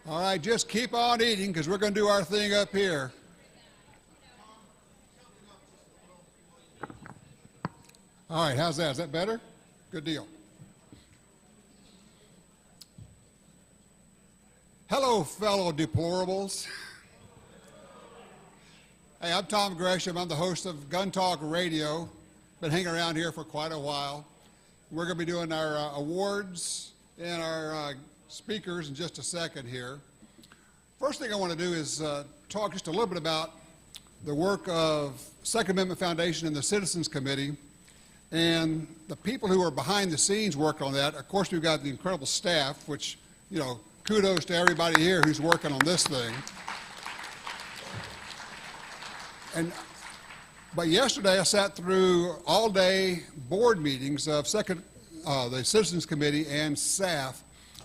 All right, just keep on eating because we're going to do our thing up here. All right, how's that? Is that better? Good deal. Hello, fellow deplorables. Hey, I'm Tom Gresham. I'm the host of Gun Talk Radio. Been hanging around here for quite a while. We're going to be doing our awards and our speakers in just a second here. First thing I want to do is talk just a little bit about the work of Second Amendment Foundation and the Citizens Committee and the people who are behind the scenes working on that. Of course, we've got the incredible staff, which, you know, kudos to everybody here who's working on this thing. But yesterday I sat through all-day board meetings of the Citizens Committee and SAF,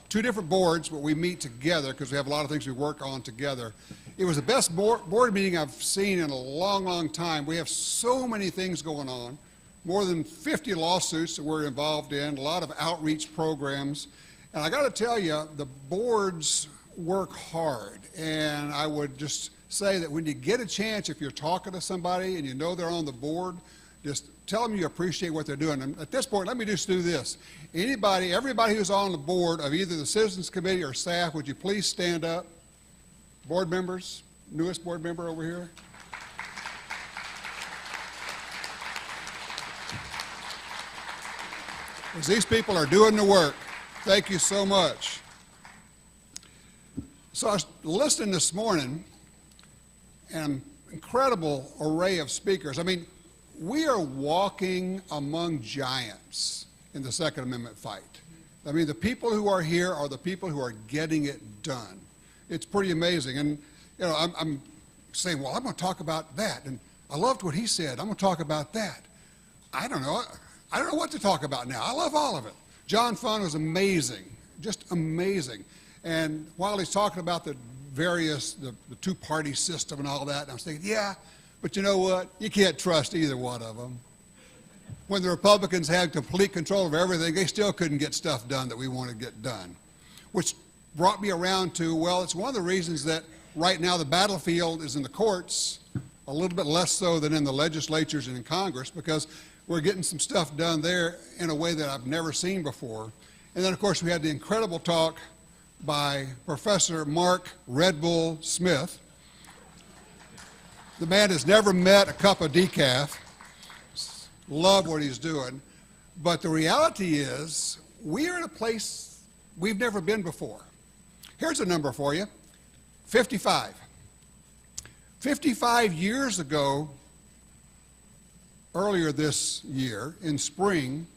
two different boards, but we meet together because we have a lot of things we work on together. It was the best board meeting I've seen in a long, long time. We have so many things going on, more than 50 lawsuits that we're involved in, a lot of outreach programs. And I got to tell you, the boards work hard, and I would just say that when you get a chance, if you're talking to somebody and you know they're on the board, just tell them you appreciate what they're doing. And at this point, let me just do this. Everybody who's on the board of either the Citizens Committee or staff, would you please stand up? Board members, newest board member over here. Because these people are doing the work. Thank you so much. So I was listening this morning, and an incredible array of speakers. I mean, we are walking among giants in the Second Amendment fight. I mean, the people who are here are the people who are getting it done. It's pretty amazing. And, you know, I'm saying, well, I'm going to talk about that. And I loved what he said. I'm going to talk about that. I don't know what to talk about now. I love all of it. John Fund was amazing, just amazing. And while he's talking about the two-party system and all that, and I was thinking, yeah, but you know what? You can't trust either one of them. When the Republicans had complete control of everything, they still couldn't get stuff done that we want to get done. Which brought me around to, well, it's one of the reasons that right now the battlefield is in the courts, a little bit less so than in the legislatures and in Congress, because we're getting some stuff done there in a way that I've never seen before. And then, of course, we had the incredible talk by Professor Mark Red Bull Smith. The man has never met a cup of decaf. Love what he's doing. But the reality is, we are in a place we've never been before. Here's a number for you, 55. 55 years ago, earlier this year, in spring,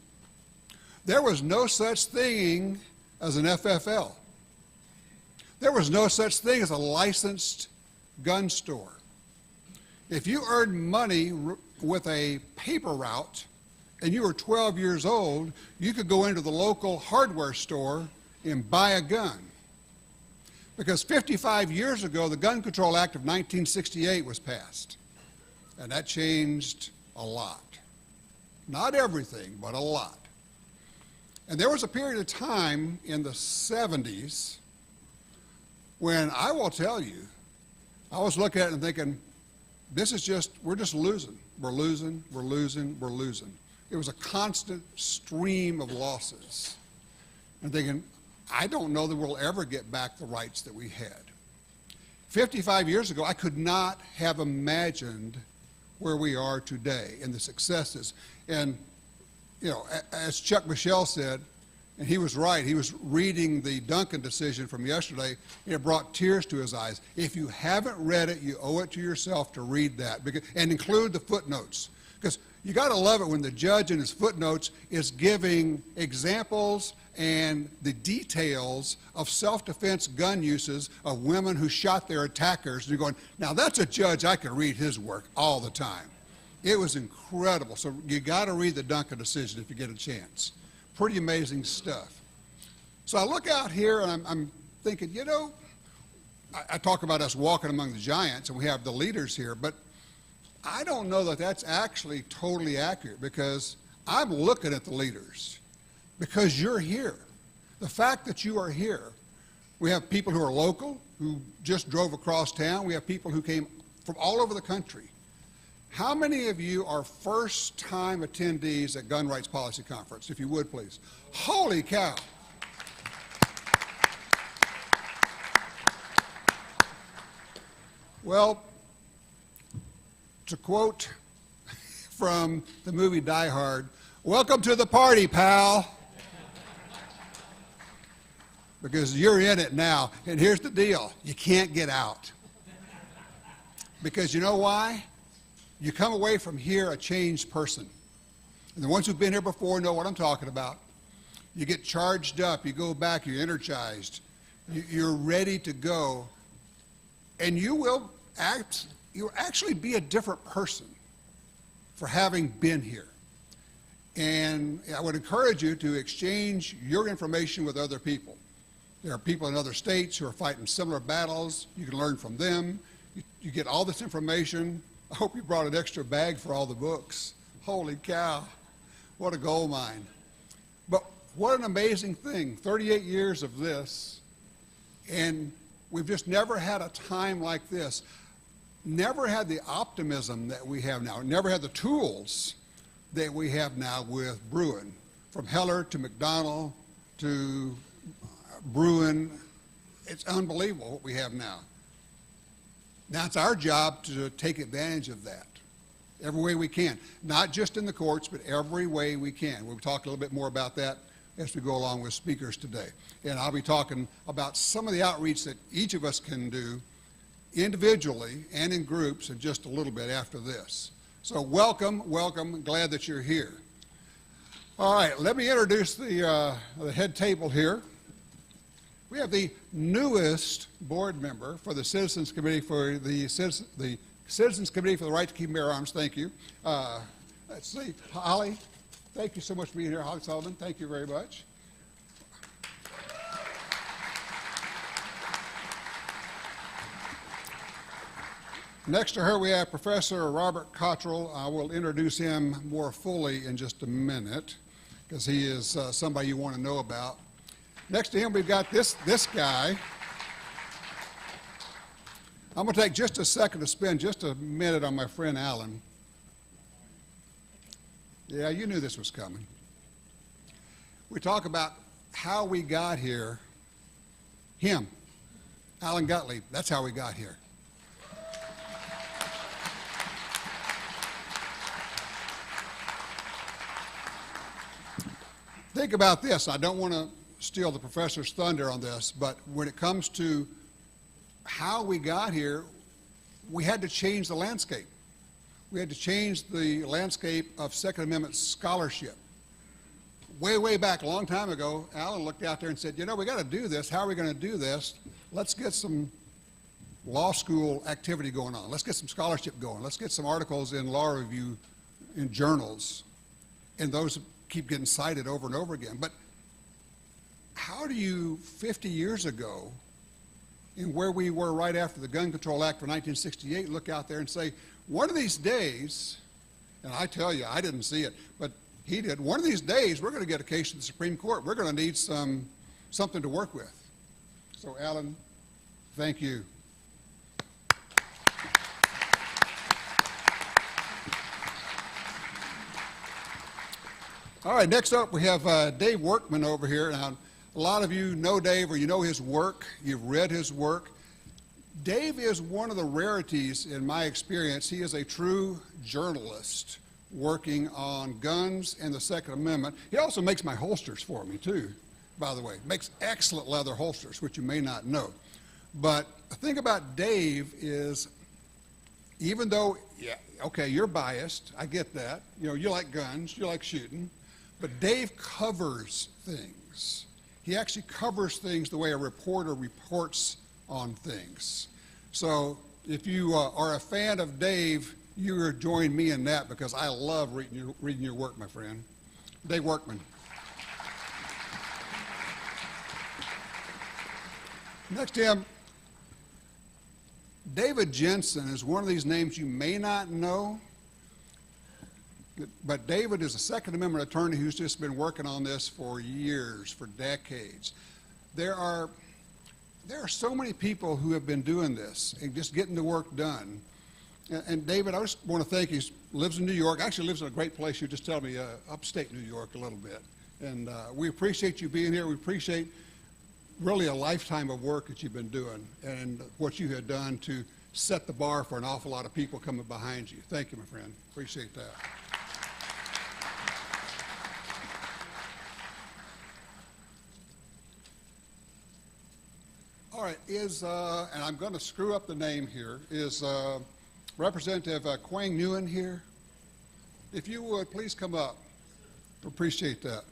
there was no such thing as an FFL. There was no such thing as a licensed gun store. If you earned money with a paper route and you were 12 years old, you could go into the local hardware store and buy a gun. Because 55 years ago, the Gun Control Act of 1968 was passed. And that changed a lot. Not everything, but a lot. And there was a period of time in the 70s when I will tell you, I was looking at it and thinking, we're just losing. We're losing, we're losing, we're losing. It was a constant stream of losses. And thinking, I don't know that we'll ever get back the rights that we had. 55 years ago, I could not have imagined where we are today and the successes. And, you know, as Chuck Michel said, and he was right, he was reading the Duncan decision from yesterday, and it brought tears to his eyes. If you haven't read it, you owe it to yourself to read that and include the footnotes. Because you got to love it when the judge in his footnotes is giving examples and the details of self-defense gun uses of women who shot their attackers. And you're going, now that's a judge, I can read his work all the time. It was incredible. So you got to read the Duncan decision if you get a chance. Pretty amazing stuff. So I look out here and I'm thinking, you know, I talk about us walking among the giants and we have the leaders here, but I don't know that that's actually totally accurate because I'm looking at the leaders because you're here. The fact that you are here, We have people who are local, who just drove across town. We have people who came from all over the country. How many of you are first-time attendees at Gun Rights Policy Conference, if you would, please? Holy cow. Well, to quote from the movie Die Hard, welcome to the party, pal. Because you're in it now. And here's the deal. You can't get out. Because you know why? You come away from here a changed person. And the ones who've been here before know what I'm talking about. You get charged up. You go back. You're energized. You're ready to go. And you'll actually be a different person for having been here. And I would encourage you to exchange your information with other people. There are people in other states who are fighting similar battles. You can learn from them. You get all this information. I hope you brought an extra bag for all the books. Holy cow, what a gold mine. But what an amazing thing, 38 years of this, and we've just never had a time like this. Never had the optimism that we have now. Never had the tools that we have now with Bruin, from Heller to McDonnell to Bruin. It's unbelievable what we have now. Now it's our job to take advantage of that every way we can, not just in the courts, but every way we can. We'll talk a little bit more about that as we go along with speakers today. And I'll be talking about some of the outreach that each of us can do individually and in groups in just a little bit after this. So welcome, welcome, glad that you're here. All right, let me introduce the head table here. We have the newest board member for the Citizens Committee for the Citizens Committee for the Right to Keep and Bear Arms. Thank you. Let's see, Holly. Thank you so much for being here, Holly Sullivan. Thank you very much. Next to her, we have Professor Robert Cottrell. I will introduce him more fully in just a minute because he is somebody you want to know about. Next to him, we've got this guy. I'm going to take just a second to spend just a minute on my friend Alan. Yeah, you knew this was coming. We talk about how we got here. Him, Alan Gottlieb, that's how we got here. Think about this. I don't want to steal the professor's thunder on this, but when it comes to how we got here, we had to change the landscape. We had to change the landscape of Second Amendment scholarship. Way back, a long time ago, Alan looked out there and said, you know, we got to do this. How are we going to do this? Let's get some law school activity going on. Let's get some scholarship going. Let's get some articles in law review in journals. And those keep getting cited over and over again. But how do you, 50 years ago, in where we were right after the Gun Control Act of 1968, look out there and say, one of these days, and I tell you, I didn't see it, but he did, one of these days we're going to get a case to the Supreme Court. We're going to need something to work with. So Alan, thank you. All right, next up we have Dave Workman over here. Now, a lot of you know Dave, or you know his work. You've read his work. Dave is one of the rarities in my experience. He is a true journalist working on guns and the Second Amendment. He also makes my holsters for me too, by the way. Makes excellent leather holsters, which you may not know. But the thing about Dave is, even though, yeah, okay, you're biased, I get that. You know, you like guns, you like shooting, but Dave covers things. He actually covers things the way a reporter reports on things. So if you are a fan of Dave, you are join me in that, because I love reading your work, my friend. Dave Workman. Next to him, David Jensen is one of these names you may not know, but David is a Second Amendment attorney who's just been working on this for years, for decades. There are there are so many people who have been doing this and just getting the work done. And David, I just want to thank you. He lives in New York. Actually lives in a great place. You just tell me upstate New York a little bit. And we appreciate you being here. We appreciate really a lifetime of work that you've been doing and what you have done to set the bar for an awful lot of people coming behind you. Thank you, my friend. Appreciate that. All right, and I'm going to screw up the name here, is Representative Quang Nguyen here? If you would, please come up. Appreciate that.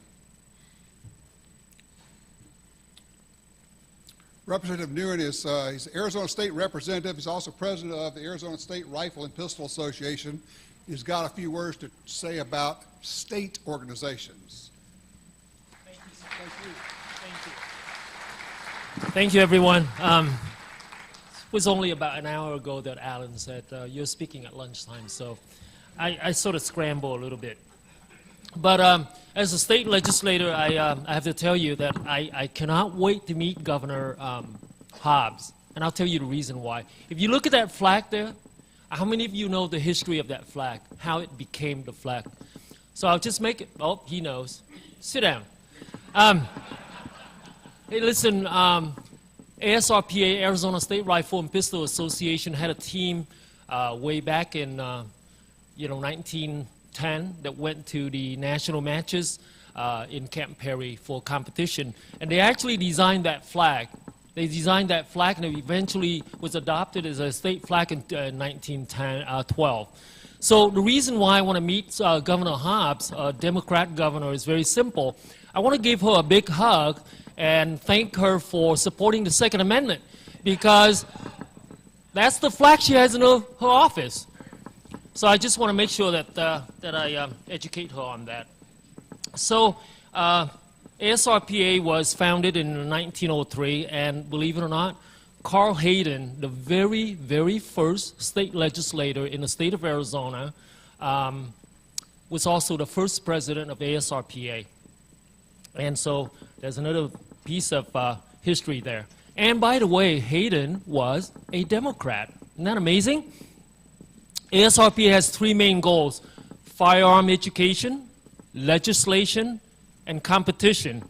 Representative Nguyen is he's an Arizona State Representative. He's also president of the Arizona State Rifle and Pistol Association. He's got a few words to say about state organizations. Thank you. Thank you. Thank you, everyone. It was only about an hour ago that Alan said, you're speaking at lunchtime, so I sort of scramble a little bit. But as a state legislator, I have to tell you that I cannot wait to meet Governor Hobbs, and I'll tell you the reason why. If you look at that flag there, how many of you know the history of that flag, how it became the flag? So I'll just make it, oh, he knows. Sit down. Hey, listen, ASRPA, Arizona State Rifle and Pistol Association, had a team way back in 1910 that went to the national matches in Camp Perry for competition. And they actually designed that flag. They designed that flag, and it eventually was adopted as a state flag in 1912. So the reason why I want to meet Governor Hobbs, a Democrat governor, is very simple. I want to give her a big hug and thank her for supporting the Second Amendment, because that's the flag she has in her office. So I just want to make sure that, that I educate her on that. So ASRPA was founded in 1903, and believe it or not, Carl Hayden, the very, very first state legislator in the state of Arizona, was also the first president of ASRPA. And so there's another piece of history there. And by the way, Hayden was a Democrat. Isn't that amazing? ASRPA has three main goals: firearm education, legislation, and competition.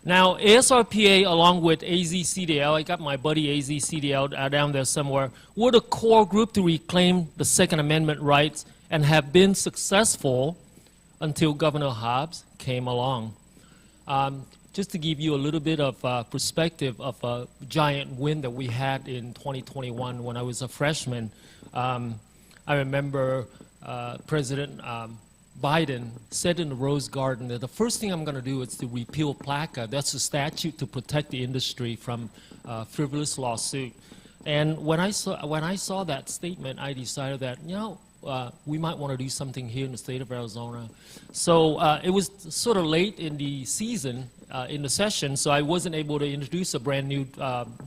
Now, ASRPA, along with AZCDL, I got my buddy AZCDL down there somewhere, were the core group to reclaim the Second Amendment rights and have been successful until Governor Hobbs came along. Just to give you a little bit of perspective of a giant win that we had in 2021 when I was a freshman, I remember President Biden said in the Rose Garden that the first thing I'm going to do is to repeal PLACA. That's a statute to protect the industry from frivolous lawsuit. And when I saw that statement, I decided that, you know, we might want to do something here in the state of Arizona. So it was sort of late in the season, in the session, so I wasn't able to introduce a brand new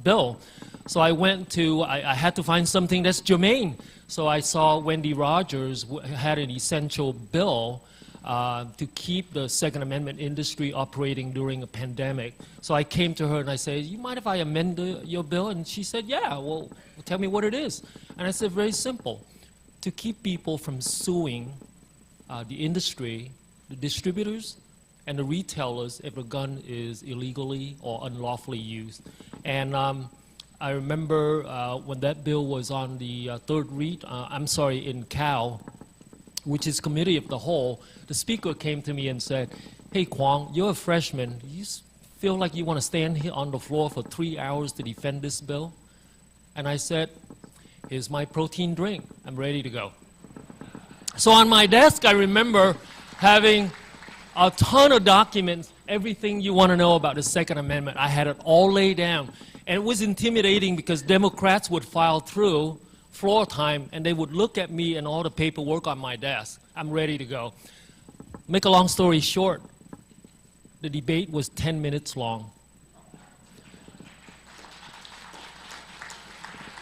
bill. So I had to find something that's germane. So I saw Wendy Rogers had an essential bill to keep the Second Amendment industry operating during a pandemic. So I came to her and I said, you mind if I amend your bill? And she said, yeah, well, tell me what it is. And I said, very simple. To keep people from suing the industry, the distributors, and the retailers if a gun is illegally or unlawfully used. And I remember when that bill was on the third read, in CAL, which is Committee of the Whole, the speaker came to me and said, hey, Kwong, you're a freshman. Do you feel like you want to stand here on the floor for 3 hours to defend this bill? And I said, here's my protein drink. I'm ready to go. So on my desk, I remember having a ton of documents, everything you want to know about the Second Amendment. I had it all laid down. And it was intimidating because Democrats would file through floor time and they would look at me and all the paperwork on my desk. I'm ready to go. Make a long story short, the debate was 10 minutes long.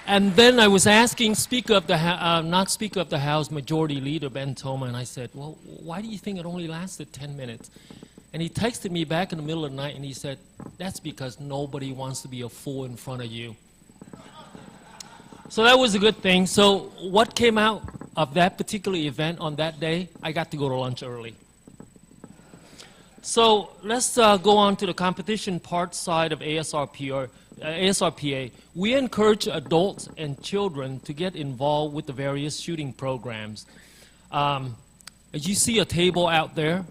And then I was asking Speaker of the not Speaker of the House, Majority Leader Ben Toma, and I said, well, why do you think it only lasted 10 minutes? And he texted me back in the middle of the night and he said, that's because nobody wants to be a fool in front of you. So that was a good thing. So what came out of that particular event on that day? I got to go to lunch early. So let's go on to the competition part side of ASRPA. We encourage adults and children to get involved with the various shooting programs. As you see a table out there,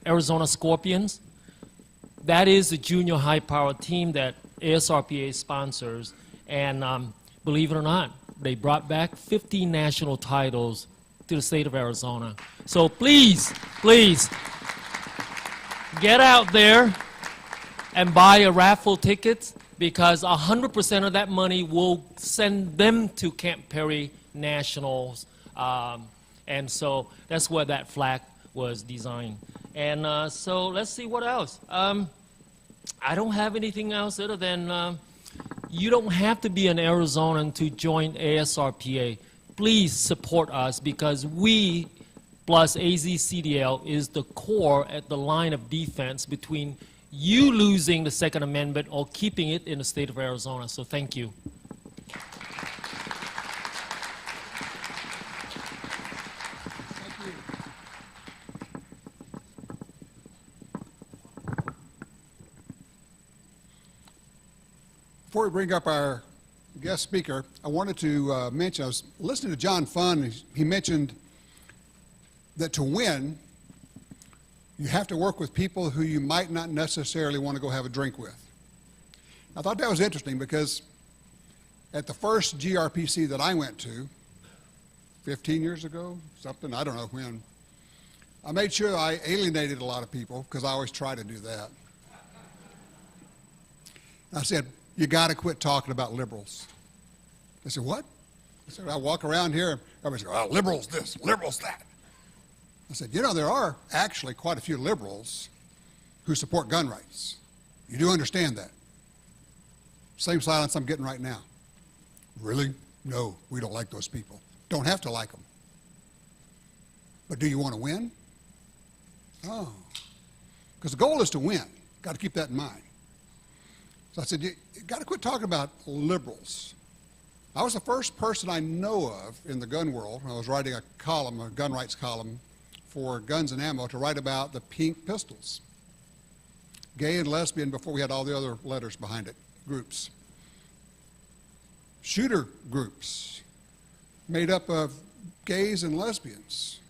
Arizona Scorpions, that is the junior high-powered team that ASRPA sponsors. And believe it or not, they brought back 15 national titles to the state of Arizona. So please, please, get out there and buy a raffle ticket because 100% of that money will send them to Camp Perry Nationals. And so that's where that flag was designed. And so let's see what else. I don't have anything else other than you don't have to be an Arizonan to join ASRPA. Please support us because we plus AZCDL is the core at the line of defense between you losing the Second Amendment or keeping it in the state of Arizona. So thank you. Before we bring up our guest speaker, I wanted to mention, I was listening to John Funn, he mentioned that to win, you have to work with people who you might not necessarily want to go have a drink with. I thought that was interesting because at the first GRPC that I went to, 15 years ago, something, I don't know when, I made sure I alienated a lot of people because I always try to do that. I said, you got to quit talking about liberals. They said, what? I said, I walk around here, and everybody says, oh, liberals this, liberals that. I said, you know, there are actually quite a few liberals who support gun rights. You do understand that. Same silence I'm getting right now. Really? No, we don't like those people. Don't have to like them. But do you want to win? Oh. Because the goal is to win. Got to keep that in mind. So I said, you got to quit talking about liberals. I was the first person I know of in the gun world, when I was writing a column, a gun rights column for Guns and Ammo, to write about the pink pistols. Gay and lesbian before we had all the other letters behind it, groups. Shooter groups made up of gays and lesbians.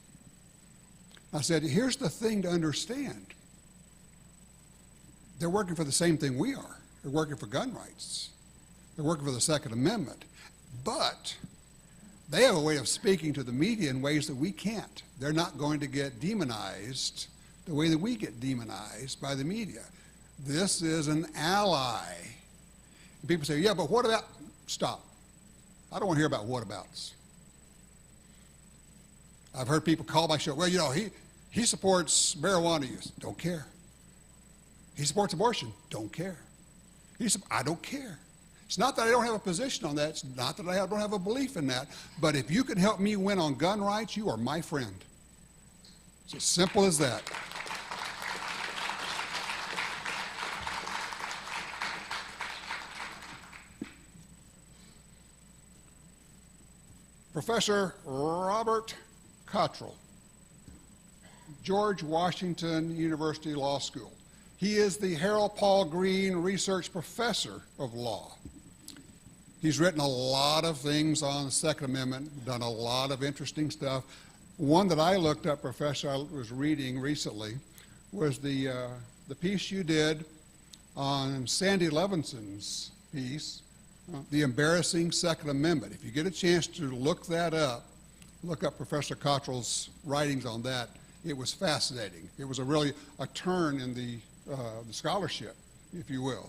I said, here's the thing to understand. They're working for the same thing we are. They're working for gun rights. They're working for the Second Amendment. But they have a way of speaking to the media in ways that we can't. They're not going to get demonized the way that we get demonized by the media. This is an ally. And people say, yeah, but what about, stop. I don't want to hear about whatabouts. I've heard people call my show, well, you know, he supports marijuana use. Don't care. He supports abortion. Don't care. I don't care. It's not that I don't have a position on that. It's not that I don't have a belief in that. But if you can help me win on gun rights, you are my friend. It's as simple as that. Professor Robert Cottrell, George Washington University Law School. He is the Harold Paul Green Research Professor of Law. He's written a lot of things on the Second Amendment, done a lot of interesting stuff. One that I looked up, Professor, I was reading recently, was the piece you did on Sandy Levinson's piece, The Embarrassing Second Amendment. If you get a chance to look that up, look up Professor Cottrell's writings on that. It was fascinating. It was really a turn in the scholarship, if you will.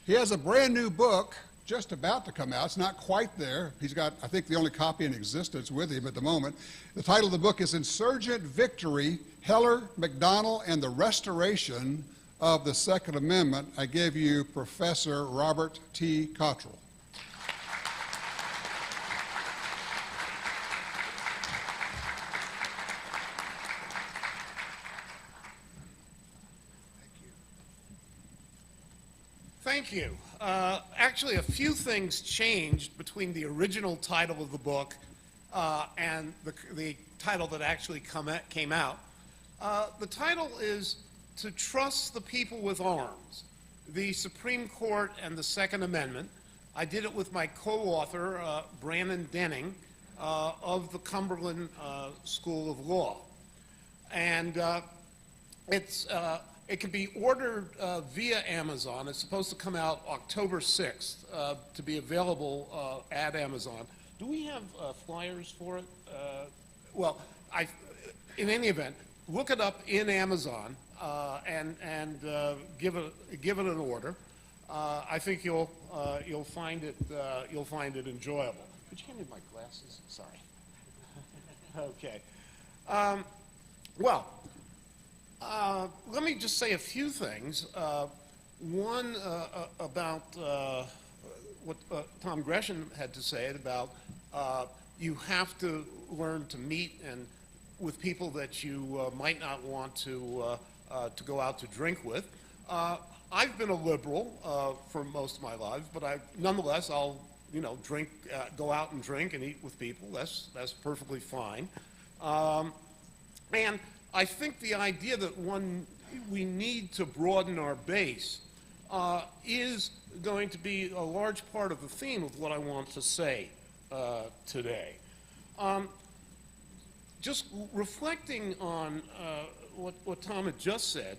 He has a brand new book just about to come out. It's not quite there. He's got, I think, the only copy in existence with him at the moment. The title of the book is Insurgent Victory, Heller, McDonnell, and the Restoration of the Second Amendment. I give you Professor Robert T. Cottrell. Thank you. Actually, a few things changed between the original title of the book and the title that actually came out. The title is To Trust the People with Arms, the Supreme Court and the Second Amendment. I did it with my co-author, Brandon Denning, of the Cumberland School of Law. And it can be ordered via Amazon. It's supposed to come out October 6th to be available at Amazon. Do we have flyers for it? Well, in any event, look it up in Amazon and give it an order. I think you'll find it enjoyable. Could you hand me my glasses? Sorry. Okay. Well, let me just say a few things. One about what Tom Gresham had to say about you have to learn to meet with people that you might not want to go out to drink with. I've been a liberal for most of my life, but nonetheless I'll drink, go out and drink and eat with people. That's perfectly fine. And I think the idea that we need to broaden our base is going to be a large part of the theme of what I want to say today. Just reflecting on what Tom had just said,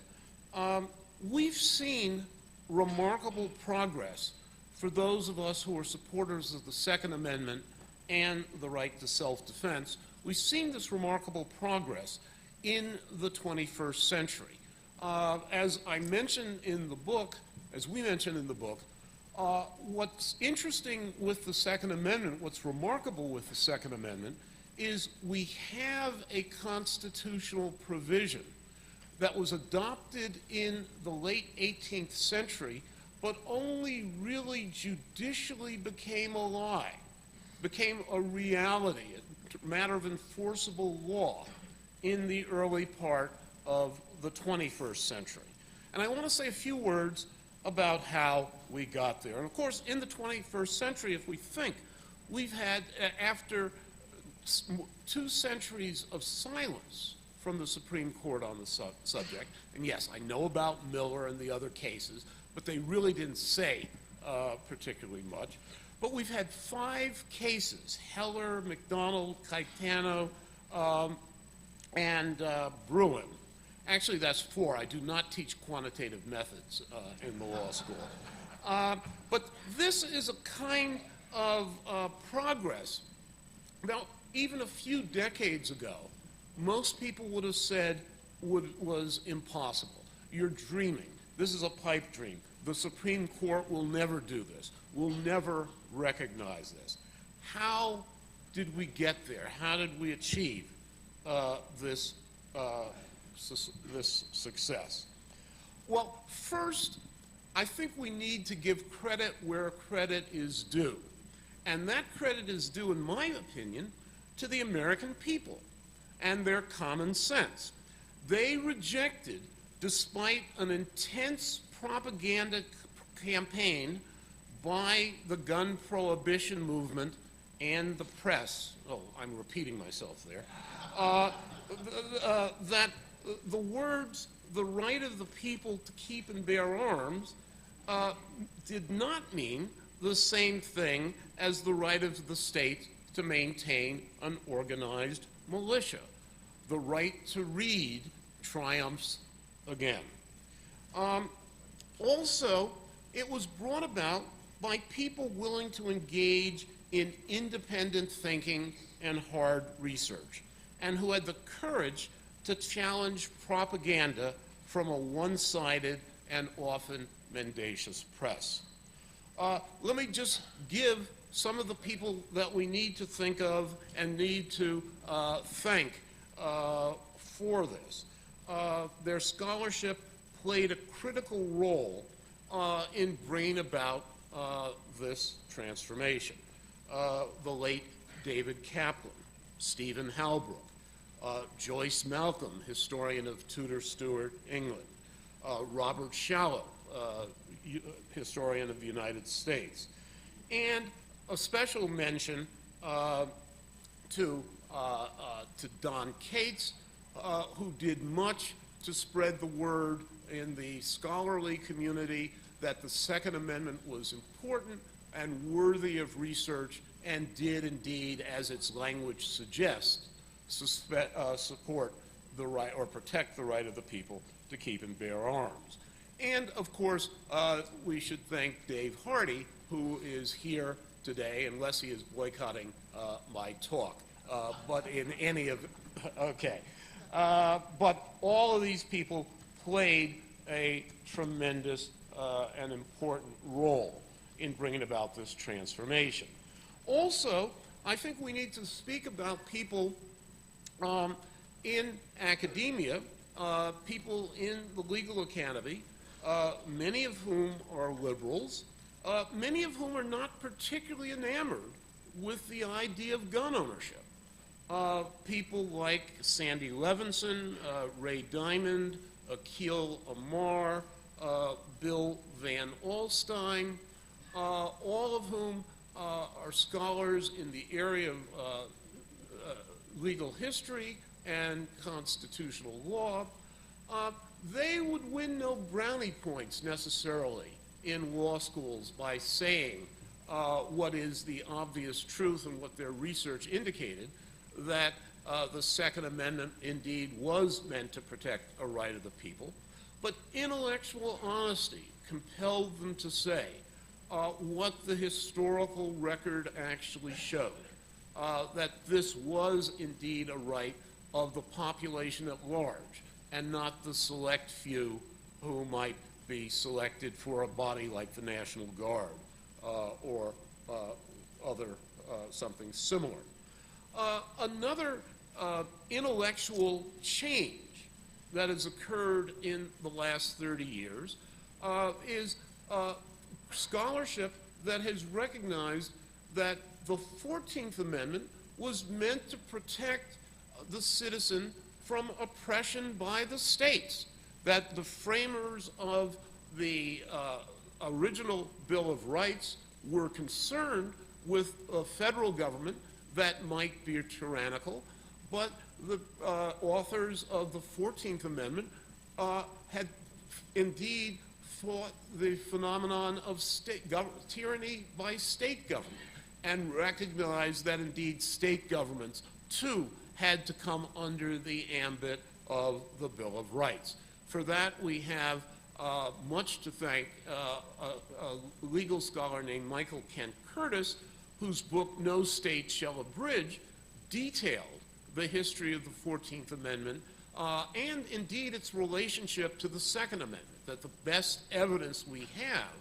we've seen remarkable progress for those of us who are supporters of the Second Amendment and the right to self-defense. We've seen this remarkable progress in the 21st century. As I mentioned in the book, as we mentioned in the book, what's interesting with the Second Amendment, what's remarkable with the Second Amendment, is we have a constitutional provision that was adopted in the late 18th century, but only really judicially became a lie, became a reality, a matter of enforceable law in the early part of the 21st century. And I want to say a few words about how we got there. And of course, in the 21st century, if we think, we've had, after 2 centuries of silence from the Supreme Court on the subject, and yes, I know about Miller and the other cases, but they really didn't say particularly much. But we've had 5 cases, Heller, McDonald, Caetano, and Bruin. Actually, that's 4. I do not teach quantitative methods in the law school. But this is a kind of progress. Now, even a few decades ago, most people would have said was impossible. You're dreaming. This is a pipe dream. The Supreme Court will never do this. Will never recognize this. How did we get there? How did we achieve this success? Well, first, I think we need to give credit where credit is due. And that credit is due, in my opinion, to the American people and their common sense. They rejected, despite an intense propaganda campaign by the gun prohibition movement and the press, oh, I'm repeating myself there, that the words, the right of the people to keep and bear arms, did not mean the same thing as the right of the state to maintain an organized militia. The right to read triumphs again. Also, it was brought about by people willing to engage in independent thinking and hard research, and who had the courage to challenge propaganda from a one-sided and often mendacious press. Let me just give some of the people that we need to think of and need to thank for this. Their scholarship played a critical role in bringing about this transformation. The late David Kaplan, Stephen Halbrook, Joyce Malcolm, historian of Tudor Stuart England, Robert Shallow, historian of the United States. And a special mention to Don Cates, who did much to spread the word in the scholarly community that the Second Amendment was important and worthy of research, and did indeed, as its language suggests, support the right or protect the right of the people to keep and bear arms. And of course, we should thank Dave Hardy, who is here today, unless he is boycotting my talk. But in any of, okay. But all of these people played a tremendous and important role in bringing about this transformation. Also, I think we need to speak about people in academia, people in the legal academy, many of whom are liberals, many of whom are not particularly enamored with the idea of gun ownership. People like Sandy Levinson, Ray Diamond, Akhil Amar, Bill Van Alstyne, all of whom are scholars in the area of legal history and constitutional law. They would win no brownie points necessarily in law schools by saying what is the obvious truth and what their research indicated, that the Second Amendment indeed was meant to protect a right of the people. But intellectual honesty compelled them to say what the historical record actually showed, that this was indeed a right of the population at large, and not the select few who might be selected for a body like the National Guard or other something similar. Another intellectual change that has occurred in the last 30 years is scholarship that has recognized that the 14th Amendment was meant to protect the citizen from oppression by the states, that the framers of the original Bill of Rights were concerned with a federal government that might be tyrannical, but the authors of the 14th Amendment had indeed fought the phenomenon of tyranny by state government, and recognized that indeed state governments too had to come under the ambit of the Bill of Rights. For that, we have much to thank a legal scholar named Michael Kent Curtis, whose book, No State Shall Abridge, detailed the history of the 14th Amendment and indeed its relationship to the Second Amendment, that the best evidence we have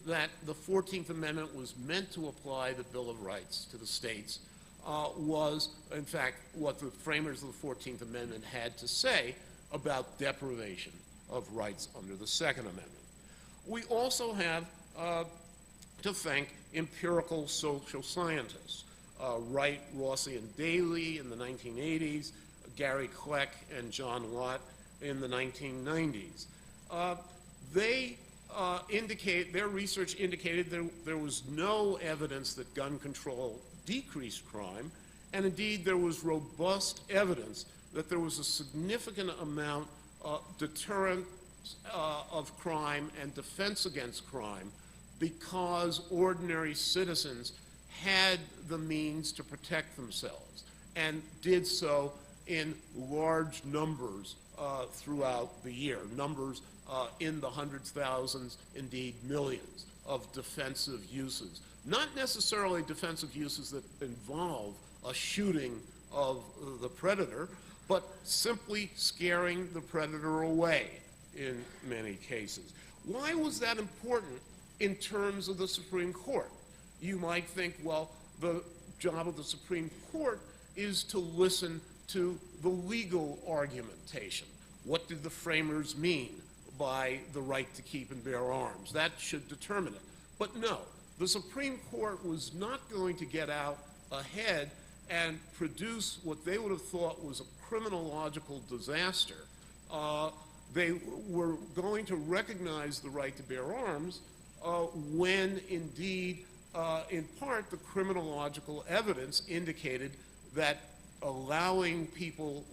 that the 14th Amendment was meant to apply the Bill of Rights to the states was, in fact, what the framers of the 14th Amendment had to say about deprivation of rights under the Second Amendment. We also have to thank empirical social scientists, Wright, Rossi, and Daly in the 1980s, Gary Kleck and John Lott in the 1990s. Their research indicated there was no evidence that gun control decreased crime, and indeed there was robust evidence that there was a significant amount of deterrence of crime and defense against crime because ordinary citizens had the means to protect themselves and did so in large numbers throughout the year, numbers in the hundreds, thousands, indeed millions of defensive uses. Not necessarily defensive uses that involve a shooting of the predator, but simply scaring the predator away in many cases. Why was that important in terms of the Supreme Court? You might think, well, the job of the Supreme Court is to listen to the legal argumentation. What did the framers mean by the right to keep and bear arms? That should determine it. But no, the Supreme Court was not going to get out ahead and produce what they would have thought was a criminological disaster they were going to recognize the right to bear arms when indeed, in part, the criminological evidence indicated that allowing people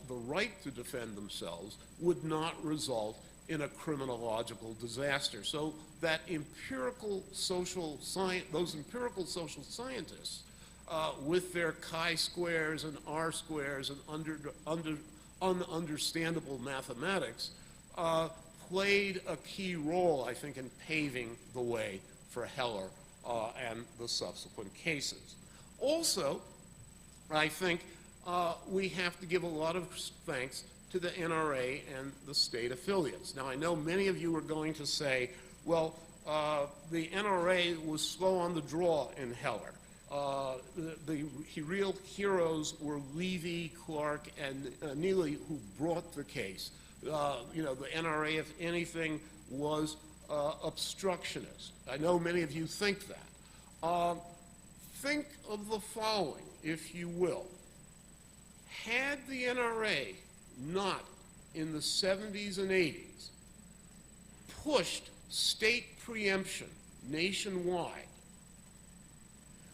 the right to defend themselves would not result in a criminological disaster. So that empirical social science, those empirical social scientists, with their chi-squares and r-squares and ununderstandable mathematics, played a key role, I think, in paving the way for Heller and the subsequent cases. Also, I think we have to give a lot of thanks to the NRA and the state affiliates. Now, I know many of you are going to say, well, the NRA was slow on the draw in Heller. The real heroes were Levy, Clark, and Neely, who brought the case. You know, the NRA, if anything, was obstructionist. I know many of you think that. Think of the following, if you will. Had the NRA not, in the 70s and 80s, pushed state preemption nationwide,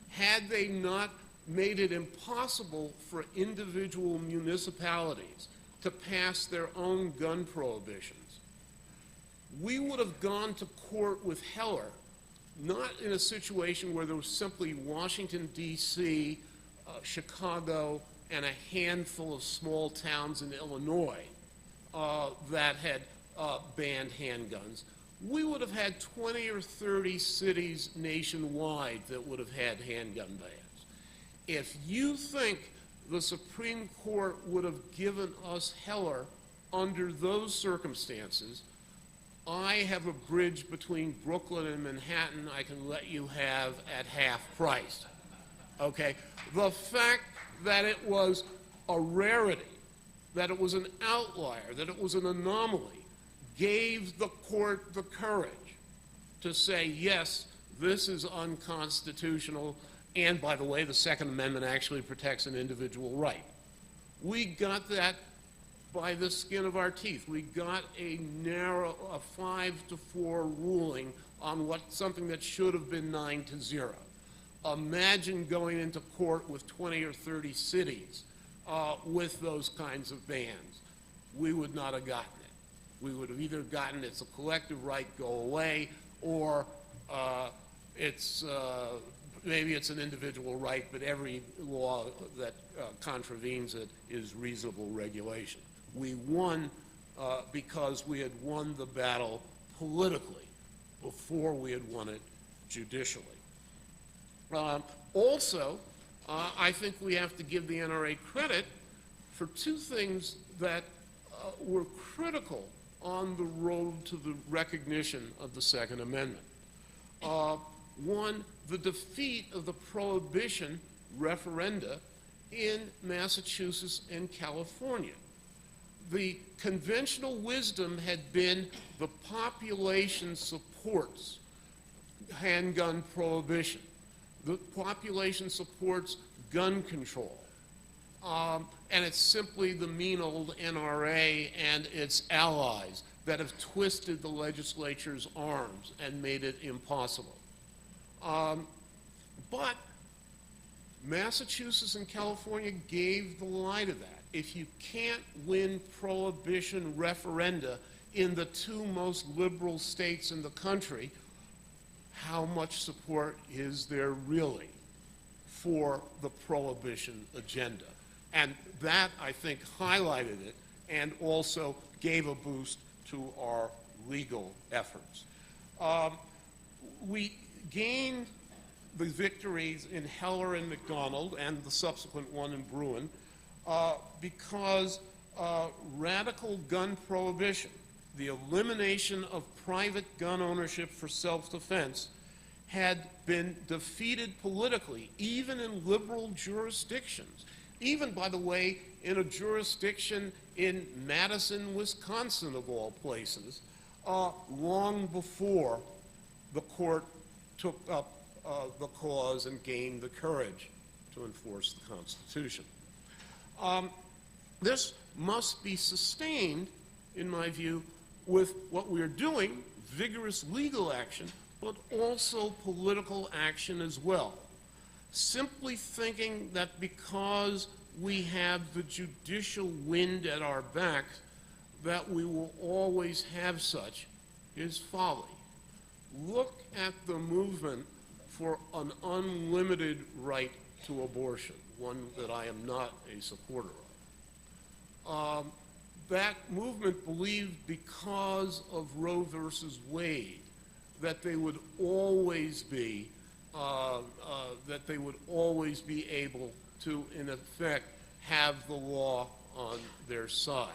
had they not made it impossible for individual municipalities to pass their own gun prohibitions, we would have gone to court with Heller, not in a situation where there was simply Washington, D.C., Chicago, and a handful of small towns in Illinois that had banned handguns. We would have had 20 or 30 cities nationwide that would have had handgun bans. If you think the Supreme Court would have given us Heller under those circumstances, I have a bridge between Brooklyn and Manhattan I can let you have at half price. Okay? The fact that it was a rarity, that it was an outlier, that it was an anomaly, gave the court the courage to say, yes, this is unconstitutional, and by the way, the Second Amendment actually protects an individual right. We got that by the skin of our teeth. We got a 5-4 ruling on something that should have been 9-0. Imagine going into court with 20 or 30 cities with those kinds of bans. We would not have gotten it. We would have either gotten it's a collective right, go away, or maybe it's an individual right, but every law that contravenes it is reasonable regulation. We won because we had won the battle politically before we had won it judicially. Also, I think we have to give the NRA credit for two things that were critical on the road to the recognition of the Second Amendment. One, the defeat of the prohibition referenda in Massachusetts and California. The conventional wisdom had been the population supports handgun prohibition. The population supports gun control. And it's simply the mean old NRA and its allies that have twisted the legislature's arms and made it impossible. But Massachusetts and California gave the lie to that. If you can't win prohibition referenda in the two most liberal states in the country, how much support is there really for the prohibition agenda? And that, I think, highlighted it and also gave a boost to our legal efforts. We gained the victories in Heller and McDonald and the subsequent one in Bruin because radical gun prohibition, the elimination of private gun ownership for self-defense, had been defeated politically, even in liberal jurisdictions. Even, by the way, in a jurisdiction in Madison, Wisconsin, of all places, long before the court took up the cause and gained the courage to enforce the Constitution. This must be sustained in my view, with what we're doing, vigorous legal action, but also political action as well. Simply thinking that because we have the judicial wind at our back, that we will always have such is folly. Look at the movement for an unlimited right to abortion, one that I am not a supporter of. That able believed because of Roe versus Wade that they would always be able to, in effect, have the law on their side.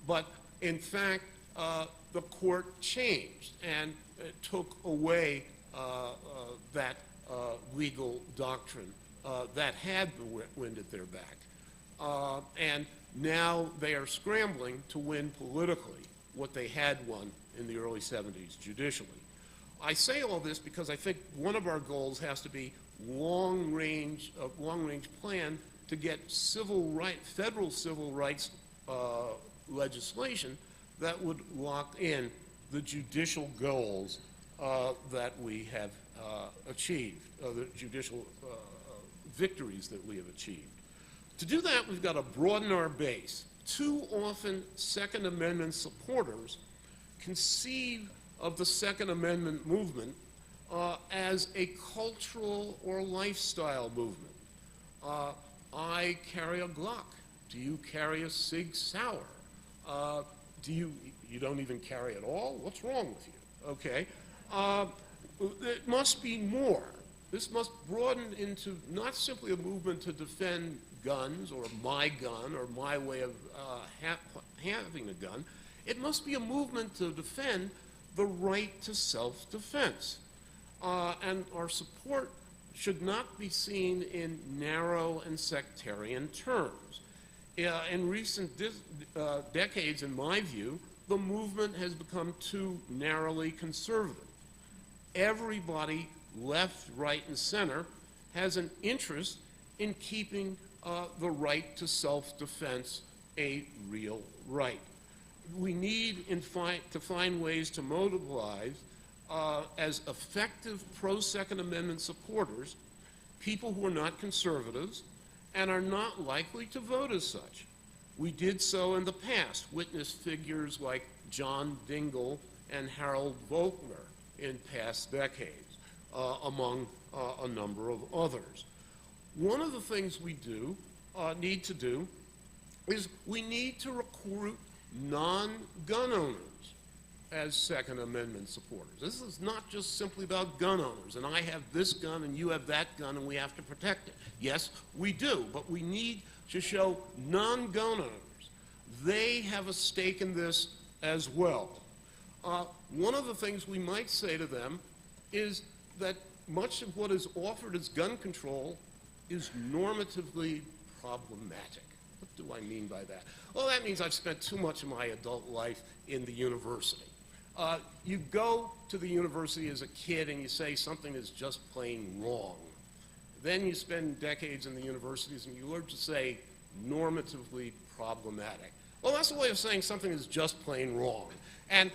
But in fact, the court changed and took away that legal doctrine that had the wind at their back. And now they are scrambling to win politically what they had won in the early 70s judicially. I say all this because I think one of our goals has to be long-range plan to get federal civil rights legislation that would lock in the judicial goals that we have achieved, the judicial victories that we have achieved. To do that, we've got to broaden our base. Too often, Second Amendment supporters conceive of the Second Amendment movement as a cultural or lifestyle movement. I carry a Glock. Do you carry a Sig Sauer? You don't even carry it all? What's wrong with you? Okay. It must be more. This must broaden into not simply a movement to defend guns or my gun or my way of having a gun. It must be a movement to defend the right to self-defense. And our support should not be seen in narrow and sectarian terms. In recent decades, in my view, the movement has become too narrowly conservative. Everybody, left, right, and center, has an interest in keeping the right to self-defense a real right. We need to find ways to mobilize as effective pro-Second Amendment supporters people who are not conservatives and are not likely to vote as such. We did so in the past. Witness figures like John Dingell and Harold Volkner in past decades, among a number of others. One of the things we need to do is we need to recruit non-gun owners as Second Amendment supporters. This is not just simply about gun owners, and I have this gun and you have that gun and we have to protect it. Yes, we do, but we need to show non-gun owners they have a stake in this as well. One of the things we might say to them is that much of what is offered as gun control is normatively problematic. What do I mean by that? Well, that means I've spent too much of my adult life in the university. You go to the university as a kid and you say something is just plain wrong. Then you spend decades in the universities and you learn to say normatively problematic. Well, that's a way of saying something is just plain wrong. And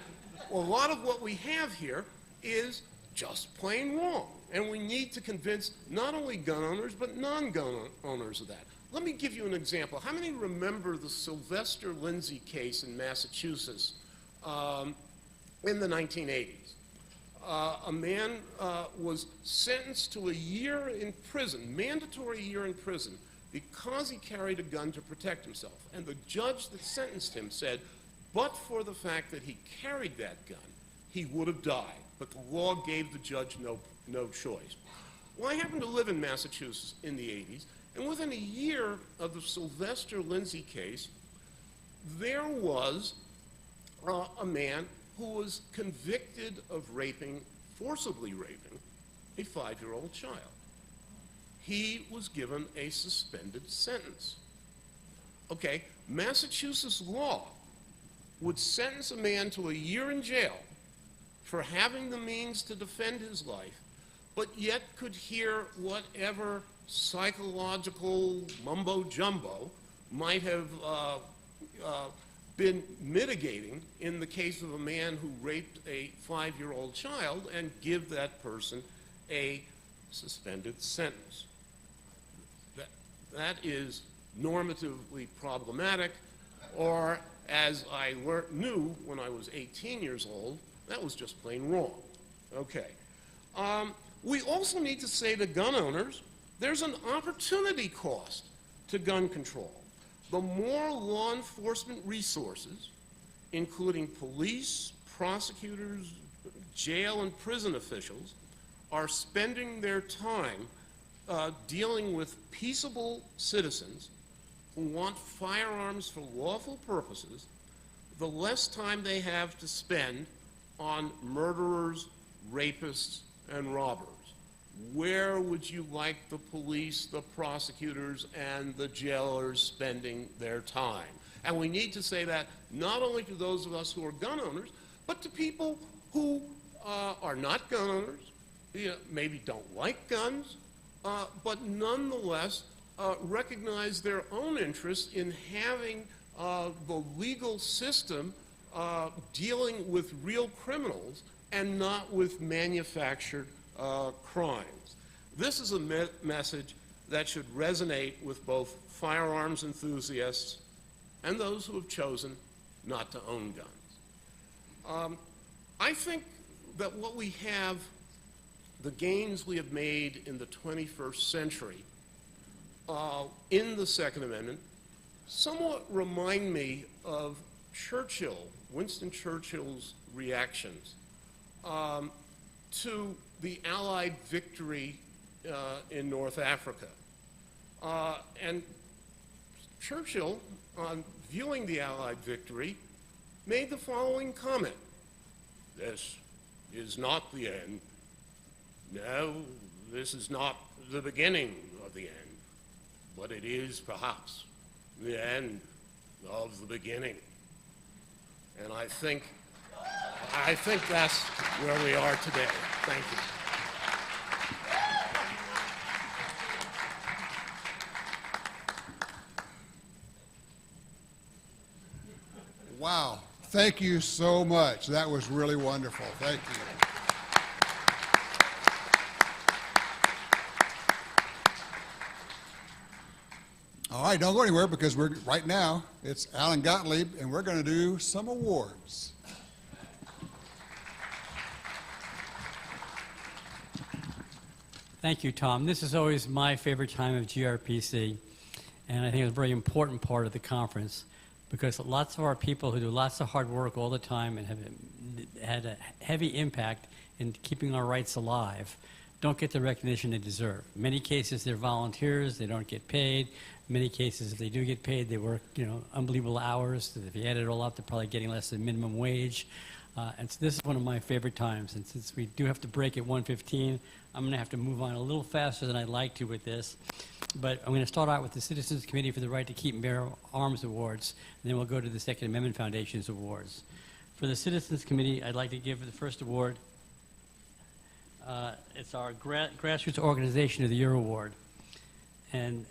a lot of what we have here is just plain wrong. And we need to convince not only gun owners, but non-gun owners of that. Let me give you an example. How many remember the Sylvester Lindsay case in Massachusetts in the 1980s? A man was sentenced to a year in prison, mandatory year in prison, because he carried a gun to protect himself. And the judge that sentenced him said, but for the fact that he carried that gun, he would have died. But the law gave the judge no choice. Well, I happened to live in Massachusetts in the 80s, and within a year of the Sylvester Lindsay case, there was a man who was convicted of forcibly raping a 5-year-old child. He was given a suspended sentence. Okay, Massachusetts law would sentence a man to a year in jail for having the means to defend his life, but yet could hear whatever psychological mumbo-jumbo might have been mitigating in the case of a man who raped a 5-year-old child and give that person a suspended sentence. That is normatively problematic, or as I knew when I was 18 years old, that was just plain wrong. Okay. We also need to say to gun owners, there's an opportunity cost to gun control. The more law enforcement resources, including police, prosecutors, jail and prison officials, are spending their time dealing with peaceable citizens who want firearms for lawful purposes, the less time they have to spend on murderers, rapists, and robbers. Where would you like the police, the prosecutors, and the jailers spending their time? And we need to say that not only to those of us who are gun owners, but to people who are not gun owners, maybe don't like guns, but nonetheless recognize their own interest in having the legal system dealing with real criminals and not with manufactured crimes. This is a message that should resonate with both firearms enthusiasts and those who have chosen not to own guns. I think that what we have, the gains we have made in the 21st century in the Second Amendment, somewhat remind me of Winston Churchill's reactions to the Allied victory in North Africa. And Churchill, on viewing the Allied victory, made the following comment: "This is not the end. No, this is not the beginning of the end, but it is perhaps the end of the beginning." And I think that's where we are today. Thank you. Wow. Thank you so much. That was really wonderful. Thank you. All right, don't go anywhere because right now it's Alan Gottlieb and we're going to do some awards. Thank you, Tom. This is always my favorite time of GRPC, and I think it's a very important part of the conference because lots of our people who do lots of hard work all the time and have had a heavy impact in keeping our rights alive don't get the recognition they deserve. In many cases, they're volunteers. They don't get paid. In many cases, if they do get paid, they work, unbelievable hours. If you add it all up, they're probably getting less than minimum wage. And so this is one of my favorite times. And since we do have to break at 1:15, I'm going to have to move on a little faster than I'd like to with this. But I'm going to start out with the Citizens Committee for the Right to Keep and Bear Arms Awards, and then we'll go to the Second Amendment Foundation's awards. For the Citizens Committee, I'd like to give the first award. It's our Grassroots Organization of the Year Award. And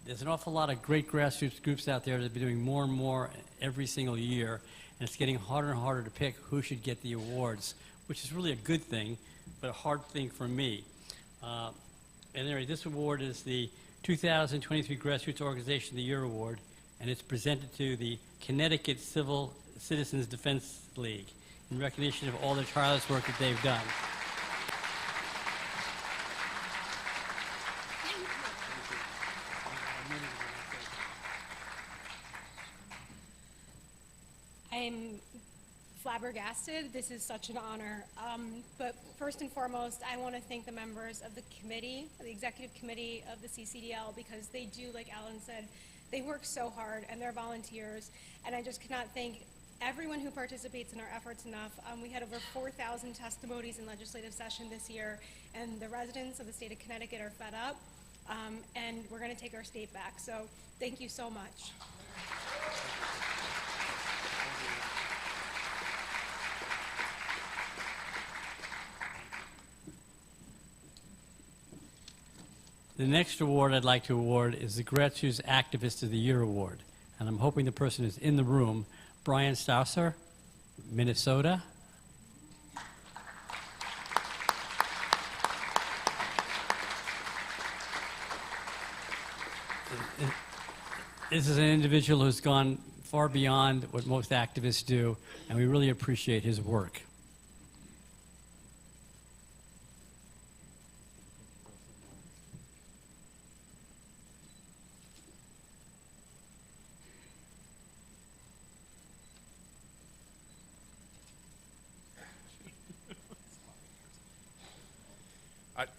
there's an awful lot of great grassroots groups out there that have been doing more and more every single year, and it's getting harder and harder to pick who should get the awards, which is really a good thing, but a hard thing for me. And anyway, this award is the 2023 Grassroots Organization of the Year Award, and it's presented to the Connecticut Civil Citizens Defense League in recognition of all the tireless work that they've done. I'm flabbergasted. This is such an honor. But first and foremost, I want to thank the members of the committee, the executive committee of the CCDL, because they do, like Alan said, they work so hard and they're volunteers. And I just cannot thank everyone who participates in our efforts enough. We had over 4,000 testimonies in legislative session this year, and the residents of the state of Connecticut are fed up, and we're going to take our state back. So thank you so much. The next award I'd like to award is the Grassroots Activist of the Year Award. and I'm hoping the person is in the room. Brian Stausser, Minnesota. This is an individual who's gone far beyond what most activists do, and we really appreciate his work.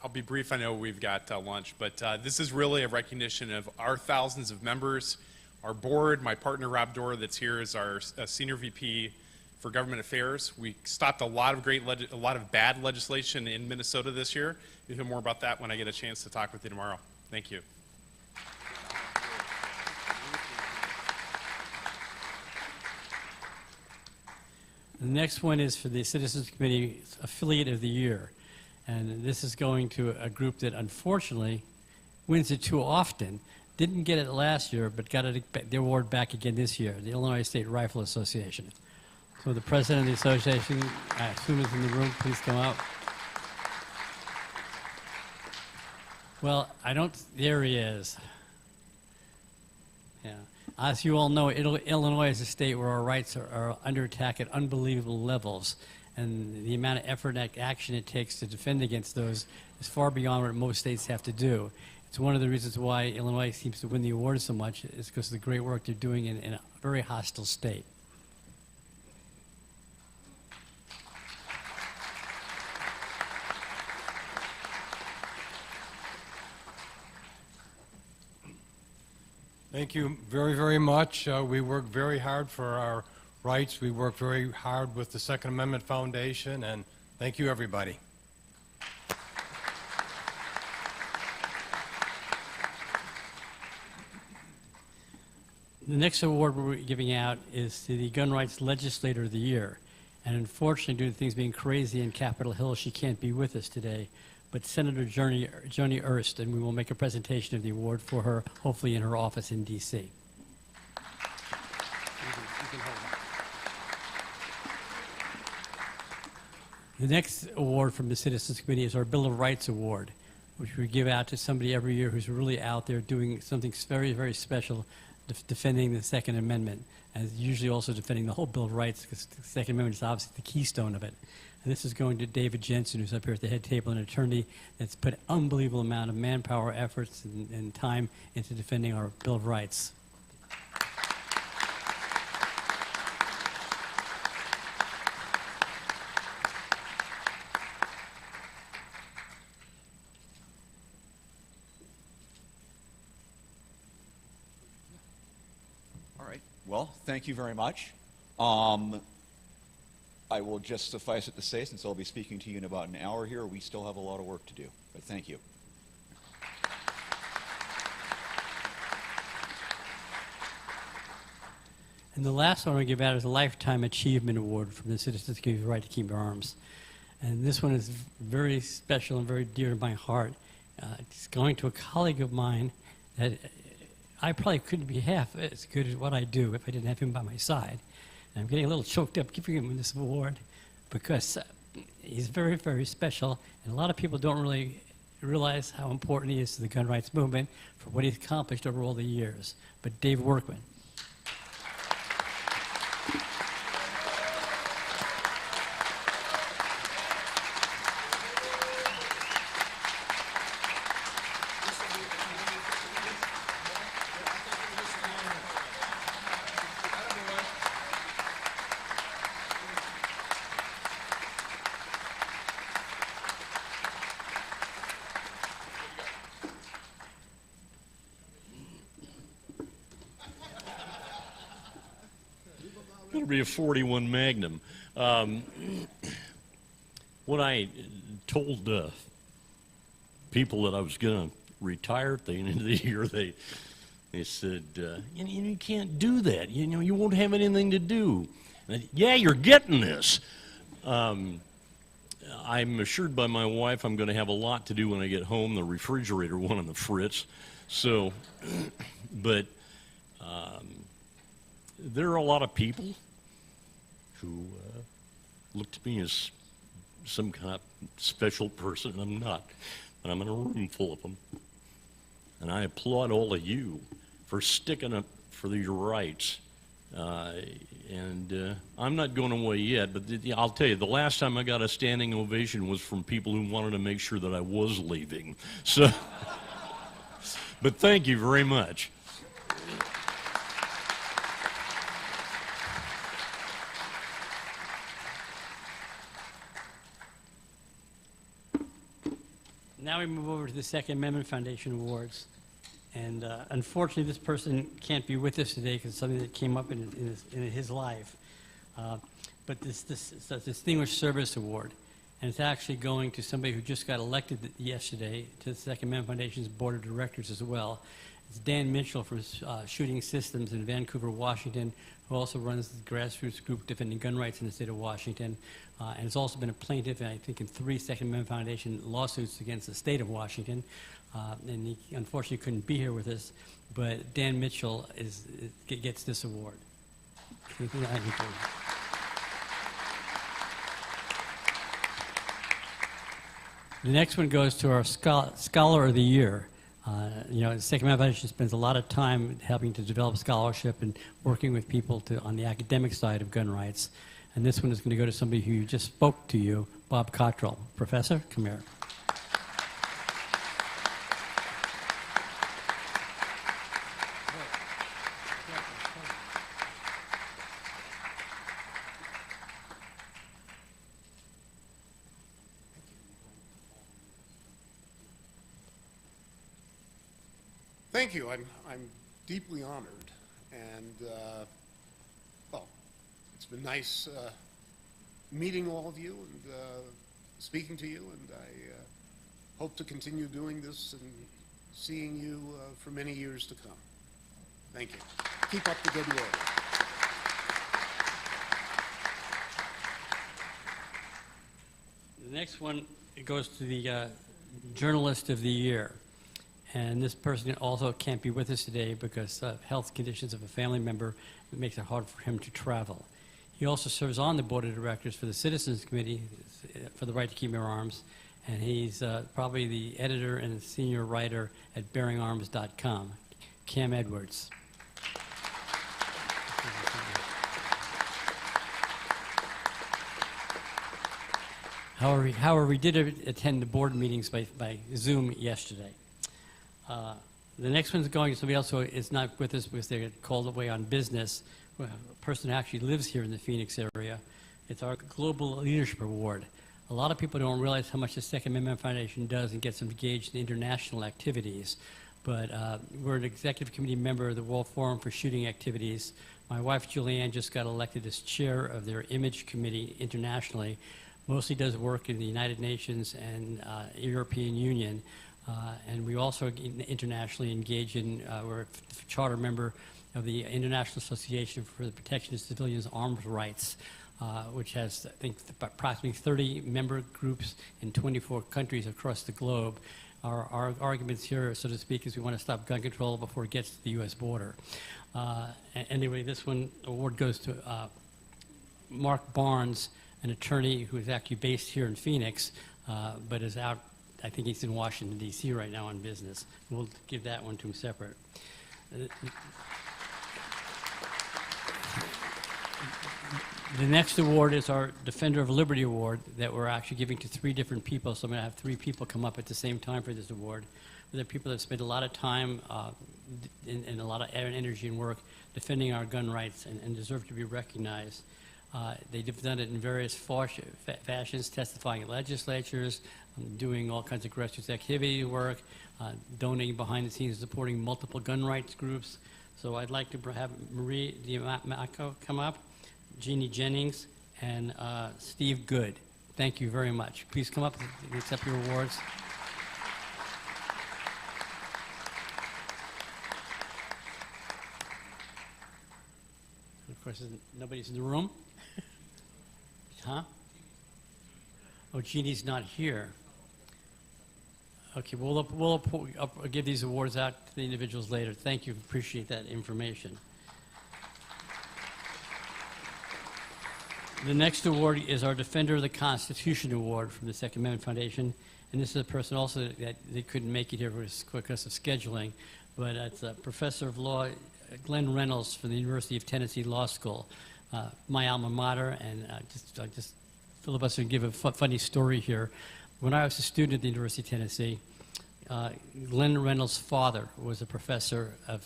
I'll be brief. I know we've got lunch, but this is really a recognition of our thousands of members, our board. My partner, Rob Dorr, that's here, is our Senior VP for Government Affairs. We stopped a lot of bad legislation in Minnesota this year. You'll hear more about that when I get a chance to talk with you tomorrow. Thank you. The next one is for the Citizens Committee Affiliate of the Year. And this is going to a group that unfortunately wins it too often. Didn't get it last year, but got the award back again this year, the Illinois State Rifle Association. So the president of the association, I assume is in the room, please come out. Well, there he is. Yeah. As you all know, Illinois is a state where our rights are under attack at unbelievable levels. And the amount of effort and action it takes to defend against those is far beyond what most states have to do. It's one of the reasons why Illinois seems to win the award so much, is because of the great work they're doing in a very hostile state. Thank you very, very much. We work very hard for our rights. We work very hard with the Second Amendment Foundation, and thank you, everybody. The next award we're giving out is to the Gun Rights Legislator of the Year. And unfortunately, due to things being crazy in Capitol Hill, she can't be with us today. But Senator Joni Ernst, and we will make a presentation of the award for her, hopefully in her office in D.C. The next award from the Citizens Committee is our Bill of Rights Award, which we give out to somebody every year who's really out there doing something very, very special, defending the Second Amendment, and usually also defending the whole Bill of Rights, because the Second Amendment is obviously the keystone of it. And this is going to David Jensen, who's up here at the head table, an attorney that's put an unbelievable amount of manpower, efforts, and time into defending our Bill of Rights. Well, thank you very much. I will just suffice it to say, since I'll be speaking to you in about an hour here, we still have a lot of work to do. But thank you. And the last one I give out is a Lifetime Achievement Award from the Citizens Committee for the Right to Keep Arms. And this one is very special and very dear to my heart. It's going to a colleague of mine that I probably couldn't be half as good at what I do if I didn't have him by my side. And I'm getting a little choked up giving him this award because he's very, very special, and a lot of people don't really realize how important he is to the gun rights movement for what he's accomplished over all the years. But Dave Workman. It'll be a 41 Magnum. When I told people that I was going to retire at the end of the year, they said, you can't do that. You won't have anything to do. And yeah, you're getting this. I'm assured by my wife I'm going to have a lot to do when I get home. The refrigerator went on the fritz. So, but there are a lot of people who look to me as some kind of special person, and I'm not. But I'm in a room full of them. And I applaud all of you for sticking up for your rights. I'm not going away yet, but I'll tell you, the last time I got a standing ovation was from people who wanted to make sure that I was leaving. So, but thank you very much. Now we move over to the Second Amendment Foundation Awards. And unfortunately, this person can't be with us today because it's something that came up in his life. But this is a Distinguished Service Award. And it's actually going to somebody who just got elected yesterday to the Second Amendment Foundation's Board of Directors as well. It's Dan Mitchell from Shooting Systems in Vancouver, Washington, who also runs the grassroots group defending gun rights in the state of Washington. And has also been a plaintiff, I think, in 3 Second Amendment Foundation lawsuits against the state of Washington. And he unfortunately couldn't be here with us, but Dan Mitchell gets this award. The next one goes to our Scholar of the Year. The Second Amendment Foundation spends a lot of time helping to develop scholarship and working with people on the academic side of gun rights. And this one is going to go to somebody who just spoke to you, Bob Cottrell. Professor, come here. Thank you. I'm deeply honored, and well, it's been nice meeting all of you and speaking to you, and I hope to continue doing this and seeing you for many years to come. Thank you. Keep up the good work. The next one goes to the Journalist of the Year. And this person also can't be with us today because of health conditions of a family member. It makes it hard for him to travel. He also serves on the board of directors for the Citizens Committee for the Right to Keep and Bear Arms. And he's probably the editor and senior writer at bearingarms.com. Cam Edwards. However, we did attend the board meetings by Zoom yesterday. The next one's going to somebody else who is not with us because they got called away on business. A person who actually lives here in the Phoenix area. It's our Global Leadership Award. A lot of people don't realize how much the Second Amendment Foundation does and gets engaged in international activities. But we're an executive committee member of the World Forum for Shooting Activities. My wife, Julianne, just got elected as chair of their image committee internationally. Mostly does work in the United Nations and European Union. And we also internationally engage in, we're a charter member of the International Association for the Protection of Civilians' Arms Rights, which has, I think, approximately 30 member groups in 24 countries across the globe. Our arguments here, so to speak, is we want to stop gun control before it gets to the U.S. border. Anyway, this one award goes to Mark Barnes, an attorney who is actually based here in Phoenix, but is out. I think he's in Washington, D.C. right now on business. We'll give that one to him separate. The next award is our Defender of Liberty Award that we're actually giving to 3 different people. So I'm going to have 3 people come up at the same time for this award. They're people that have spent a lot of time and a lot of energy and work defending our gun rights and deserve to be recognized. They've done it in various fashions, testifying at legislatures, doing all kinds of grassroots activity work, donating behind the scenes, supporting multiple gun rights groups. So I'd like to have Marie Diamaco come up, Jeannie Jennings, and Steve Good. Thank you very much. Please come up and accept your awards. Of course, nobody's in the room. Huh? Oh, Jeannie's not here. Okay, we'll give these awards out to the individuals later. Thank you. Appreciate that information. The next award is our Defender of the Constitution Award from the Second Amendment Foundation. And this is a person also that they couldn't make it here because of scheduling, but it's a professor of law, Glenn Reynolds from the University of Tennessee Law School, my alma mater. And I just filibuster and give a funny story here. When I was a student at the University of Tennessee, Glenn Reynolds' father was a professor of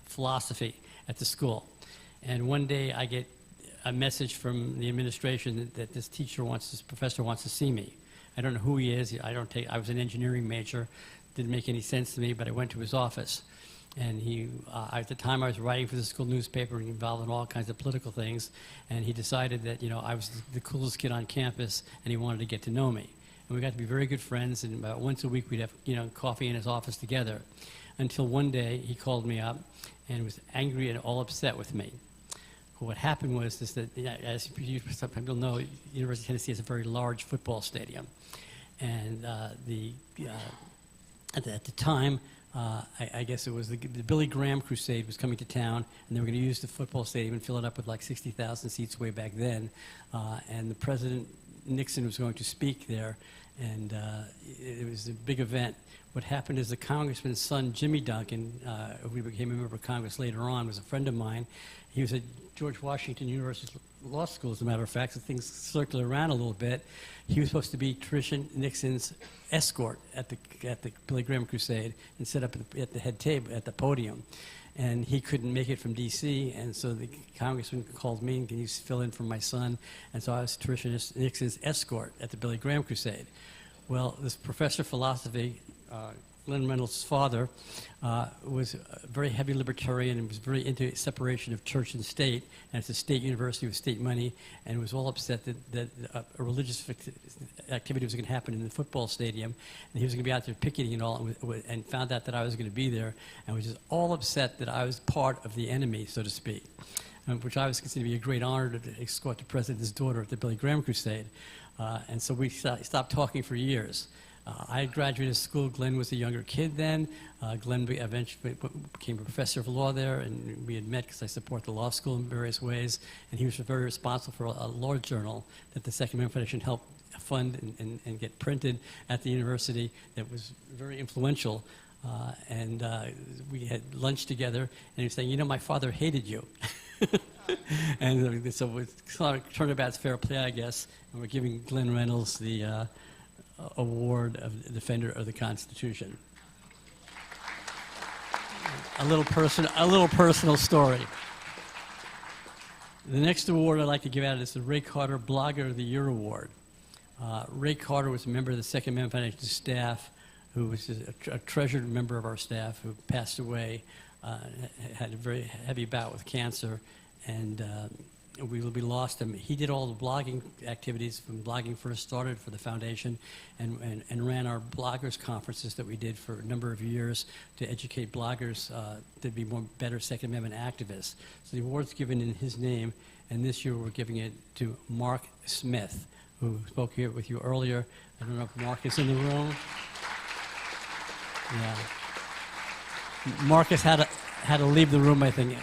philosophy at the school. And one day I get a message from the administration that this professor wants to see me. I don't know who he is. I was an engineering major. Didn't make any sense to me, but I went to his office. And at the time I was writing for the school newspaper and involved in all kinds of political things. And he decided that, I was the coolest kid on campus and he wanted to get to know me. And we got to be very good friends, and about once a week we'd have, coffee in his office together. Until one day he called me up and was angry and all upset with me. What happened was that, as some people know, University of Tennessee has a very large football stadium. And at the time, I guess it was the Billy Graham Crusade was coming to town, and they were going to use the football stadium and fill it up with like 60,000 seats way back then. And the President Nixon was going to speak there, and it was a big event. What happened is the congressman's son, Jimmy Duncan, who became a member of Congress later on, was a friend of mine. He was at George Washington University Law School, as a matter of fact, so things circled around a little bit. He was supposed to be Tricia Nixon's escort at the Billy Graham Crusade and set up at the head table, at the podium. And he couldn't make it from D.C., and so the congressman called me, and can you fill in for my son? And so I was Tricia Nixon's escort at the Billy Graham Crusade. Well, this professor of philosophy, Glenn Reynolds' father, was a very heavy libertarian and was very into separation of church and state, and it's a state university with state money, and was all upset that a religious activity was going to happen in the football stadium, and he was going to be out there picketing and all, and found out that I was going to be there, and was just all upset that I was part of the enemy, so to speak, which I was considered to be a great honor to escort the president's daughter at the Billy Graham Crusade. And so we stopped talking for years. I graduated school. Glenn was a younger kid then. Glenn eventually became a professor of law there, and we had met because I support the law school in various ways. And he was very responsible for a law journal that the Second Amendment Foundation helped fund and get printed at the university that was very influential. And we had lunch together, and he was saying, my father hated you. And so it's sort of turnabout's fair play, I guess. And we're giving Glenn Reynolds the award of Defender of the Constitution. A little personal story. The next award I'd like to give out is the Ray Carter Blogger of the Year Award. Ray Carter was a member of the Second Amendment Foundation staff, who was a treasured member of our staff, who passed away, had a very heavy bout with cancer, and we lost him. He did all the blogging activities when blogging first started for the foundation, and ran our bloggers conferences that we did for a number of years to educate bloggers to be better Second Amendment activists. So the award's given in his name, and this year we're giving it to Mark Smith, who spoke here with you earlier. I don't know if Mark is in the room. Yeah. Marcus had to leave the room, I think.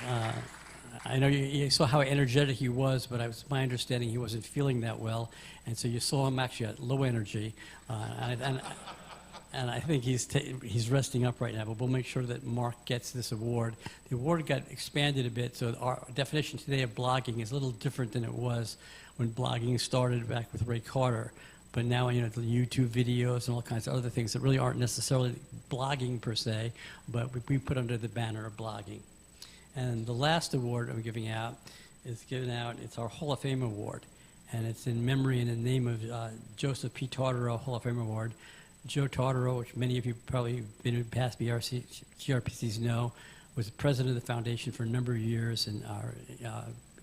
I know you saw how energetic he was, but it was my understanding he wasn't feeling that well, and so you saw him actually at low energy, and I think he's resting up right now. But we'll make sure that Mark gets this award. The award got expanded a bit, so our definition today of blogging is a little different than it was when blogging started back with Ray Carter. But now, the YouTube videos and all kinds of other things that really aren't necessarily blogging per se, but we put under the banner of blogging. And the last award I'm giving out it's our Hall of Fame Award. And it's in memory and in the name of Joseph P. Tartarow Hall of Fame Award. Joe Tartarow, which many of you probably been in past GRPCs know, was the president of the foundation for a number of years, and our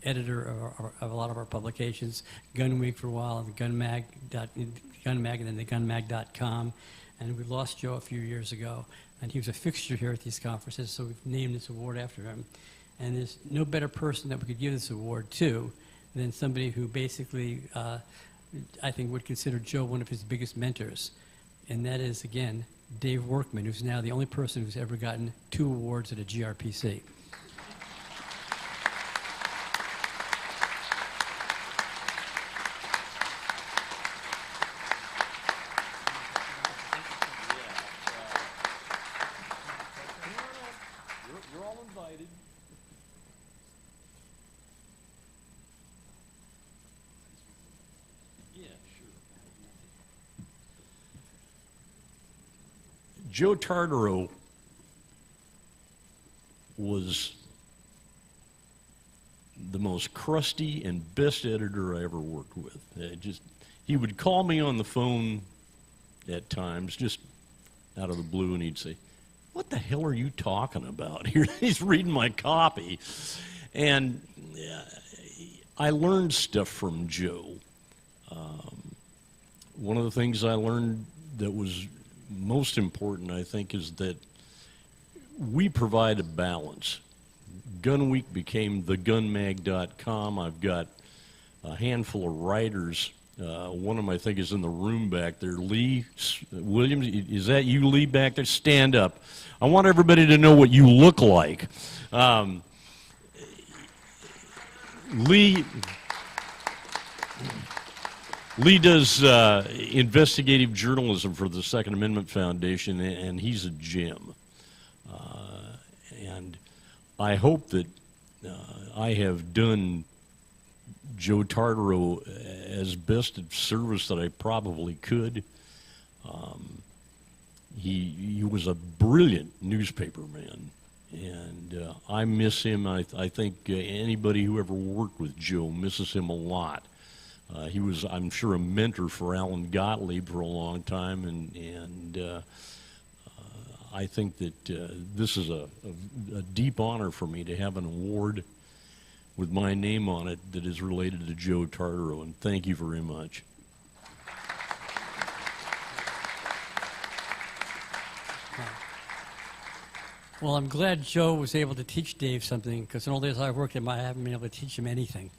editor of a lot of our publications, Gun Week for a while, and the Gun Mag, and then the gunmag.com. And we lost Joe a few years ago, and he was a fixture here at these conferences, so we've named this award after him. And there's no better person that we could give this award to than somebody who basically, I think, would consider Joe one of his biggest mentors. And that is, again, Dave Workman, who's now the only person who's ever gotten 2 awards at a GRPC. Joe Tartaro was the most crusty and best editor I ever worked with. He would call me on the phone at times, just out of the blue, and he'd say, "What the hell are you talking about here?" He's reading my copy. And I learned stuff from Joe. One of the things I learned that was most important, I think, is that we provide a balance. Gun Week became thegunmag.com. I've got a handful of writers. One of them, I think, is in the room back there. Lee Williams, is that you, Lee, back there? Stand up. I want everybody to know what you look like. Lee does investigative journalism for the Second Amendment Foundation, and he's a gem. And I hope that I have done Joe Tartaro as best of service that I probably could. He was a brilliant newspaperman, and I miss him. I think anybody who ever worked with Joe misses him a lot. He was, I'm sure, a mentor for Alan Gottlieb for a long time, and I think that this is a deep honor for me to have an award with my name on it that is related to Joe Tartaro, and thank you very much. Well, I'm glad Joe was able to teach Dave something, because in all the days I've worked with him, I haven't been able to teach him anything.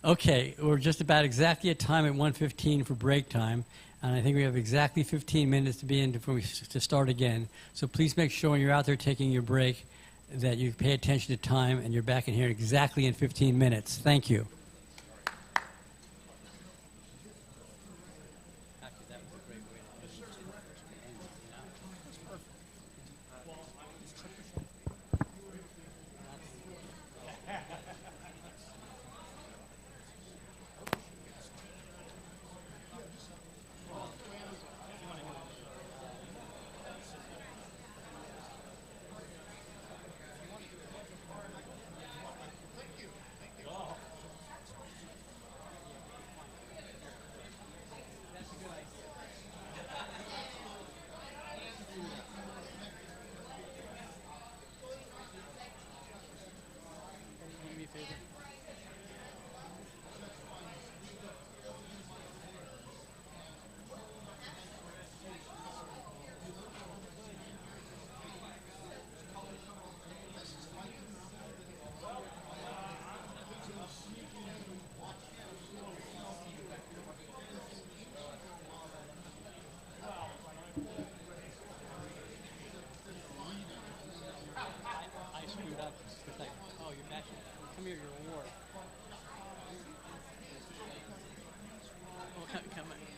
Okay, we're just about exactly at time at 1:15 for break time, and I think we have exactly 15 minutes to be in to start again. So please make sure when you're out there taking your break that you pay attention to time and you're back in here exactly in 15 minutes. Thank you.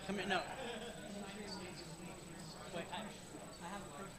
Come here, no. Wait, I have a person.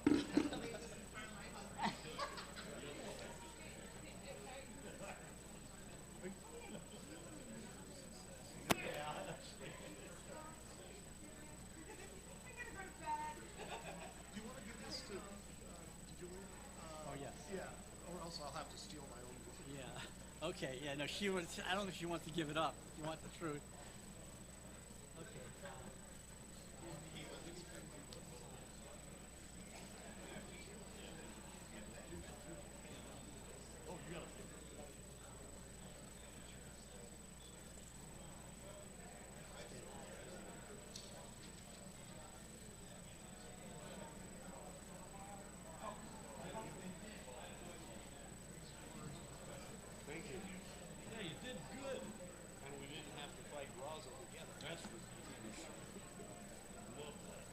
Do you want to give this to Julie? Oh, yes. Yeah, or else I'll have to steal my own book. Yeah. Okay. Yeah. No, she was. I don't think she wants to give it up. She wants the truth. Okay. Thank you. Yeah, you did good. And we didn't have to fight Raza together. That's for sure. Love that.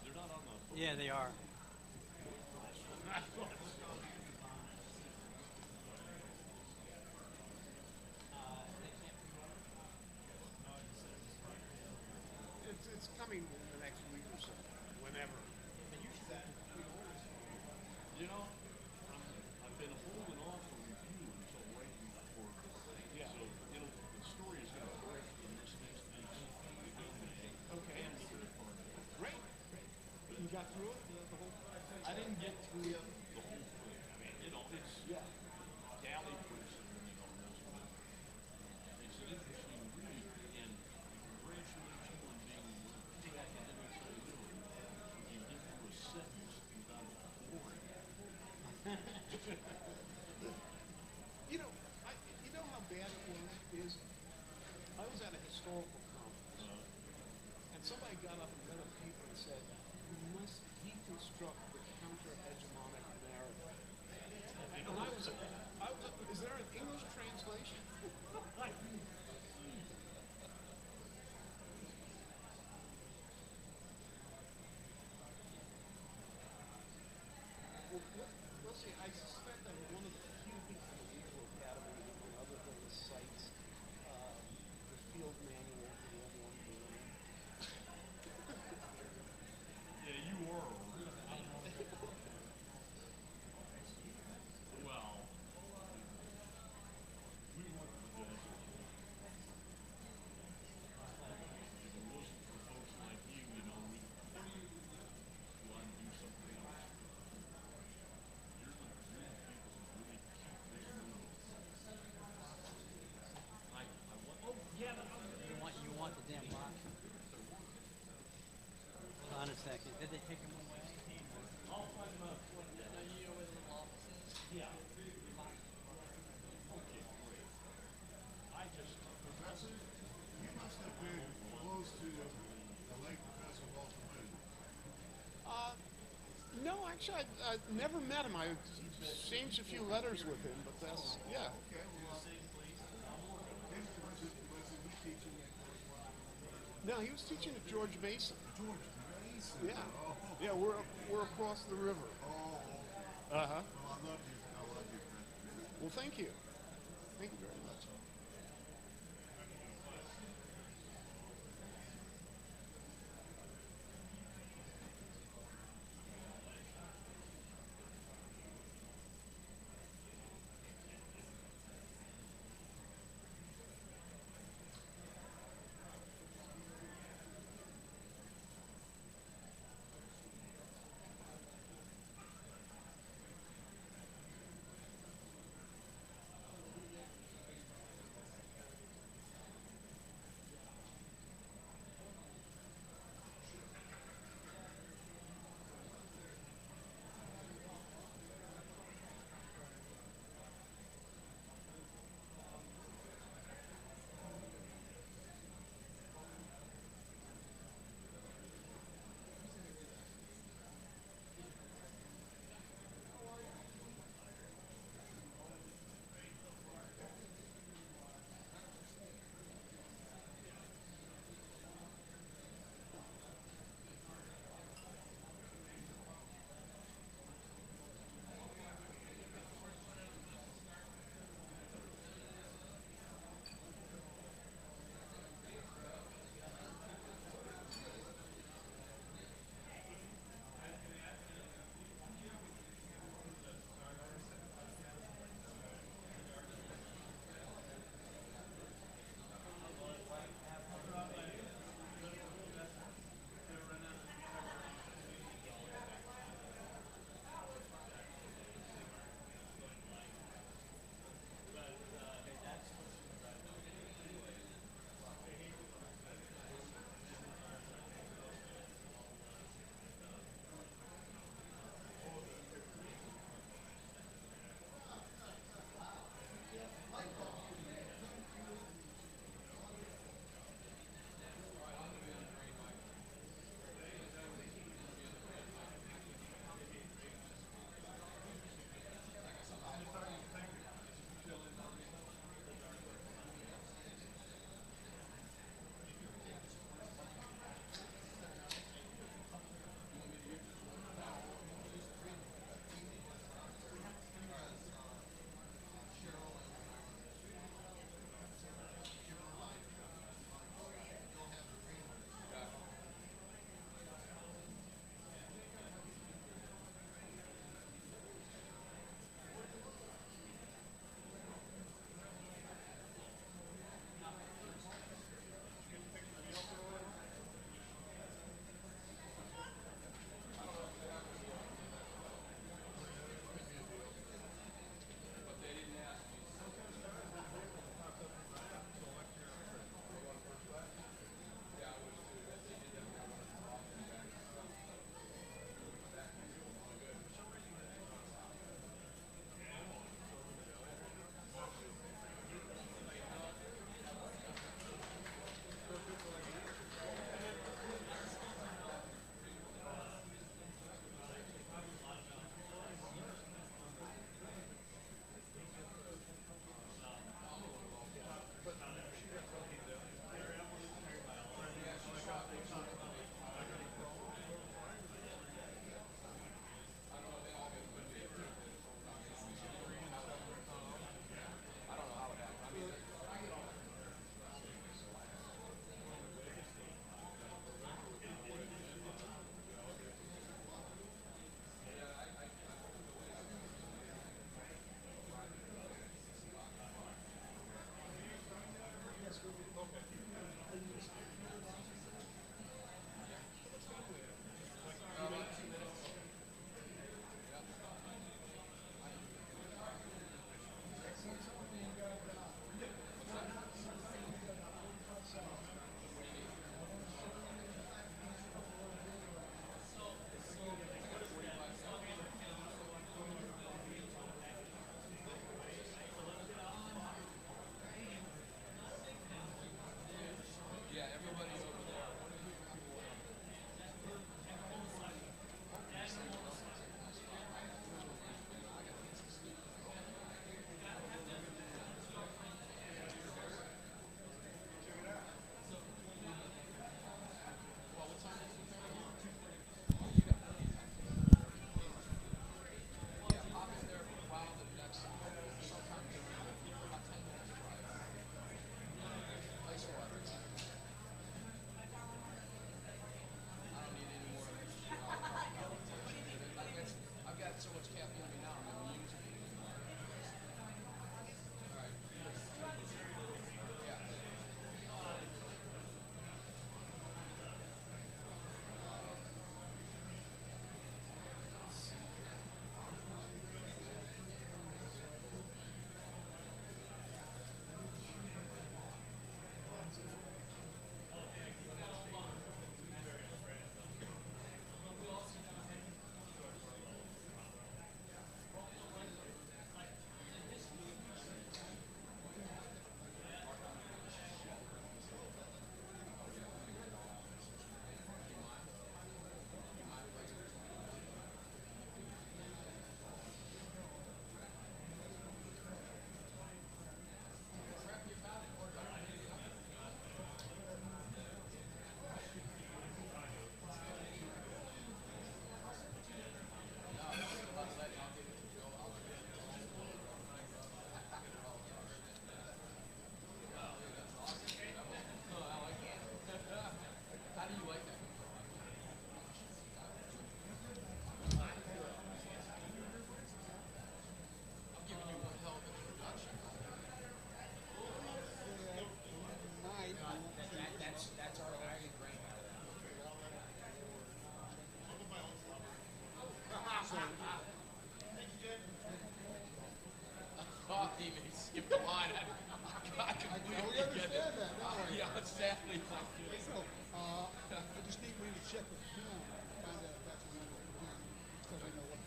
They're not on the. Yeah, they are. It's coming in the next week or so, whenever. You know, I've been holding off a review until right before this thing. Yeah. So, you know, the story is going to break in this next week's legal Okay. and the third part. Great. You got through it, the whole? I didn't get through the whole thing. I mean, you know, it's Yeah. galley person, you know, it's an interesting read, and congratulate you on being one of the academics I know. You get through a sentence without boring. You know how bad it is? I was at a historical conference, and somebody got up and read a paper and said, "We must deconstruct the counter-hegemonic narrative." And is there an English translation? Well, see, I suspect I'm one of the few people in the Legal Academy who, among other things, cites the field manual for World War II. Yeah, you are. Well, we work with the. If it wasn't for folks like you, you know, we want to do something else. You're the people who really keep this moving. I want. Oh, yeah. You want the damn box? Hold on a second. Did they take them away? I'll find them out. Yeah. Okay, great. I just. Professor, you must have been close to the late Professor Walter Lynn. No, actually, I never met him. I exchanged a few letters with him, but that's, yeah. Okay, well, was he teaching at No, he was teaching at George Mason. George Mason? Yeah. Oh, Yeah, we're across the river. oh. Uh-huh. Well, I love you, friend. Well, thank you. Thank you very much. fine. I completely We understand get it. that, don't we? Yeah, exactly. So, I just need me to check with Ken, find out if that's a number for Ken, so we know what.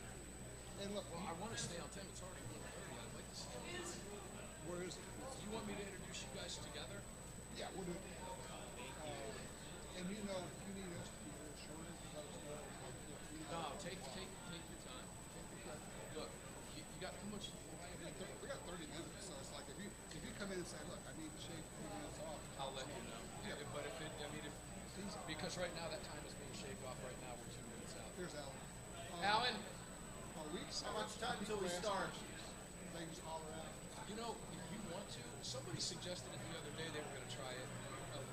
And look, Well, I want to stay on time. It's already 1:30. I'd like to stay on time. where is it? You want me to introduce you guys together? Yeah, we'll do it. And you know, if you need us to be a little shorter, because No, take your time. Look, you got how much? we got 30 minutes, so it's like if you come in and say, look, I need to shave 3 minutes off. I'll let you know. Yeah. But if because right now that time is being shaved off. Right now we're 2 minutes out. Here's Alan. Alan, How much time till we start? They just holler out. you know, if you want to, somebody suggested it the other day. They were going to try it.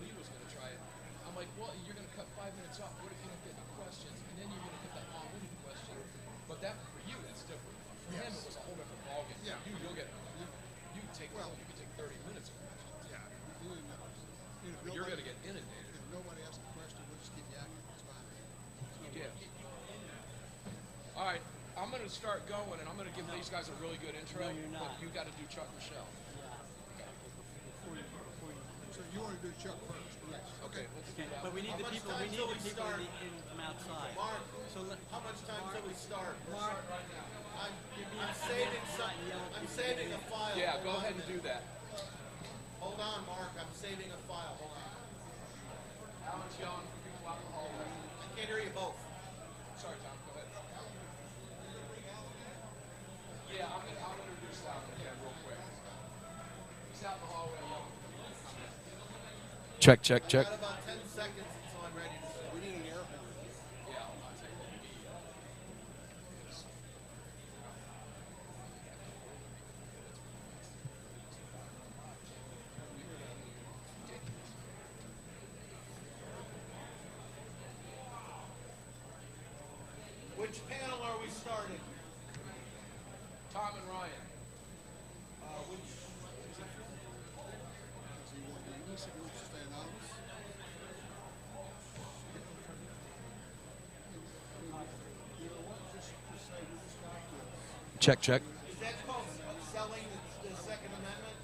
Lee was going to try it. I'm like, well, you're going to cut 5 minutes off. What if you don't get any questions? And then you're going to get that long-winded question. But that for you, that's different. For him, it was a whole different ballgame. Yeah. You'll get. You can take 30 minutes of questions. Yeah. But you're going to get inundated. If nobody asks a question, we'll just keep yakking. It's fine. Yeah. All right, I'm going to start going, and I'm going to give these guys a really good intro. No, you're not. But you got to do Chuck Michelle. So you want to do Chuck first? Yes. Okay, let's do that. But we need the people. We need the people from outside. Mark, So how much time till we start? Mark, I'm saving some. I'm saving a file. Yeah, Hold go on ahead a and do minute. that. Hold on, Mark. I'm saving a file. Hold on. Alan's yelling for people out in the hallway. I can't hear you both. Sorry, Tom, go ahead. Yeah, I'll introduce Alan again real quick. He's out in the hallway yelling. Check. I've got about 10 seconds until I'm ready to start. We need an air horn. Yeah, I'll take it. Which panel are we starting? Tom and Ryan. Which? Does he want to do this? He wants to stay anonymous? You know what? Just say we just got this. Check. Is that called selling the Second Amendment?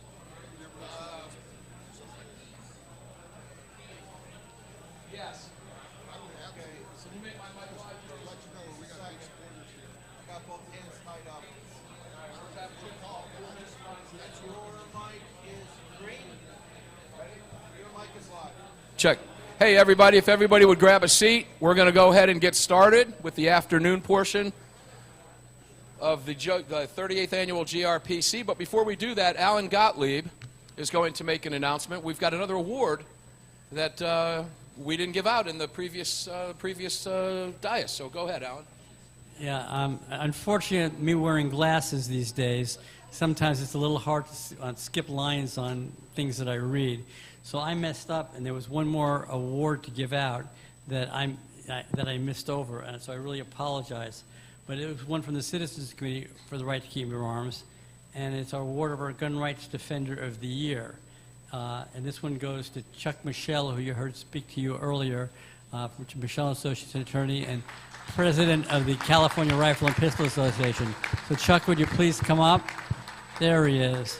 Yes. Okay. So you make my mic live. Let you know we got big supporters here. I got both hands tied up. Your mic is green. Ready? Your mic is live. Check. Hey, everybody, if everybody would grab a seat, we're going to go ahead and get started with the afternoon portion of the 38th Annual GRPC. But before we do that, Alan Gottlieb is going to make an announcement. We've got another award that we didn't give out in the previous dais. So go ahead, Alan. Yeah, unfortunately, me wearing glasses these days, sometimes it's a little hard to skip lines on things that I read. So I messed up, and there was one more award to give out that I missed over, and so I really apologize. But it was one from the Citizens Committee for the Right to Keep and Bear Arms, and it's our award of our Gun Rights Defender of the Year. And this one goes to Chuck Michelle, who you heard speak to you earlier, from Michelle Associates Attorney and President of the California Rifle and Pistol Association. So Chuck, would you please come up? There he is.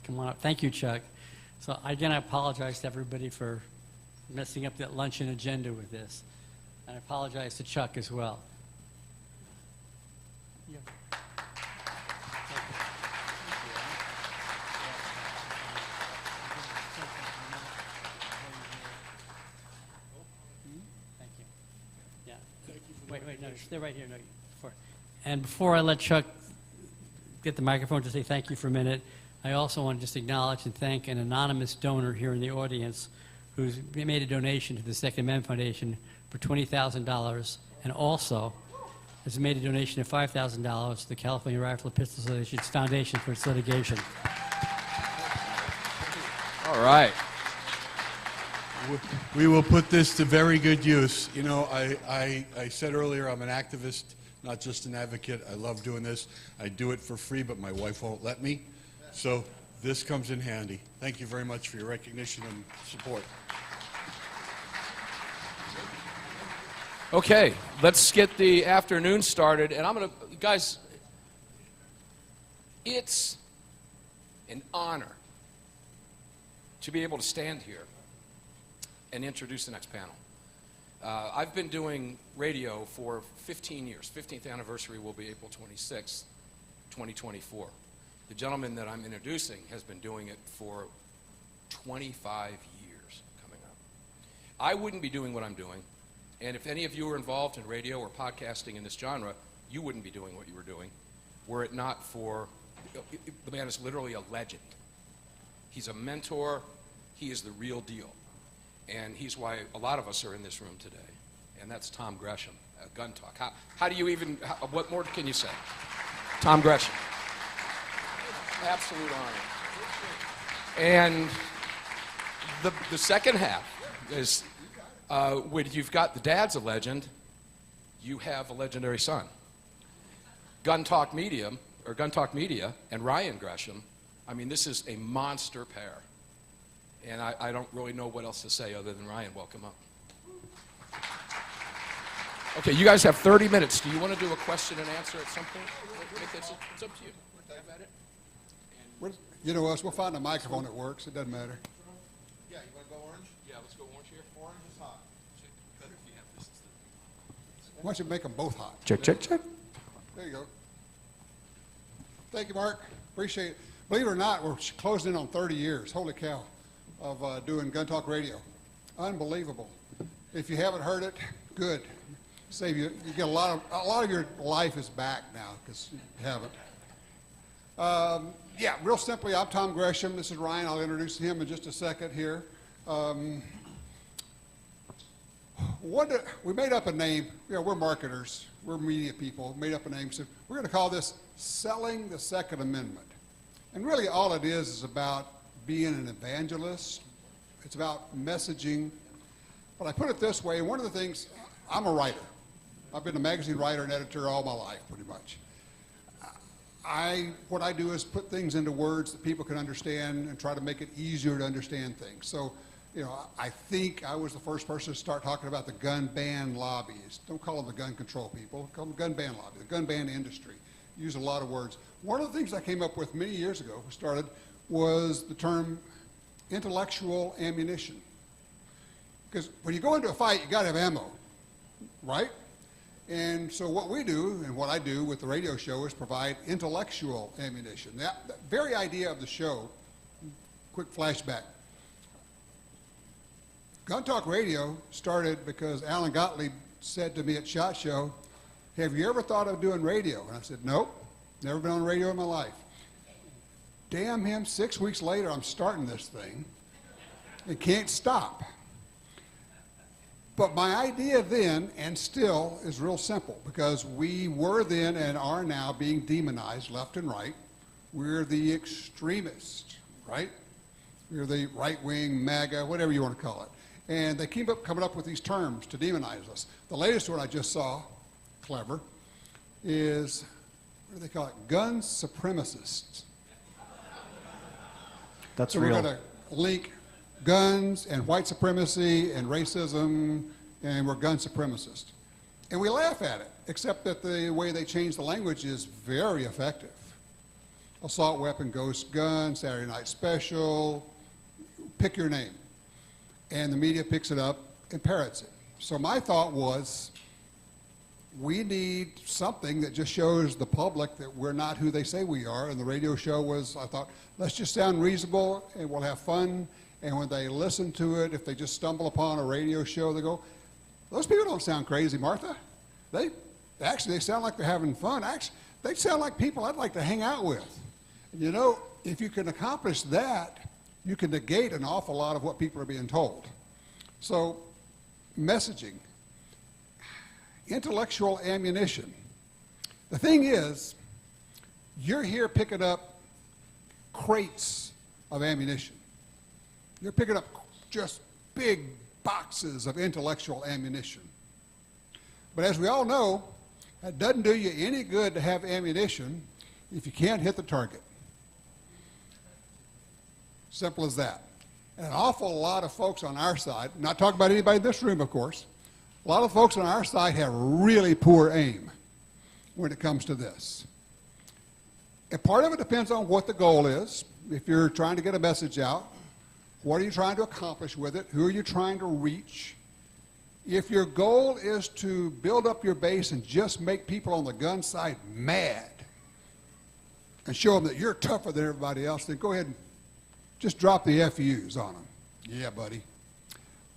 Come on up. Thank you, Chuck. So again, I apologize to everybody for messing up that luncheon agenda with this. And I apologize to Chuck as well. Yeah. Thank you. Yeah. Wait, no, stay right here. No, before I let Chuck get the microphone to say thank you for a minute, I also want to just acknowledge and thank an anonymous donor here in the audience who's made a donation to the Second Amendment Foundation for $20,000 and also has made a donation of $5,000 to the California Rifle and Pistol Association's Foundation for its litigation. All right. We will put this to very good use. You know, I said earlier I'm an activist not just an advocate. I love doing this. I do it for free, but my wife won't let me. So this comes in handy. Thank you very much for your recognition and support. Okay, let's get the afternoon started. And I'm going to, guys, it's an honor to be able to stand here and introduce the next panel. I've been doing radio for 15 years. 15th anniversary will be April 26th, 2024. The gentleman that I'm introducing has been doing it for 25 years coming up. I wouldn't be doing what I'm doing, and if any of you are involved in radio or podcasting in this genre, you wouldn't be doing what you were doing were it not for, the man is literally a legend. He's a mentor. He is the real deal. And he's why a lot of us are in this room today. And that's Tom Gresham, Gun Talk. How do you even, what more can you say? Tom Gresham. Absolute honor. And the second half is, when you've got the dad's a legend, you have a legendary son. Gun Talk Media and Ryan Gresham, I mean, this is a monster pair. And I don't really know what else to say other than Ryan, welcome up. Okay, you guys have 30 minutes. Do you want to do a question and answer at some point? It's up to you. Have at it. You know us, we'll find a microphone that works. It doesn't matter. Yeah, you want to go orange? Yeah, let's go orange here. Orange is hot. Why don't you make them both hot? Check, check, check. There you go. Thank you, Mark. Appreciate it. Believe it or not, we're closing in on 30 years. Holy cow. Of doing Gun Talk Radio. Unbelievable. If you haven't heard it, good. Save you get a lot of your life is back now because you haven't. Yeah, real simply, I'm Tom Gresham. This is Ryan. I'll introduce him in just a second here. We made up a name. You know, we're marketers. We're media people. Made up a name. So we're going to call this Selling the Second Amendment. And really all it is about being an evangelist. It's about messaging. But I put it this way, one of the things, I'm a writer. I've been a magazine writer and editor all my life, pretty much. What I do is put things into words that people can understand and try to make it easier to understand things. So, you know, I think I was the first person to start talking about the gun ban lobbies. Don't call them the gun control people, call them gun ban lobby, the gun ban industry. Use a lot of words. One of the things I came up with many years ago, we started, was the term intellectual ammunition. Because when you go into a fight, you got to have ammo, right? And so what we do, and what I do with the radio show, is provide intellectual ammunition. That very idea of the show, quick flashback. Gun Talk Radio started because Alan Gottlieb said to me at SHOT Show, have you ever thought of doing radio? And I said, nope, never been on radio in my life. Damn him, 6 weeks later, I'm starting this thing. It can't stop. But my idea then, and still, is real simple, because we were then and are now being demonized left and right. We're the extremists, right? We're the right-wing, MAGA, whatever you want to call it. And they keep coming up with these terms to demonize us. The latest one I just saw, clever, is, what do they call it? Gun supremacists. That's so real. We're going to link guns and white supremacy and racism, and we're gun supremacists. And we laugh at it, except that the way they change the language is very effective. Assault weapon, ghost gun, Saturday Night Special, pick your name. And the media picks it up and parrots it. So my thought was, we need something that just shows the public that we're not who they say we are. And the radio show was, I thought, let's just sound reasonable and we'll have fun. And when they listen to it, if they just stumble upon a radio show, they go, those people don't sound crazy, Martha. They sound like they're having fun. Actually, they sound like people I'd like to hang out with. And you know, if you can accomplish that, you can negate an awful lot of what people are being told. So, messaging. Intellectual ammunition. The thing is, you're here picking up crates of ammunition. You're picking up just big boxes of intellectual ammunition. But as we all know, It doesn't do you any good to have ammunition if you can't hit the target. Simple as that. And an awful lot of folks on our side, not talking about anybody in this room, of course, a lot of folks on our side have really poor aim when it comes to this. And part of it depends on what the goal is. If you're trying to get a message out, what are you trying to accomplish with it? Who are you trying to reach? If your goal is to build up your base and just make people on the gun side mad and show them that you're tougher than everybody else, then go ahead and just drop the FUs on them. Yeah, buddy.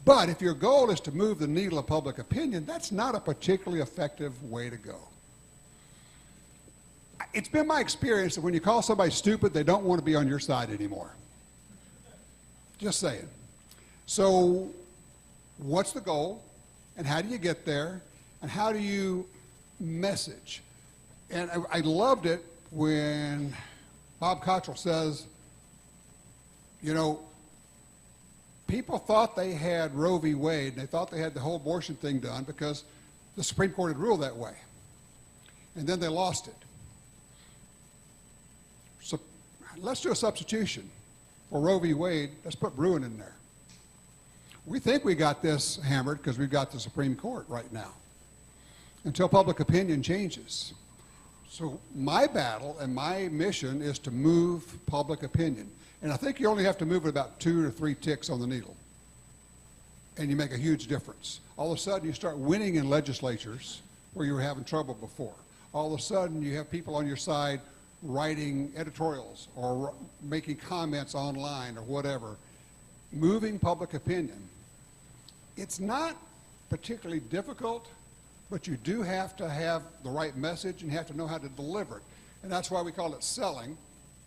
But if your goal is to move the needle of public opinion, that's not a particularly effective way to go. It's been my experience that when you call somebody stupid, they don't want to be on your side anymore. Just saying. So what's the goal, and how do you get there, and how do you message? And I loved it when Bob Cottrell says, you know, people thought they had Roe v. Wade, and they thought they had the whole abortion thing done because the Supreme Court had ruled that way. And then they lost it. So let's do a substitution for Roe v. Wade. Let's put Bruin in there. We think we got this hammered because we've got the Supreme Court right now until public opinion changes. So my battle and my mission is to move public opinion. And I think you only have to move it about 2 or 3 ticks on the needle. And you make a huge difference. All of a sudden you start winning in legislatures where you were having trouble before. All of a sudden you have people on your side writing editorials or making comments online or whatever. Moving public opinion. It's not particularly difficult, but you do have to have the right message and you have to know how to deliver it. And that's why we call it selling,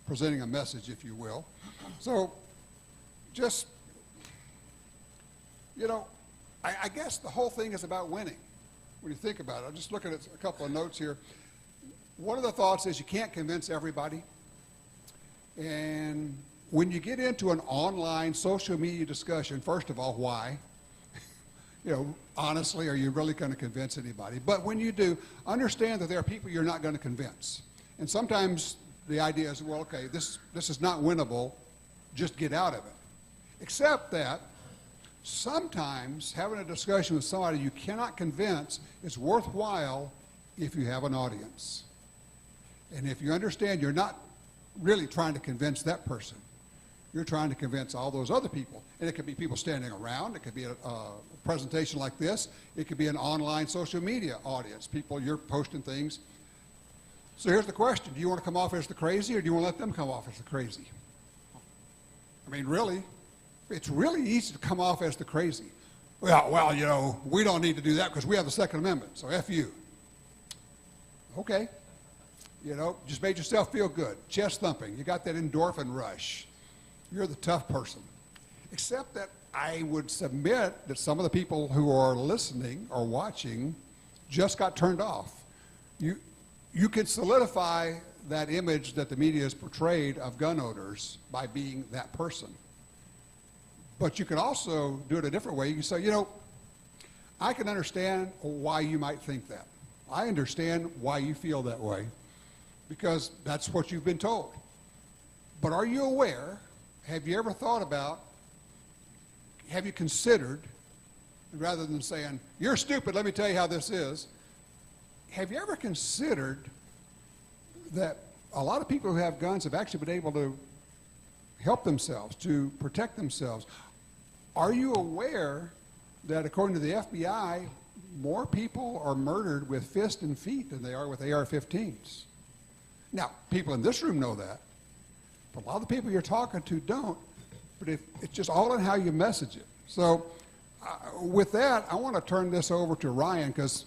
presenting a message, if you will. So just, you know, I guess the whole thing is about winning when you think about it. I'm just looking at a couple of notes here. One of the thoughts is you can't convince everybody. And when you get into an online social media discussion, first of all, why? You know, honestly, are you really going to convince anybody? But when you do, understand that there are people you're not going to convince. And sometimes the idea is, well, okay, this is not winnable, just get out of it. Except that sometimes having a discussion with somebody you cannot convince is worthwhile if you have an audience. And if you understand you're not really trying to convince that person, you're trying to convince all those other people. And it could be people standing around, it could be a presentation like this, it could be an online social media audience, people, you're posting things. So here's the question, do you want to come off as the crazy or do you want to let them come off as the crazy? I mean, really, it's really easy to come off as the crazy. Well, you know, we don't need to do that because we have the Second Amendment, so F you. Okay, you know, just made yourself feel good, chest thumping, you got that endorphin rush. You're the tough person. Except that I would submit that some of the people who are listening or watching just got turned off. You could solidify that image that the media has portrayed of gun owners by being that person. But you can also do it a different way. You can say, you know, I can understand why you might think that. I understand why you feel that way because that's what you've been told. But are you aware, have you ever thought about, have you considered, rather than saying, you're stupid, let me tell you how this is, have you ever considered that a lot of people who have guns have actually been able to help themselves, to protect themselves? Are you aware that according to the FBI, more people are murdered with fist and feet than they are with AR-15s? Now, people in this room know that, but a lot of the people you're talking to don't. But it's just all in how you message it. So with that, I want to turn this over to Ryan because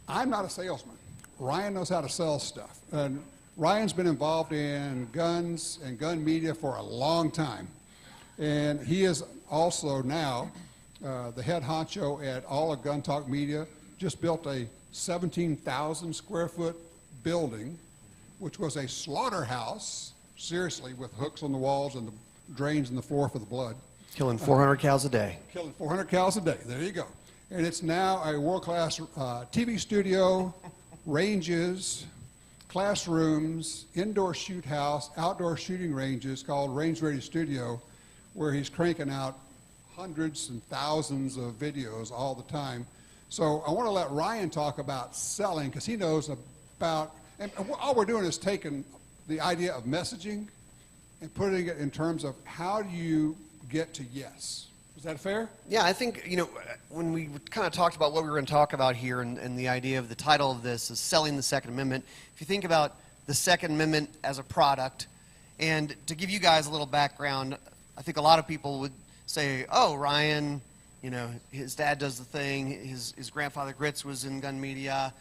I'm not a salesman. Ryan knows how to sell stuff. And Ryan's been involved in guns and gun media for a long time. And he is also now the head honcho at all of Gun Talk Media. Just built a 17,000 square foot building, which was a slaughterhouse, seriously, with hooks on the walls and the drains in the floor for the blood. Killing 400 cows a day. Killing 400 cows a day. There you go. And it's now a world-class TV studio, ranges, classrooms, indoor shoot house, outdoor shooting ranges called Range Ready Studio, where he's cranking out hundreds and thousands of videos all the time. So I want to let Ryan talk about selling, because he knows about, and all we're doing is taking the idea of messaging and putting it in terms of how do you get to yes. Is that fair? Yeah, I think, when we kind of talked about what we were going to talk about here, and the idea of the title of this is selling the Second Amendment. If you think about the Second Amendment as a product, and to give you guys a little background, I think a lot of people would say, oh, Ryan, his dad does the thing, his grandfather Grits was in gun media.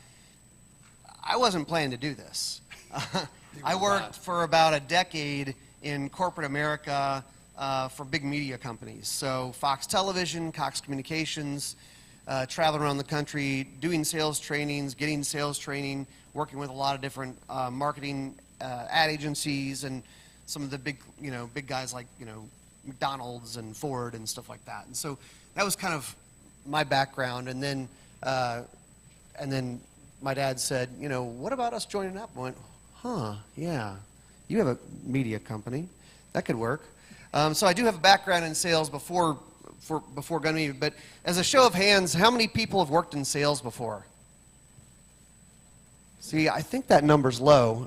I wasn't planning to do this. I worked for about a decade in corporate America for big media companies. So Fox Television, Cox Communications, traveling around the country, doing sales trainings, getting sales training, working with a lot of different marketing ad agencies and some of the big guys like, McDonald's and Ford and stuff like that. And so that was kind of my background. And then my dad said, what about us joining up? I went, yeah, you have a media company. That could work. So I do have a background in sales before gun media, but as a show of hands, how many people have worked in sales before? See, I think that number's low.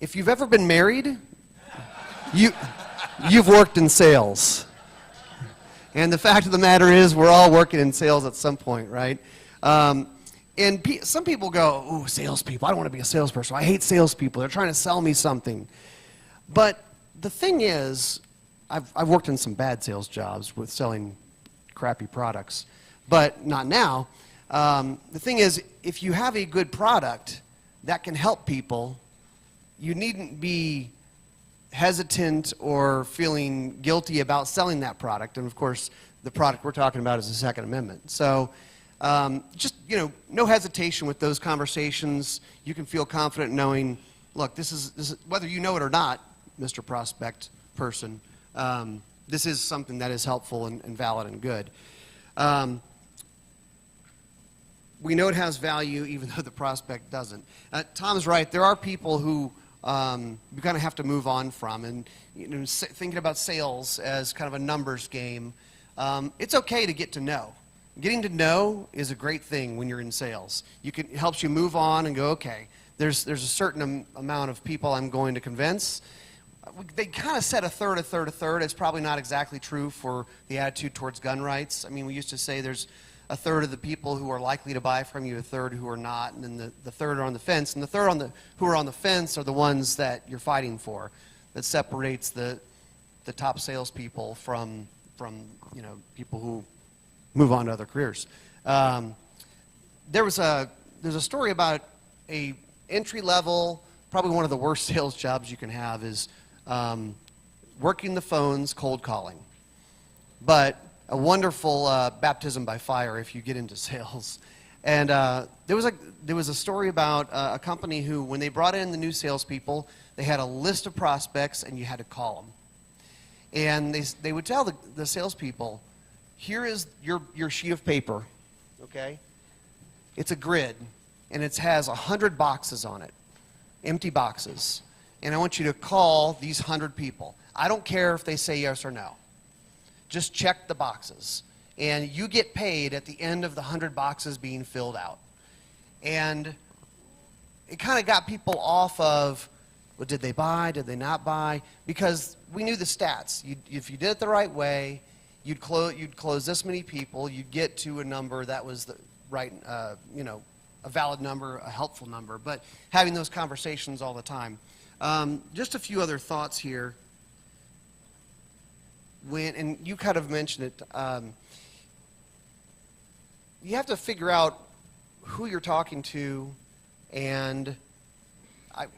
If you've ever been married, you've worked in sales. And the fact of the matter is, we're all working in sales at some point, right? And some people go, ooh, salespeople, I don't want to be a salesperson. I hate salespeople. They're trying to sell me something. But the thing is, I've worked in some bad sales jobs with selling crappy products, but not now. The thing is, if you have a good product that can help people, you needn't be hesitant or feeling guilty about selling that product. And of course, the product we're talking about is the Second Amendment. So just, no hesitation with those conversations. You can feel confident knowing, look, this is whether you know it or not, Mr. Prospect person, this is something that is helpful and valid and good. We know it has value even though the prospect doesn't. Tom's right. There are people who you kind of have to move on from. And thinking about sales as kind of a numbers game, it's okay to get to know. Getting to know is a great thing when you're in sales. It helps you move on and go, okay, there's a certain amount of people I'm going to convince. They kind of said a third. It's probably not exactly true for the attitude towards gun rights. I mean, we used to say there's a third of the people who are likely to buy from you, a third who are not, and then the third are on the fence. And the third who are on the fence are the ones that you're fighting for. That separates the top salespeople from people who move on to other careers. There's a story about a entry level, probably one of the worst sales jobs you can have is working the phones, cold calling. But a wonderful baptism by fire if you get into sales. And there was a story about a company who, when they brought in the new salespeople, they had a list of prospects and you had to call them. And they would tell the salespeople, here is your sheet of paper, okay? It's a grid, and it has 100 boxes on it, empty boxes. And I want you to call these 100 people. I don't care if they say yes or no. Just check the boxes. And you get paid at the end of the 100 boxes being filled out. And it kind of got people off of, well, did they buy, did they not buy? Because we knew the stats. If you did it the right way, you'd close this many people, you'd get to a number that was the right, a valid number, a helpful number. But having those conversations all the time. Just a few other thoughts here. And you kind of mentioned it, you have to figure out who you're talking to, and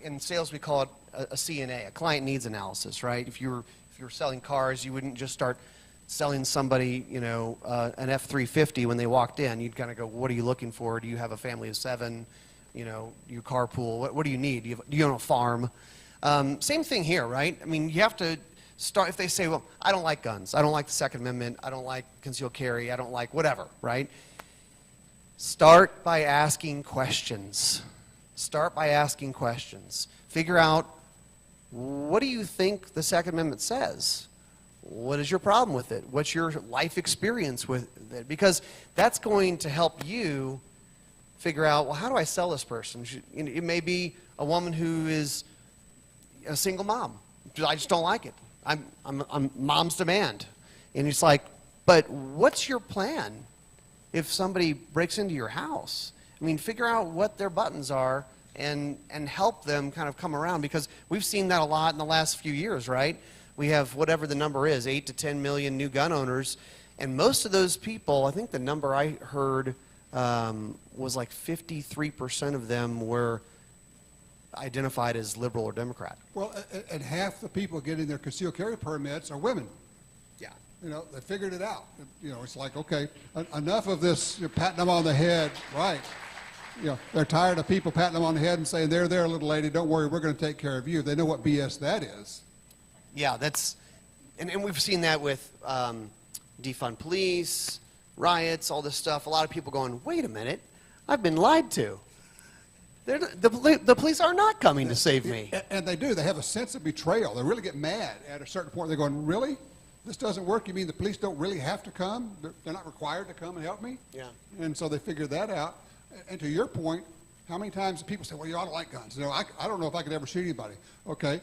in sales we call it a CNA, a client needs analysis, right? If you're selling cars, you wouldn't just start selling somebody, an F-350 when they walked in. You'd kind of go, what are you looking for? Do you have a family of 7? Do you carpool? What do you need? Do you own a farm? Same thing here, right? I mean, you have to start, if they say, well, I don't like guns, I don't like the Second Amendment, I don't like concealed carry, I don't like whatever, right? Start by asking questions. Start by asking questions. Figure out, what do you think the Second Amendment says? What is your problem with it? What's your life experience with it? Because that's going to help you figure out, well, how do I sell this person? It may be a woman who is a single mom. I just don't like it. I'm mom's demand. And it's like, but what's your plan if somebody breaks into your house? I mean, figure out what their buttons are and help them kind of come around, because we've seen that a lot in the last few years, right? We have whatever the number is, 8 to 10 million new gun owners, and most of those people, I think the number I heard was like 53% of them were identified as liberal or Democrat. Well, and half the people getting their concealed carry permits are women. Yeah. You know, they figured it out. You know, it's like, okay, enough of this, you're patting them on the head, right? You know, they're tired of people patting them on the head and saying, there, little lady, don't worry, we're going to take care of you. They know what BS that is. Yeah, and we've seen that with defund police, riots, all this stuff. A lot of people going, wait a minute, I've been lied to. The police are not coming to save me. And they do. They have a sense of betrayal. They really get mad at a certain point. They're going, really? This doesn't work? You mean the police don't really have to come? They're not required to come and help me? Yeah. And so they figured that out. And to your point, how many times do people say, well, you ought to like guns? You know, I don't know if I could ever shoot anybody. Okay.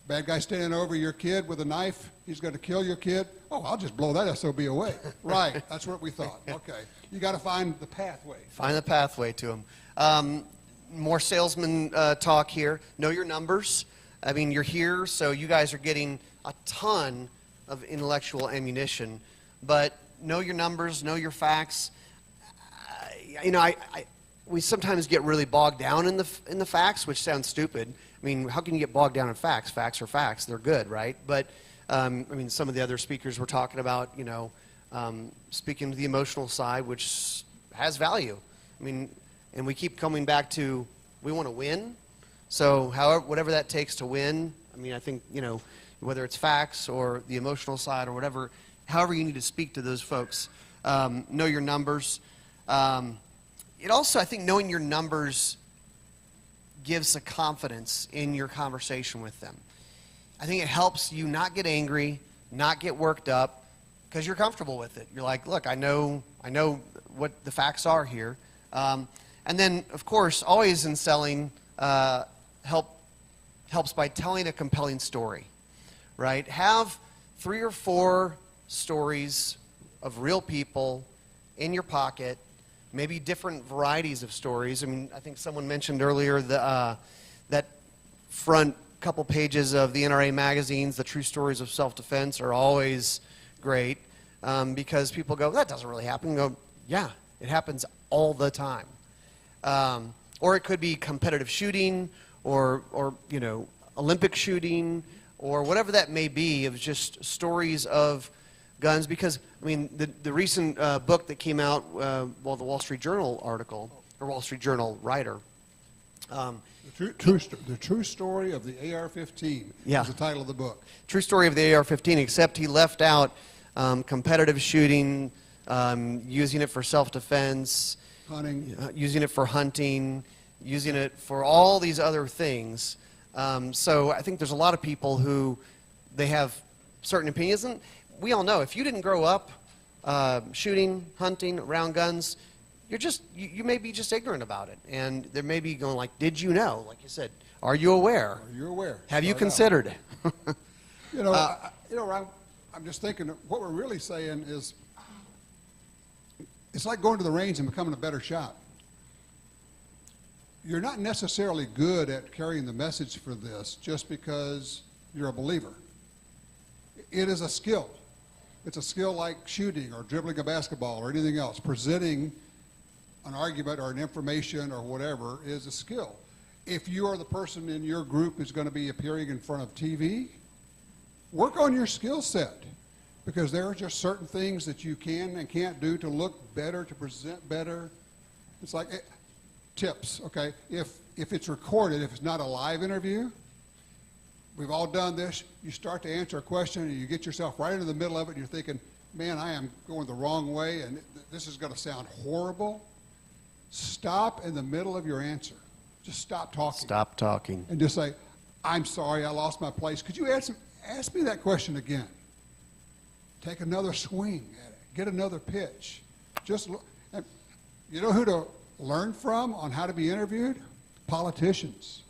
Bad guy standing over your kid with a knife, he's going to kill your kid. Oh, I'll just blow that SOB away. Right, that's what we thought. Okay, you got to find the pathway. Find the pathway to them. More salesman talk here. Know your numbers. I mean, you're here, so you guys are getting a ton of intellectual ammunition. But know your numbers, know your facts. You know, we sometimes get really bogged down in the facts, which sounds stupid. I mean, how can you get bogged down in facts? Facts are facts. They're good, right? But, I mean, some of the other speakers were talking about, you know, speaking to the emotional side, which has value. I mean, and we keep coming back to, we want to win. So however, whatever that takes to win, I mean, I think, you know, whether it's facts or the emotional side or whatever, however you need to speak to those folks, know your numbers. It also, I think, knowing your numbers gives a confidence in your conversation with them. I think it helps you not get angry, not get worked up, because you're comfortable with it. You're like, look, I know what the facts are here. And then, of course, always in selling, helps by telling a compelling story, right? Have 3 or 4 stories of real people in your pocket, maybe different varieties of stories. I mean, I think someone mentioned earlier that front couple pages of the NRA magazines, the true stories of self-defense, are always great because people go, that doesn't really happen. And go, yeah, it happens all the time. Or it could be competitive shooting or you know, Olympic shooting or whatever that may be, of just stories of guns. Because, I mean, the recent book that came out, well, the Wall Street Journal article, or Wall Street Journal writer. The true story of the AR-15 Yeah. is the title of the book. True story of the AR-15, except he left out competitive shooting, using it for self-defense, Hunting. using it for hunting, using it for all these other things. So I think there's a lot of people who, they have certain opinions. And we all know, if you didn't grow up shooting, hunting, around guns, you may be just ignorant about it. And there may be going like, did you know? Like you said, are you aware? Are you aware? Have you Start out. considered it? You know, I'm just thinking, what we're really saying is, it's like going to the range and becoming a better shot. You're not necessarily good at carrying the message for this just because you're a believer. It is a skill. It's a skill like shooting or dribbling a basketball or anything else. Presenting an argument or an information or whatever is a skill. If you are the person in your group who's going to be appearing in front of TV, work on your skill set, because there are just certain things that you can and can't do to look better, to present better. It's like tips, okay? If it's recorded, if it's not a live interview, we've all done this. You start to answer a question and you get yourself right into the middle of it and you're thinking, man, I am going the wrong way and this is going to sound horrible. Stop in the middle of your answer. just stop talking. Stop talking. And just say, I'm sorry, I lost my place. Could you ask me that question again? Take another swing at it. Get another pitch. Just look. And you know who to learn from on how to be interviewed? Politicians.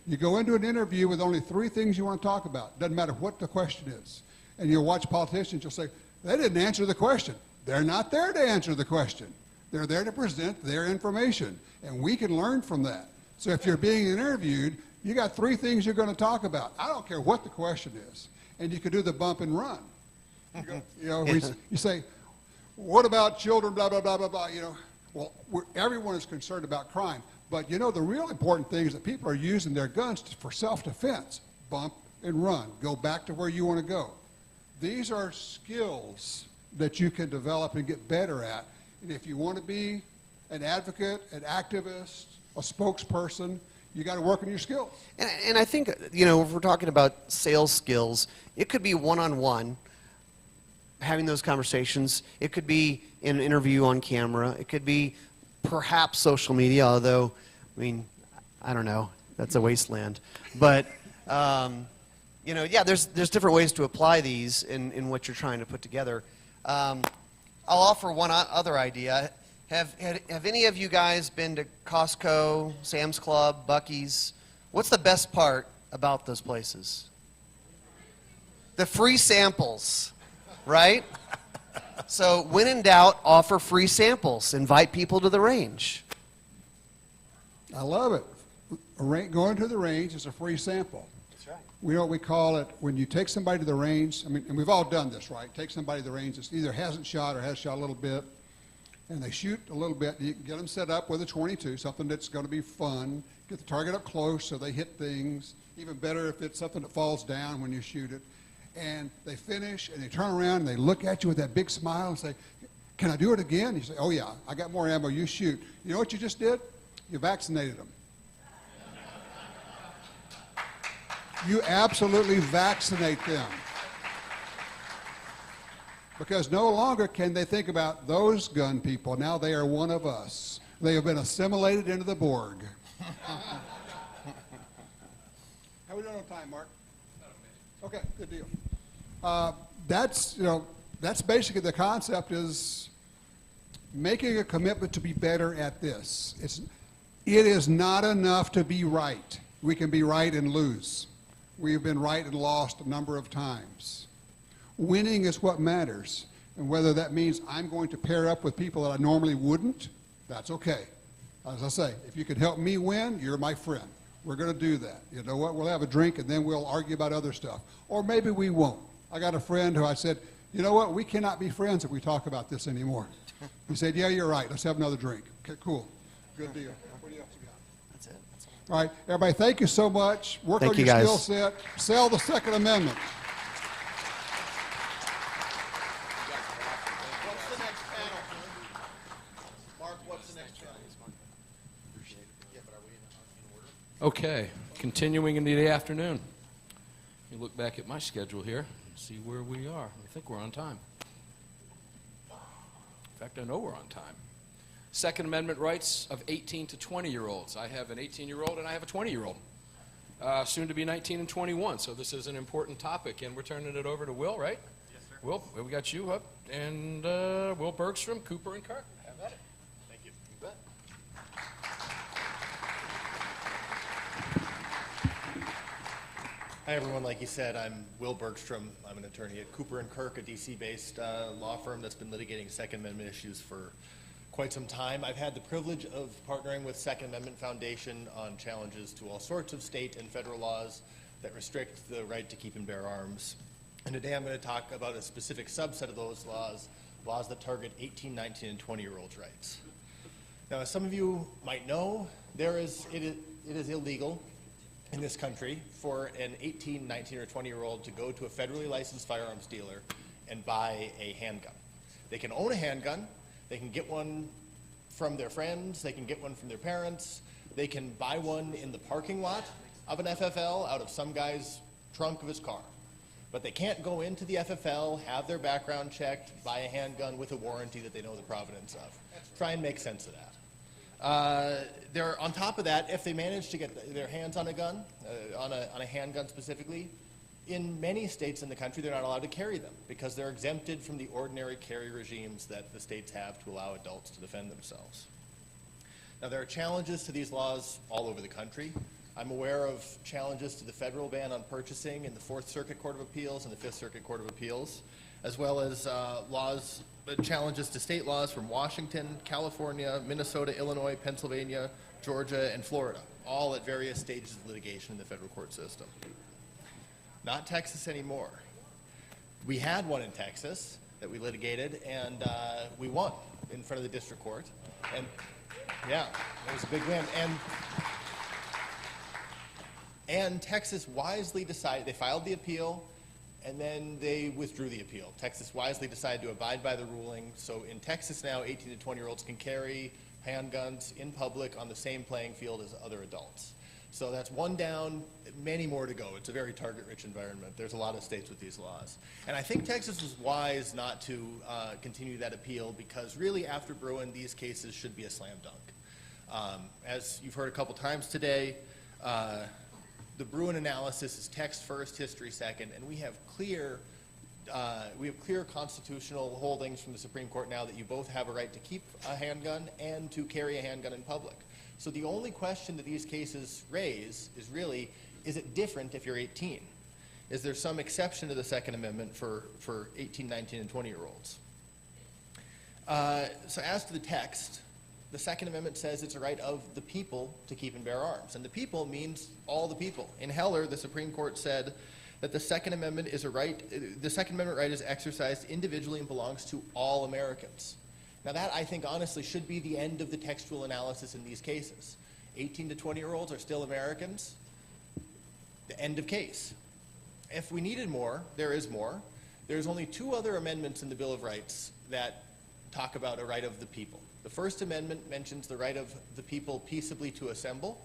You go into an interview with only 3 things you want to talk about. Doesn't matter what the question is. And you'll watch politicians, you'll say, they didn't answer the question. They're not there to answer the question. They're there to present their information. And we can learn from that. So if you're being interviewed, you got 3 things you're going to talk about. I don't care what the question is. And you can do the bump and run. You say, what about children, blah, blah, blah, blah, blah. Well, everyone is concerned about crime. But the real important thing is that people are using their guns for self-defense. Bump and run. Go back to where you want to go. These are skills that you can develop and get better at. And if you want to be an advocate, an activist, a spokesperson, you got to work on your skills. And I think, if we're talking about sales skills, it could be one-on-one, having those conversations. It could be in an interview on camera. It could be perhaps social media, although, I don't know. That's a wasteland. But, there's different ways to apply these in what you're trying to put together. I'll offer one other idea. Have any of you guys been to Costco, Sam's Club, Buc-ee's? What's the best part about those places? The free samples, right? So when in doubt, offer free samples. Invite people to the range. I love it. Going to the range is a free sample. That's right. We know what we call it when you take somebody to the range. And we've all done this, right? Take somebody to the range that either hasn't shot or has shot a little bit. And they shoot a little bit. You can get them set up with a .22, something that's going to be fun. Get the target up close so they hit things. Even better if it's something that falls down when you shoot it. And they finish, and they turn around, and they look at you with that big smile and say, can I do it again? You say, oh, yeah, I got more ammo. You shoot. You know what you just did? You vaccinated them. You absolutely vaccinate them. Because no longer can they think about those gun people. Now they are one of us. They have been assimilated into the Borg. How are we doing on time, Mark? Okay, good deal. That's basically the concept is making a commitment to be better at this. It is not enough to be right. We can be right and lose. We've been right and lost a number of times. Winning is what matters. And whether that means I'm going to pair up with people that I normally wouldn't, that's okay. As I say, if you can help me win, you're my friend. We're going to do that. You know what? We'll have a drink and then we'll argue about other stuff. Or maybe we won't. I got a friend who I said, you know what? We cannot be friends if we talk about this anymore. He said, yeah, you're right. Let's have another drink. Okay, cool. Good deal. What else you got? That's it. All right, everybody, thank you so much. Work on your skill set. Sell the Second Amendment. What's the next panel? Mark, what's the next panel? Okay, continuing into the afternoon. Let me look back at my schedule here and see where we are. I think we're on time. In fact, I know we're on time. Second Amendment rights of 18 to 20-year-olds. I have an 18-year-old and I have a 20-year-old, soon to be 19 and 21. So this is an important topic, and we're turning it over to Will, right? Yes, sir. Will, we got you up, and Will Bergstrom, Cooper, and Kirk. Have at it. Thank you. You bet. Hi, everyone. Like you said, I'm Will Bergstrom. I'm an attorney at Cooper & Kirk, a DC-based law firm that's been litigating Second Amendment issues for quite some time. I've had the privilege of partnering with Second Amendment Foundation on challenges to all sorts of state and federal laws that restrict the right to keep and bear arms. And today I'm going to talk about a specific subset of those laws, laws that target 18, 19, and 20-year-olds' rights. Now, as some of you might know, it is illegal in this country for an 18, 19, or 20-year-old to go to a federally licensed firearms dealer and buy a handgun. They can own a handgun, they can get one from their friends, they can get one from their parents, they can buy one in the parking lot of an FFL out of some guy's trunk of his car. But they can't go into the FFL, have their background checked, buy a handgun with a warranty that they know the provenance of. Try and make sense of that. On top of that, if they manage to get their hands on a gun, on a handgun specifically, in many states in the country, they're not allowed to carry them because they're exempted from the ordinary carry regimes that the states have to allow adults to defend themselves. Now, there are challenges to these laws all over the country. I'm aware of challenges to the federal ban on purchasing in the Fourth Circuit Court of Appeals and the Fifth Circuit Court of Appeals, as well as challenges to state laws from Washington, California, Minnesota, Illinois, Pennsylvania, Georgia, and Florida, all at various stages of litigation in the federal court system. Not Texas anymore. We had one in Texas that we litigated, and we won in front of the district court. And yeah, it was a big win. And Texas wisely decided, they filed the appeal, and then they withdrew the appeal. Texas wisely decided to abide by the ruling. So in Texas now, 18 to 20-year-olds can carry handguns in public on the same playing field as other adults. So that's one down, many more to go. It's a very target-rich environment. There's a lot of states with these laws. And I think Texas was wise not to continue that appeal because really after Bruin, these cases should be a slam dunk. As you've heard a couple times today, the Bruin analysis is text first, history second, and we have clear constitutional holdings from the Supreme Court now that you both have a right to keep a handgun and to carry a handgun in public. So the only question that these cases raise is really, is it different if you're 18? Is there some exception to the Second Amendment for 18, 19, and 20-year-olds? So as to the text, the Second Amendment says it's a right of the people to keep and bear arms. And the people means all the people. In Heller, the Supreme Court said that the Second Amendment is a right, the Second Amendment right is exercised individually and belongs to all Americans. Now that, I think, honestly, should be the end of the textual analysis in these cases. 18 to 20-year-olds are still Americans. The end of case. If we needed more, there is more. There's only two other amendments in the Bill of Rights that talk about a right of the people. The First Amendment mentions the right of the people peaceably to assemble,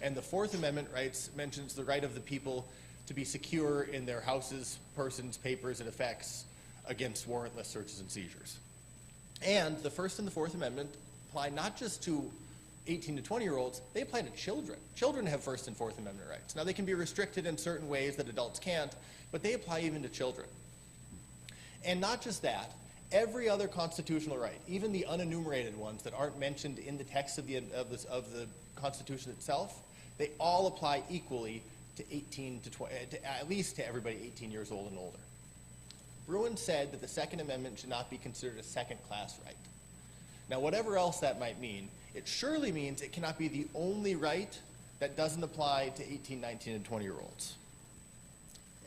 and the Fourth Amendment mentions the right of the people to be secure in their houses, persons, papers, and effects against warrantless searches and seizures. And the First and the Fourth Amendment apply not just to 18 to 20-year-olds, they apply to children. Children have First and Fourth Amendment rights. Now, they can be restricted in certain ways that adults can't, but they apply even to children. And not just that, every other constitutional right, even the unenumerated ones that aren't mentioned in the text of the Constitution itself, they all apply equally to 18 to 20, at least to everybody 18 years old and older. Bruin said that the Second Amendment should not be considered a second-class right. Now, whatever else that might mean, it surely means it cannot be the only right that doesn't apply to 18, 19, and 20-year-olds.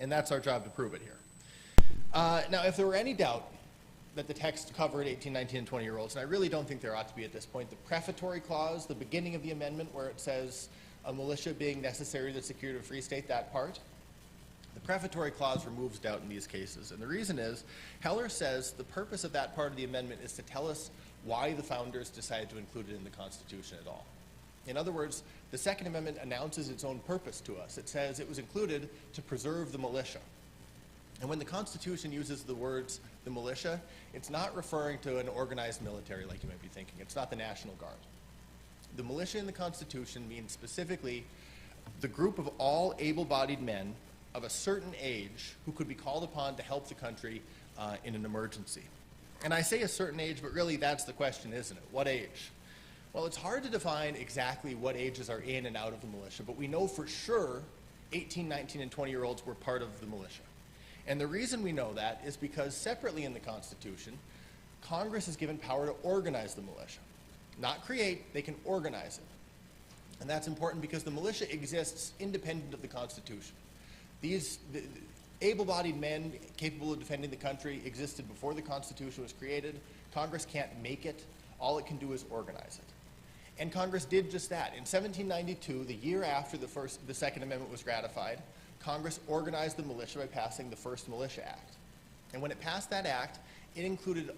And that's our job to prove it here. Now, if there were any doubt that the text covered 18, 19, and 20-year-olds, and I really don't think there ought to be at this point, the prefatory clause, the beginning of the amendment where it says a militia being necessary to the security of a free state, that part, the prefatory clause removes doubt in these cases. And the reason is, Heller says the purpose of that part of the amendment is to tell us why the founders decided to include it in the Constitution at all. In other words, the Second Amendment announces its own purpose to us. It says it was included to preserve the militia. And when the Constitution uses the words the militia, it's not referring to an organized military like you might be thinking. It's not the National Guard. The militia in the Constitution means specifically the group of all able-bodied men of a certain age who could be called upon to help the country in an emergency. And I say a certain age, but really that's the question, isn't it? What age? Well, it's hard to define exactly what ages are in and out of the militia, but we know for sure 18, 19, and 20-year-olds were part of the militia. And the reason we know that is because separately in the Constitution, Congress is given power to organize the militia. Not create, they can organize it. And that's important because the militia exists independent of the Constitution. These able-bodied men capable of defending the country existed before the Constitution was created. Congress can't make it. All it can do is organize it. And Congress did just that. In 1792, the year after the Second Amendment was ratified, Congress organized the militia by passing the first Militia Act. And when it passed that act, it included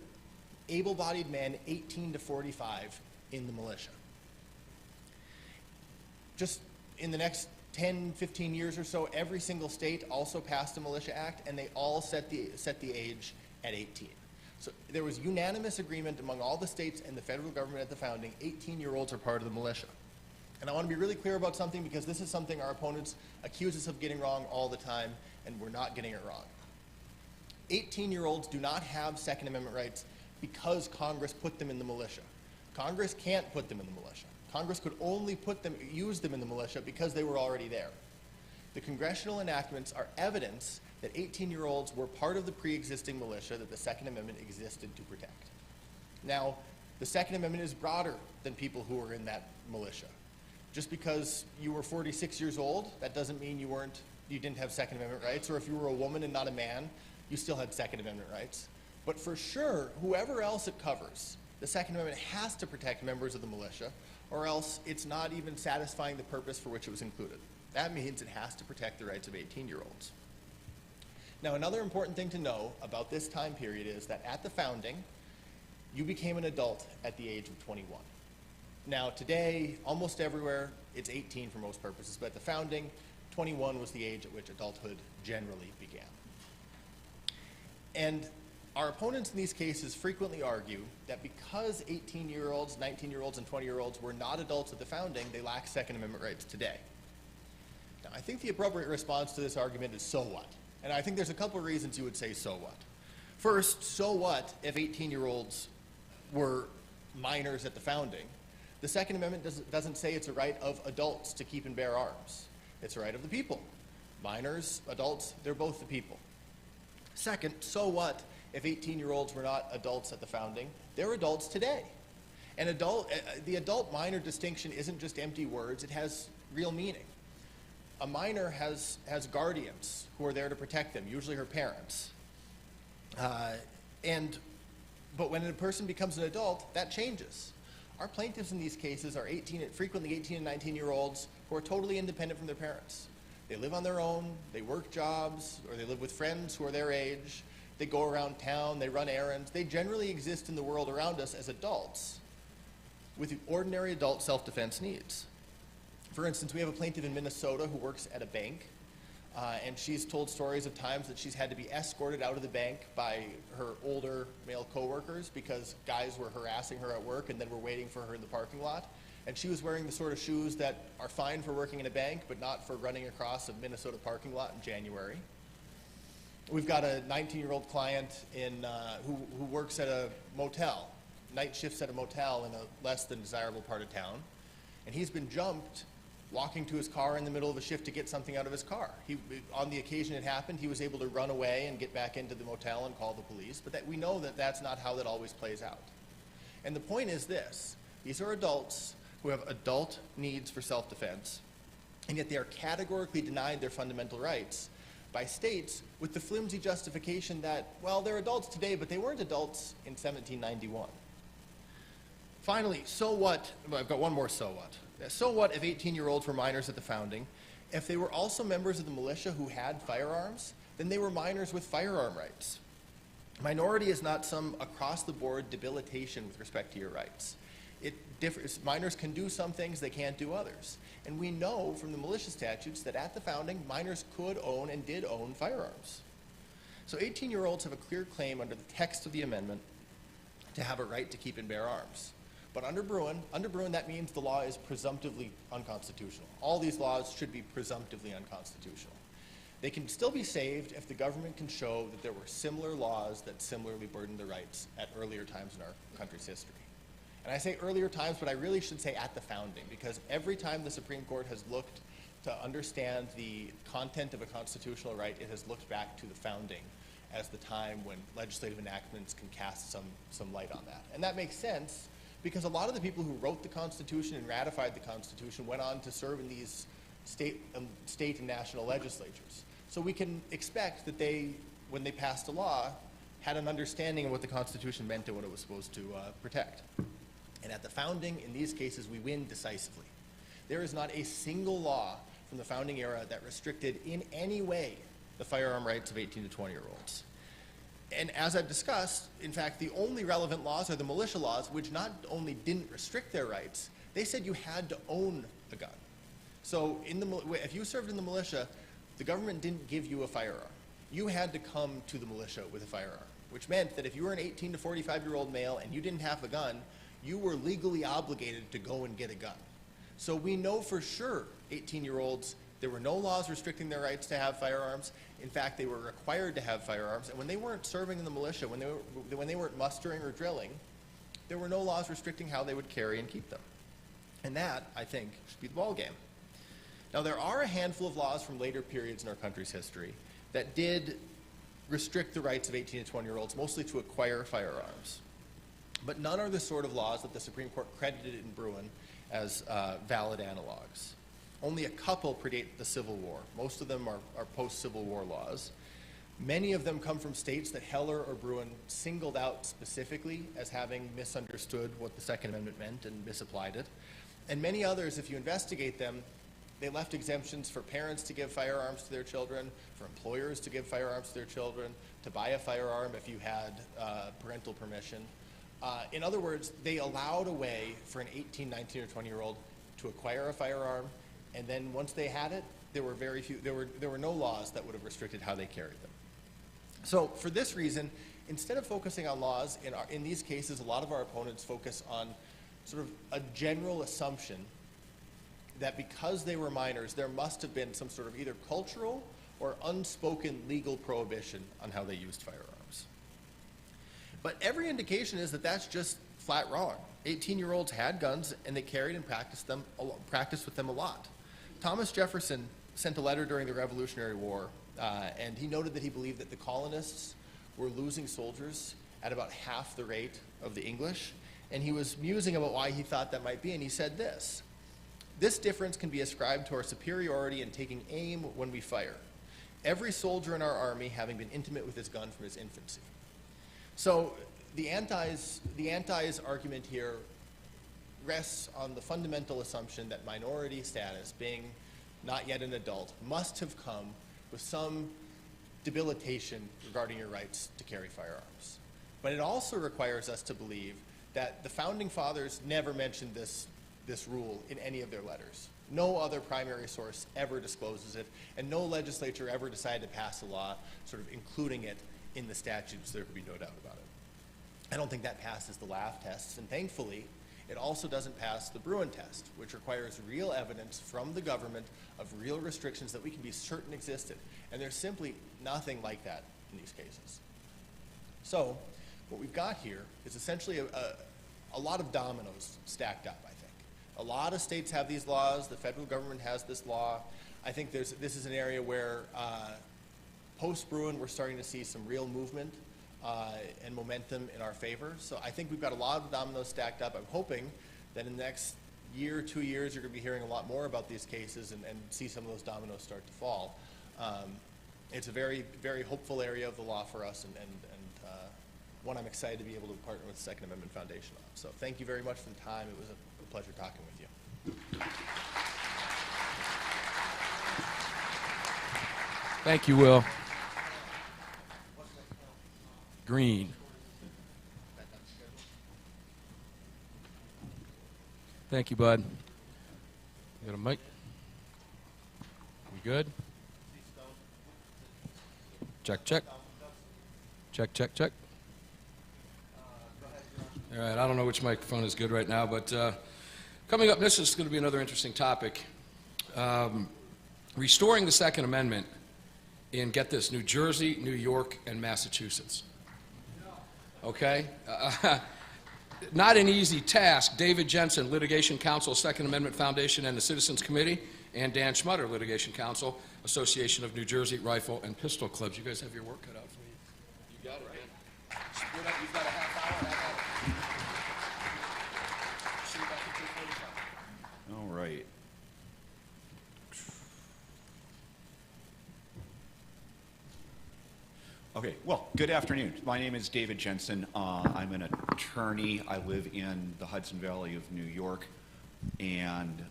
able-bodied men 18 to 45 in the militia. Just in the next 10, 15 years or so, every single state also passed a Militia Act, and they all set the age at 18. So there was unanimous agreement among all the states and the federal government at the founding, 18-year-olds are part of the militia. And I want to be really clear about something because this is something our opponents accuse us of getting wrong all the time, and we're not getting it wrong. 18-year-olds do not have Second Amendment rights because Congress put them in the militia. Congress can't put them in the militia. Congress could only use them in the militia because they were already there. The congressional enactments are evidence that 18-year-olds were part of the pre-existing militia that the Second Amendment existed to protect. Now, the Second Amendment is broader than people who were in that militia. Just because you were 46 years old, that doesn't mean you didn't have Second Amendment rights, or if you were a woman and not a man, you still had Second Amendment rights. But for sure, whoever else it covers, the Second Amendment has to protect members of the militia, or else it's not even satisfying the purpose for which it was included. That means it has to protect the rights of 18-year-olds. Now, another important thing to know about this time period is that at the founding, you became an adult at the age of 21. Now, today, almost everywhere, it's 18 for most purposes, but at the founding, 21 was the age at which adulthood generally began. And our opponents in these cases frequently argue that because 18-year-olds, 19-year-olds, and 20-year-olds were not adults at the founding, they lack Second Amendment rights today. Now, I think the appropriate response to this argument is so what? And I think there's a couple of reasons you would say so what. First, so what if 18-year-olds were minors at the founding? The Second Amendment doesn't say it's a right of adults to keep and bear arms. It's a right of the people. Minors, adults, they're both the people. Second, so what if 18-year-olds were not adults at the founding? They're adults today. And the adult-minor distinction isn't just empty words, it has real meaning. A minor has guardians who are there to protect them, usually her parents. But when a person becomes an adult, that changes. Our plaintiffs in these cases are frequently 18 and 19-year-olds who are totally independent from their parents. They live on their own, they work jobs, or they live with friends who are their age. They go around town, they run errands. They generally exist in the world around us as adults with ordinary adult self-defense needs. For instance, we have a plaintiff in Minnesota who works at a bank, and she's told stories of times that she's had to be escorted out of the bank by her older male coworkers because guys were harassing her at work and then were waiting for her in the parking lot. And she was wearing the sort of shoes that are fine for working in a bank, but not for running across a Minnesota parking lot in January. We've got a 19-year-old client who works at a motel, night shifts at a motel in a less than desirable part of town. And he's been jumped walking to his car in the middle of a shift to get something out of his car. On the occasion it happened, he was able to run away and get back into the motel and call the police, but we know that that's not how that always plays out. And the point is this: these are adults who have adult needs for self-defense, and yet they are categorically denied their fundamental rights by states with the flimsy justification that, well, they're adults today, but they weren't adults in 1791. Finally, so what? Well, I've got one more so what. So what if 18-year-olds were minors at the founding? If they were also members of the militia who had firearms, then they were minors with firearm rights. Minority is not some across-the-board debilitation with respect to your rights. It differs. Minors can do some things, they can't do others. And we know from the militia statutes that at the founding, minors could own and did own firearms. So 18-year-olds have a clear claim under the text of the amendment to have a right to keep and bear arms. But under Bruin, that means the law is presumptively unconstitutional. All these laws should be presumptively unconstitutional. They can still be saved if the government can show that there were similar laws that similarly burdened the rights at earlier times in our country's history. And I say earlier times, but I really should say at the founding, because every time the Supreme Court has looked to understand the content of a constitutional right, it has looked back to the founding as the time when legislative enactments can cast some light on that. And that makes sense, because a lot of the people who wrote the Constitution and ratified the Constitution went on to serve in these state and national legislatures. So we can expect that they, when they passed a law, had an understanding of what the Constitution meant and what it was supposed to protect. And at the founding, in these cases, we win decisively. There is not a single law from the founding era that restricted in any way the firearm rights of 18 to 20-year-olds. And as I've discussed, in fact, the only relevant laws are the militia laws, which not only didn't restrict their rights, they said you had to own a gun. So if you served in the militia, the government didn't give you a firearm. You had to come to the militia with a firearm. which meant that if you were an 18 to 45-year-old male and you didn't have a gun, you were legally obligated to go and get a gun. So we know for sure 18-year-olds, there were no laws restricting their rights to have firearms. In fact, they were required to have firearms. And when they weren't serving in the militia, when they weren't mustering or drilling, there were no laws restricting how they would carry and keep them. And that, I think, should be the ballgame. Now, there are a handful of laws from later periods in our country's history that did restrict the rights of 18 to 20-year-olds, mostly to acquire firearms. But none are the sort of laws that the Supreme Court credited in Bruin as valid analogs. Only a couple predate the Civil War. Most of them are post-Civil War laws. Many of them come from states that Heller or Bruin singled out specifically as having misunderstood what the Second Amendment meant and misapplied it. And many others, if you investigate them, they left exemptions for parents to give firearms to their children, for employers to give firearms to their children, to buy a firearm if you had parental permission. In other words, they allowed a way for an 18, 19, or 20-year-old to acquire a firearm, and then once they had it, there were no laws that would have restricted how they carried them. So for this reason, instead of focusing on laws, in these cases, a lot of our opponents focus on sort of a general assumption that because they were minors, there must have been some sort of either cultural or unspoken legal prohibition on how they used firearms. But every indication is that that's just flat wrong. 18-year-olds had guns, and they carried and practiced with them a lot. Thomas Jefferson sent a letter during the Revolutionary War, and he noted that he believed that the colonists were losing soldiers at about half the rate of the English, and he was musing about why he thought that might be, and he said this: "This difference can be ascribed to our superiority in taking aim when we fire, every soldier in our army having been intimate with his gun from his infancy." So the anti's argument here rests on the fundamental assumption that minority status, being not yet an adult, must have come with some debilitation regarding your rights to carry firearms. But it also requires us to believe that the Founding Fathers never mentioned this rule in any of their letters. No other primary source ever discloses it, and no legislature ever decided to pass a law sort of including it in the statutes. There could be no doubt about it. I don't think that passes the Laff tests, and thankfully, it also doesn't pass the Bruin test, which requires real evidence from the government of real restrictions that we can be certain existed. And there's simply nothing like that in these cases. So what we've got here is essentially a lot of dominoes stacked up, I think. A lot of states have these laws. The federal government has this law. I think this is an area where post-Bruin we're starting to see some real movement and momentum in our favor. So I think we've got a lot of dominoes stacked up. I'm hoping that in the next year, 2 years, you're going to be hearing a lot more about these cases and see some of those dominoes start to fall. It's a very, very hopeful area of the law for us, and one I'm excited to be able to partner with the Second Amendment Foundation on. So thank you very much for the time. It was a pleasure talking with you. Thank you, Will. Green. Thank you, bud. You got a mic? We good? Check, check. Check, check, check. All right, I don't know which microphone is good right now, but coming up, this is going to be another interesting topic. Restoring the Second Amendment in, get this, New Jersey, New York, and Massachusetts. Okay? Not an easy task. David Jensen, Litigation Counsel, Second Amendment Foundation, and the Citizens Committee, and Dan Schmutter, Litigation Counsel, Association of New Jersey Rifle and Pistol Clubs. You guys have your work cut out for you. You got it, man. Split up. You've got a half hour. See you back at 2:45. All right. Okay, well, good afternoon. My name is David Jensen. I'm an attorney. I live in the Hudson Valley of New York. And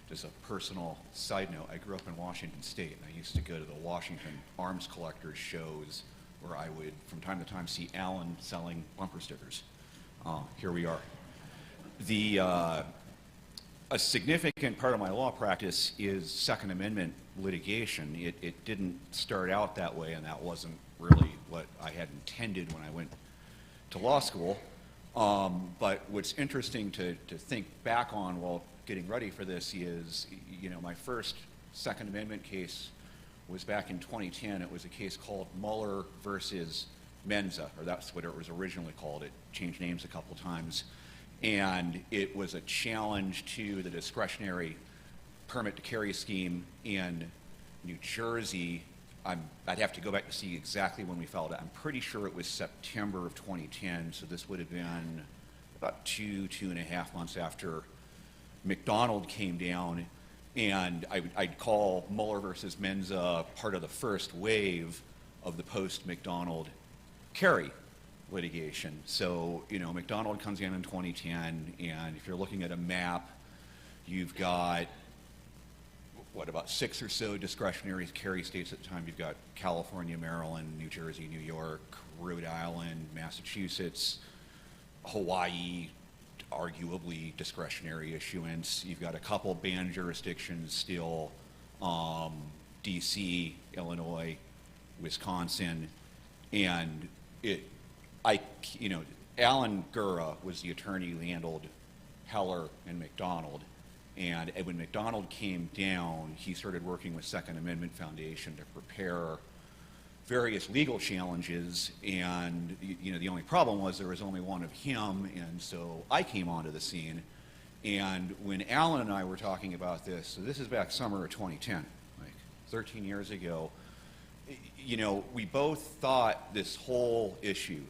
just a personal side note, I grew up in Washington State, and I used to go to the Washington Arms Collectors shows where I would, from time to time, see Alan selling bumper stickers. Here we are. A significant part of my law practice is Second Amendment litigation. It didn't start out that way, and that wasn't really what I had intended when I went to law school. But what's interesting to think back on while getting ready for this is, my first Second Amendment case was back in 2010. It was a case called Mueller versus Menza, or that's what it was originally called. It changed names a couple times. And it was a challenge to the discretionary permit to carry scheme in New Jersey. I'd have to go back to see exactly when we filed it. I'm pretty sure it was September of 2010, so this would have been about 2.5 months after McDonald came down. And I'd call Mueller versus Menza part of the first wave of the post-McDonald carry litigation. So, McDonald comes in 2010, and if you're looking at a map, you've got, about 6 or so discretionary carry states at the time. You've got California, Maryland, New Jersey, New York, Rhode Island, Massachusetts, Hawaii, arguably discretionary issuance. You've got a couple banned jurisdictions still, DC, Illinois, Wisconsin, and Alan Gura was the attorney who handled Heller and McDonald. And when McDonald came down, he started working with Second Amendment Foundation to prepare various legal challenges. And the only problem was there was only one of him, and so I came onto the scene. And when Alan and I were talking about this, so this is back summer of 2010, like 13 years ago, we both thought this whole issue,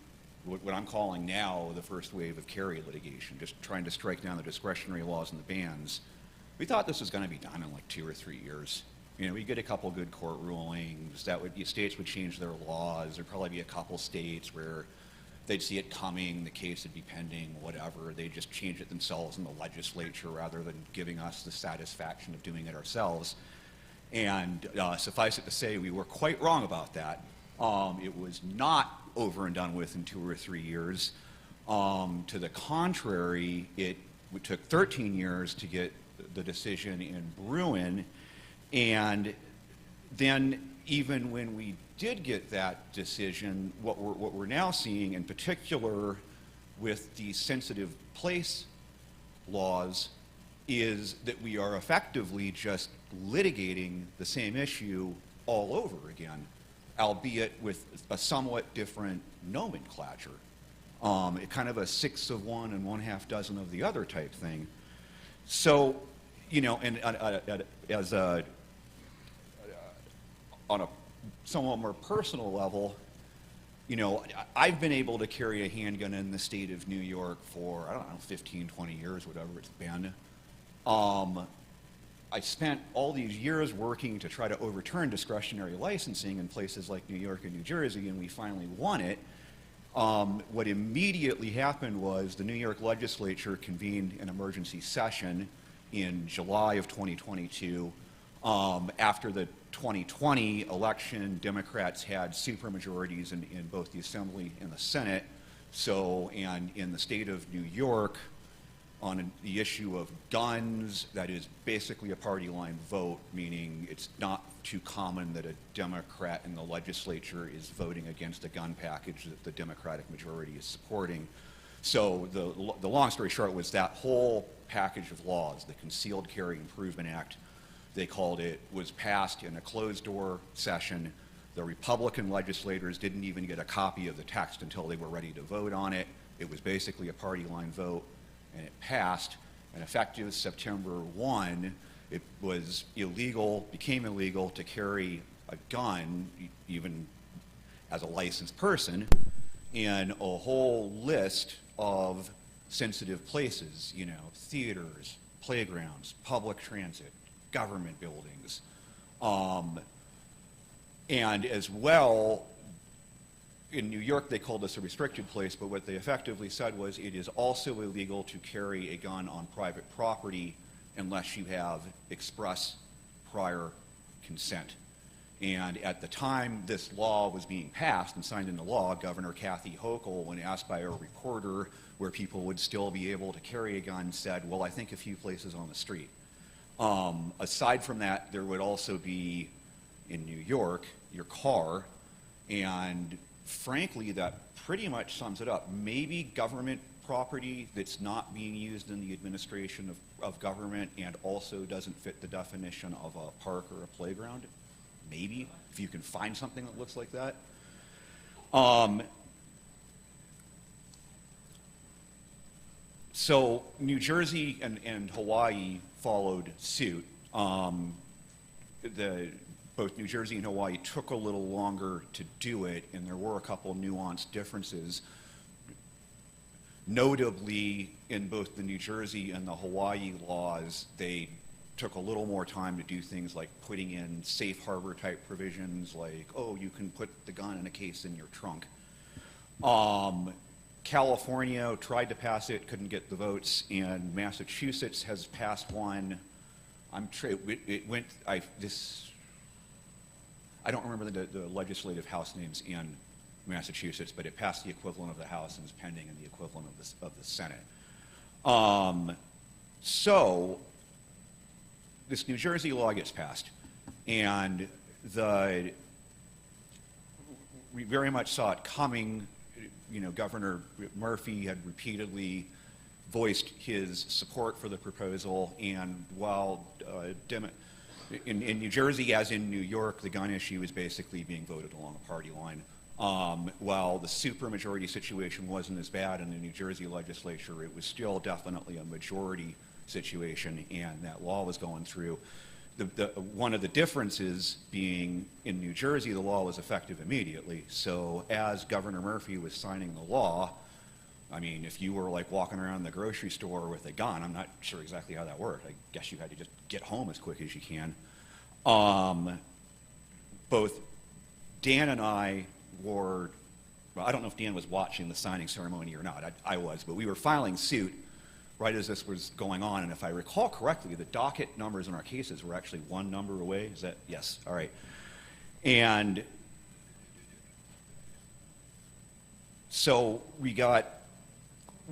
what I'm calling now the first wave of carry litigation, just trying to strike down the discretionary laws and the bans, we thought this was going to be done in like 2 or 3 years. We'd get a couple good court rulings, states would change their laws, there'd probably be a couple states where they'd see it coming, the case would be pending, whatever, they'd just change it themselves in the legislature rather than giving us the satisfaction of doing it ourselves. And suffice it to say, we were quite wrong about that. It was not over and done with in 2 or 3 years. To the contrary, it took 13 years to get the decision in Bruin, and then even when we did get that decision, what we're now seeing, in particular with the sensitive place laws, is that we are effectively just litigating the same issue all over again, albeit with a somewhat different nomenclature. Kind of a 6 of one and 1/2 dozen of the other type thing. So, and as on a somewhat more personal level, I've been able to carry a handgun in the state of New York for, 15, 20 years, whatever it's been. I spent all these years working to try to overturn discretionary licensing in places like New York and New Jersey, and we finally won it. What immediately happened was the New York legislature convened an emergency session in July of 2022. After the 2020 election, Democrats had supermajorities in both the Assembly and the Senate. So, and in the state of New York, on the issue of guns, that is basically a party line vote, meaning it's not too common that a Democrat in the legislature is voting against a gun package that the Democratic majority is supporting. So the long story short was that whole package of laws, the Concealed Carry Improvement Act, they called it, was passed in a closed-door session. The Republican legislators didn't even get a copy of the text until they were ready to vote on it. It was basically a party line vote, and it passed. And effective September 1, it was illegal, became illegal to carry a gun, even as a licensed person, in a whole list of sensitive places, theaters, playgrounds, public transit, government buildings. And as well, in New York, they called this a restricted place, but what they effectively said was it is also illegal to carry a gun on private property unless you have express prior consent. And at the time this law was being passed and signed into law, Governor Kathy Hochul, when asked by a reporter where people would still be able to carry a gun, said, well, I think a few places on the street. Aside from that, there would also be, in New York, your car, and frankly, that pretty much sums it up. Maybe government property that's not being used in the administration of government and also doesn't fit the definition of a park or a playground. Maybe, if you can find something that looks like that. So New Jersey and Hawaii followed suit. Both New Jersey and Hawaii took a little longer to do it, and there were a couple nuanced differences. Notably, in both the New Jersey and the Hawaii laws, they took a little more time to do things like putting in safe harbor type provisions, like, oh, you can put the gun in a case in your trunk. California tried to pass it, couldn't get the votes, and Massachusetts has passed one. I don't remember the legislative house names in Massachusetts, but it passed the equivalent of the House and is pending in the equivalent of the Senate. So this New Jersey law gets passed, and we very much saw it coming. You know, Governor Murphy had repeatedly voiced his support for the proposal, and while in New Jersey, as in New York, the gun issue is basically being voted along a party line. While the supermajority situation wasn't as bad in the New Jersey legislature, it was still definitely a majority situation, and that law was going through. One of the differences being in New Jersey, the law was effective immediately. So as Governor Murphy was signing the law, I mean, if you were like walking around the grocery store with a gun, I'm not sure exactly how that worked. I guess you had to just get home as quick as you can. Both Dan and I were, well, I don't know if Dan was watching the signing ceremony or not. I was, but we were filing suit right as this was going on. And if I recall correctly, the docket numbers in our cases were actually one number away. Is that, yes, all right. And so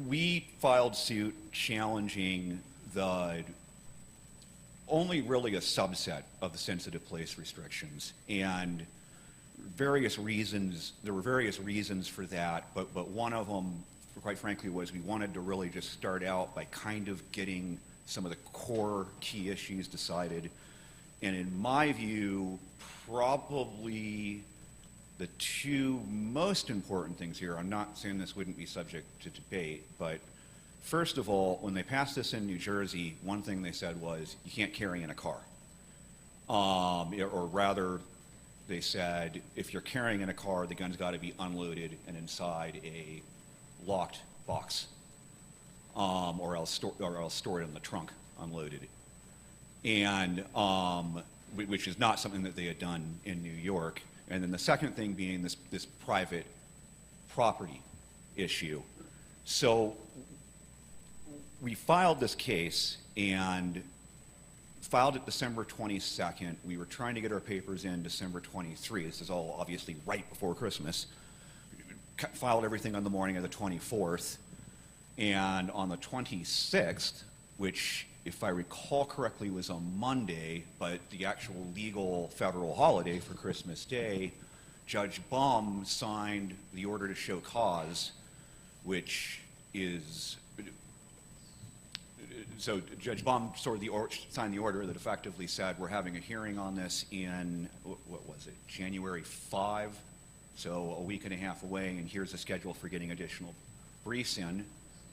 we filed suit challenging only really a subset of the sensitive place restrictions, and there were various reasons for that, but one of them, quite frankly, was we wanted to really just start out by kind of getting some of the core key issues decided. And in my view, probably the two most important things here, I'm not saying this wouldn't be subject to debate, but first of all, when they passed this in New Jersey, one thing they said was you can't carry in a car. Or rather, they said if you're carrying in a car, the gun's got to be unloaded and inside a locked box, or else stored in the trunk unloaded. And which is not something that they had done in New York. And then the second thing being this private property issue. So we filed this case and filed it December 22nd. We were trying to get our papers in December 23. This is all obviously right before Christmas. Filed everything on the morning of the 24th. And on the 26th, which, if I recall correctly, was a Monday, but the actual legal federal holiday for Christmas Day, Judge Baum signed the order to show cause, which is, so Judge Baum signed the order that effectively said we're having a hearing on this in, what was it, January 5, so a week and a half away, and here's the schedule for getting additional briefs in.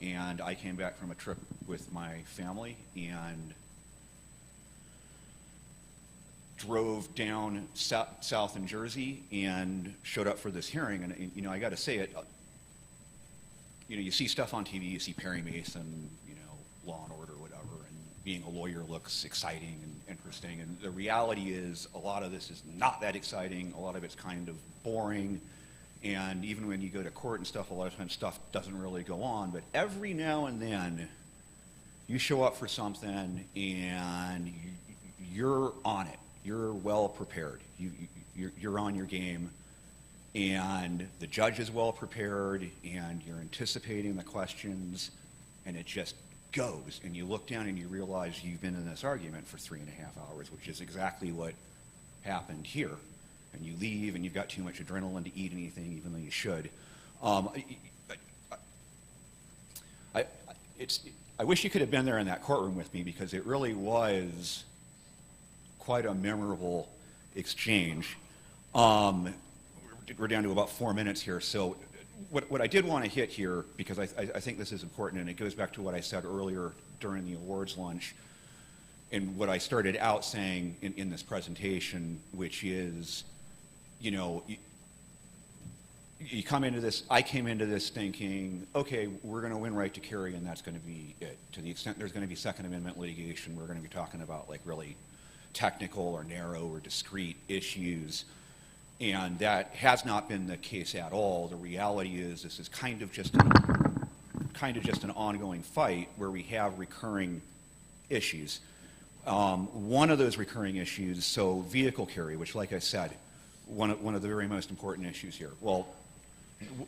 And I came back from a trip with my family and drove down south in Jersey and showed up for this hearing. And you know, I got to say it. You know, you see stuff on TV, you see Perry Mason, you know, Law and Order, whatever, and being a lawyer looks exciting and interesting. And the reality is, a lot of this is not that exciting. A lot of it's kind of boring. And even when you go to court and stuff, a lot of times stuff doesn't really go on. But every now and then, you show up for something and you're on it. You're well prepared. You're on your game. And the judge is well prepared, and you're anticipating the questions, and it just goes. And you look down and you realize you've been in this argument for 3.5 hours, which is exactly what happened here. and you leave and you've got too much adrenaline to eat anything, even though you should. I wish you could have been there in that courtroom with me, because it really was quite a memorable exchange. We're down to about 4 minutes here, so what I did want to hit here, because I think this is important, and it goes back to what I said earlier during the awards lunch, and what I started out saying in this presentation, which is, you know, you come into this, I came into this thinking, okay, we're going to win right to carry, and that's going to be it. To the extent there's going to be Second Amendment litigation, we're going to be talking about like really technical or narrow or discrete issues. And that has not been the case at all. The reality is this is kind of just an ongoing fight where we have recurring issues. One of those recurring issues, so vehicle carry, which, like I said, one of the very most important issues here. Well,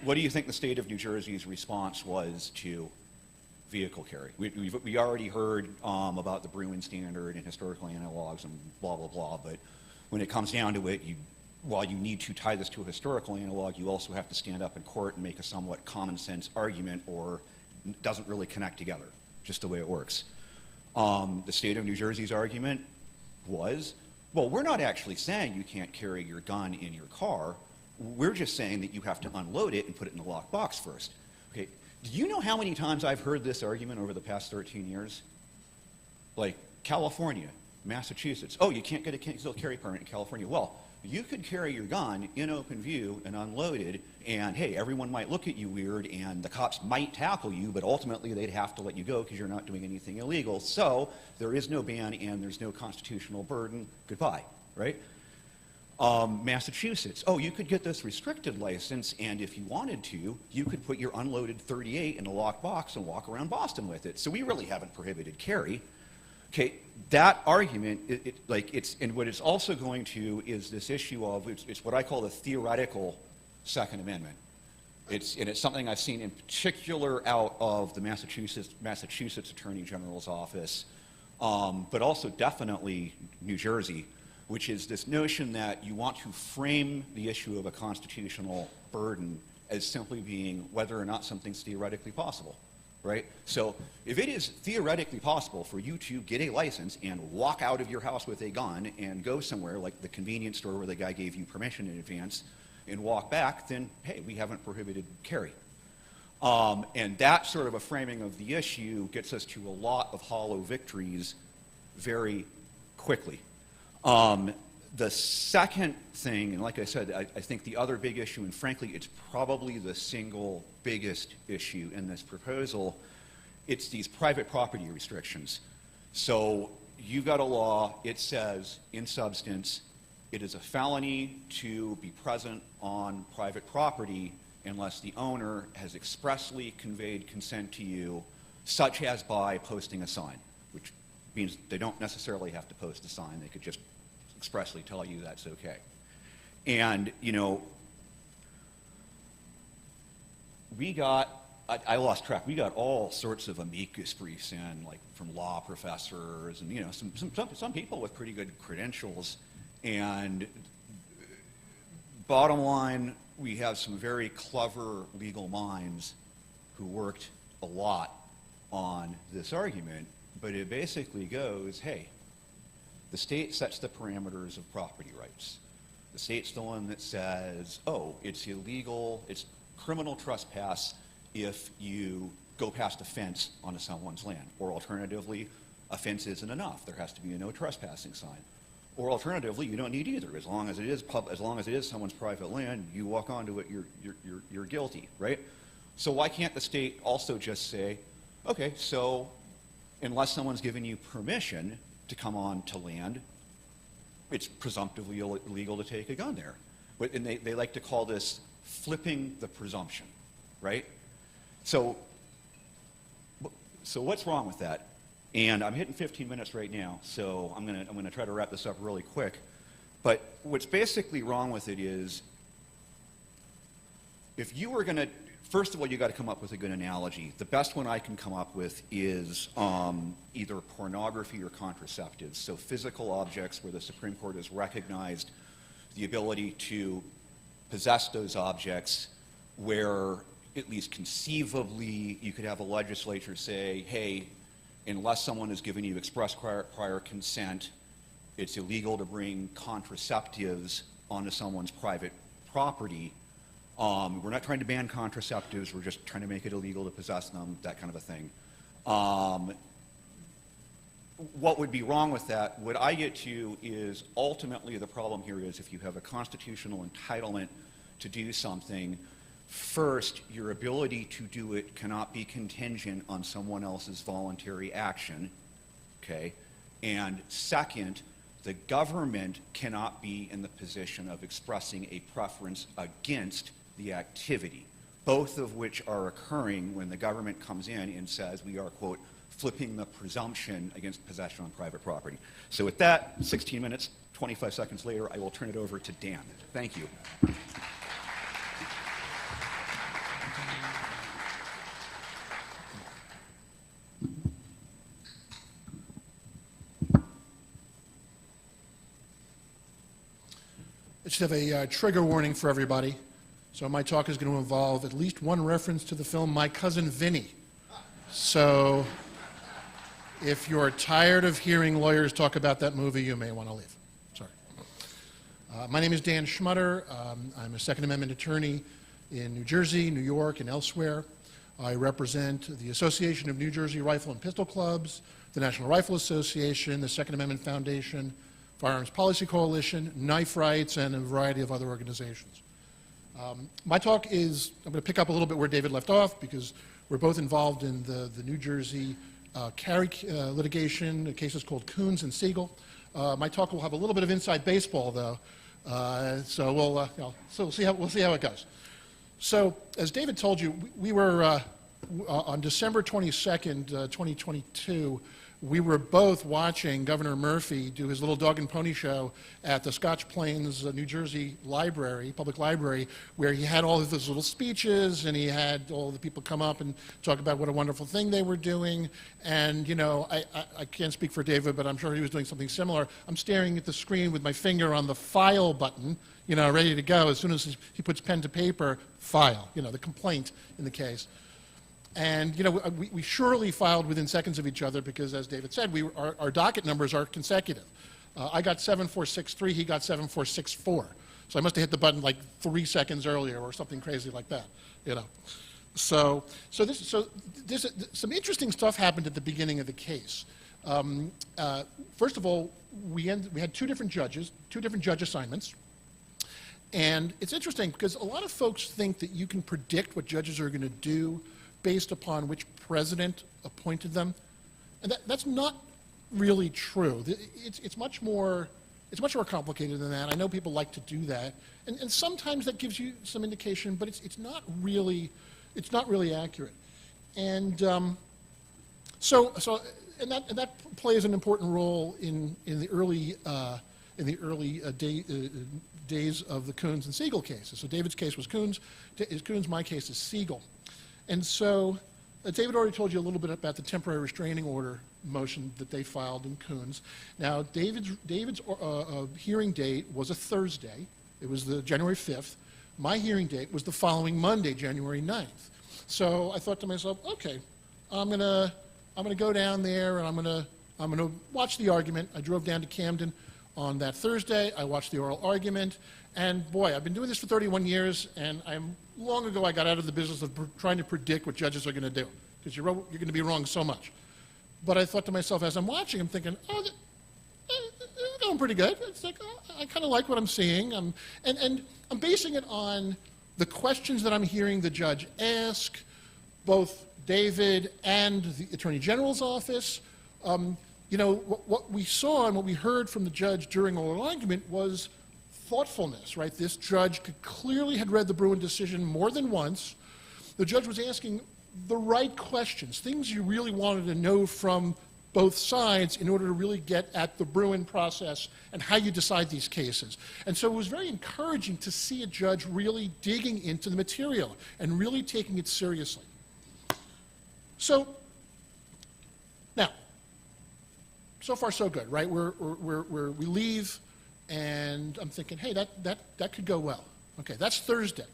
what do you think the state of New Jersey's response was to vehicle carry? We already heard about the Bruin standard and historical analogs and blah, blah, blah, but when it comes down to it, while you need to tie this to a historical analog, you also have to stand up in court and make a somewhat common sense argument, or it doesn't really connect together, just the way it works. The state of New Jersey's argument was, well, we're not actually saying you can't carry your gun in your car. We're just saying that you have to unload it and put it in the locked box first. Okay, do you know how many times I've heard this argument over the past 13 years? Like California, Massachusetts. Oh, you can't get a concealed carry permit in California. Well, you could carry your gun in open view and unloaded, and hey, everyone might look at you weird, and the cops might tackle you, but ultimately they'd have to let you go because you're not doing anything illegal. So there is no ban and there's no constitutional burden. Goodbye, right? Massachusetts, oh, you could get this restricted license, and if you wanted to, you could put your unloaded .38 in a locked box and walk around Boston with it. So we really haven't prohibited carry. Okay, that argument, and what it's also going to is this issue of, it's what I call the theoretical Second Amendment. It's something I've seen in particular out of the Massachusetts Attorney General's office, but also definitely New Jersey, which is this notion that you want to frame the issue of a constitutional burden as simply being whether or not something's theoretically possible. Right? So if it is theoretically possible for you to get a license and walk out of your house with a gun and go somewhere like the convenience store where the guy gave you permission in advance and walk back, then hey, we haven't prohibited carry. And that sort of a framing of the issue gets us to a lot of hollow victories very quickly. The second thing, and like I said, I think the other big issue, and frankly it's probably the single biggest issue in this proposal, it's these private property restrictions. So you've got a law, it says in substance, it is a felony to be present on private property unless the owner has expressly conveyed consent to you, such as by posting a sign, which means they don't necessarily have to post a sign, they could just expressly tell you that's okay. And, you know, I lost track, we got all sorts of amicus briefs in, like from law professors and, you know, some people with pretty good credentials. And bottom line, we have some very clever legal minds who worked a lot on this argument, but it basically goes, hey, the state sets the parameters of property rights. The state's the one that says, oh, it's illegal, it's criminal trespass if you go past a fence onto someone's land. Or alternatively, a fence isn't enough. There has to be a no trespassing sign. Or alternatively, you don't need either. As long as it is someone's private land, you walk onto it, you're guilty, right? So why can't the state also just say, okay, so unless someone's given you permission to come on to land, it's presumptively illegal to take a gun there. And they like to call this flipping the presumption, right? So what's wrong with that? And I'm hitting 15 minutes right now, so I'm gonna try to wrap this up really quick. But what's basically wrong with it is, if you were gonna, first of all, you got to come up with a good analogy. The best one I can come up with is either pornography or contraceptives. So physical objects where the Supreme Court has recognized the ability to possess those objects, where at least conceivably you could have a legislature say, hey, unless someone has given you express prior consent, it's illegal to bring contraceptives onto someone's private property. We're not trying to ban contraceptives, we're just trying to make it illegal to possess them, that kind of a thing. What would be wrong with that, what I get to is ultimately the problem here is if you have a constitutional entitlement to do something, first, your ability to do it cannot be contingent on someone else's voluntary action, okay? And second, the government cannot be in the position of expressing a preference against the activity, both of which are occurring when the government comes in and says we are, quote, flipping the presumption against possession on private property. So with that, 16 minutes, 25 seconds later, I will turn it over to Dan. Thank you. I should have a trigger warning for everybody. So my talk is going to involve at least one reference to the film My Cousin Vinny. So if you're tired of hearing lawyers talk about that movie, you may want to leave. Sorry. My name is Dan Schmutter. I'm a Second Amendment attorney in New Jersey, New York, and elsewhere. I represent the Association of New Jersey Rifle and Pistol Clubs, the National Rifle Association, the Second Amendment Foundation, Firearms Policy Coalition, Knife Rights, and a variety of other organizations. My talk is, I'm going to pick up a little bit where David left off because we're both involved in the New Jersey carry litigation, cases called Coons and Siegel. My talk will have a little bit of inside baseball, though, so we'll see how it goes. So, as David told you, we were on December 22nd, 2022. We were both watching Governor Murphy do his little dog and pony show at the Scotch Plains, New Jersey Library, public library, where he had all of his little speeches and he had all the people come up and talk about what a wonderful thing they were doing. And, you know, I can't speak for David, but I'm sure he was doing something similar. I'm staring at the screen with my finger on the file button, you know, ready to go. As soon as he puts pen to paper, file, you know, the complaint in the case. And, you know, we surely filed within seconds of each other because, as David said, our docket numbers are consecutive. I got 7463, he got 7464. So I must have hit the button like 3 seconds earlier or something crazy like that, you know. So some interesting stuff happened at the beginning of the case. First of all, we had two different judge assignments. And it's interesting because a lot of folks think that you can predict what judges are going to do based upon which president appointed them, and that's not really true. It's much more complicated than that. I know people like to do that, and sometimes that gives you some indication, but it's not really accurate. And that plays an important role in the early days of the Coons and Siegel cases. So David's case was Coons, my case is Siegel. And so David already told you a little bit about the temporary restraining order motion that they filed in Coons. Now, David's hearing date was a Thursday. It was the January 5th. My hearing date was the following Monday, January 9th. So I thought to myself, okay, I'm gonna go down there and I'm gonna watch the argument. I drove down to Camden on that Thursday. I watched the oral argument, and boy, I've been doing this for 31 years, and long ago I got out of the business of trying to predict what judges are going to do, because you're going to be wrong so much. But I thought to myself, as I'm watching, I'm thinking, oh, they're going pretty good. It's like, oh, I kind of like what I'm seeing. And I'm basing it on the questions that I'm hearing the judge ask, both David and the Attorney General's office. You know, what we saw and what we heard from the judge during oral argument was thoughtfulness, right? This judge clearly had read the Bruin decision more than once. The judge was asking the right questions, things you really wanted to know from both sides in order to really get at the Bruin process and how you decide these cases. And so it was very encouraging to see a judge really digging into the material and really taking it seriously. So, now, so far so good, right? We leave And I'm thinking, hey, that could go well. Okay, that's Thursday.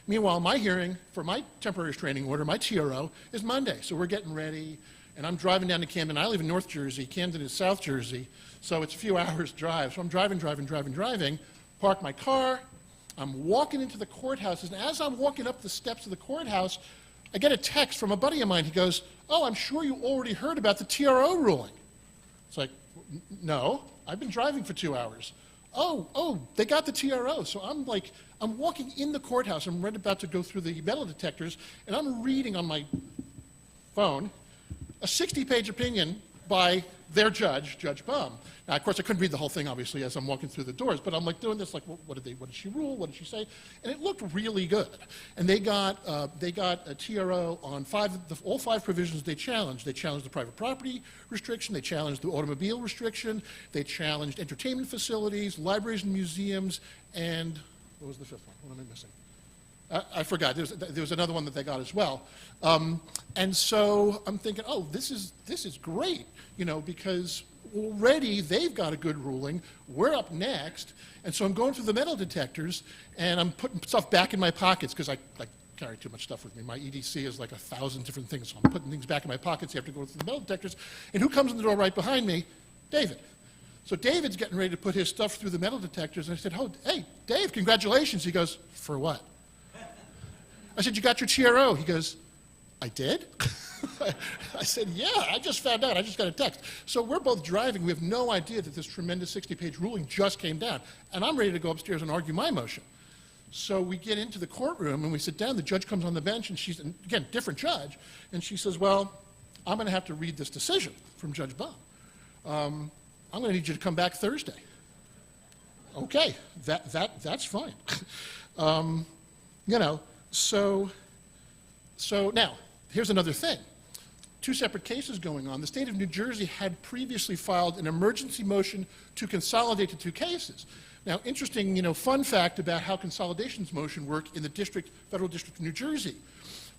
Meanwhile, my hearing for my temporary restraining order, my TRO, is Monday. So we're getting ready, and I'm driving down to Camden. I live in North Jersey. Camden is South Jersey, so it's a few hours drive. So I'm driving, park my car. I'm walking into the courthouse, and as I'm walking up the steps of the courthouse, I get a text from a buddy of mine. He goes, "Oh, I'm sure you already heard about the TRO ruling." It's like, no, I've been driving for 2 hours. Oh, they got the TRO. So I'm walking in the courthouse. I'm right about to go through the metal detectors, and I'm reading on my phone a 60-page opinion by their judge, Judge Bum. Now, of course, I couldn't read the whole thing, obviously, as I'm walking through the doors, but I'm like doing this, like, what did she rule? What did she say? And it looked really good. And they got a TRO on all five provisions they challenged. They challenged the private property restriction. They challenged the automobile restriction. They challenged entertainment facilities, libraries and museums, and what was the fifth one? What am I missing? I forgot. There was another one that they got as well. And so I'm thinking, oh, this is great, because already they've got a good ruling. We're up next. And so I'm going through the metal detectors, and I'm putting stuff back in my pockets because I carry too much stuff with me. My EDC is like 1,000 different things, so I'm putting things back in my pockets. You have to go through the metal detectors. And who comes in the door right behind me? David. So David's getting ready to put his stuff through the metal detectors, and I said, oh, hey, Dave, congratulations. He goes, for what? I said, you got your TRO. He goes, I did? I said, yeah, I just found out. I just got a text. So we're both driving. We have no idea that this tremendous 60-page ruling just came down. And I'm ready to go upstairs and argue my motion. So we get into the courtroom, and we sit down. The judge comes on the bench, and she's, again, different judge. And she says, well, I'm going to have to read this decision from Judge Bum. I'm going to need you to come back Thursday. Okay, that's fine. So now, here's another thing. Two separate cases going on. The state of New Jersey had previously filed an emergency motion to consolidate the two cases. Now, interesting, fun fact about how consolidations motion work in the Federal District of New Jersey.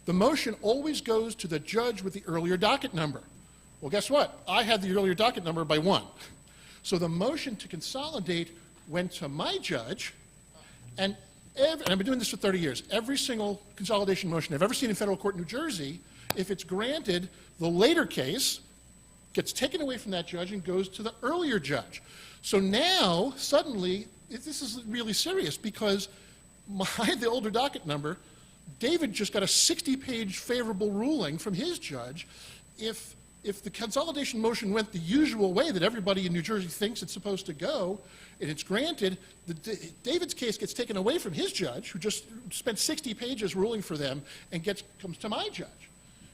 The motion always goes to the judge with the earlier docket number. Well, guess what? I had the earlier docket number by 1. So the motion to consolidate went to my judge, and I've been doing this for 30 years. Every single consolidation motion I've ever seen in federal court in New Jersey, if it's granted, the later case gets taken away from that judge and goes to the earlier judge. So now, suddenly, this is really serious because the older docket number, David just got a 60-page favorable ruling from his judge. If the consolidation motion went the usual way that everybody in New Jersey thinks it's supposed to go, and it's granted, David's case gets taken away from his judge, who just spent 60 pages ruling for them, and comes to my judge.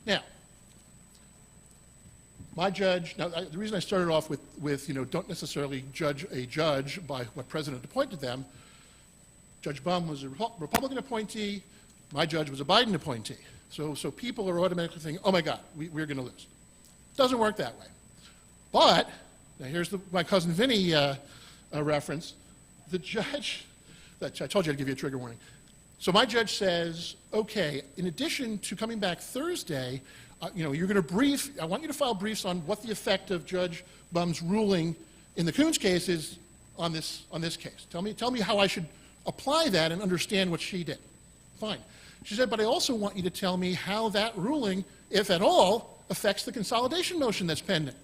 Now, my judge, the reason I started off with don't necessarily judge a judge by what president appointed them. Judge Bum was a Republican appointee. My judge was a Biden appointee. So people are automatically thinking, oh my God, we're going to lose. Doesn't work that way. But, now here's my cousin Vinny reference. The judge, I told you I'd give you a trigger warning. So my judge says, okay, in addition to coming back Thursday, you're going to brief, I want you to file briefs on what the effect of Judge Bum's ruling in the Coons case is on this case. Tell me how I should apply that and understand what she did. Fine. She said, but I also want you to tell me how that ruling, if at all, affects the consolidation motion that's pending.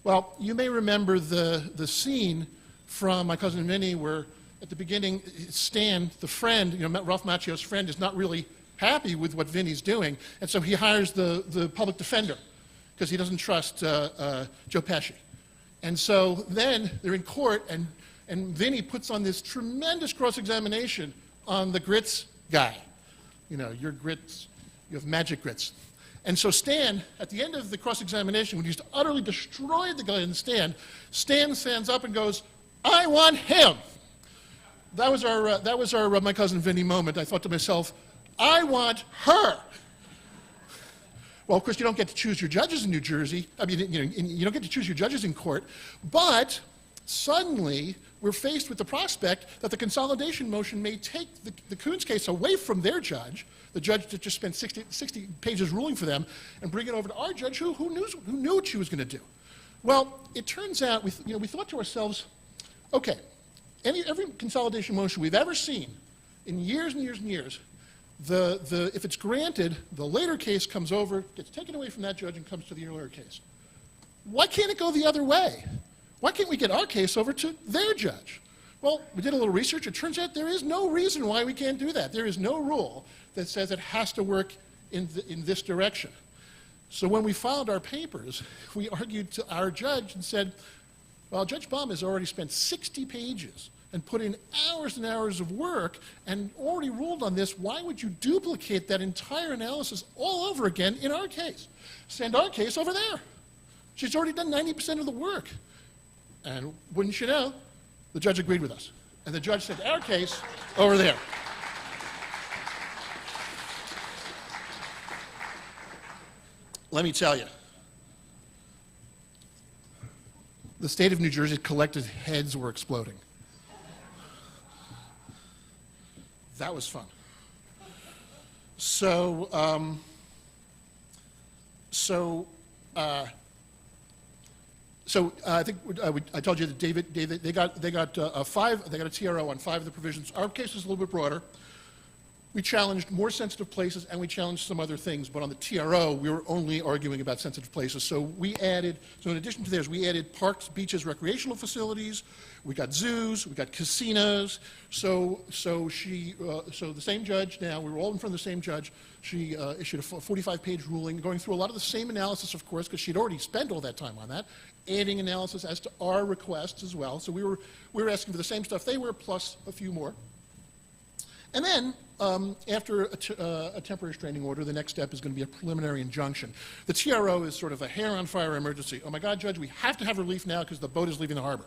Well, you may remember the scene from My Cousin Vinny where at the beginning, Stan, the friend, Ralph Macchio's friend, is not really happy with what Vinny's doing, and so he hires the public defender because he doesn't trust Joe Pesci. And so then they're in court, and Vinny puts on this tremendous cross-examination on the grits guy. Your grits, you have magic grits. And so Stan, at the end of the cross-examination, when he's utterly destroyed the guy in the stand, Stan stands up and goes, I want him. That was our My Cousin Vinny moment. I thought to myself, I want her. Well, of course, you don't get to choose your judges in New Jersey. I mean, you don't get to choose your judges in court. But suddenly, we're faced with the prospect that the consolidation motion may take the Coons case away from their judge, the judge that just spent 60 pages ruling for them, and bring it over to our judge who knew what she was going to do. Well, it turns out, we thought to ourselves, okay, every consolidation motion we've ever seen in years and years and years, if it's granted, the later case comes over, gets taken away from that judge and comes to the earlier case. Why can't it go the other way? Why can't we get our case over to their judge? Well, we did a little research. It turns out there is no reason why we can't do that. There is no rule that says it has to work in this direction. So when we filed our papers, we argued to our judge and said, well, Judge Baum has already spent 60 pages and put in hours and hours of work and already ruled on this. Why would you duplicate that entire analysis all over again in our case? Send our case over there. She's already done 90% of the work. And wouldn't you know, the judge agreed with us. And the judge sent our case over there. Let me tell you, the state of New Jersey collective heads were exploding. That was fun. So I think I told you that David, they got a TRO on 5 of the provisions. Our case is a little bit broader. We challenged more sensitive places and we challenged some other things, but on the TRO, we were only arguing about sensitive places. So in addition to theirs, we added parks, beaches, recreational facilities, we got zoos, we got casinos. So the same judge now, we were all in front of the same judge. She issued a 45-page ruling, going through a lot of the same analysis, of course, because she'd already spent all that time on that, adding analysis as to our requests as well. So we were asking for the same stuff they were, plus a few more. And then, after a temporary restraining order, the next step is going to be a preliminary injunction. The TRO is sort of a hair-on-fire emergency. Oh my God, Judge, we have to have relief now because the boat is leaving the harbor.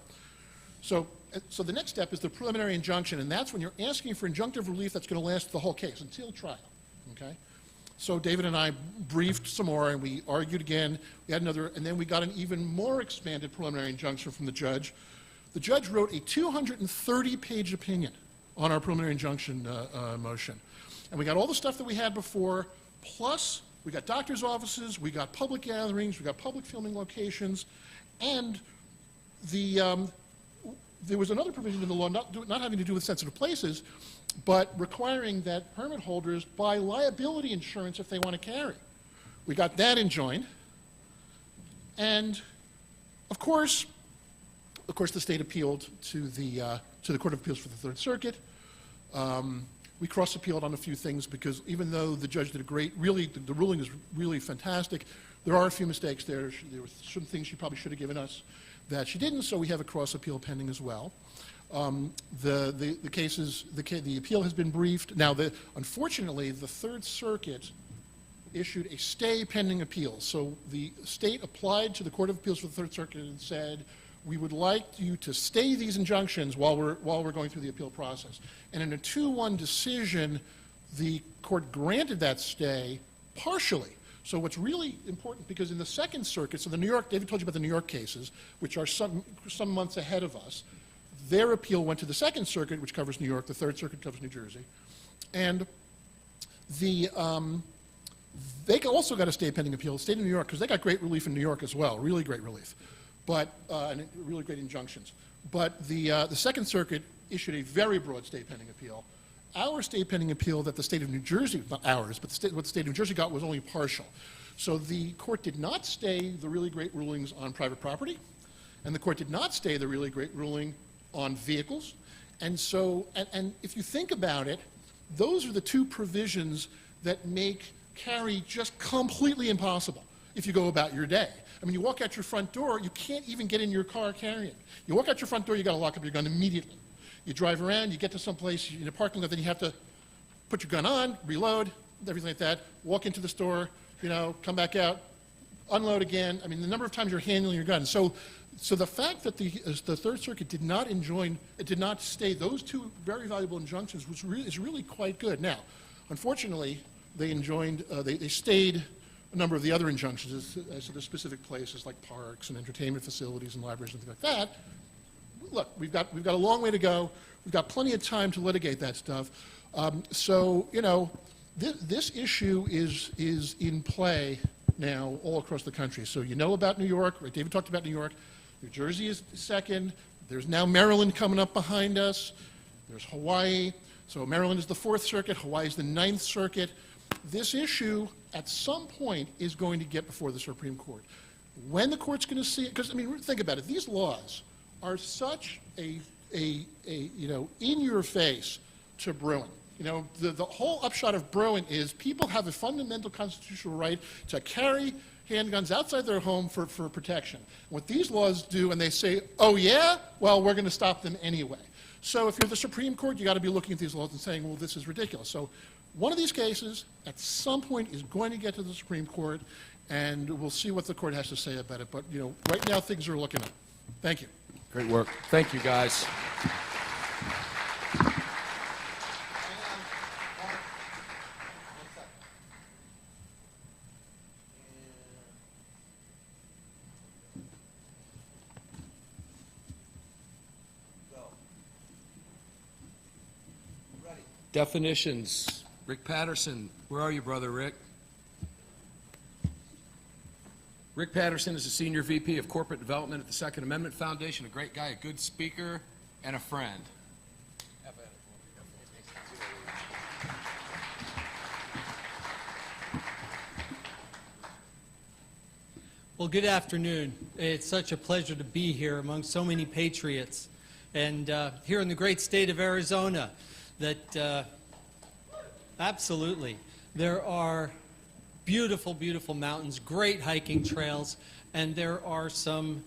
So the next step is the preliminary injunction, and that's when you're asking for injunctive relief that's going to last the whole case until trial. Okay? So David and I briefed some more, and we argued again. We had another, and then we got an even more expanded preliminary injunction from the judge. The judge wrote a 230-page opinion on our preliminary injunction motion. And we got all the stuff that we had before, plus we got doctors' offices, we got public gatherings, we got public filming locations, and there was another provision in the law not having to do with sensitive places, but requiring that permit holders buy liability insurance if they want to carry. We got that enjoined. And of course the state appealed to the Court of Appeals for the Third Circuit. We cross-appealed on a few things because even though the judge did a great, really, the ruling is really fantastic, there are a few mistakes there. There were some things she probably should have given us that she didn't, so we have a cross-appeal pending as well. The appeal has been briefed. Now, unfortunately, the Third Circuit issued a stay pending appeal. So the state applied to the Court of Appeals for the Third Circuit and said, we would like you to stay these injunctions while we're going through the appeal process. And in a 2-1 decision, the court granted that stay partially. So what's really important, because in the Second Circuit, so David told you about the New York cases, which are some months ahead of us. Their appeal went to the Second Circuit, which covers New York. The Third Circuit covers New Jersey. And they also got a stay pending appeal, the state of New York, because they got great relief in New York as well, really great relief. And really great injunctions. But the Second Circuit issued a very broad stay pending appeal. Our stay pending appeal that the state of New Jersey, not ours, but what the state of New Jersey got was only partial. So the court did not stay the really great rulings on private property, and the court did not stay the really great ruling on vehicles. And so, and if you think about it, those are the two provisions that make carry just completely impossible if you go about your day. I mean, you walk out your front door, you can't even get in your car carrying. You walk out your front door, you got to lock up your gun immediately. You drive around, you get to some place in a parking lot, then you have to put your gun on, reload, everything like that, walk into the store, come back out, unload again. I mean, the number of times you're handling your gun. So the fact that the Third Circuit did not stay those two very valuable injunctions is really quite good. Now, unfortunately, they stayed a number of the other injunctions as to the specific places like parks and entertainment facilities and libraries and things like that. Look, we've got a long way to go. We've got plenty of time to litigate that stuff. This issue is in play now all across the country. So you know about New York, right? David talked about New York. New Jersey is second. There's now Maryland coming up behind us. There's Hawaii. So Maryland is the 4th Circuit, Hawaii is the 9th Circuit. This issue, at some point, is going to get before the Supreme Court. When the court's going to see it, because, I mean, think about it. These laws are such a in-your-face to Bruin. You know, the whole upshot of Bruin is people have a fundamental constitutional right to carry handguns outside their home for protection. What these laws do, and they say, oh yeah, well, we're going to stop them anyway. So if you're the Supreme Court, you got to be looking at these laws and saying, well, this is ridiculous. So one of these cases, at some point, is going to get to the Supreme Court, and we'll see what the court has to say about it. But, you know, right now things are looking up. Thank you. Great work. Thank you, guys. Definitions. Rick Patterson. Where are you, brother Rick? Rick Patterson is a Senior VP of Corporate Development at the Second Amendment Foundation, a great guy, a good speaker, and a friend. Well, good afternoon. It's such a pleasure to be here among so many patriots. And here in the great state of Arizona, that absolutely, there are beautiful, beautiful mountains, great hiking trails, and there are some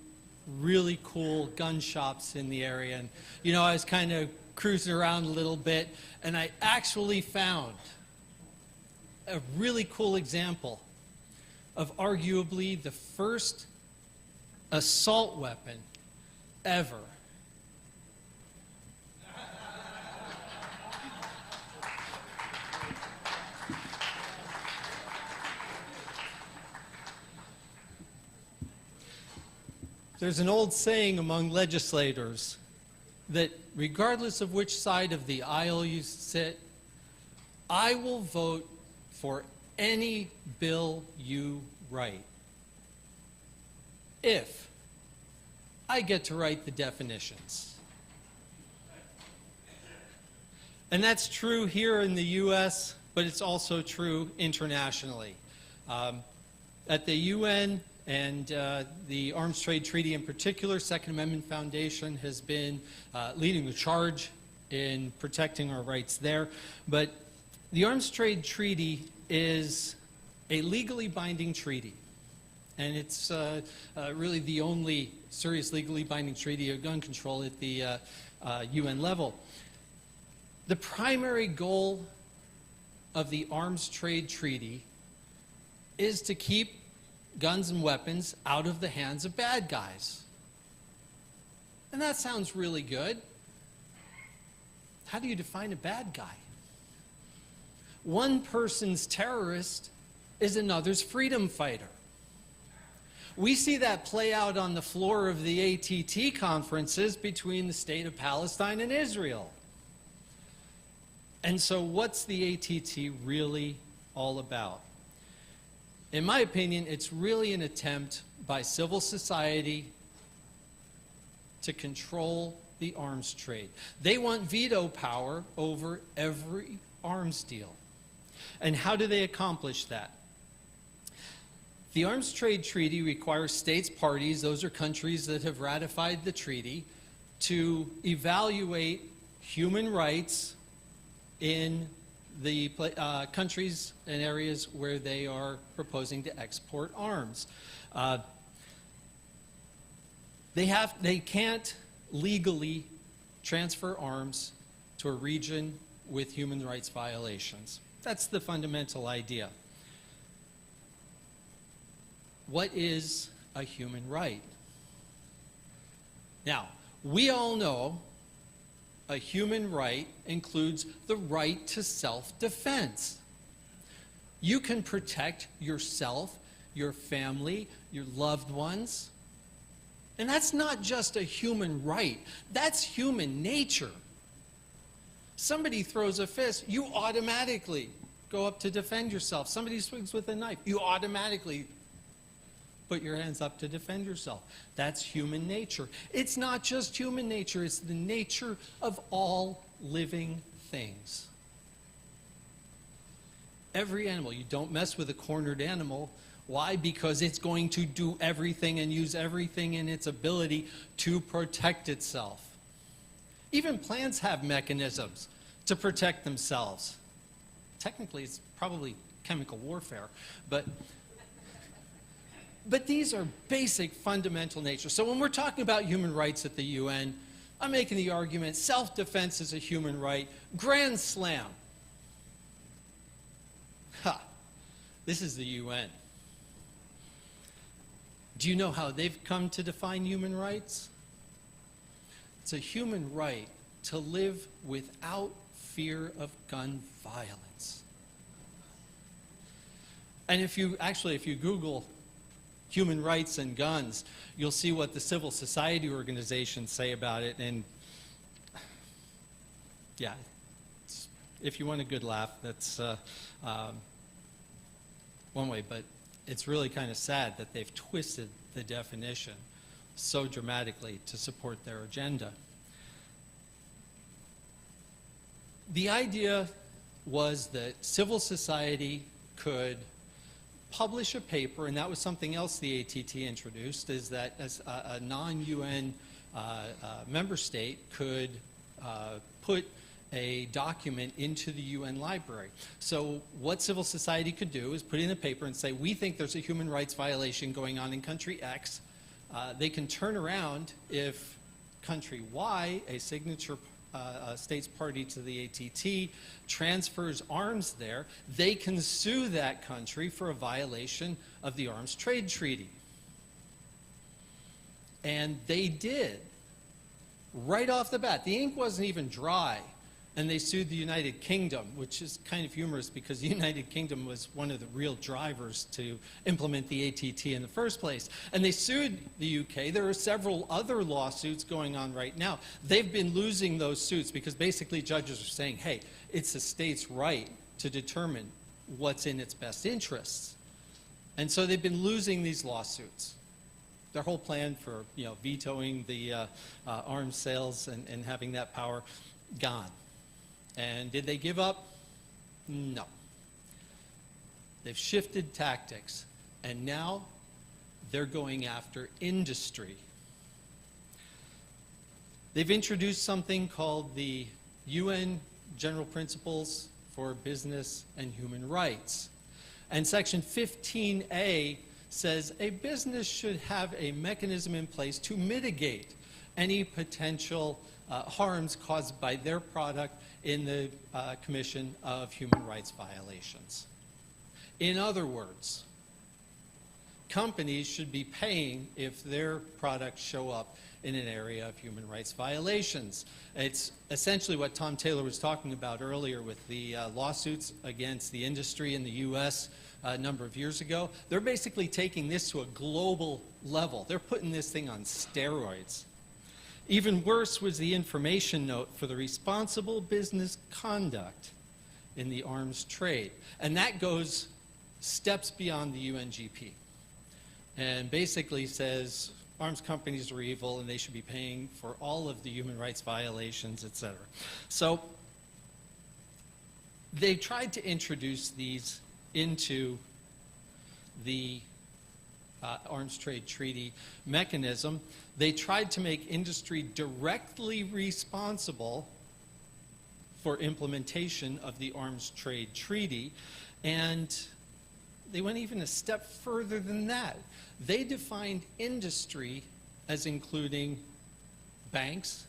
really cool gun shops in the area. And, you know, I was kind of cruising around a little bit, and I actually found a really cool example of arguably the first assault weapon ever. There's an old saying among legislators that regardless of which side of the aisle you sit, I will vote for any bill you write if I get to write the definitions. And that's true here in the U.S., but it's also true internationally. At the UN and the Arms Trade Treaty in particular, Second Amendment Foundation has been leading the charge in protecting our rights there. But the Arms Trade Treaty is a legally binding treaty. And it's really the only serious legally binding treaty of gun control at the UN level. The primary goal of the Arms Trade Treaty is to keep guns and weapons out of the hands of bad guys. And that sounds really good. How do you define a bad guy? One person's terrorist is another's freedom fighter. We see that play out on the floor of the ATT conferences between the state of Palestine and Israel. And so what's the ATT really all about? In my opinion, it's really an attempt by civil society to control the arms trade. They want veto power over every arms deal. And how do they accomplish that? The Arms Trade Treaty requires states parties, those are countries that have ratified the treaty, to evaluate human rights in the countries and areas where they are proposing to export arms. They can't legally transfer arms to a region with human rights violations. That's the fundamental idea. What is a human right? Now, we all know a human right includes the right to self-defense. You can protect yourself, your family, your loved ones. And that's not just a human right, that's human nature. Somebody throws a fist, you automatically go up to defend yourself. Somebody swings with a knife, you automatically put your hands up to defend yourself. That's human nature. It's not just human nature, it's the nature of all living things. Every animal, you don't mess with a cornered animal. Why? Because it's going to do everything and use everything in its ability to protect itself. Even plants have mechanisms to protect themselves. Technically, it's probably chemical warfare, but these are basic fundamental nature. So when we're talking about human rights at the UN, I'm making the argument self-defense is a human right. Grand slam. Ha! This is the UN. Do you know how they've come to define human rights? It's a human right to live without fear of gun violence. And if you Google human rights and guns, you'll see what the civil society organizations say about it. And yeah, if you want a good laugh, that's one way. But it's really kind of sad that they've twisted the definition so dramatically to support their agenda. The idea was that civil society could publish a paper, and that was something else the ATT introduced, is that as a non-UN member state could put a document into the UN library. So what civil society could do is put in a paper and say, we think there's a human rights violation going on in country X. They can turn around if country Y, a signature states party to the ATT, transfers arms there, they can sue that country for a violation of the Arms Trade Treaty. And they did. Right off the bat. The ink wasn't even dry. And they sued the United Kingdom, which is kind of humorous because the United Kingdom was one of the real drivers to implement the ATT in the first place. And they sued the UK. There are several other lawsuits going on right now. They've been losing those suits because basically judges are saying, hey, it's the state's right to determine what's in its best interests. And so they've been losing these lawsuits. Their whole plan for vetoing the arms sales and having that power, gone. And did they give up? No. They've shifted tactics, and now they're going after industry. They've introduced something called the UN General Principles for Business and Human Rights. And Section 15A says a business should have a mechanism in place to mitigate any potential harms caused by their product in the commission of human rights violations. In other words, companies should be paying if their products show up in an area of human rights violations. It's essentially what Tom Taylor was talking about earlier with the lawsuits against the industry in the US a number of years ago. They're basically taking this to a global level. They're putting this thing on steroids. Even worse was the information note for the responsible business conduct in the arms trade. And that goes steps beyond the UNGP. And basically says arms companies are evil and they should be paying for all of the human rights violations, etc. So they tried to introduce these into the Arms Trade Treaty mechanism. They tried to make industry directly responsible for implementation of the Arms Trade Treaty, and they went even a step further than that. They defined industry as including banks,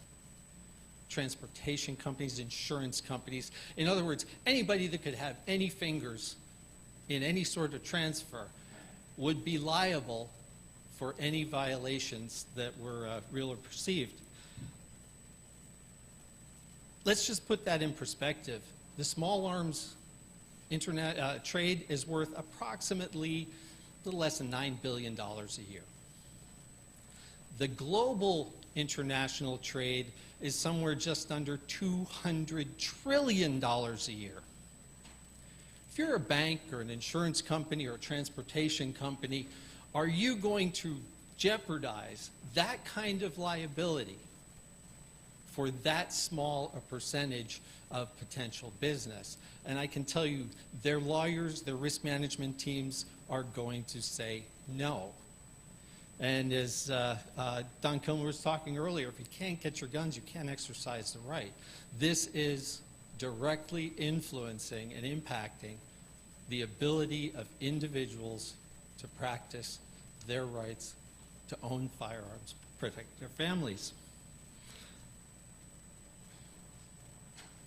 transportation companies, insurance companies. In other words, anybody that could have any fingers in any sort of transfer would be liable for any violations that were real or perceived. Let's just put that in perspective. The small arms trade is worth approximately a little less than $9 billion a year. The global international trade is somewhere just under $200 trillion a year. If you're a bank or an insurance company or a transportation company, Are you going to jeopardize that kind of liability for that small a percentage of potential business? And I can tell you, their lawyers, their risk management teams are going to say no. And as Don Kilmer was talking earlier, if you can't get your guns, you can't exercise the right. This is directly influencing and impacting the ability of individuals to practice their rights to own firearms, protect their families.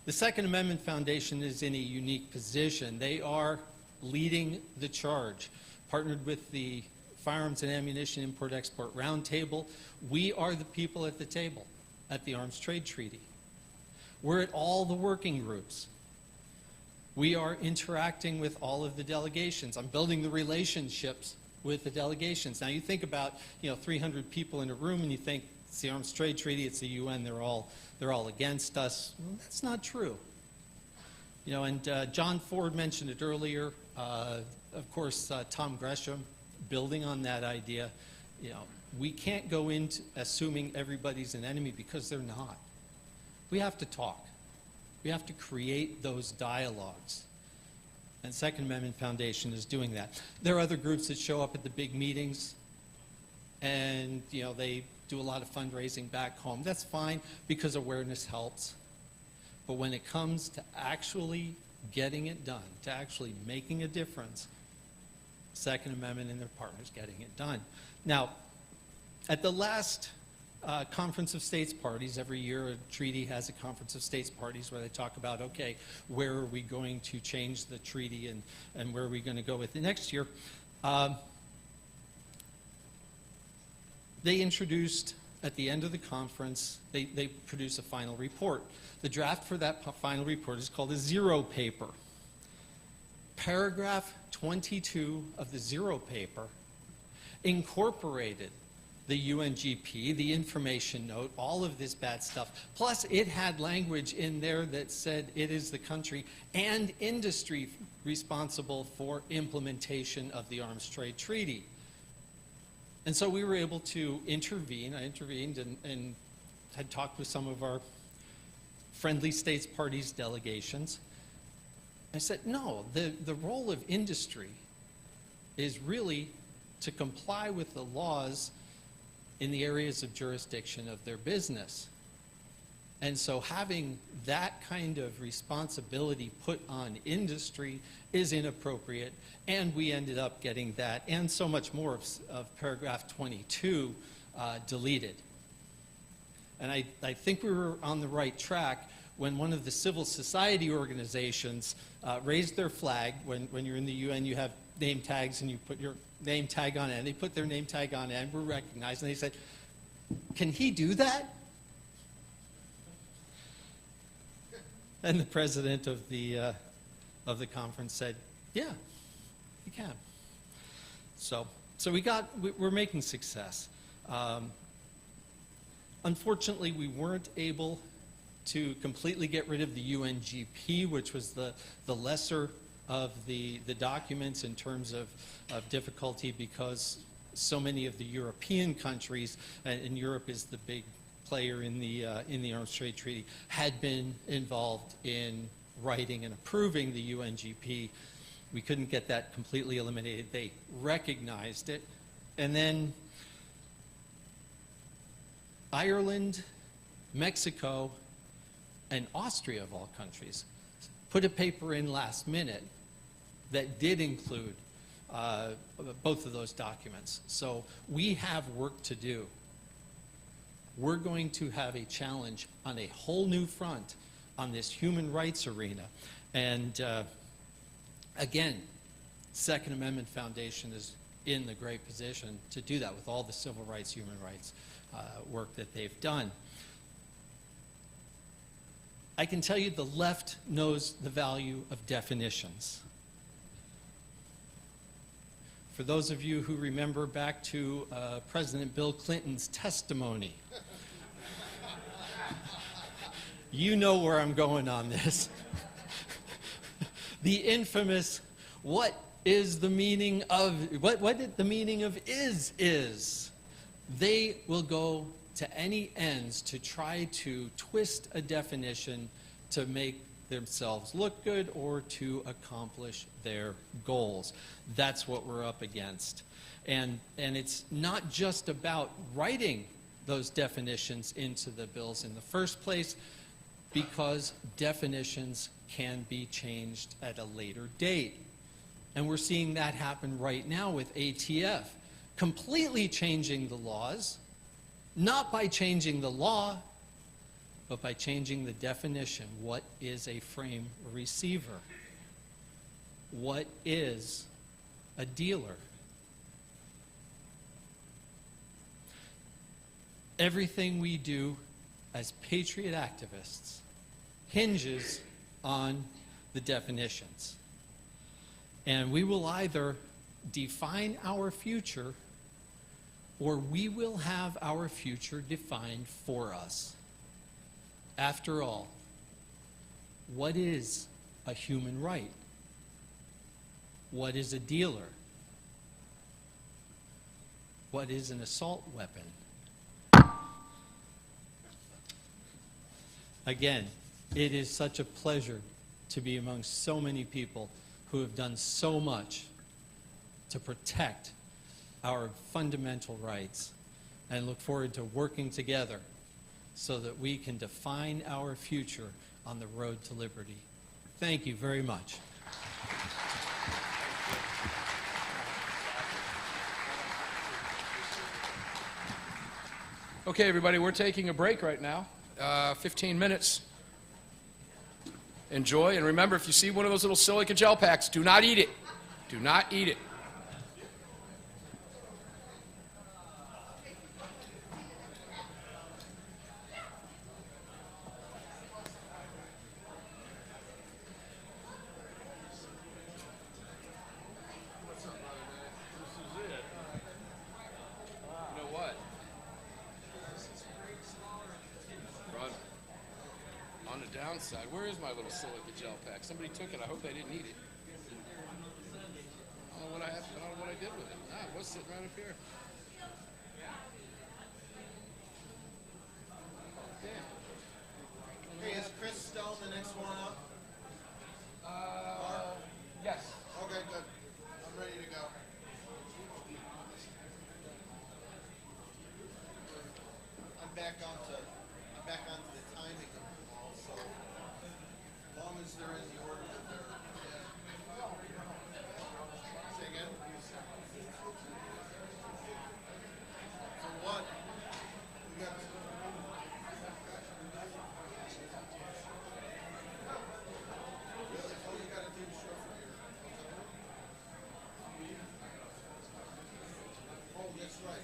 The Second Amendment Foundation is in a unique position. They are leading the charge. Partnered with the Firearms and Ammunition Import-Export Roundtable, we are the people at the table at the Arms Trade Treaty. We're at all the working groups. We are interacting with all of the delegations. I'm building the relationships with the delegations. Now you think about 300 people in a room and you think it's the Arms Trade Treaty, it's the UN, they're all against us. Well, that's not true. And John Ford mentioned it earlier. Of course, Tom Gresham, building on that idea, we can't go into assuming everybody's an enemy because they're not. We have to talk. We have to create those dialogues. And Second Amendment Foundation is doing that. There are other groups that show up at the big meetings and they do a lot of fundraising back home. That's fine because awareness helps. But when it comes to actually getting it done, to actually making a difference, Second Amendment and their partners getting it done. Now, at the last Conference of States Parties, every year a treaty has a Conference of States Parties where they talk about, okay, where are we going to change the treaty and where are we going to go with it next year. They introduced, at the end of the conference, they produced a final report. The draft for that final report is called a zero paper. Paragraph 22 of the zero paper incorporated the UNGP, the information note, all of this bad stuff. Plus, it had language in there that said it is the country and industry responsible for implementation of the Arms Trade Treaty. And so we were able to intervene. I intervened and had talked with some of our friendly states parties delegations. I said, no, the role of industry is really to comply with the laws in the areas of jurisdiction of their business. And so having that kind of responsibility put on industry is inappropriate, and we ended up getting that and so much more of paragraph 22 deleted. And I think we were on the right track when one of the civil society organizations raised their flag. When you're in the UN, you have name tags and you put your name tag on it, and they put their name tag on it and were recognized, and they said, can he do that? And the president of the conference said, yeah, he can. So we're making success. Unfortunately, we weren't able to completely get rid of the UNGP, which was the lesser of the documents in terms of difficulty, because so many of the European countries, and Europe is the big player in the Arms Trade Treaty, had been involved in writing and approving the UNGP. We couldn't get that completely eliminated. They recognized it. And then Ireland, Mexico, and Austria, of all countries, put a paper in last minute that did include both of those documents. So we have work to do. We're going to have a challenge on a whole new front on this human rights arena. And again, Second Amendment Foundation is in the great position to do that with all the civil rights, human rights work that they've done. I can tell you the left knows the value of definitions. For those of you who remember back to President Bill Clinton's testimony, you know where I'm going on this. The infamous, what is the meaning of, the meaning of is. They will go to any ends to try to twist a definition to make themselves look good or to accomplish their goals. That's what we're up against. And it's not just about writing those definitions into the bills in the first place, because definitions can be changed at a later date. And we're seeing that happen right now with ATF, completely changing the laws, not by changing the law, but by changing the definition. What is a frame receiver? What is a dealer? Everything we do as patriot activists hinges on the definitions. And we will either define our future, or we will have our future defined for us. After all, what is a human right? What is a dealer? What is an assault weapon? Again, it is such a pleasure to be among so many people who have done so much to protect our fundamental rights, and look forward to working together so that we can define our future on the road to liberty. Thank you very much. Okay, everybody, we're taking a break right now. 15 minutes. Enjoy, and remember, if you see one of those little silica gel packs, do not eat it. Do not eat it. Downside. Where is my little silica gel pack? Somebody took it. I hope they didn't eat it. I don't know what I did with it. It was sitting right up here. Hey, is Chris Stone the next one up? Yes. Okay, good. I'm ready to go. I'm back onto the timing of them all, so as long as they're in the order that they're. Say again? So what? We got. Oh, you got to do the show from here. Oh, that's right.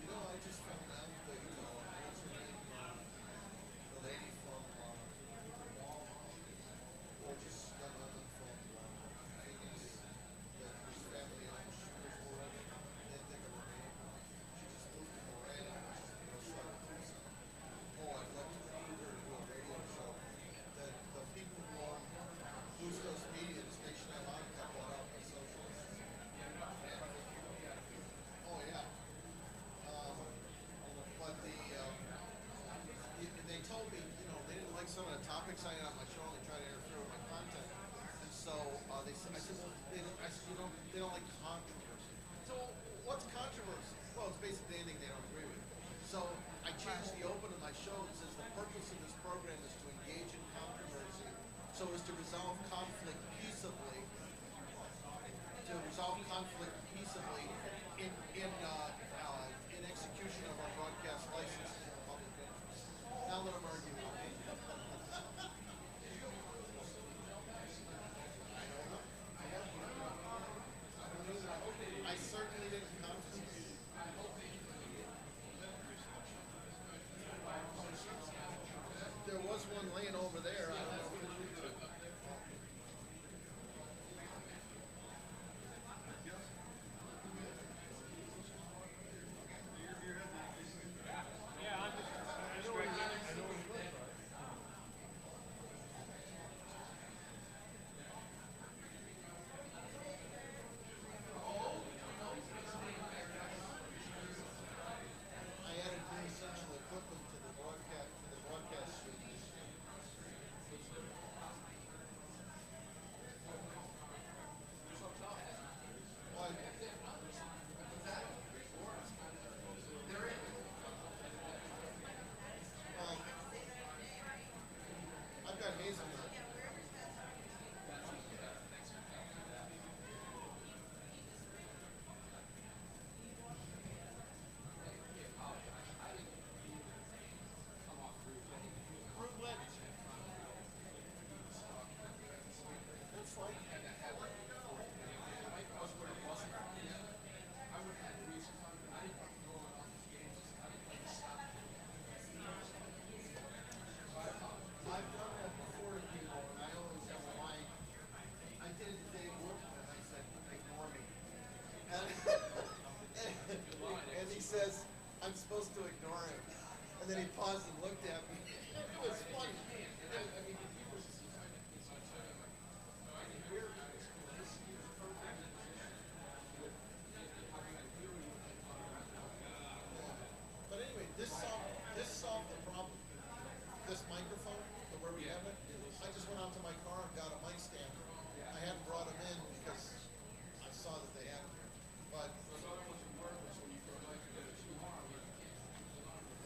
You know, I just found out that, what's her name? The lady from, just got on from, Phoenix, that whose family owns Sugar's World. Can't think of her name. She just moved to Moran, which is started Tucson. Oh, I'd love to recruit her to do a radio show. That the people who own Bustos Media, the station I'm on, got bought out by socialists. Oh, yeah. But they told me, they didn't like some of the topics I had on my show, and they tried to interfere with my content. And so I said, well, they don't like controversy. So what's controversy? Well, it's basically anything they don't agree with. So I changed the open of my show that says the purpose of this program is to engage in controversy so as to resolve conflict peaceably. In execution of our broadcast license in the public interest. Now let them argue. I certainly didn't contemplate. There was one laying over there. I don't know. And then he paused and looked at me. It was funny. I mean, he was. But anyway, this solved the problem. This microphone, where we have it, I just went out to my car and got a mic stand. I hadn't brought them in because I saw that they had them here. But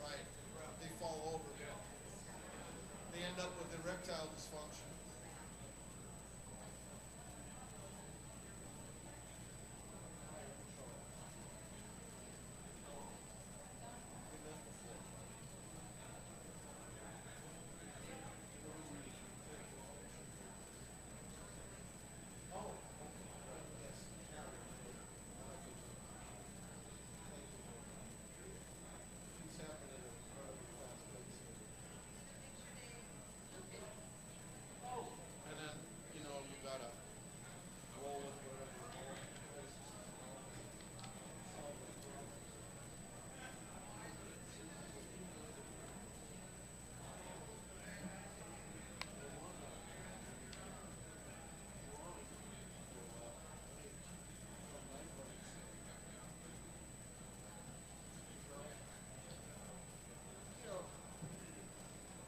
right, they fall over. They end up with erectile dysfunction. And then, you know, you gotta roll with whatever.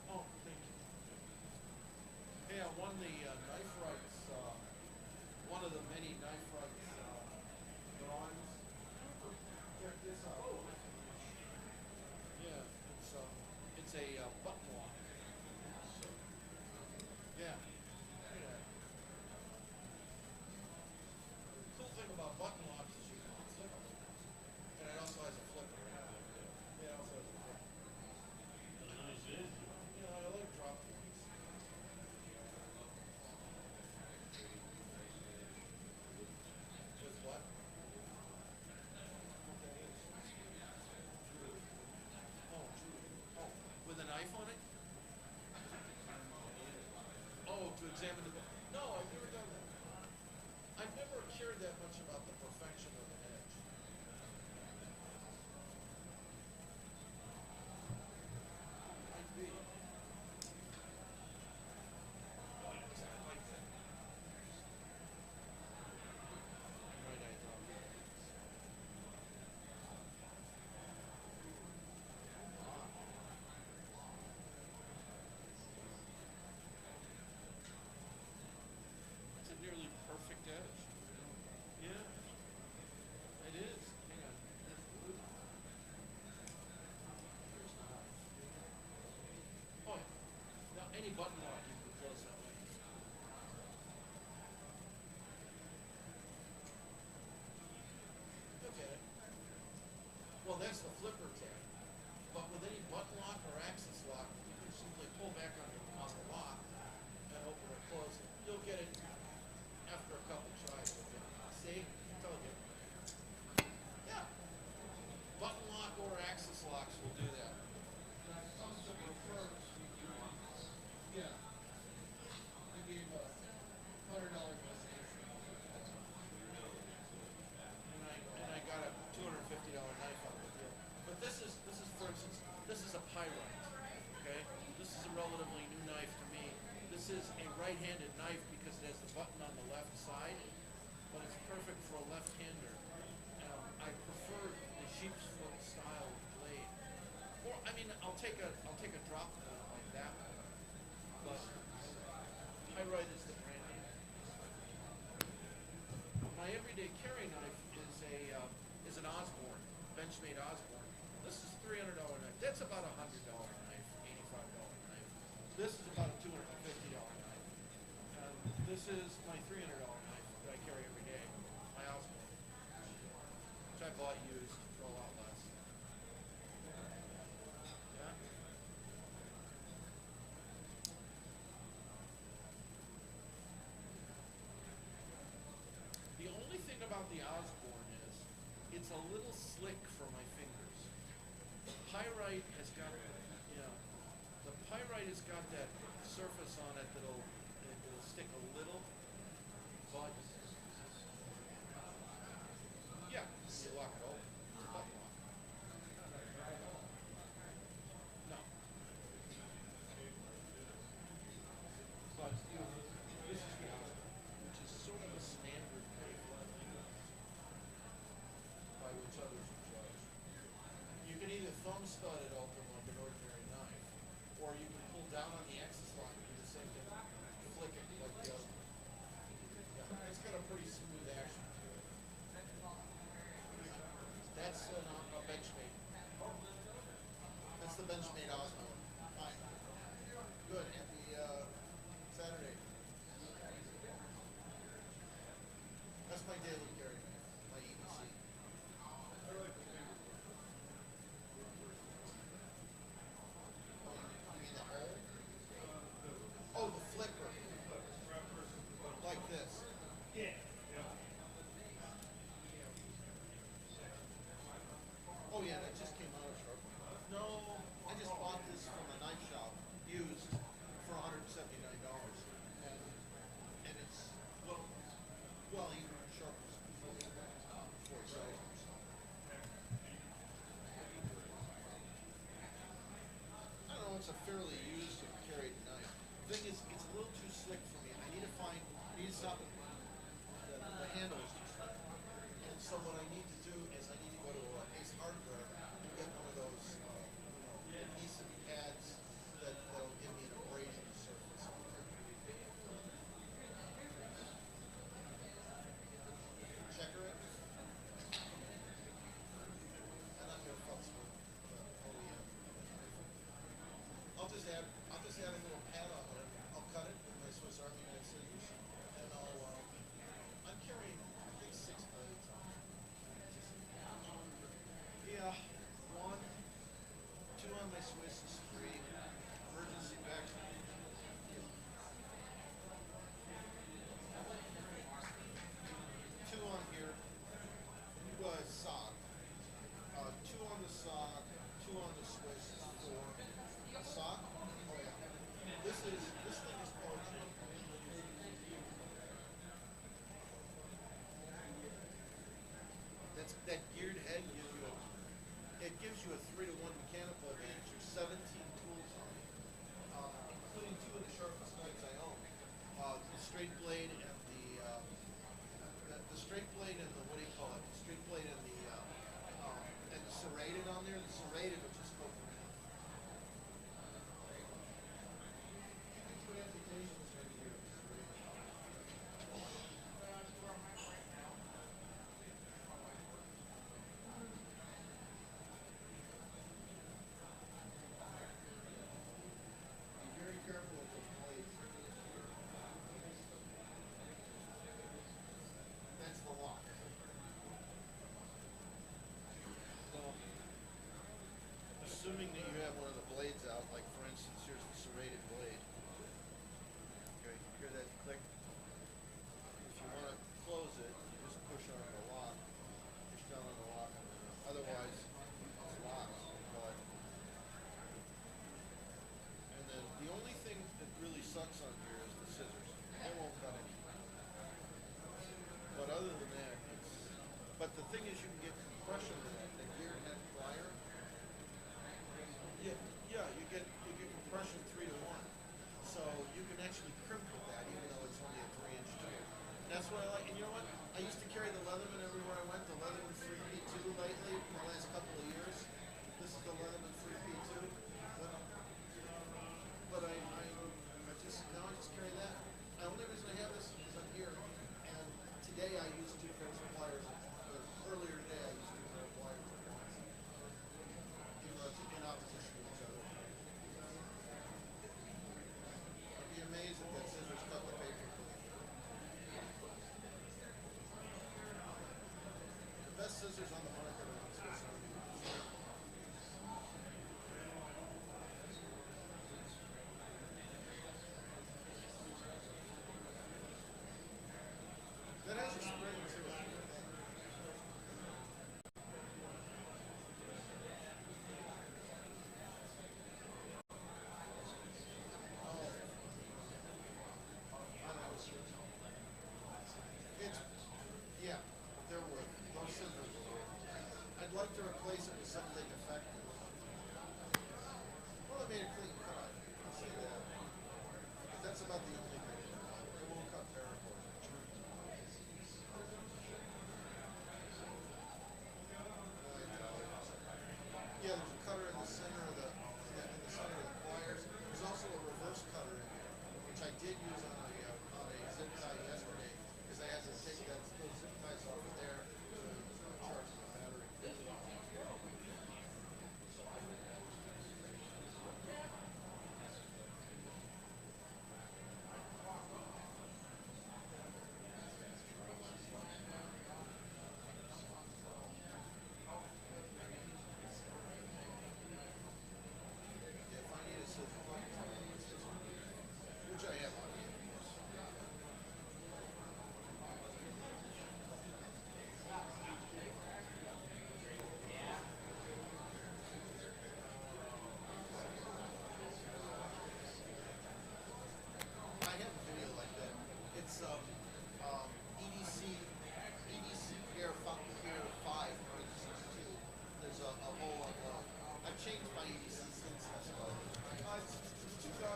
Oh, thank you. Hey, I won the knife rights, one of the many knife rights drawings. Check this out. Yeah, it's a button lock. Yeah. Cool thing about button locks is you can flip them. And it also has a flipper. Yeah, it also has a flipper. Yeah, I like drop points. With what? Oh, with a knife on it? Oh, to examine the. No, I've never done that. I've never cared that much about the perfection of an edge. Might be. Right, I dropped it. It's a nearly perfect edge. Yeah. It is. Hang on. Oh, yeah. Now, any button lock you can close that way. Look at it. Well, that's the flipper tab. But with any button lock or axis lock, you can simply pull back on the lock and open or close it. You'll get it after a couple tries. See? I told you. Yeah. Button lock or axis locks will do that. Yeah. I gave a $100 donation. And I got a $250 knife out of the deal. But this is for instance, this is a pyrite. Okay? This is a relatively new knife to me. This is a right-handed knife because it has the button on the left side, but it's perfect for a left-hander. I prefer the sheep's foot style blade. Or I mean, I'll take a drop point like that one. But pyrite is the brand name. My everyday carry knife is an Osborne, Benchmade Osborne. This is a $300 knife. That's about a $100 knife, $85 knife. This is about a $250 knife. And this is my $300 knife that I carry every day, my Osborne, which I bought used for a lot less. Yeah. The only thing about the Osborne is it's a little slick for my fingers. The pyrite has got, the pyrite has got that surface on it that'll stick a little, but yeah, you lock it open. It's a button lock. thumb stud it open like an ordinary knife, or you can pull down on the axis line and do the same thing, flick it like the other one. Yeah, it's got a pretty smooth action to it. That's a Benchmade. That's the Benchmade Osmo. Hi. Good. Happy Saturday. That's my daily carry, my EBC. You mean the hole? Oh, the flipper. Like this. Yeah. Oh yeah, that just came out of Sharp. No, I just bought this from a knife shop, used, for $179, and it's well, even Sharp was before it sold. I don't know, it's a fairly used and carried knife. The thing is, it's a little too slick for me. I need to stop it. The handle is too slick. And so what I need to do is I need to go to Ace Hardware and get one of those adhesive pads that'll give me an abrasion surface. Checker it. And I'm going to futz with OEM. I'll just add a little pad on it. I'll cut it with my Swiss Army knife scissors, and I'm carrying, I think, 6 blades on it. Yeah, 1, 2 on my Swiss is 3. Emergency vacuum. 2 on here. Sock. 2 on the sock. 2 on the Swiss is 4. Sock? Oh yeah. This thing is poetry. That geared head gives you a 3-to-1 mechanical advantage. There's 17 tools on it, including 2 of the sharpest knives I own. The straight blade and the straight blade and the, what do you call it? The straight blade and the serrated on there. The serrated, which is called very careful with those blades. That's the lock. So, assuming that you have one of the blades out, like for instance, here's the serrated blade. Okay, you hear that click? If you want to close it, you just push on the lock, push down on the lock. Otherwise, it's locked. And then the only thing that really sucks on here is the scissors. They won't cut anything. But other than that, but the thing is you can get compression to that. The gear head plier. Yeah, you get compression 3-to-1. So you can actually crimp with that, even though it's only a 3-inch tool. And that's what I like. And you know what? I used to carry the Leatherman everywhere I went. The Leatherman 3P2 lately, in the last couple of years. This is the Leatherman 3P2. But I just carry that. The only reason I have this is I'm here, and today I used 2 pairs of pliers. Earlier today I used 2 pairs of pliers. Even though it's in opposition to each other. I'd be amazed if that scissors cut the paper. The best scissors on the market are the Swiss Army. That has a spring to it. Yeah, they're worth it. Those scissors are worth it. I'd like to replace it with something effective. Well, I made a clean cut. I'll say that. But that's about the only thing. It won't cut terrible. Yeah, there's a cutter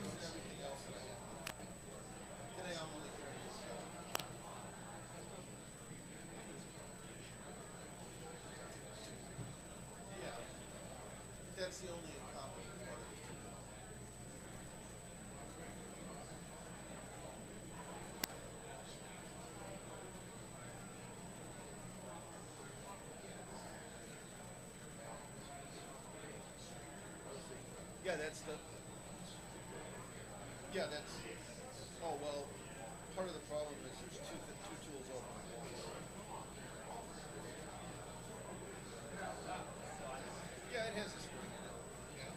cups and everything else that I have. Today I'm only carrying this cup. Yeah. That's the only incompetent part of it. Yeah, that's the. Yeah, that's. Oh well, part of the problem is there's two tools open at once. Yeah, it has a spring in it. Yeah.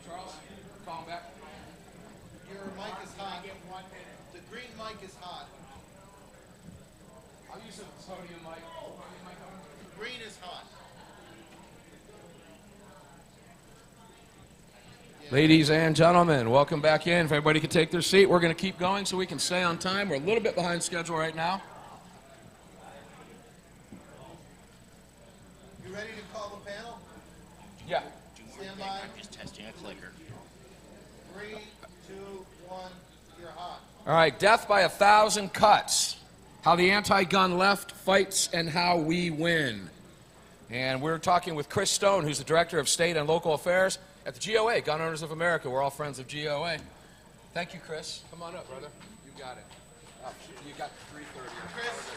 Charles, call him back. Your mic is hot. The green mic is hot. I'll use a podium mic. Green is hot. Ladies and gentlemen, welcome back in. If everybody could take their seat, we're going to keep going so we can stay on time. We're a little bit behind schedule right now. You ready to call the panel? Yeah. Stand by. I'm just testing a clicker. 3, 2, 1, you're hot. All right, death by 1,000 cuts. How the anti-gun left fights and how we win. And we're talking with Chris Stone, who's the Director of State and Local Affairs at the GOA, Gun Owners of America. We're all friends of GOA. Thank you, Chris. Come on up, brother. You got it. You got 3:30. Chris,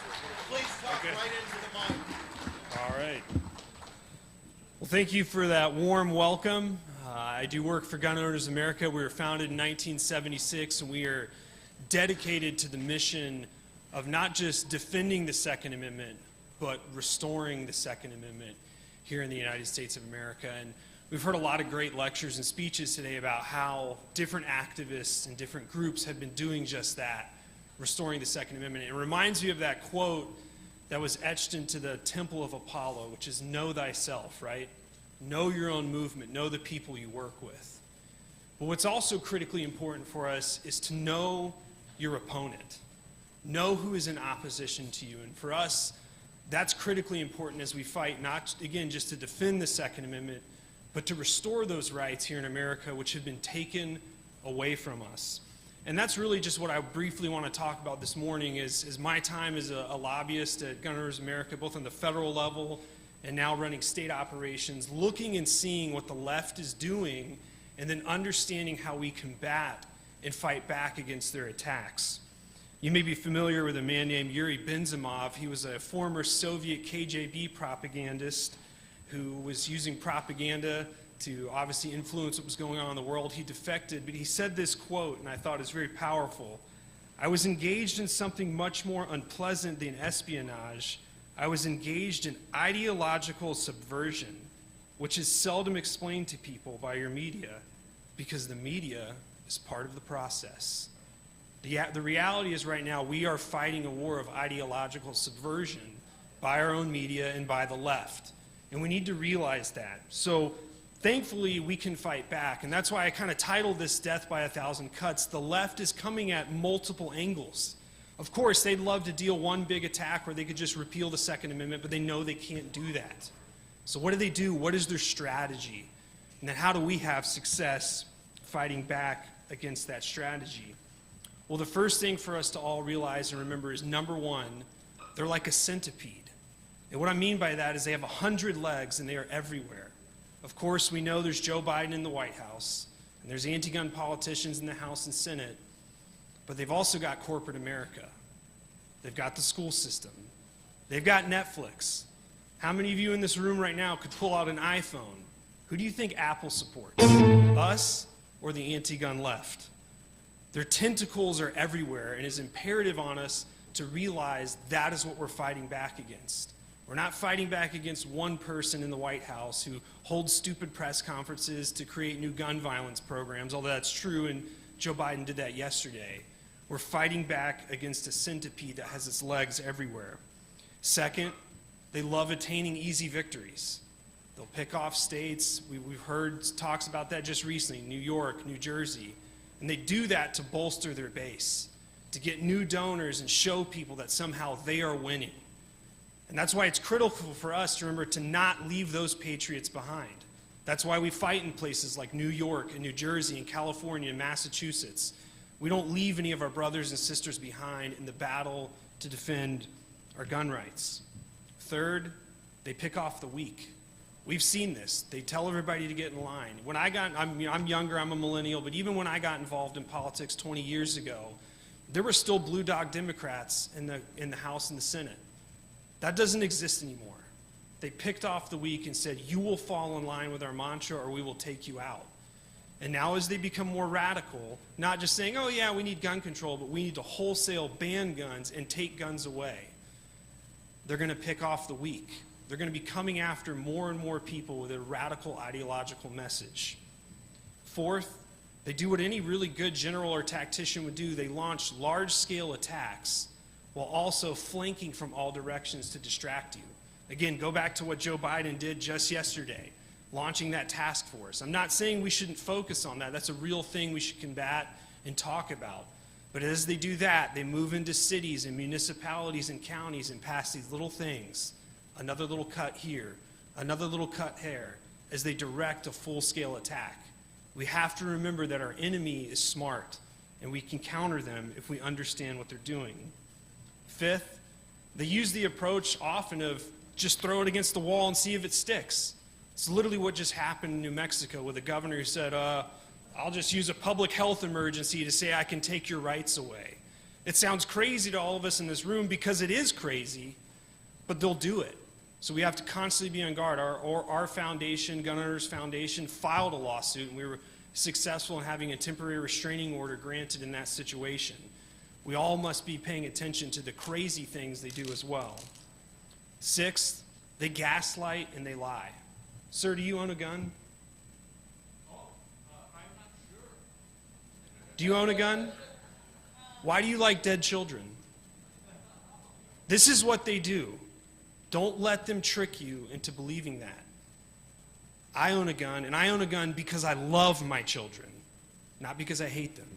please talk right into the mic. All right. Well, thank you for that warm welcome. I do work for Gun Owners America. We were founded in 1976, and we are dedicated to the mission of not just defending the Second Amendment, but restoring the Second Amendment here in the United States of America. And we've heard a lot of great lectures and speeches today about how different activists and different groups have been doing just that, restoring the Second Amendment. It reminds me of that quote that was etched into the Temple of Apollo, which is know thyself, right? Know your own movement, know the people you work with. But what's also critically important for us is to know your opponent. Know who is in opposition to you. And for us, that's critically important as we fight, not, again, just to defend the Second Amendment, but to restore those rights here in America which have been taken away from us. And that's really just what I briefly want to talk about this morning is my time as a lobbyist at Gun Owners America, both on the federal level and now running state operations, looking and seeing what the left is doing and then understanding how we combat and fight back against their attacks. You may be familiar with a man named Yuri Benzimov. He was a former Soviet KGB propagandist who was using propaganda to obviously influence what was going on in the world. He defected, but he said this quote, and I thought it's very powerful. I was engaged in something much more unpleasant than espionage. I was engaged in ideological subversion, which is seldom explained to people by your media, because the media is part of the process. The reality is right now we are fighting a war of ideological subversion by our own media and by the left. And we need to realize that. So thankfully, we can fight back. And that's why I kind of titled this Death by 1,000 Cuts. The left is coming at multiple angles. Of course, they'd love to deal one big attack where they could just repeal the Second Amendment, but they know they can't do that. So what do? What is their strategy? And then how do we have success fighting back against that strategy? Well, the first thing for us to all realize and remember is, number one, they're like a centipede. And what I mean by that is they have 100 legs and they are everywhere. Of course, we know there's Joe Biden in the White House, and there's anti-gun politicians in the House and Senate, but they've also got corporate America. They've got the school system. They've got Netflix. How many of you in this room right now could pull out an iPhone? Who do you think Apple supports? Us or the anti-gun left? Their tentacles are everywhere, and it's imperative on us to realize that is what we're fighting back against. We're not fighting back against one person in the White House who holds stupid press conferences to create new gun violence programs, although that's true, and Joe Biden did that yesterday. We're fighting back against a centipede that has its legs everywhere. Second, they love attaining easy victories. They'll pick off states. We've heard talks about that just recently, New York, New Jersey. And they do that to bolster their base, to get new donors and show people that somehow they are winning. And that's why it's critical for us to remember to not leave those patriots behind. That's why we fight in places like New York and New Jersey and California and Massachusetts. We don't leave any of our brothers and sisters behind in the battle to defend our gun rights. Third, they pick off the weak. We've seen this. They tell everybody to get in line. When I'm younger, I'm a millennial, but even when I got involved in politics 20 years ago, there were still blue dog Democrats in the House and the Senate. That doesn't exist anymore. They picked off the weak and said, you will fall in line with our mantra or we will take you out. And now as they become more radical, not just saying, oh yeah, we need gun control, but we need to wholesale ban guns and take guns away, they're going to pick off the weak. They're going to be coming after more and more people with a radical ideological message. Fourth, they do what any really good general or tactician would do. They launch large-scale attacks while also flanking from all directions to distract you. Again, go back to what Joe Biden did just yesterday, launching that task force. I'm not saying we shouldn't focus on that. That's a real thing we should combat and talk about. But as they do that, they move into cities and municipalities and counties and pass these little things. Another little cut here, another little cut here, as they direct a full-scale attack. We have to remember that our enemy is smart, and we can counter them if we understand what they're doing. Fifth, they use the approach often of just throw it against the wall and see if it sticks. It's literally what just happened in New Mexico with a governor who said, I'll just use a public health emergency to say I can take your rights away. It sounds crazy to all of us in this room because it is crazy, but they'll do it. So we have to constantly be on guard. Our foundation, Gun Owners Foundation, filed a lawsuit, and we were successful in having a temporary restraining order granted in that situation. We all must be paying attention to the crazy things they do as well. Sixth, they gaslight and they lie. Sir, do you own a gun? I'm not sure. Do you own a gun? Why do you like dead children? This is what they do. Don't let them trick you into believing that. I own a gun, and I own a gun because I love my children, not because I hate them.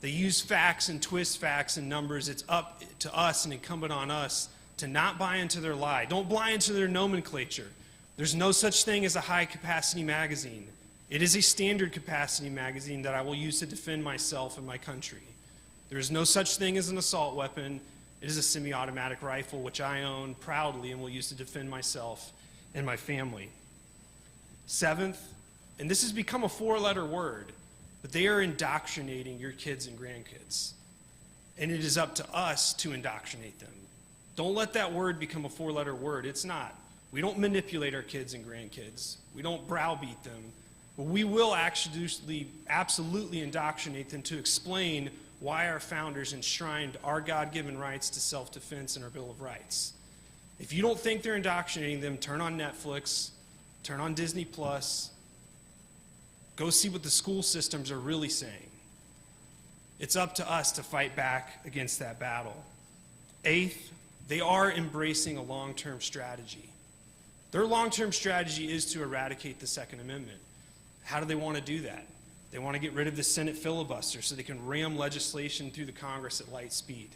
They use facts and twist facts and numbers. It's up to us and incumbent on us to not buy into their lie. Don't buy into their nomenclature. There's no such thing as a high-capacity magazine. It is a standard capacity magazine that I will use to defend myself and my country. There is no such thing as an assault weapon. It is a semi-automatic rifle, which I own proudly and will use to defend myself and my family. Seventh, and this has become a four-letter word, but they are indoctrinating your kids and grandkids. And it is up to us to indoctrinate them. Don't let that word become a four-letter word. It's not. We don't manipulate our kids and grandkids. We don't browbeat them. But we will actually absolutely indoctrinate them to explain why our founders enshrined our God-given rights to self-defense in our Bill of Rights. If you don't think they're indoctrinating them, turn on Netflix, turn on Disney Plus, go see what the school systems are really saying. It's up to us to fight back against that battle. Eighth, they are embracing a long-term strategy. Their long-term strategy is to eradicate the Second Amendment. How do they want to do that? They want to get rid of the Senate filibuster so they can ram legislation through the Congress at light speed.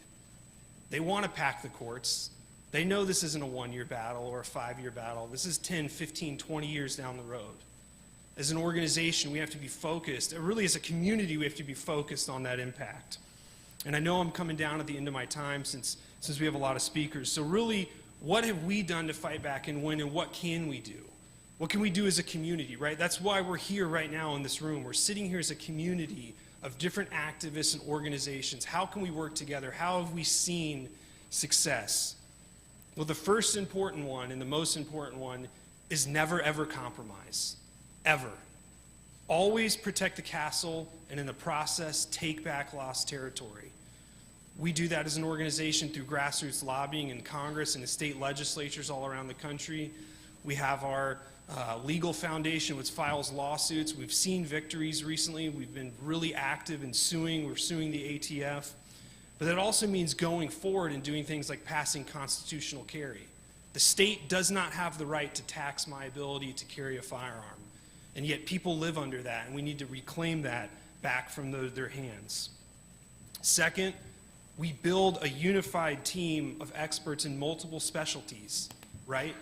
They want to pack the courts. They know this isn't a one-year battle or a five-year battle. This is 10, 15, 20 years down the road. As an organization, we have to be focused, or really as a community, we have to be focused on that impact. And I know I'm coming down at the end of my time since we have a lot of speakers. So really, what have we done to fight back and win, and what can we do? What can we do as a community, right? That's why we're here right now in this room. We're sitting here as a community of different activists and organizations. How can we work together? How have we seen success? Well, the first important one and the most important one is never, ever compromise. Ever. Always protect the castle and in the process take back lost territory. We do that as an organization through grassroots lobbying in Congress and the state legislatures all around the country. We have our legal foundation, which files lawsuits. We've seen victories recently. We've been really active in suing. We're suing the ATF. But that also means going forward and doing things like passing constitutional carry. The state does not have the right to tax my ability to carry a firearm. And yet people live under that, and we need to reclaim that back from their hands. Second, we build a unified team of experts in multiple specialties, right?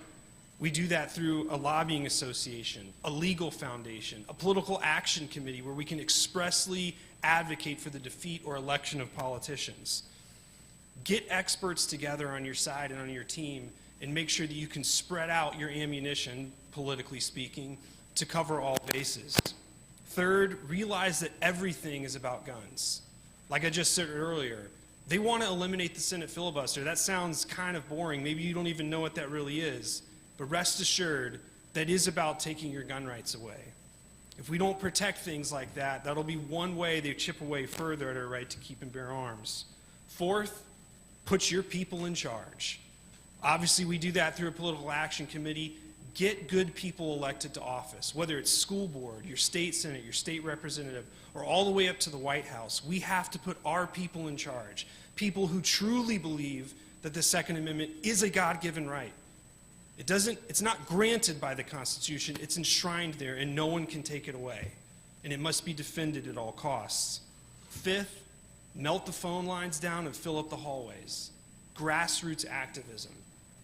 We do that through a lobbying association, a legal foundation, a political action committee where we can expressly advocate for the defeat or election of politicians. Get experts together on your side and on your team and make sure that you can spread out your ammunition, politically speaking, to cover all bases. Third, realize that everything is about guns. Like I just said earlier, they want to eliminate the Senate filibuster. That sounds kind of boring. Maybe you don't even know what that really is. But rest assured, that is about taking your gun rights away. If we don't protect things like that, that'll be one way they chip away further at our right to keep and bear arms. Fourth, put your people in charge. Obviously, we do that through a political action committee. Get good people elected to office, whether it's school board, your state senate, your state representative, or all the way up to the White House. We have to put our people in charge, people who truly believe that the Second Amendment is a God-given right. It's not granted by the Constitution, it's enshrined there, and no one can take it away. And it must be defended at all costs. Fifth, melt the phone lines down and fill up the hallways. Grassroots activism.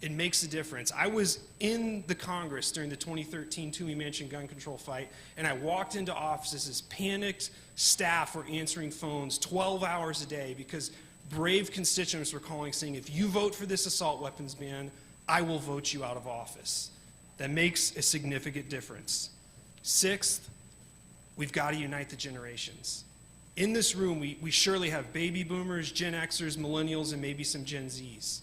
It makes a difference. I was in the Congress during the 2013 Toomey Mansion gun control fight, and I walked into offices as panicked staff were answering phones 12 hours a day because brave constituents were calling saying, if you vote for this assault weapons ban, I will vote you out of office. That makes a significant difference. Sixth, we've got to unite the generations. In this room, we surely have baby boomers, Gen Xers, millennials, and maybe some Gen Zs.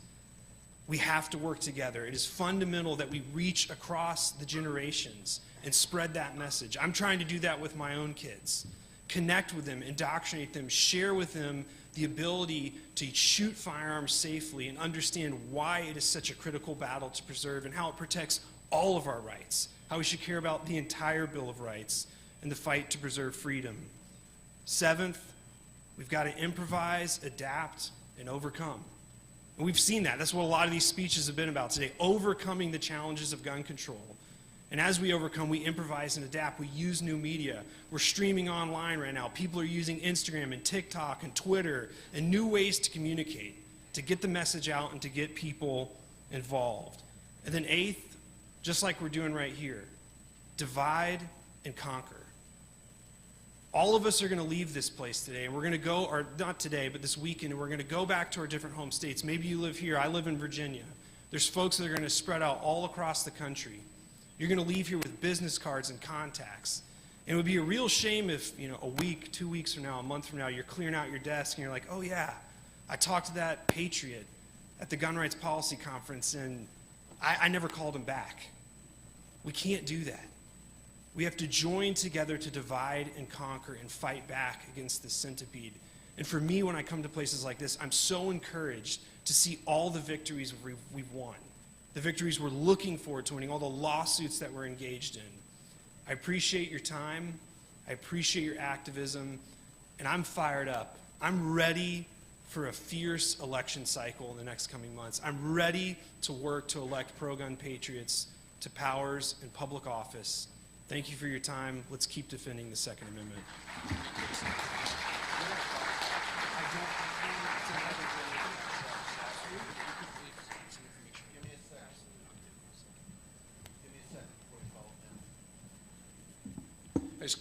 We have to work together. It is fundamental that we reach across the generations and spread that message. I'm trying to do that with my own kids. Connect with them, indoctrinate them, share with them the ability to shoot firearms safely and understand why it is such a critical battle to preserve and how it protects all of our rights, how we should care about the entire Bill of Rights and the fight to preserve freedom. Seventh, we've got to improvise, adapt, and overcome. And we've seen that. That's what a lot of these speeches have been about today, overcoming the challenges of gun control. And as we overcome, we improvise and adapt. We use new media. We're streaming online right now. People are using Instagram and TikTok and Twitter and new ways to communicate, to get the message out and to get people involved. And then eighth, just like we're doing right here, divide and conquer. All of us are going to leave this place today, and we're going to go, or not today, but this weekend, and we're going to go back to our different home states. Maybe you live here. I live in Virginia. There's folks that are going to spread out all across the country. You're going to leave here with business cards and contacts. And it would be a real shame if, a week, 2 weeks from now, a month from now, you're clearing out your desk and you're like, oh yeah, I talked to that patriot at the Gun Rights Policy Conference and I never called him back. We can't do that. We have to join together to divide and conquer and fight back against this centipede. And for me, when I come to places like this, I'm so encouraged to see all the victories we've won. The victories we're looking forward to winning, all the lawsuits that we're engaged in. I appreciate your time. I appreciate your activism. And I'm fired up. I'm ready for a fierce election cycle in the next coming months. I'm ready to work to elect pro-gun patriots to powers and public office. Thank you for your time. Let's keep defending the Second Amendment.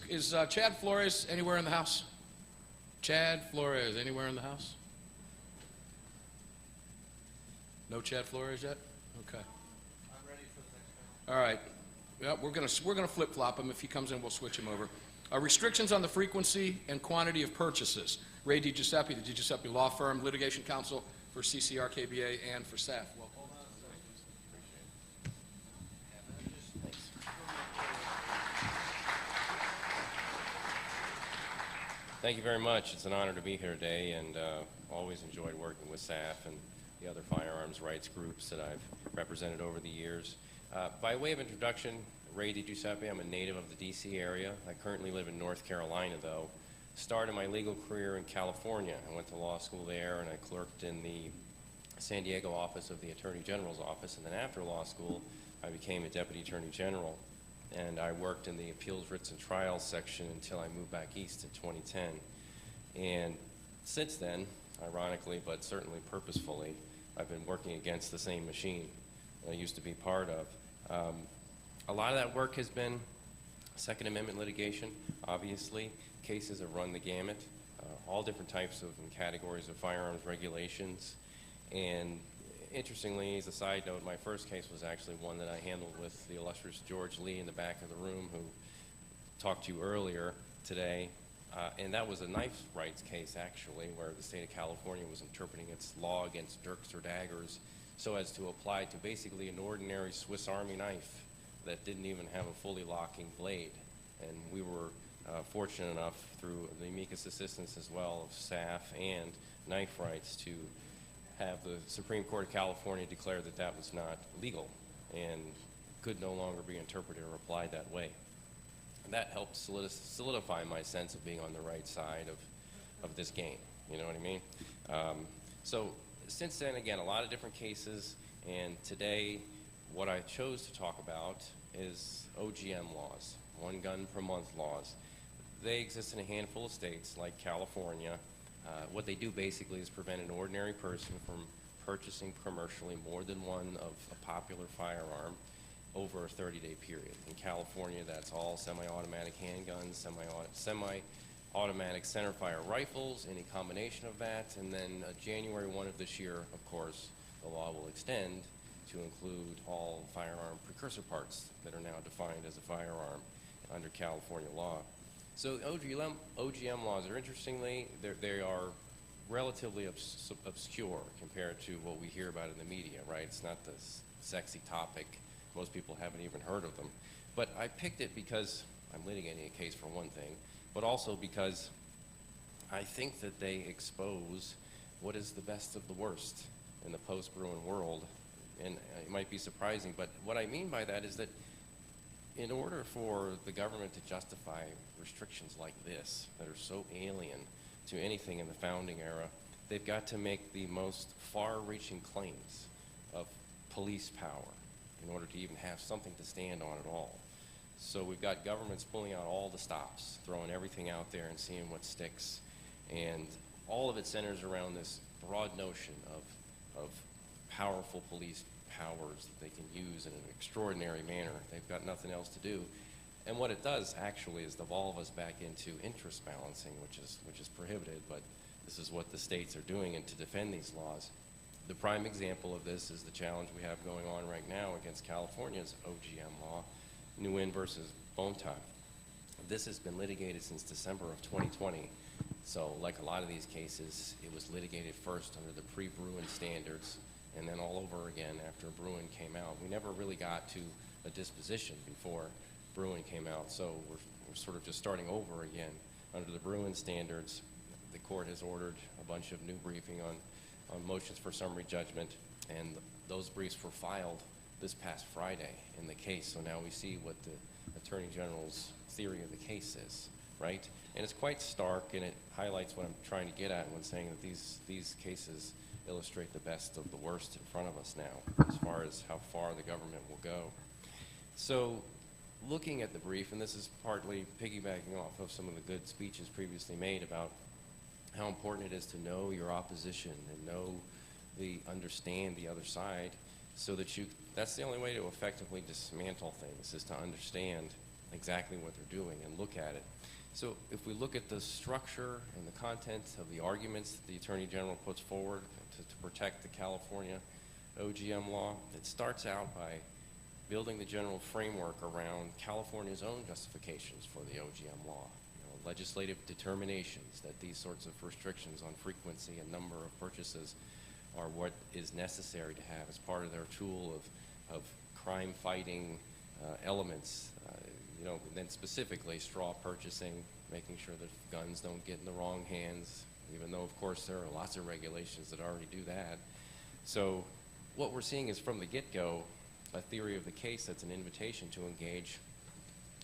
Is Chad Flores anywhere in the house? Chad Flores, anywhere in the house? No Chad Flores yet? Okay. I'm ready for the next one. All right. Well, we're gonna flip-flop him. If he comes in, we'll switch him over. Restrictions on the frequency and quantity of purchases. Ray DiGiuseppe, the DiGiuseppe Law Firm, litigation counsel for CCR, KBA, and for SAF. Welcome. Thank you very much. It's an honor to be here today, and always enjoyed working with SAF and the other firearms rights groups that I've represented over the years. By way of introduction, Ray DiGiuseppe. I'm a native of the D.C. area. I currently live in North Carolina, though. Started my legal career in California. I went to law school there, and I clerked in the San Diego office of the Attorney General's office, and then after law school, I became a Deputy Attorney General, and I worked in the Appeals, Writs, and Trials section until I moved back east in 2010. And since then, ironically, but certainly purposefully, I've been working against the same machine that I used to be part of. A lot of that work has been Second Amendment litigation, obviously. Cases have run the gamut, all different types of and categories of firearms regulations. And interestingly, as a side note, my first case was actually one that I handled with the illustrious George Lee in the back of the room, who talked to you earlier today. And that was a knife rights case, actually, where the state of California was interpreting its law against dirks or daggers so as to apply to basically an ordinary Swiss Army knife that didn't even have a fully locking blade. And we were fortunate enough, through the amicus assistance as well of SAF and knife rights, to have the Supreme Court of California declare that that was not legal and could no longer be interpreted or applied that way. And that helped solidify my sense of being on the right side of this game. You know what I mean? So since then, again, a lot of different cases, and today what I chose to talk about is OGM laws, one gun per month laws. They exist in a handful of states like California. What they do basically is prevent an ordinary person from purchasing commercially more than one of a popular firearm over a 30-day period. In California, that's all semi-automatic handguns, semi-automatic centerfire rifles, any combination of that, and then January 1 of this year, of course, the law will extend to include all firearm precursor parts that are now defined as a firearm under California law. So OGM laws are, interestingly, they are relatively obscure compared to what we hear about in the media, right? It's not this sexy topic. Most people haven't even heard of them. But I picked it because I'm litigating a case for one thing, but also because I think that they expose what is the best of the worst in the post-Bruin world. And it might be surprising, but what I mean by that is that in order for the government to justify restrictions like this that are so alien to anything in the founding era, they've got to make the most far-reaching claims of police power in order to even have something to stand on at all. So we've got governments pulling out all the stops, throwing everything out there and seeing what sticks. And all of it centers around this broad notion of powerful police powers that they can use in an extraordinary manner. They've got nothing else to do. And what it does actually is devolve us back into interest balancing, which is prohibited, but this is what the states are doing and to defend these laws. The prime example of this is the challenge we have going on right now against California's OGM law, Nguyen versus Bonta. This has been litigated since December of 2020. So like a lot of these cases, it was litigated first under the pre-Bruin standards and then all over again after Bruin came out. We never really got to a disposition before Bruin came out, so we're sort of just starting over again. Under the Bruin standards, the court has ordered a bunch of new briefing on motions for summary judgment, and those briefs were filed this past Friday in the case, so now we see what the Attorney General's theory of the case is, right? And it's quite stark, and it highlights what I'm trying to get at when saying that these cases illustrate the best of the worst in front of us now, as far as how far the government will go. So, looking at the brief, and this is partly piggybacking off of some of the good speeches previously made about how important it is to know your opposition and understand the other side, so that that's the only way to effectively dismantle things, is to understand exactly what they're doing and look at it. So if we look at the structure and the content of the arguments that the Attorney General puts forward to protect the California OGM law, it starts out by building the general framework around California's own justifications for the OGM law. Legislative determinations that these sorts of restrictions on frequency and number of purchases are what is necessary to have as part of their tool of crime-fighting elements. And then specifically straw purchasing, making sure that guns don't get in the wrong hands, even though, of course, there are lots of regulations that already do that. So what we're seeing is from the get-go a theory of the case that's an invitation to engage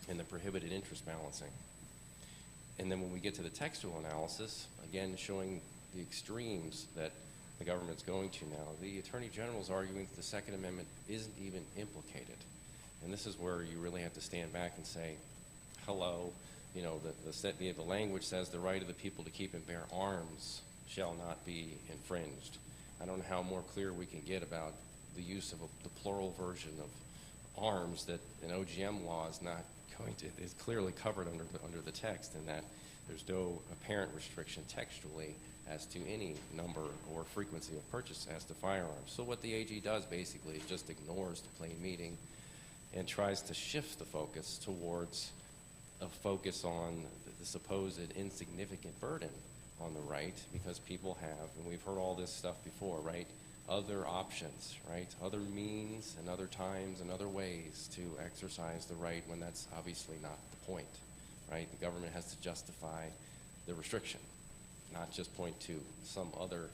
in the prohibited interest balancing. And then when we get to the textual analysis, again showing the extremes that the government's going to now, the Attorney General is arguing that the Second Amendment isn't even implicated. And this is where you really have to stand back and say, hello, you know, the language says the right of the people to keep and bear arms shall not be infringed. I don't know how more clear we can get about the use of the plural version of arms that an OGM law is not going to, is clearly covered under the text, in that there's no apparent restriction textually as to any number or frequency of purchase as to firearms. So what the AG does basically is just ignores the plain meaning and tries to shift the focus towards a focus on the supposed insignificant burden on the right, because people have, and we've heard all this stuff before, right, other options, right, other means and other times and other ways to exercise the right, when that's obviously not the point, right? The government has to justify the restriction, not just point to some other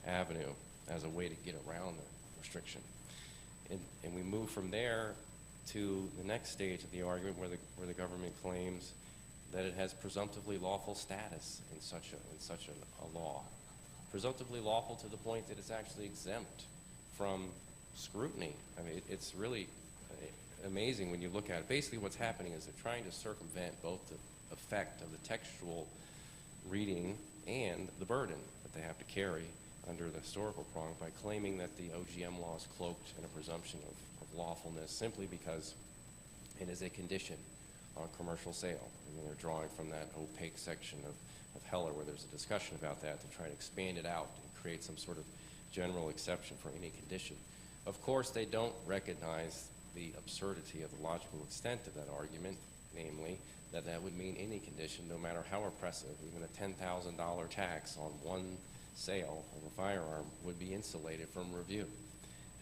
avenue as a way to get around the restriction. And we move from there to the next stage of the argument where the government claims that it has presumptively lawful status in such a law. Presumptively lawful to the point that it's actually exempt from scrutiny. I mean, it's really amazing when you look at it. Basically what's happening is they're trying to circumvent both the effect of the textual reading and the burden that they have to carry under the historical prong by claiming that the OGM law is cloaked in a presumption of lawfulness simply because it is a condition on commercial sale. I mean, they're drawing from that opaque section of Heller where there's a discussion about that to try to expand it out and create some sort of general exception for any condition. Of course, they don't recognize the absurdity of the logical extent of that argument, namely that that would mean any condition, no matter how oppressive, even a $10,000 tax on one sale of a firearm would be insulated from review.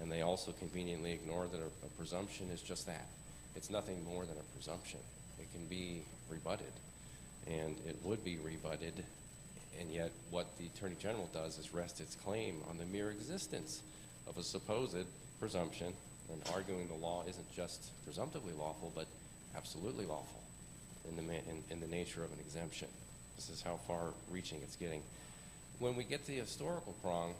And they also conveniently ignore that a presumption is just that. It's nothing more than a presumption. It can be rebutted, and it would be rebutted, and yet what the Attorney General does is rest its claim on the mere existence of a supposed presumption, and arguing the law isn't just presumptively lawful, but absolutely lawful in the nature of an exemption. This is how far-reaching it's getting. When we get to the historical prong,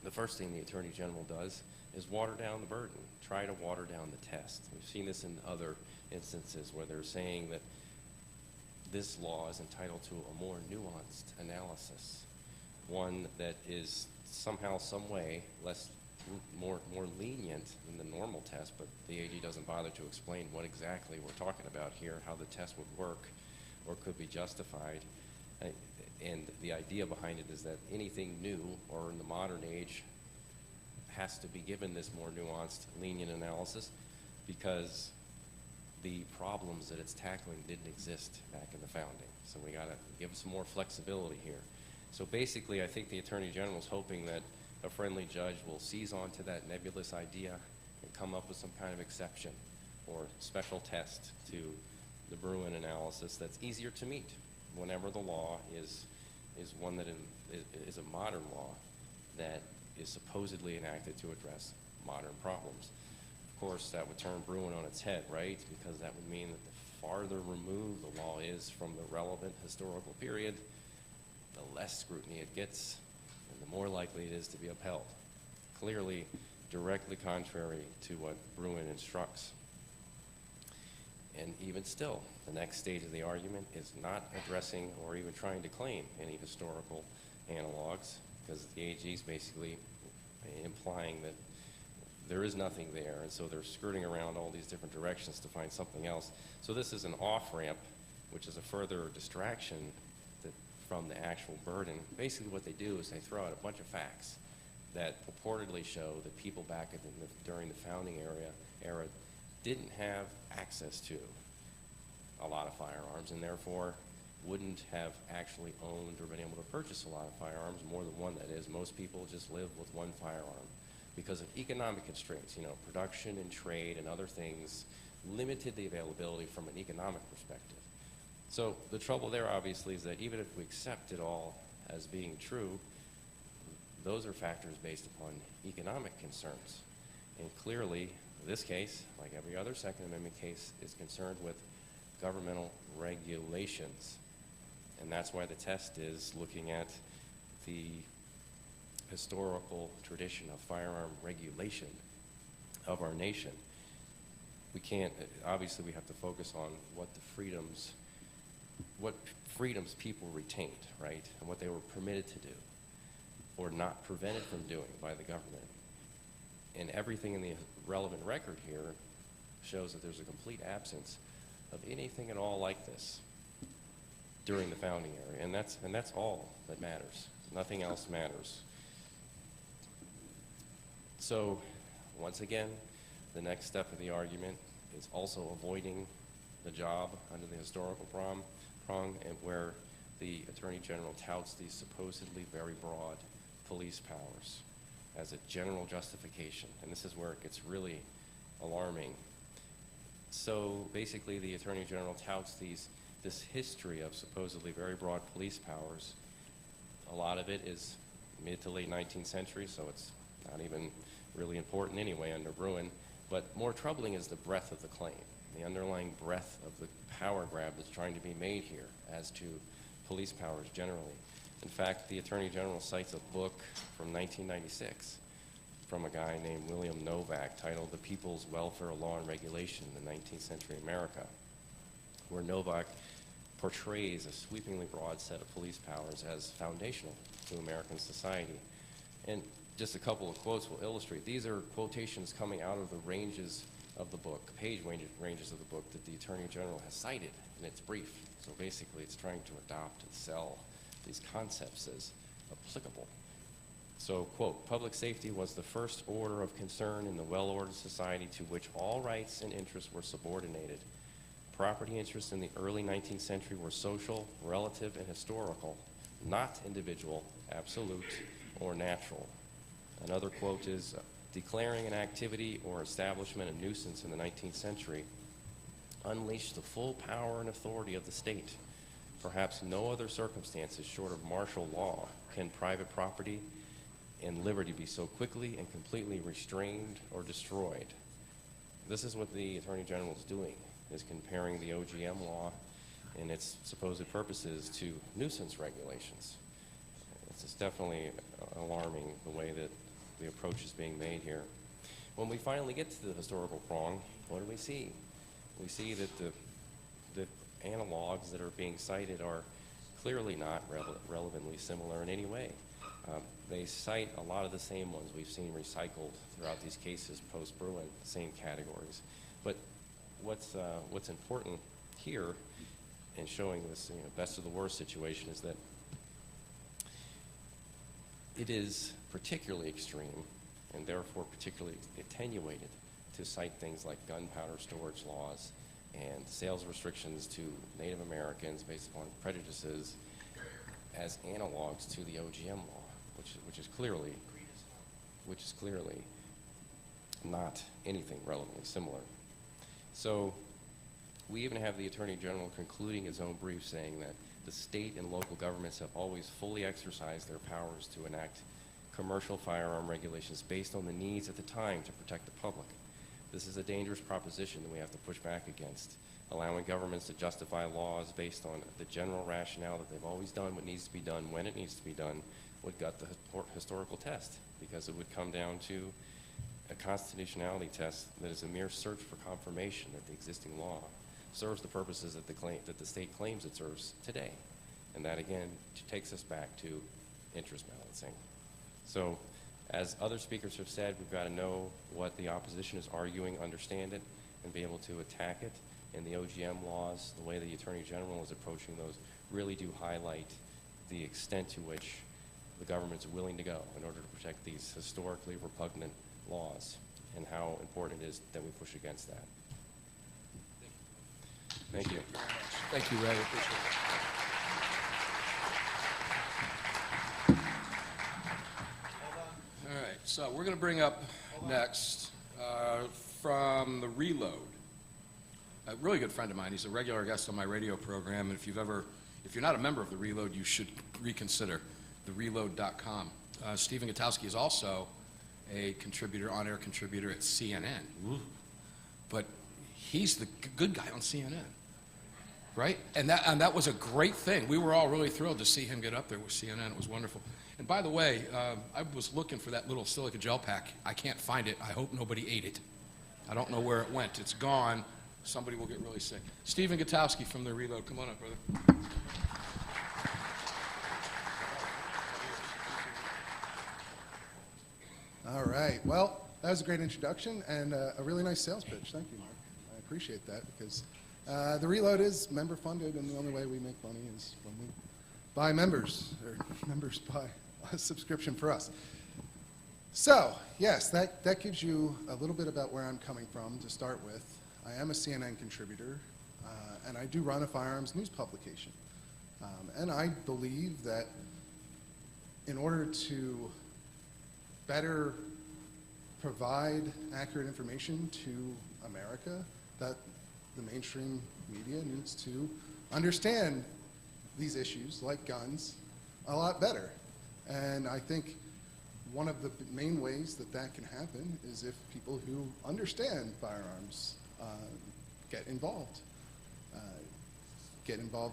the first thing the Attorney General does is water down the burden, try to water down the test. We've seen this in other instances where they're saying that this law is entitled to a more nuanced analysis, one that is somehow, some way, more lenient than the normal test, but the AG doesn't bother to explain what exactly we're talking about here, how the test would work or could be justified. And the idea behind it is that anything new or in the modern age has to be given this more nuanced, lenient analysis because the problems that it's tackling didn't exist back in the founding. So we got to give some more flexibility here. So basically, I think the Attorney General is hoping that a friendly judge will seize onto that nebulous idea and come up with some kind of exception or special test to the Bruin analysis that's easier to meet whenever the law is one that is a modern law that is supposedly enacted to address modern problems. Of course, that would turn Bruin on its head, right? Because that would mean that the farther removed the law is from the relevant historical period, the less scrutiny it gets, and the more likely it is to be upheld. Clearly, directly contrary to what Bruin instructs. And even still, the next stage of the argument is not addressing or even trying to claim any historical analogs, because the AG is basically implying that there is nothing there, and so they're skirting around all these different directions to find something else. So this is an off-ramp, which is a further distraction from the actual burden. Basically what they do is they throw out a bunch of facts that purportedly show that people back during the founding era didn't have access to a lot of firearms and therefore wouldn't have actually owned or been able to purchase a lot of firearms, more than one that is. Most people just live with one firearm because of economic constraints, production and trade and other things limited the availability from an economic perspective. So the trouble there, obviously, is that even if we accept it all as being true, those are factors based upon economic concerns. And clearly, this case, like every other Second Amendment case, is concerned with governmental regulations. And that's why the test is looking at the historical tradition of firearm regulation of our nation. We can't, obviously we have to focus on what freedoms people retained, right? And what they were permitted to do or not prevented from doing by the government. And everything in the relevant record here shows that there's a complete absence of anything at all like this during the founding era. And that's all that matters. Nothing else matters. So, once again, the next step of the argument is also avoiding the job under the historical prong, and where the Attorney General touts these supposedly very broad police powers as a general justification. And this is where it gets really alarming. So basically the Attorney General touts this history of supposedly very broad police powers. A lot of it is mid to late 19th century, so it's not even really important anyway under Bruin. But more troubling is the breadth of the claim, the underlying breadth of the power grab that's trying to be made here as to police powers generally. In fact, the Attorney General cites a book from 1996 from a guy named William Novak titled The People's Welfare Law and Regulation in the 19th Century America, where Novak portrays a sweepingly broad set of police powers as foundational to American society. And just a couple of quotes will illustrate. These are quotations coming out of the ranges of the book, page ranges of the book that the Attorney General has cited in its brief. So basically it's trying to adopt and sell these concepts as applicable. So, quote, public safety was the first order of concern in the well-ordered society to which all rights and interests were subordinated. Property interests in the early 19th century were social, relative, and historical, not individual, absolute, or natural. Another quote is, declaring an activity or establishment a nuisance in the 19th century unleashed the full power and authority of the state. Perhaps no other circumstances short of martial law can private property and liberty be so quickly and completely restrained or destroyed. This is what the Attorney General is doing, is comparing the OGM law and its supposed purposes to nuisance regulations. It's definitely alarming the way that the approach is being made here. When we finally get to the historical prong, what do we see? We see that the analogs that are being cited are clearly not relevantly similar in any way. They cite a lot of the same ones we've seen recycled throughout these cases post-Bruin, same categories. But what's important here in showing this best of the worst situation is that it is particularly extreme and therefore particularly attenuated to cite things like gunpowder storage laws and sales restrictions to Native Americans based upon prejudices as analogs to the OGM law, which is clearly not anything relevantly similar. So we even have the Attorney General concluding his own brief saying that the state and local governments have always fully exercised their powers to enact commercial firearm regulations based on the needs at the time to protect the public. This is a dangerous proposition that we have to push back against, allowing governments to justify laws based on the general rationale that they've always done what needs to be done when it needs to be done would gut the historical test, because it would come down to a constitutionality test that is a mere search for confirmation that the existing law serves the purposes that the state claims it serves today. And that, again, takes us back to interest balancing. So, as other speakers have said, we've got to know what the opposition is arguing, understand it, and be able to attack it. And the OGM laws, the way the Attorney General is approaching those, really do highlight the extent to which the government's willing to go in order to protect these historically repugnant laws, and how important it is that we push against that. Thank you. Thank you, Ray. Appreciate it. All right, so we're going to bring up next from the Reload. a really good friend of mine. He's a regular guest on my radio program, and if you're not a member of The Reload, you should reconsider thereload.com. Stephen Gutowski is also a contributor, on-air contributor at CNN. Ooh. But he's the good guy on CNN, right? And that was a great thing. We were all really thrilled to see him get up there with CNN. It was wonderful. And by the way, I was looking for that little silica gel pack. I can't find it. I hope nobody ate it. I don't know where it went. It's gone. Somebody will get really sick. Stephen Gutowski from The Reload. Come on up, brother. All right. Well, that was a great introduction and a really nice sales pitch. Thank you, Mark. I appreciate that because The Reload is member funded, and the only way we make money is when we buy members, or members buy a subscription for us. So, yes, that gives you a little bit about where I'm coming from to start with. I am a CNN contributor, and I do run a firearms news publication. And I believe that in order to better provide accurate information to America, that the mainstream media needs to understand these issues, like guns, a lot better. And I think one of the main ways that that can happen is if people who understand firearms get involved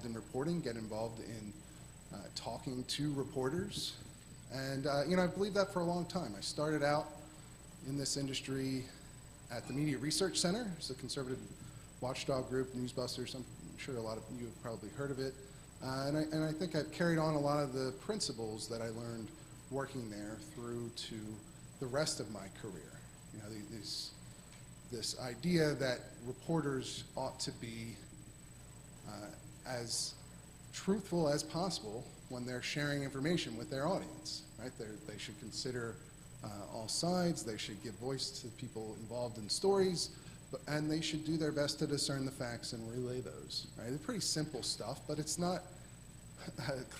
in reporting, get involved in talking to reporters. And I believe that for a long time. I started out in this industry at the Media Research Center. It's a conservative watchdog group, Newsbusters. I'm sure a lot of you have probably heard of it. And I think I've carried on a lot of the principles that I learned working there through to the rest of my career. This idea that reporters ought to be as truthful as possible when they're sharing information with their audience, right? They should consider all sides, they should give voice to people involved in stories, and they should do their best to discern the facts and relay those, right? They're pretty simple stuff, but it's not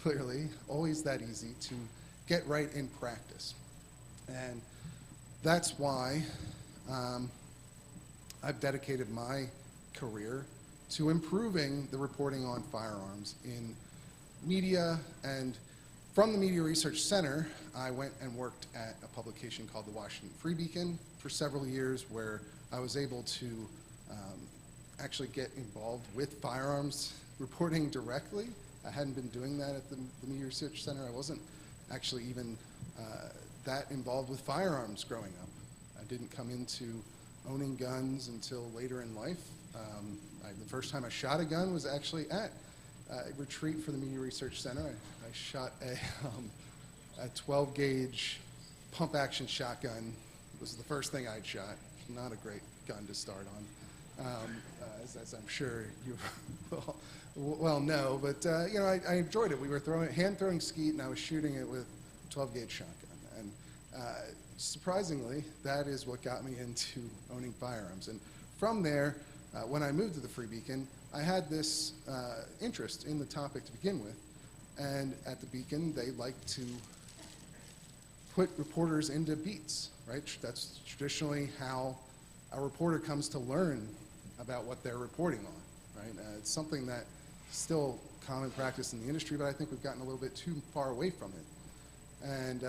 clearly always that easy to get right in practice. And that's why I've dedicated my career to improving the reporting on firearms in media. And from the Media Research Center, I went and worked at a publication called the Washington Free Beacon for several years, where I was able to actually get involved with firearms reporting directly. I hadn't been doing that at the Media Research Center. I wasn't actually even that involved with firearms growing up. I didn't come into owning guns until later in life. The first time I shot a gun was actually at a retreat for the Media Research Center. I shot a 12-gauge pump-action shotgun. It was the first thing I'd shot. Not a great gun to start on, as I'm sure you well know. But I enjoyed it. We were hand-throwing skeet, and I was shooting it with a 12-gauge shotgun. And surprisingly, that is what got me into owning firearms. And from there, when I moved to the Free Beacon, I had this interest in the topic to begin with. And at the Beacon, they like to put reporters into beats, right? That's traditionally how a reporter comes to learn about what they're reporting on, right? It's something that is still common practice in the industry, but I think we've gotten a little bit too far away from it. And,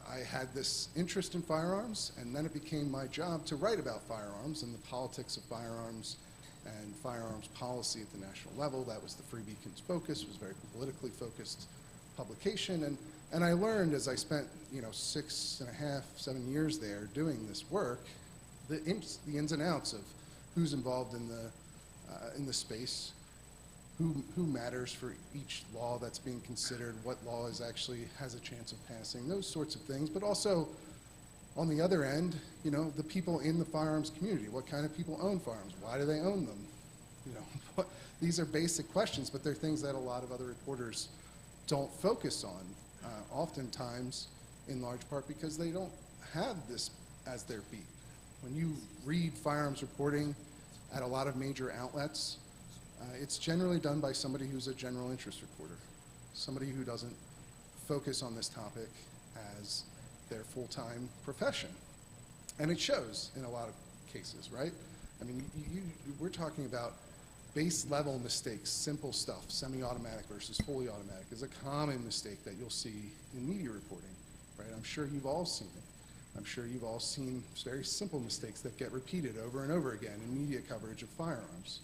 I had this interest in firearms, and then it became my job to write about firearms and the politics of firearms and firearms policy at the national level. That was the Free Beacon's focus. It was a very politically focused publication. And I learned as I spent 6.5, 7 years there doing this work, the ins and outs of who's involved in the space, who matters for each law that's being considered, what law has a chance of passing, those sorts of things. But also, on the other end, the people in the firearms community. What kind of people own firearms? Why do they own them? These are basic questions, but they're things that a lot of other reporters don't focus on, oftentimes in large part because they don't have this as their beat. When you read firearms reporting at a lot of major outlets, it's generally done by somebody who's a general interest reporter, somebody who doesn't focus on this topic as their full-time profession. And it shows in a lot of cases, right? I mean, we're talking about base level mistakes, simple stuff, semi-automatic versus fully automatic is a common mistake that you'll see in media reporting, right? I'm sure you've all seen it. I'm sure you've all seen very simple mistakes that get repeated over and over again in media coverage of firearms.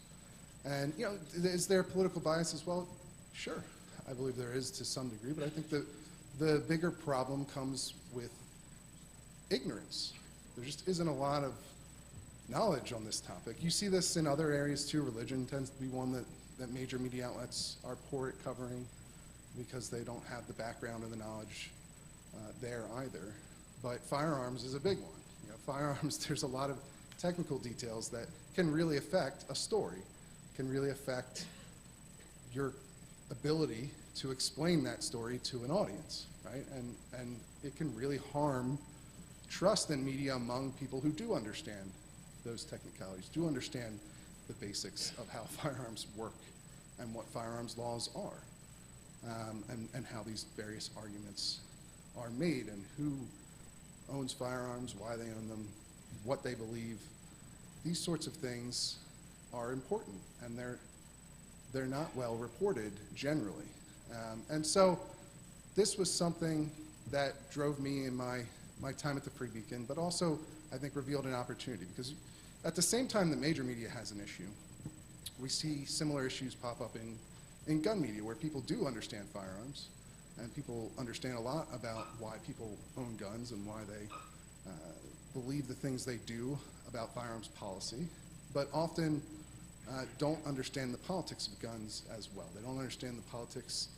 And, you know, is there political bias as well? Sure, I believe there is to some degree, but I think the bigger problem comes with ignorance. There just isn't a lot of knowledge on this topic. You see this in other areas too. Religion tends to be one that major media outlets are poor at covering because they don't have the background and the knowledge there either. But firearms is a big one. You know, firearms, there's a lot of technical details that can really affect a story, can really affect your ability to explain that story to an audience, right? And it can really harm trust in media among people who do understand those technicalities, do understand the basics of how firearms work and what firearms laws are, and how these various arguments are made and who owns firearms, why they own them, what they believe. These sorts of things are important, and they're not well reported generally. And so this was something that drove me in my time at the Free Beacon, but also I think revealed an opportunity, because at the same time that major media has an issue, we see similar issues pop up in gun media where people do understand firearms and people understand a lot about why people own guns and why they believe the things they do about firearms policy, but often don't understand the politics of guns as well. They don't understand the politics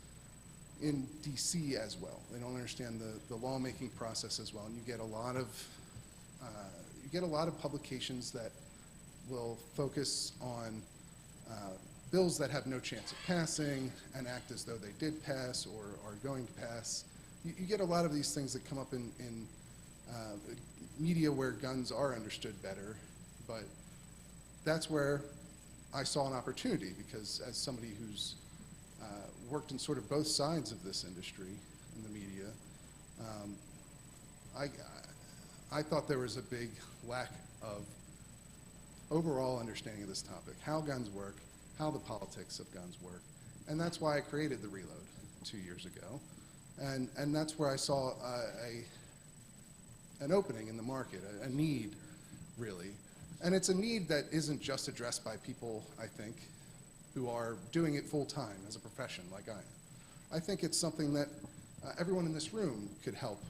in DC as well. They don't understand the lawmaking process as well. And you get a lot of publications that will focus on bills that have no chance of passing and act as though they did pass or are going to pass. You get a lot of these things that come up in media where guns are understood better, but that's where I saw an opportunity, because as somebody who's worked in sort of both sides of this industry in the media, I thought there was a big lack of overall understanding of this topic, how guns work, how the politics of guns work, and that's why I created the Reload 2 years ago, and that's where I saw an opening in the market, a need, really. And it's a need that isn't just addressed by people, I think, who are doing it full-time as a profession like I am. I think it's something that everyone in this room could help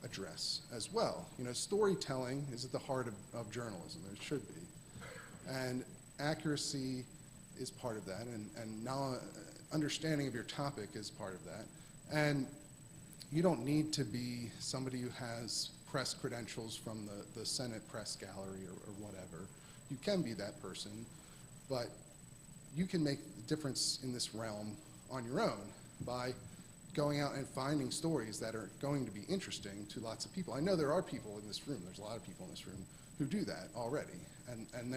address as well. You know, storytelling is at the heart of journalism. It should be. And accuracy is part of that, and now understanding of your topic is part of that. And you don't need to be somebody who has press credentials from the Senate press gallery or whatever. You can be that person, but you can make a difference in this realm on your own by going out and finding stories that are going to be interesting to lots of people. I know there are people in this room, there's a lot of people in this room who do that already, and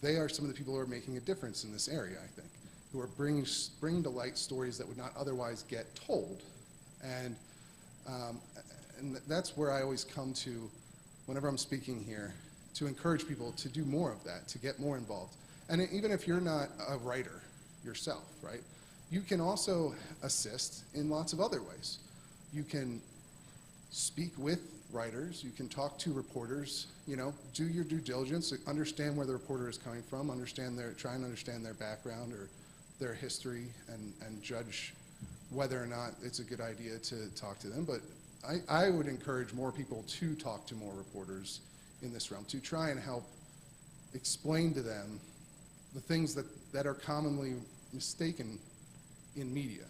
they are some of the people who are making a difference in this area, I think, who are bringing to light stories that would not otherwise get told. And that's where I always come to whenever I'm speaking here, to encourage people to do more of that, to get more involved. And even if you're not a writer yourself, right, you can also assist in lots of other ways. You can speak with writers, you can talk to reporters, you know, do your due diligence, understand where the reporter is coming from, try and understand their background or their history, and judge whether or not it's a good idea to talk to them. But I would encourage more people to talk to more reporters in this realm, to try and help explain to them the things that are commonly mistaken in media,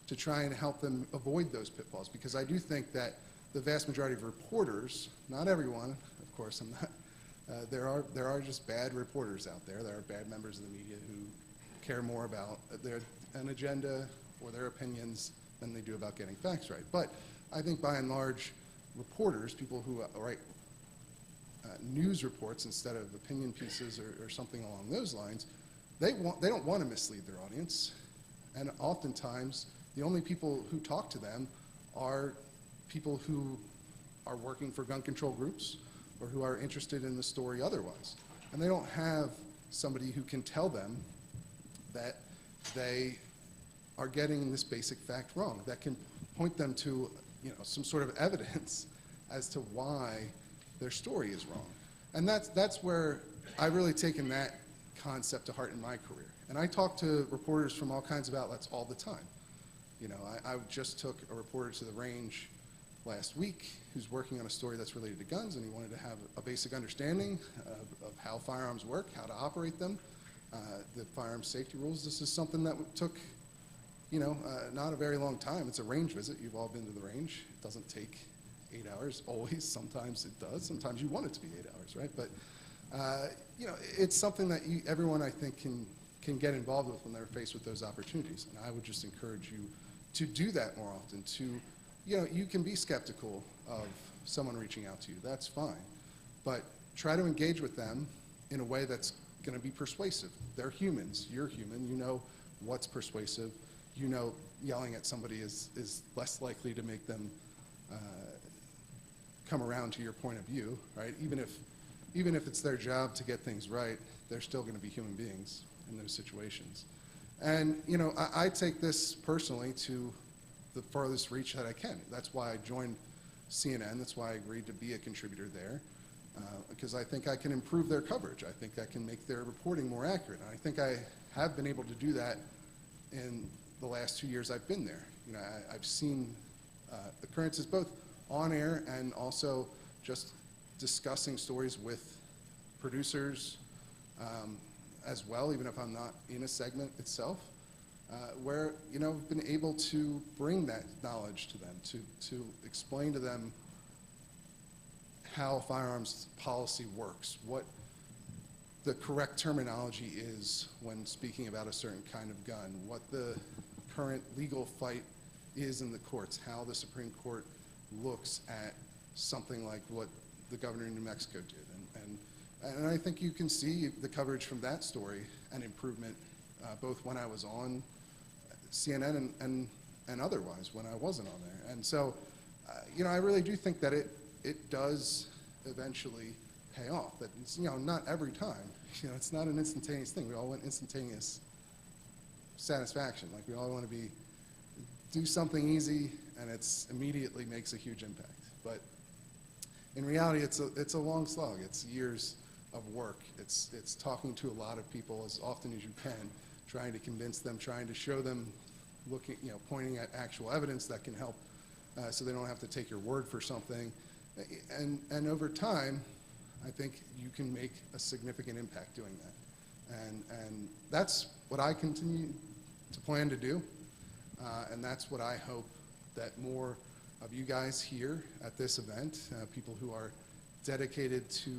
to try and help them avoid those pitfalls. Because I do think that the vast majority of reporters, not everyone, of course, I'm not, there are just bad reporters out there. There are bad members of the media who care more about an agenda or their opinions than they do about getting facts right. But I think by and large, reporters, people who write news reports instead of opinion pieces or something along those lines, they don't want to mislead their audience. And oftentimes, the only people who talk to them are people who are working for gun control groups or who are interested in the story otherwise. and they don't have somebody who can tell them that they are getting this basic fact wrong, that can point them to, you know, some sort of evidence as to why their story is wrong. And that's where I've really taken that concept to heart in my career. And I talk to reporters from all kinds of outlets all the time. You know, I just took a reporter to the range last week who's working on a story that's related to guns, and he wanted to have a basic understanding of how firearms work, how to operate them, the firearms safety rules. This is something that took, you know, not a very long time. It's a range visit. You've all been to the range. It doesn't take 8 hours always. Sometimes it does. Sometimes you want it to be 8 hours, right? But you know, it's something that everyone, I think, can get involved with when they're faced with those opportunities. And I would just encourage you to do that more often. To, you know, you can be skeptical of someone reaching out to you. That's fine. But try to engage with them in a way that's going to be persuasive. They're humans. You're human. You know what's persuasive. You know yelling at somebody is less likely to make them come around to your point of view, right? Even if it's their job to get things right, they're still going to be human beings in those situations. And, you know, I take this personally to the farthest reach that I can. That's why I joined CNN. That's why I agreed to be a contributor there, because I think I can improve their coverage. I think I can make their reporting more accurate. And I think I have been able to do that in the last 2 years I've been there. You know, I've seen occurrences both on air and also just discussing stories with producers as well, even if I'm not in a segment itself, where, you know, I've been able to bring that knowledge to them, to explain to them how firearms policy works, what the correct terminology is when speaking about a certain kind of gun, what the current legal fight is in the courts, how the Supreme Court looks at something like what the governor in New Mexico did. And I think you can see the coverage from that story and improvement, both when I was on CNN and otherwise when I wasn't on there. And so, you know, I really do think that it does eventually pay off. That it's, you know, not every time. You know, it's not an instantaneous thing. We all want instantaneous satisfaction. Like, we all want to do something easy and it's immediately makes a huge impact. But in reality, it's a long slog. It's years of work. It's talking to a lot of people as often as you can, trying to convince them, trying to show them, looking, you know, pointing at actual evidence that can help, so they don't have to take your word for something. And over time, I think you can make a significant impact doing that. And that's what I continue to plan to do. And that's what I hope that more of you guys here at this event, people who are dedicated to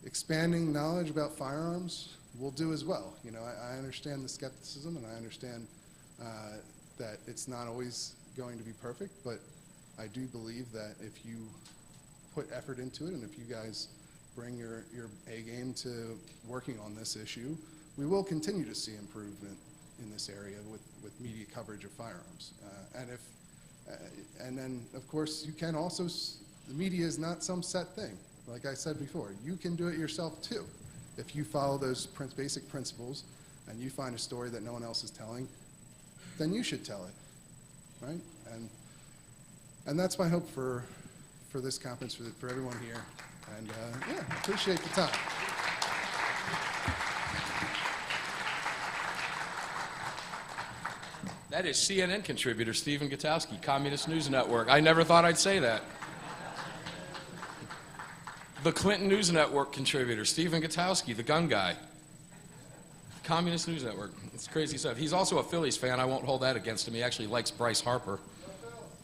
expanding knowledge about firearms, will do as well. You know, I understand the skepticism, and I understand that it's not always going to be perfect, but I do believe that if you put effort into it, and if you guys bring your A game to working on this issue, we will continue to see improvement in this area with media coverage of firearms. And then, of course, you can also, the media is not some set thing. Like I said before, you can do it yourself too. If you follow those basic principles and you find a story that no one else is telling, then you should tell it, right? And that's my hope for this conference, for everyone here. And yeah, appreciate the time. That is CNN contributor Stephen Gutowski, Communist News Network. I never thought I'd say that. The Clinton News Network contributor Stephen Gutowski, the gun guy. Communist News Network. It's crazy stuff. He's also a Phillies fan. I won't hold that against him. He actually likes Bryce Harper.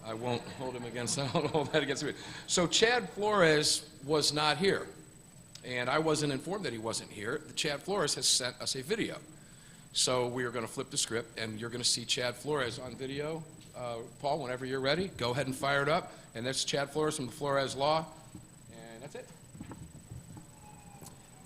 I won't hold him against that. I won't hold that against him. So Chad Flores was not here, and I wasn't informed that he wasn't here. Chad Flores has sent us a video. So we are going to flip the script, and you're going to see Chad Flores on video. Paul, whenever you're ready, go ahead and fire it up. And that's Chad Flores from the Flores Law. And that's it.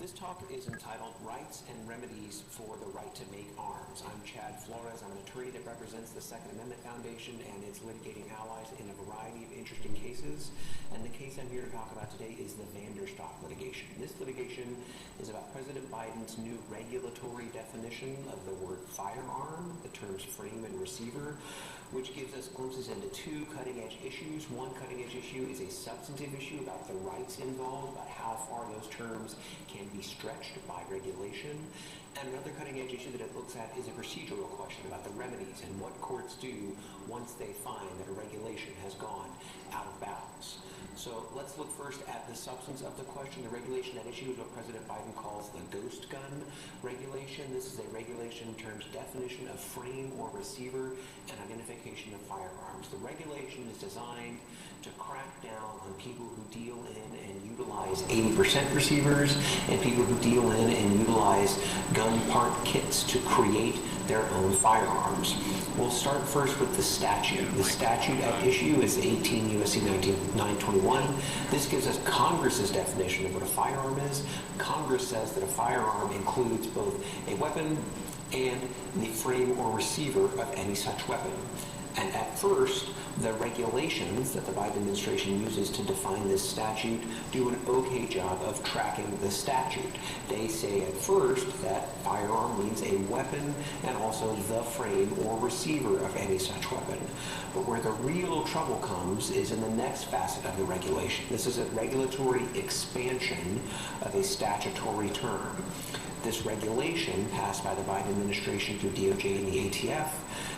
This talk is entitled Rights and Remedies for the Right to Make Arms. I'm Chad Flores. I'm an attorney that represents the Second Amendment Foundation and its litigating allies in a variety of interesting cases. And the case I'm here to talk about today is the Vanderstock litigation. This litigation is about President Biden's new regulatory definition of the word firearm, the terms frame and receiver, which gives us glimpses into two cutting-edge issues. One cutting-edge issue is a substantive issue about the rights involved, about how far those terms can be stretched by regulation. And another cutting-edge issue that it looks at is a procedural question about the remedies and what courts do once they find that a regulation has gone out of bounds. So let's look first at the substance of the question. The regulation at issue is what President Biden calls the ghost gun regulation. This is a regulation in terms of definition of frame or receiver and identification of firearms. The regulation is designed to crack down on people who deal in and utilize 80% receivers and people who deal in and utilize gun part kits to create their own firearms. We'll start first with the statute. The statute at issue is 18 U.S.C. 921. This gives us Congress's definition of what a firearm is. Congress says that a firearm includes both a weapon and the frame or receiver of any such weapon. And at first, the regulations that the Biden administration uses to define this statute do an okay job of tracking the statute. They say at first that firearm means a weapon and also the frame or receiver of any such weapon. But where the real trouble comes is in the next facet of the regulation. This is a regulatory expansion of a statutory term. This regulation, passed by the Biden administration through DOJ and the ATF,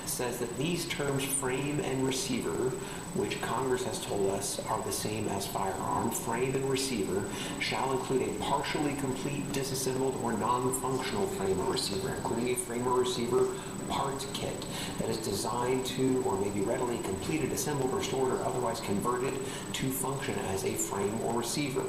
says that these terms frame and receiver, which Congress has told us are the same as firearm, frame and receiver, shall include a partially complete, disassembled, or non-functional frame or receiver, including a frame or receiver parts kit that is designed to or may be readily completed, assembled, restored, or otherwise converted to function as a frame or receiver.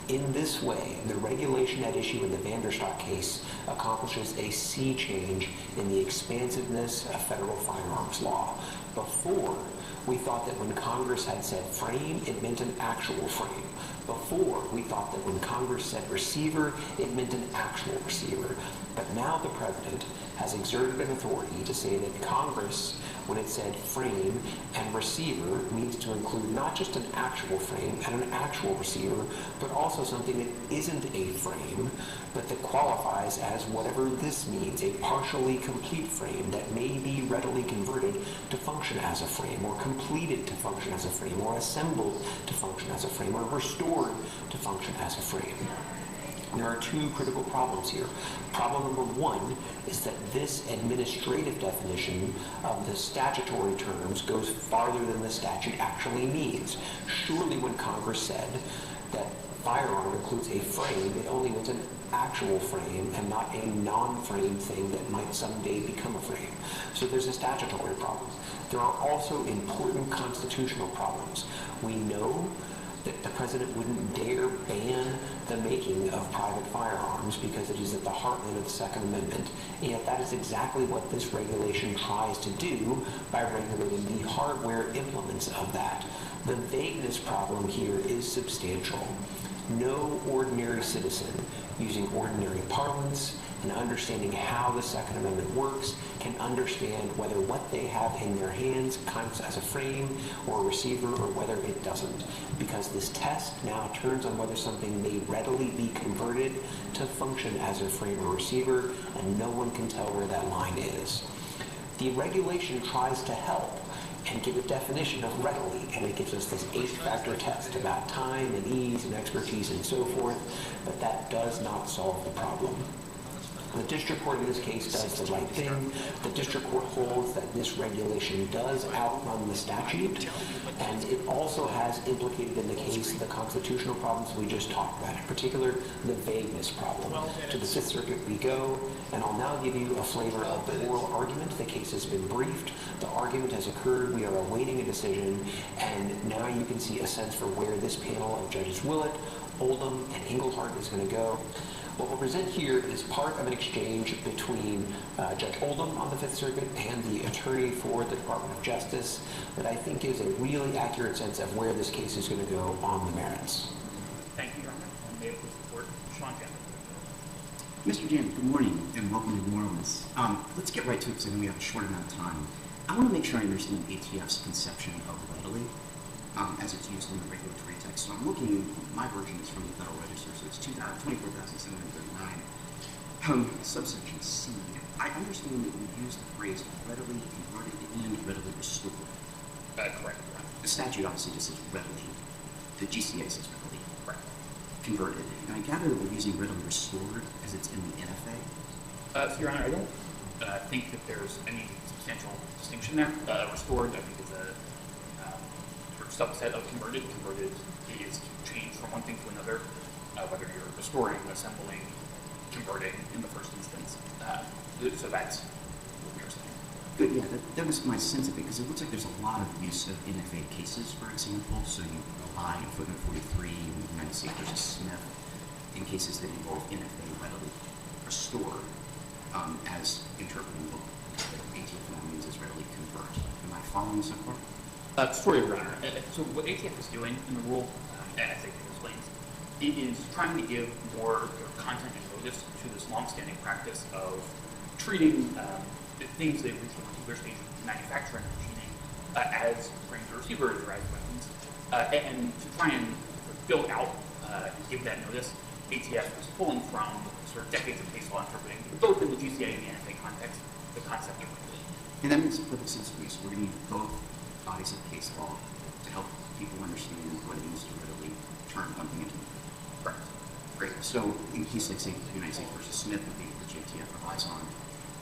In this way, the regulation at issue in the Vanderstock case accomplishes a sea change in the expansiveness of federal firearms law. Before, we thought that when Congress had said frame, it meant an actual frame. Before, we thought that when Congress said receiver, it meant an actual receiver. But now the president has exerted an authority to say that Congress, when it said frame and receiver, means to include not just an actual frame and an actual receiver, but also something that isn't a frame, but that qualifies as whatever this means, a partially complete frame that may be readily converted to function as a frame, or completed to function as a frame, or assembled to function as a frame, or restored to function as a frame. There are two critical problems here. Problem number one is that this administrative definition of the statutory terms goes farther than the statute actually means. Surely when Congress said that firearm includes a frame, it only means an actual frame and not a non-frame thing that might someday become a frame. So there's a statutory problem. There are also important constitutional problems. We know that the president wouldn't dare ban the making of private firearms because it is at the heartland of the Second Amendment, and yet that is exactly what this regulation tries to do by regulating the hardware implements of that. The vagueness problem here is substantial. No ordinary citizen using ordinary parlance and understanding how the Second Amendment works can understand whether what they have in their hands counts as a frame or a receiver or whether it doesn't, because this test now turns on whether something may readily be converted to function as a frame or receiver, and no one can tell where that line is. The regulation tries to help and give a definition of readily, and it gives us this 8-factor test about time and ease and expertise and so forth, but that does not solve the problem. The district court in this case does the right thing. The district court holds that this regulation does outrun the statute, and it also has implicated in the case the constitutional problems we just talked about, in particular the vagueness problem. To the Fifth Circuit we go, and I'll now give you a flavor of the oral argument. The case has been briefed. The argument has occurred. We are awaiting a decision, and now you can see a sense for where this panel of Judges Willett, Oldham, and Engelhardt is going to go. What we'll present here is part of an exchange between Judge Oldham on the Fifth Circuit and the attorney for the Department of Justice that I think gives a really accurate sense of where this case is going to go on the merits. Thank you. Your Honor, and may it please the Court, Sean Chandler. Mr. Jan, good morning and welcome to New Orleans. Let's get right to it because I know we have a short amount of time. I want to make sure I understand ATF's conception of readily as it's used in the regulatory text. So I'm looking, my version is from the Federal Register, so it's 24,739. Subsection C. I understand that we use the phrase readily converted and readily restored. Correct, Your Honor. The statute obviously just says readily. The GCA says readily. Correct. Converted. And I gather that we're using readily restored as it's in the NFA. So, Your Honor, I don't think that there's any substantial distinction there. Restored, I think, is a subset of converted. Converted is change from one thing to another, whether you're restoring, assembling, converting in the first instance. So that's what we were saying. Good, yeah, that was my sense of it, because it looks like there's a lot of use of NFA cases, for example. So you rely on footnote 43 in the United States versus Smith in cases that involve NFA readily restore as interpreting what ATF now means is readily convert. Am I following so far? Sorry, Your Honor. So what ATF is doing in the rule, as it explains, it is trying to give more content and notice to this long-standing practice of treating things that reach a particular stage of manufacturing and machining as frames or receivers or as weapons. And to try and fill out and give that notice, ATF is pulling from sort of decades of case law interpreting, both in the GCA and the NFA context, the concept of readily. And that makes perfect sense to me. So we're going to need both bodies of case law to help people understand what it means to readily turn something into. Correct. Great. So in case like, say, the United States versus Smith, which ATF relies on,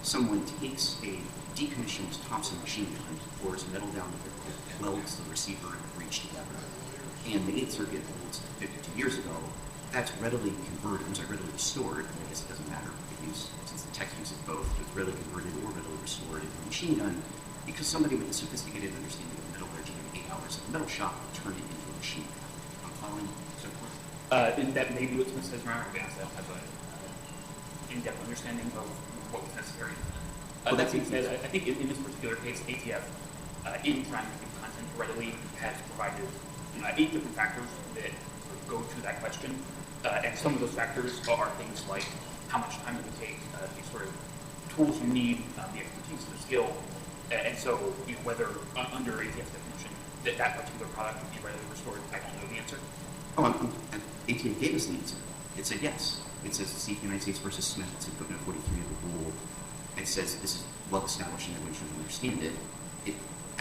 someone takes a decommissioned Thompson machine gun, pours metal down the barrel, welds the receiver and the breech together, and the 8th Circuit holds 52 years ago, that's readily converted, readily restored. I guess it doesn't matter since the text uses both, it's readily converted or readily restored into a machine gun, because somebody with a sophisticated understanding of metallurgy in 8 hours at the metal shop will turn it into a machine gun. I'm following so forth. And that may be what Smith says, Your Honor. I don't have an in-depth understanding of what was necessary. That being said, I think in this particular case, ATF, in trying to give content readily, has provided 8 different factors that sort of go to that question. And some of those factors are things like how much time it would take, the sort of tools you need, the expertise, the skill. And so, whether under ATF's definition that particular product would be readily restored, I don't know the answer. ATF gave us the answer. It said yes. It says, see United States versus Smith, it's in footnote 43 of the rule. It says this is well established and everyone should understand it.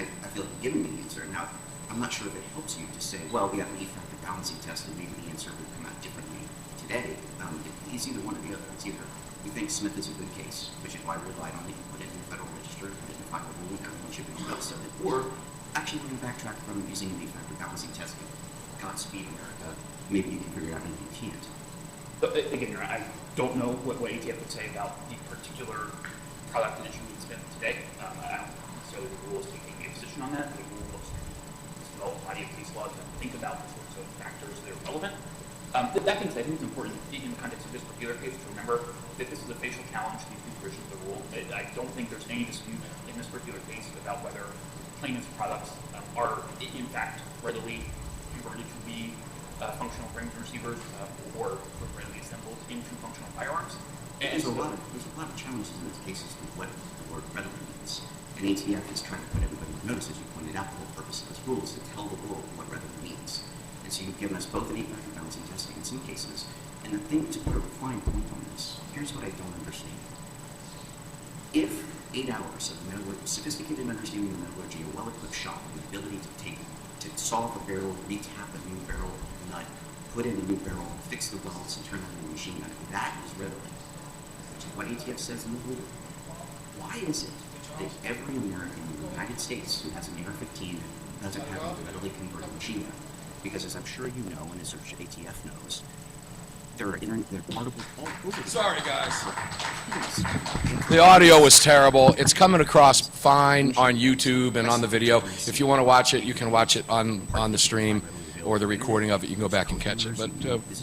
I feel like giving me the answer. Now, I'm not sure if it helps you to say, well, we have an 8-factor balancing test and maybe the answer would come out differently today. It's either one or the other. It's either we think Smith is a good case, which is why we relied on it, put it in the Federal Register, put it in the final rule, and everyone should be notice of it. Or actually we're going to backtrack from using an 8-factor balancing test. Godspeed, America. Maybe you can figure it out, maybe you can't. But again, I don't know what ATF would say about the particular product that issue with Smith today. I don't necessarily the rule is taking a position on that. The rule looks to develop a body of case law to think about the sorts of factors that are relevant. That being said, I think it's important in the context of this particular case to remember that this is a facial challenge to these new versions of the rule. I don't think there's any dispute in this particular case about whether plaintiff's products are in fact readily converted to be functional frames and receivers or readily assembled into functional firearms. And there's a lot of challenges in these cases with what the word readily means. And ATF is trying to put everybody on notice, as you pointed out. The whole purpose of this rule is to tell the world what readily means. And so you've given us both an 8-factor balancing testing in some cases. And the thing, to put a fine point on this, here's what I don't understand. If 8 hours of sophisticated understanding of metallurgy, a well-equipped shop, and the ability to solve a barrel, retap a new barrel nut, put in a new barrel, fix the welds, and turn that into a machine gun, that is readily, which is what ATF says in the rule. Why is it that every American in the United States who has an AR-15 doesn't have a readily converted machine gun? Because as I'm sure you know, and as ATF knows, there are articles all over. Sorry, guys. The audio was terrible. It's coming across fine on YouTube and on the video. If you want to watch it, you can watch it on the stream or the recording of it. You can go back and catch it. But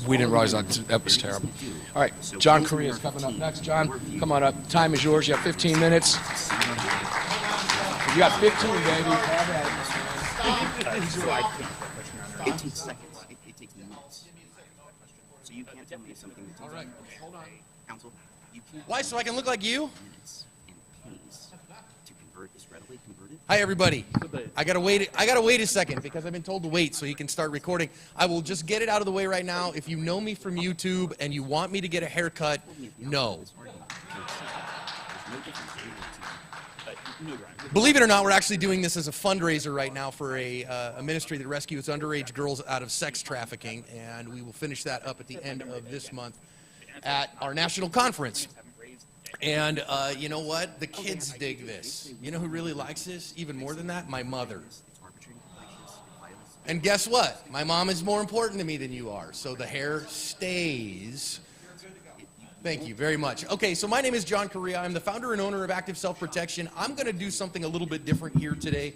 we didn't realize that was terrible. All right, John Correa is coming up next. John, come on up. Time is yours. You have 15 minutes. You got 15, baby. Have at it. 18 seconds. It takes minutes. So you can't tell me something that's All right, hold on. Counsel, you can't. Why, so I can look like you? Minutes and pennies to convert is readily converted. Hi, everybody. I gotta wait a second because I've been told to wait so you can start recording. I will just get it out of the way right now. If you know me from YouTube and you want me to get a haircut, no. Believe it or not, we're actually doing this as a fundraiser right now for a ministry that rescues underage girls out of sex trafficking, and we will finish that up at the end of this month at our national conference. And you know what? The kids dig this. You know who really likes this? Even more than that, my mother. And guess what? My mom is more important to me than you are, so the hair stays. Thank you very much. Okay, so my name is John Correa. I'm the founder and owner of Active Self-Protection. I'm going to do something a little bit different here today.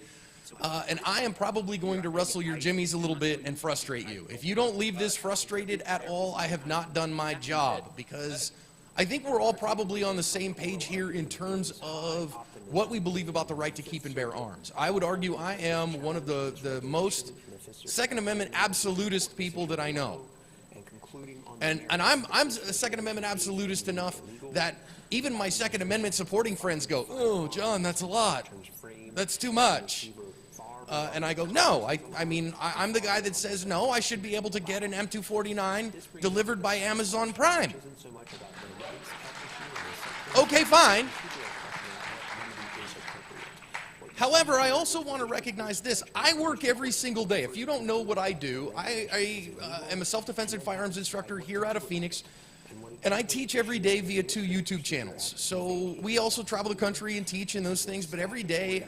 And I am probably going to rustle your jimmies a little bit and frustrate you. If you don't leave this frustrated at all, I have not done my job, because I think we're all probably on the same page here in terms of what we believe about the right to keep and bear arms. I would argue I am one of the most Second Amendment absolutist people that I know. And I'm a Second Amendment absolutist enough that even my Second Amendment supporting friends go, "Oh, John, that's a lot. That's too much." And I go, no, I'm the guy that says, no, I should be able to get an M249 delivered by Amazon Prime. Okay, fine. However, I also want to recognize this. I work every single day. If you don't know what I do, I am a self-defense and firearms instructor here out of Phoenix, and I teach every day via 2 YouTube channels. So we also travel the country and teach and those things, but every day,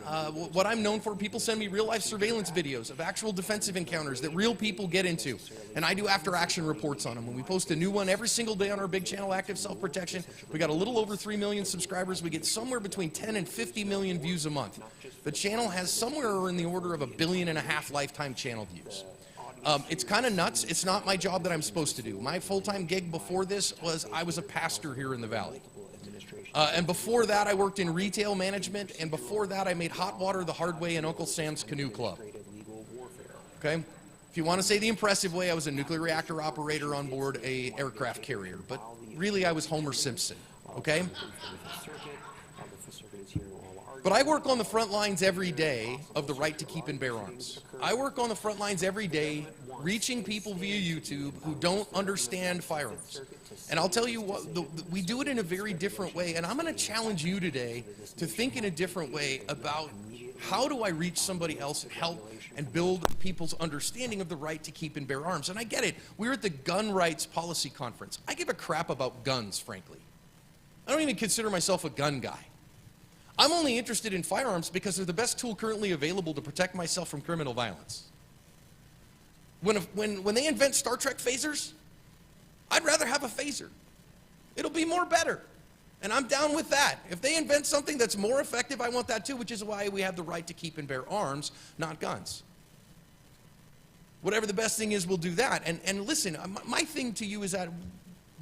what I'm known for, people send me real-life surveillance videos of actual defensive encounters that real people get into, and I do after-action reports on them. When we post a new one every single day on our big channel, Active Self-Protection, we got a little over 3 million subscribers. We get somewhere between 10 and 50 million views a month. The channel has somewhere in the order of 1.5 billion lifetime channel views. It's kind of nuts. It's not my job that I'm supposed to do. My full-time gig before this was I was a pastor here in the Valley. And before that, I worked in retail management, and before that, I made hot water the hard way in Uncle Sam's Canoe Club. Okay? If you want to say the impressive way, I was a nuclear reactor operator on board a aircraft carrier, but really I was Homer Simpson. Okay? But I work on the front lines every day of the right to keep and bear arms. I work on the front lines every day reaching people via YouTube who don't understand firearms. And I'll tell you what, we do it in a very different way, and I'm going to challenge you today to think in a different way about how do I reach somebody else and help and build people's understanding of the right to keep and bear arms. And I get it. We're at the Gun Rights Policy Conference. I give a crap about guns, frankly. I don't even consider myself a gun guy. I'm only interested in firearms because they're the best tool currently available to protect myself from criminal violence. When they invent Star Trek phasers, I'd rather have a phaser. It'll be more better. And I'm down with that. If they invent something that's more effective, I want that too, which is why we have the right to keep and bear arms, not guns. Whatever the best thing is, we'll do that. And listen, my thing to you is that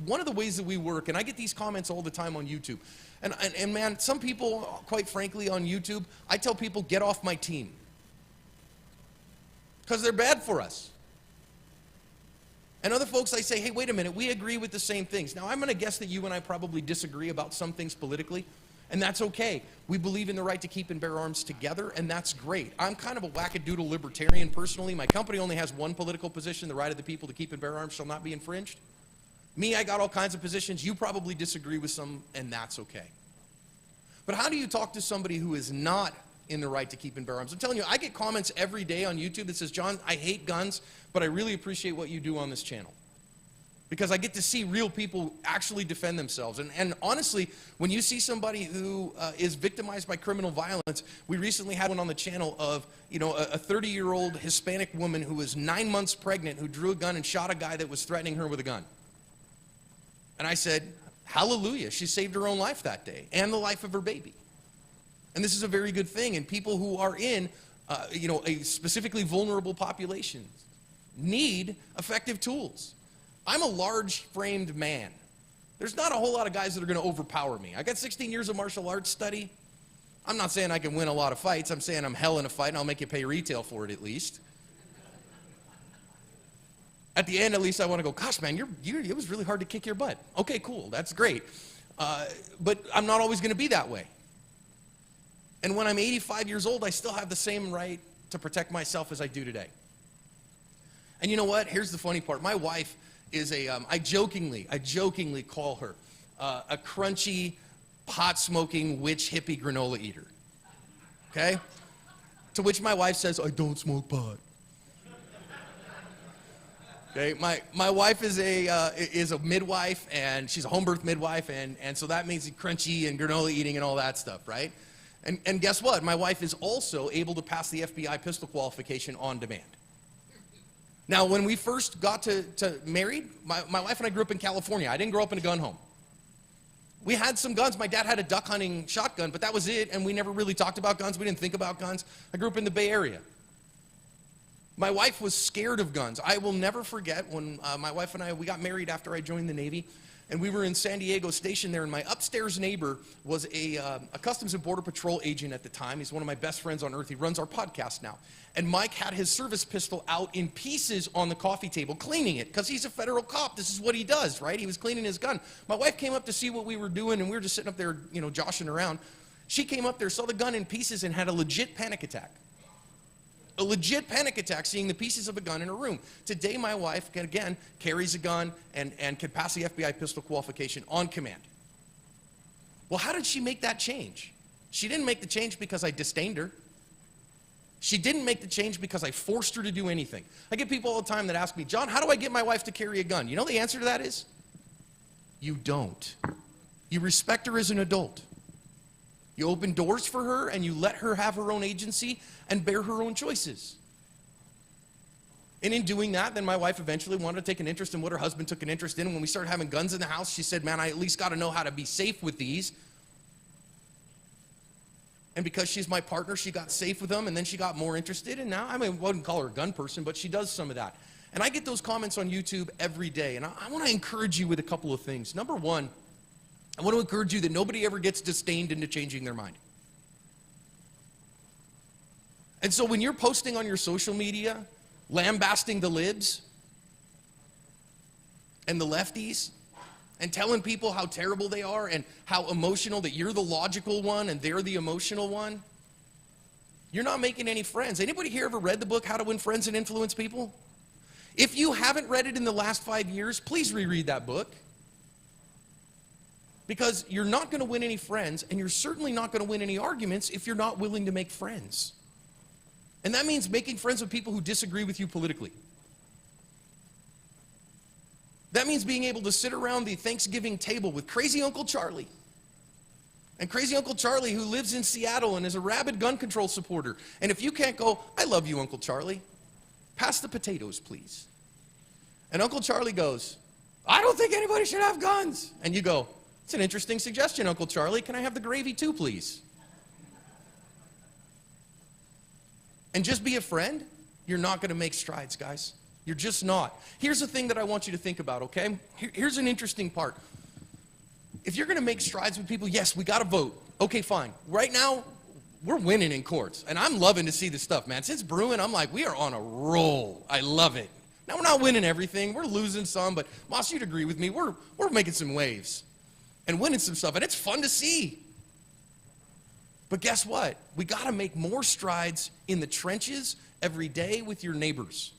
one of the ways that we work, and I get these comments all the time on YouTube, and man, some people, quite frankly, on YouTube, I tell people, get off my team. Because they're bad for us. And other folks, I say, hey, wait a minute, we agree with the same things. Now, I'm going to guess that you and I probably disagree about some things politically, and that's okay. We believe in the right to keep and bear arms together, and that's great. I'm kind of a wackadoodle libertarian personally. My company only has one political position: the right of the people to keep and bear arms shall not be infringed. Me, I got all kinds of positions. You probably disagree with some, and that's okay. But how do you talk to somebody who is not in the right to keep and bear arms? I'm telling you, I get comments every day on YouTube that says, John, I hate guns, but I really appreciate what you do on this channel. Because I get to see real people actually defend themselves. And honestly, when you see somebody who is victimized by criminal violence, we recently had one on the channel of, a 30-year-old Hispanic woman who was 9 months pregnant who drew a gun and shot a guy that was threatening her with a gun. And I said, hallelujah, she saved her own life that day and the life of her baby. And this is a very good thing. And people who are in, a specifically vulnerable population need effective tools. I'm a large-framed man. There's not a whole lot of guys that are going to overpower me. I got 16 years of martial arts study. I'm not saying I can win a lot of fights. I'm saying I'm hell in a fight, and I'll make you pay retail for it at least. At the end, at least I want to go, gosh, man, it was really hard to kick your butt. Okay, cool, that's great. But I'm not always going to be that way. And when I'm 85 years old, I still have the same right to protect myself as I do today. And you know what? Here's the funny part. My wife is I jokingly call her a crunchy, pot-smoking, witch hippie granola eater. Okay? To which my wife says, I don't smoke pot. Okay, my wife is a midwife, and she's a home birth midwife, and so that means crunchy and granola eating and all that stuff, right? And guess what? My wife is also able to pass the FBI pistol qualification on demand. Now, when we first got to married, my wife and I grew up in California. I didn't grow up in a gun home. We had some guns. My dad had a duck hunting shotgun, but that was it, and we never really talked about guns. We didn't think about guns. I grew up in the Bay Area. My wife was scared of guns. I will never forget when my wife and we got married after I joined the Navy, and we were in San Diego stationed there, and my upstairs neighbor was a Customs and Border Patrol agent at the time. He's one of my best friends on earth. He runs our podcast now. And Mike had his service pistol out in pieces on the coffee table, cleaning it, because he's a federal cop. This is what he does, right? He was cleaning his gun. My wife came up to see what we were doing, and we were just sitting up there, joshing around. She came up there, saw the gun in pieces, and had a legit panic attack. A legit panic attack seeing the pieces of a gun in a room. Today, my wife, again, carries a gun and can pass the FBI pistol qualification on command. Well, how did she make that change? She didn't make the change because I disdained her. She didn't make the change because I forced her to do anything. I get people all the time that ask me, John, how do I get my wife to carry a gun? You know the answer to that is? You don't. You respect her as an adult. You open doors for her and you let her have her own agency and bear her own choices. And in doing that, then my wife eventually wanted to take an interest in what her husband took an interest in. And when we started having guns in the house, she said, man, I at least got to know how to be safe with these. And because she's my partner, she got safe with them, and then she got more interested. And now, I wouldn't call her a gun person, but she does some of that. And I get those comments on YouTube every day. And I want to encourage you with a couple of things. Number one, I want to encourage you that nobody ever gets disdained into changing their mind. And so when you're posting on your social media, lambasting the libs and the lefties, and telling people how terrible they are and how emotional, that you're the logical one and they're the emotional one, you're not making any friends. Anybody here ever read the book, How to Win Friends and Influence People? If you haven't read it in the last 5 years, please reread that book. Because you're not going to win any friends, and you're certainly not going to win any arguments if you're not willing to make friends. And that means making friends with people who disagree with you politically. That means being able to sit around the Thanksgiving table with crazy Uncle Charlie. And crazy Uncle Charlie, who lives in Seattle and is a rabid gun control supporter. And if you can't go, I love you, Uncle Charlie. Pass the potatoes, please. And Uncle Charlie goes, I don't think anybody should have guns. And you go, it's an interesting suggestion, Uncle Charlie. Can I have the gravy too, please? And just be a friend, you're not going to make strides, guys. You're just not. Here's the thing that I want you to think about, okay? Here's an interesting part. If you're going to make strides with people, yes, we got to vote. Okay, fine. Right now, we're winning in courts. And I'm loving to see this stuff, man. Since brewing, I'm like, we are on a roll. I love it. Now, we're not winning everything. We're losing some. But, Moss, you'd agree with me. We're making some waves and winning some stuff. And it's fun to see. But guess what? We got to make more strides in the trenches every day with your neighbors,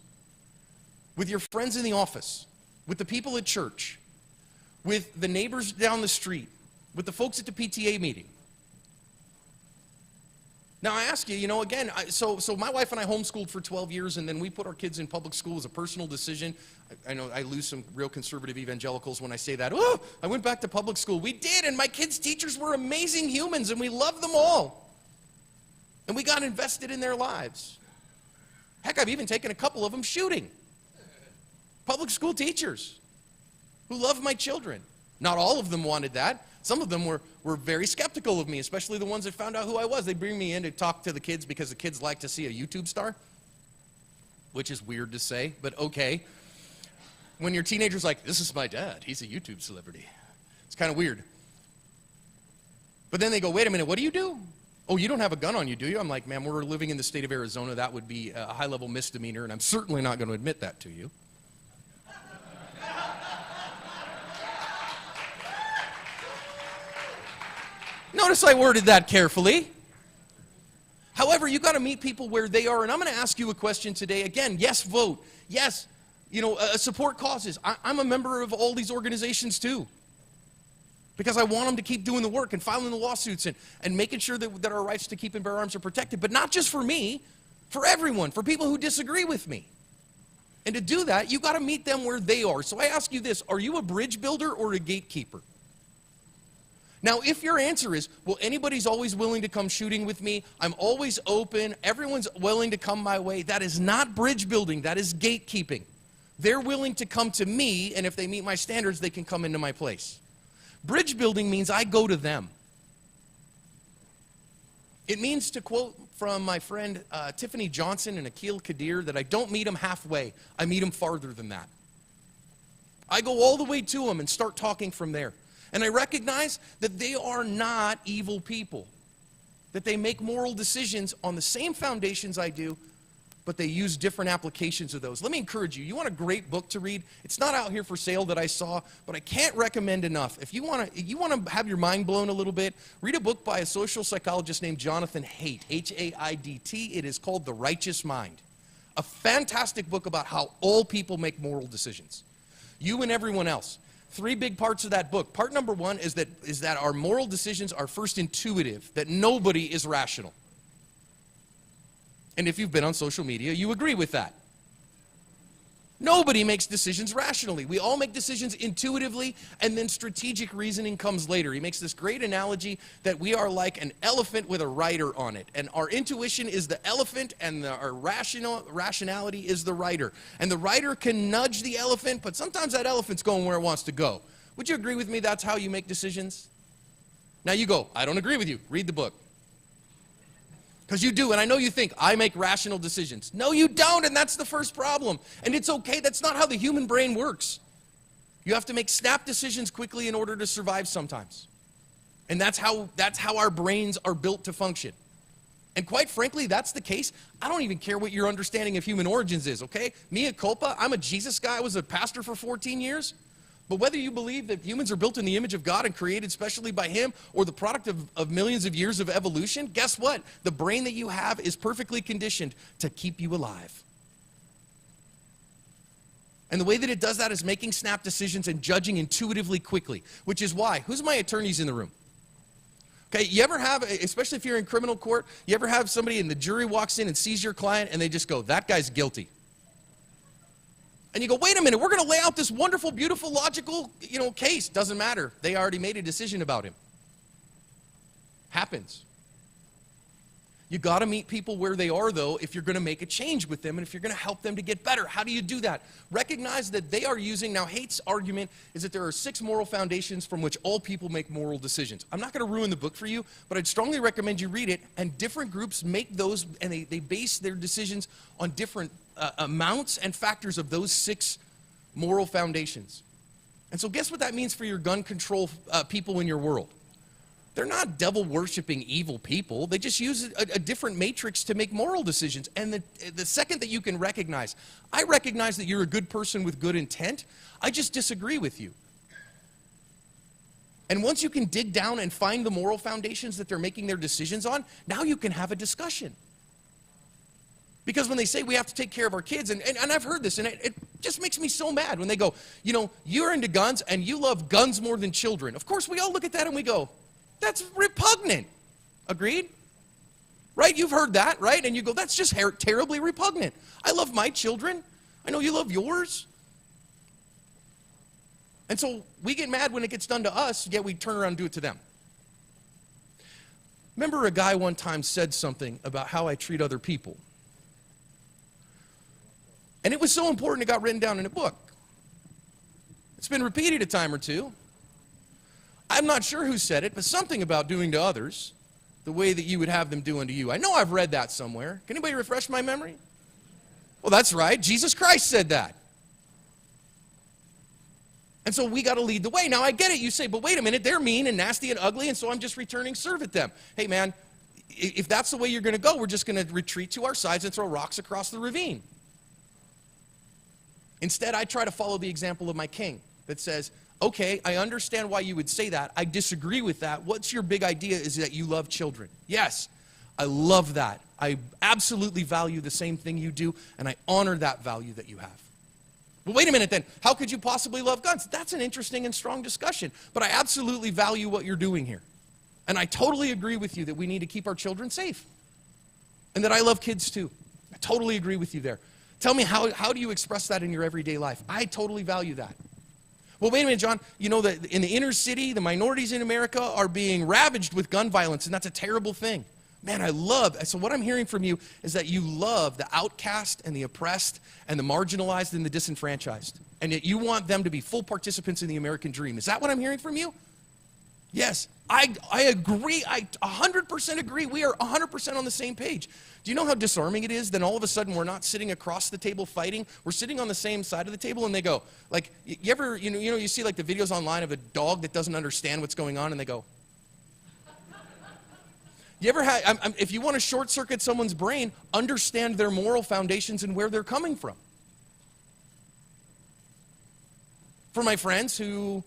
with your friends in the office, with the people at church, with the neighbors down the street, with the folks at the PTA meeting. Now I ask you, again, so my wife and I homeschooled for 12 years, and then we put our kids in public school as a personal decision. I know I lose some real conservative evangelicals when I say that. Oh, I went back to public school. We did, and my kids' teachers were amazing humans, and we loved them all. And we got invested in their lives. Heck, I've even taken a couple of them shooting. Public school teachers who love my children. Not all of them wanted that. Some of them were very skeptical of me, especially the ones that found out who I was. They bring me in to talk to the kids because the kids like to see a YouTube star, which is weird to say, but okay. When your teenager's like, this is my dad, he's a YouTube celebrity. It's kind of weird. But then they go, wait a minute, what do you do? Oh, you don't have a gun on you, do you? I'm like, man, we're living in the state of Arizona. That would be a high-level misdemeanor, and I'm certainly not going to admit that to you. Notice I worded that carefully. However, you got to meet people where they are, and I'm going to ask you a question today. Again, yes, vote. Yes, support causes. I'm a member of all these organizations too, because I want them to keep doing the work and filing the lawsuits and making sure that our rights to keep and bear arms are protected, but not just for me, for everyone, for people who disagree with me. And to do that, you got to meet them where they are. So I ask you this, are you a bridge builder or a gatekeeper? Now, if your answer is, well, anybody's always willing to come shooting with me, I'm always open, everyone's willing to come my way, that is not bridge building, that is gatekeeping. They're willing to come to me, and if they meet my standards, they can come into my place. Bridge building means I go to them. It means, to quote from my friend Tiffany Johnson and Akil Kadir, that I don't meet them halfway, I meet them farther than that. I go all the way to them and start talking from there. And I recognize that they are not evil people, that they make moral decisions on the same foundations I do, but they use different applications of those. Let me encourage you. You want a great book to read? It's not out here for sale that I saw, but I can't recommend enough. If you want to have your mind blown a little bit, read a book by a social psychologist named Jonathan Haidt, H-A-I-D-T. It is called The Righteous Mind. A fantastic book about how all people make moral decisions. You and everyone else. 3 big parts of that book. Part number 1 is that our moral decisions are first intuitive, that nobody is rational. And if you've been on social media, you agree with that. Nobody makes decisions rationally. We all make decisions intuitively, and then strategic reasoning comes later. He makes this great analogy that we are like an elephant with a rider on it. And our intuition is the elephant, and our rationality is the rider. And the rider can nudge the elephant, but sometimes that elephant's going where it wants to go. Would you agree with me that's how you make decisions? Now you go, I don't agree with you. Read the book. Because you do, and I know you think, I make rational decisions. No, you don't, and that's the first problem. And it's okay, that's not how the human brain works. You have to make snap decisions quickly in order to survive sometimes. And that's how our brains are built to function. And quite frankly, that's the case. I don't even care what your understanding of human origins is, okay? Mea culpa, I'm a Jesus guy, I was a pastor for 14 years. But whether you believe that humans are built in the image of God and created specially by Him, or the product of millions of years of evolution, guess what? The brain that you have is perfectly conditioned to keep you alive. And the way that it does that is making snap decisions and judging intuitively quickly, which is why, who's my attorneys in the room? Okay, you ever have, especially if you're in criminal court, you ever have somebody and the jury walks in and sees your client and they just go, that guy's guilty. And you go, wait a minute, we're going to lay out this wonderful, beautiful, logical, case. Doesn't matter. They already made a decision about him. Happens. You got to meet people where they are, though, if you're going to make a change with them and if you're going to help them to get better. How do you do that? Recognize that they are using, now Haidt's argument is that there are 6 moral foundations from which all people make moral decisions. I'm not going to ruin the book for you, but I'd strongly recommend you read it, and different groups make those, and they base their decisions on different amounts and factors of those 6 moral foundations. And so guess what that means for your gun control people in your world? They're not devil-worshiping evil people. They just use a different matrix to make moral decisions. And the second that you can recognize, I recognize that you're a good person with good intent, I just disagree with you. And once you can dig down and find the moral foundations that they're making their decisions on, now you can have a discussion. Because when they say we have to take care of our kids, and I've heard this, and it just makes me so mad when they go, you're into guns and you love guns more than children. Of course, we all look at that and we go, that's repugnant. Agreed? Right? You've heard that, right? And you go, that's just terribly repugnant. I love my children. I know you love yours. And so we get mad when it gets done to us, yet we turn around and do it to them. Remember a guy one time said something about how I treat other people. And it was so important it got written down in a book. It's been repeated a time or two. I'm not sure who said it, but something about doing to others the way that you would have them do unto you. I know I've read that somewhere. Can anybody refresh my memory? Well, that's right. Jesus Christ said that. And so we got to lead the way. Now, I get it. You say, but wait a minute, they're mean and nasty and ugly, and so I'm just returning serve at them. Hey, man, if that's the way you're going to go, we're just going to retreat to our sides and throw rocks across the ravine. Instead, I try to follow the example of my king that says, Okay, I understand why you would say that. I disagree with that. What's your big idea is that you love children. Yes, I love that. I absolutely value the same thing you do, and I honor that value that you have. Well, wait a minute then. How could you possibly love guns? That's an interesting and strong discussion. But I absolutely value what you're doing here. And I totally agree with you that we need to keep our children safe. And that I love kids too. I totally agree with you there. Tell me, how do you express that in your everyday life? I totally value that. Well, wait a minute, John. You know that in the inner city, the minorities in America are being ravaged with gun violence, and that's a terrible thing. Man, so what I'm hearing from you is that you love the outcast and the oppressed and the marginalized and the disenfranchised, and that you want them to be full participants in the American dream. Is that what I'm hearing from you? Yes, I agree. I 100% agree. We are 100% on the same page. Do you know how disarming it is? Then all of a sudden we're not sitting across the table fighting. We're sitting on the same side of the table, and they go, like, you see like the videos online of a dog that doesn't understand what's going on, and they go. You ever had, if you want to short circuit someone's brain, understand their moral foundations and where they're coming from. For my friends who,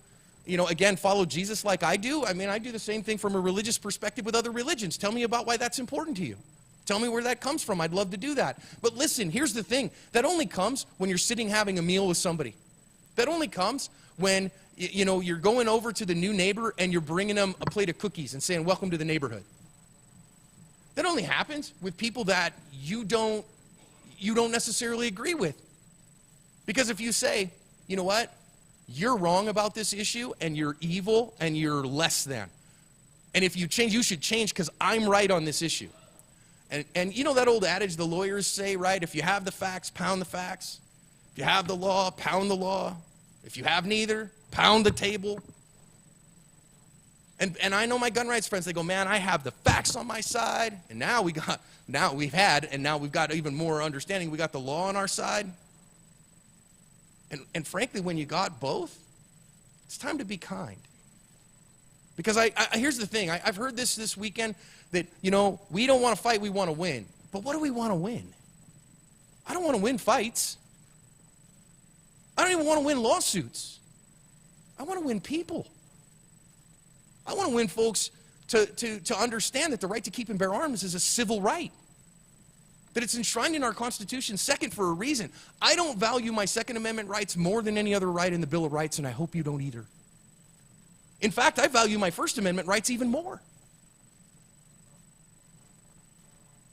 again, follow Jesus like I do, I do the same thing from a religious perspective with other religions. Tell me about why that's important to you. Tell me where that comes from. I'd love to do that. But listen, here's the thing. That only comes when you're sitting having a meal with somebody. That only comes when, you're going over to the new neighbor and you're bringing them a plate of cookies and saying, welcome to the neighborhood. That only happens with people that you don't necessarily agree with. Because if you say, you know what, you're wrong about this issue and you're evil and you're less than. And if you change, you should change because I'm right on this issue. And you know that old adage the lawyers say, right? If you have the facts, pound the facts. If you have the law, pound the law. If you have neither, pound the table. And I know my gun rights friends, they go, man, I have the facts on my side, and now we've got even more understanding. We got the law on our side. And frankly, when you got both, it's time to be kind. Because here's the thing, I've heard this weekend that, we don't want to fight, we want to win. But what do we want to win? I don't want to win fights. I don't even want to win lawsuits. I want to win people. I want to win folks to understand that the right to keep and bear arms is a civil right. That it's enshrined in our Constitution, second, for a reason. I don't value my Second Amendment rights more than any other right in the Bill of Rights, and I hope you don't either. In fact, I value my First Amendment rights even more.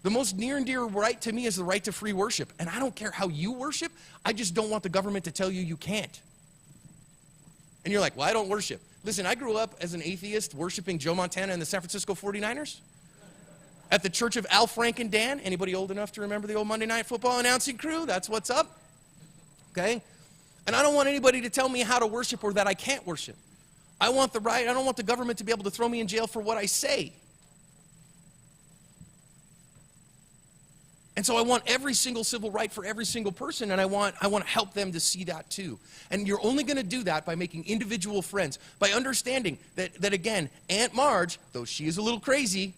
The most near and dear right to me is the right to free worship. And I don't care how you worship, I just don't want the government to tell you you can't. And you're like, well, I don't worship. Listen, I grew up as an atheist worshiping Joe Montana and the San Francisco 49ers at the church of Al Frank and Dan. Anybody old enough to remember the old Monday Night Football announcing crew? That's what's up. Okay? And I don't want anybody to tell me how to worship or that I can't worship. I want the right. I don't want the government to be able to throw me in jail for what I say. And so I want every single civil right for every single person, and I want to help them to see that too. And you're only going to do that by making individual friends, by understanding that again, Aunt Marge, though she is a little crazy,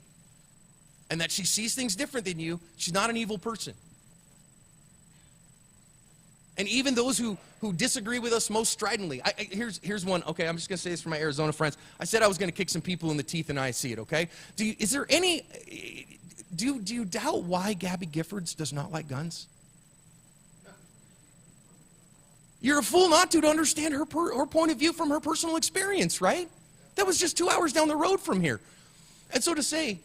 and that she sees things different than you, she's not an evil person. And even those who disagree with us most stridently, here's one, okay, I'm just going to say this for my Arizona friends. I said I was going to kick some people in the teeth, and I see it, okay? Do you doubt why Gabby Giffords does not like guns? You're a fool not to understand her point of view from her personal experience, right? That was just 2 hours down the road from here. And so to say,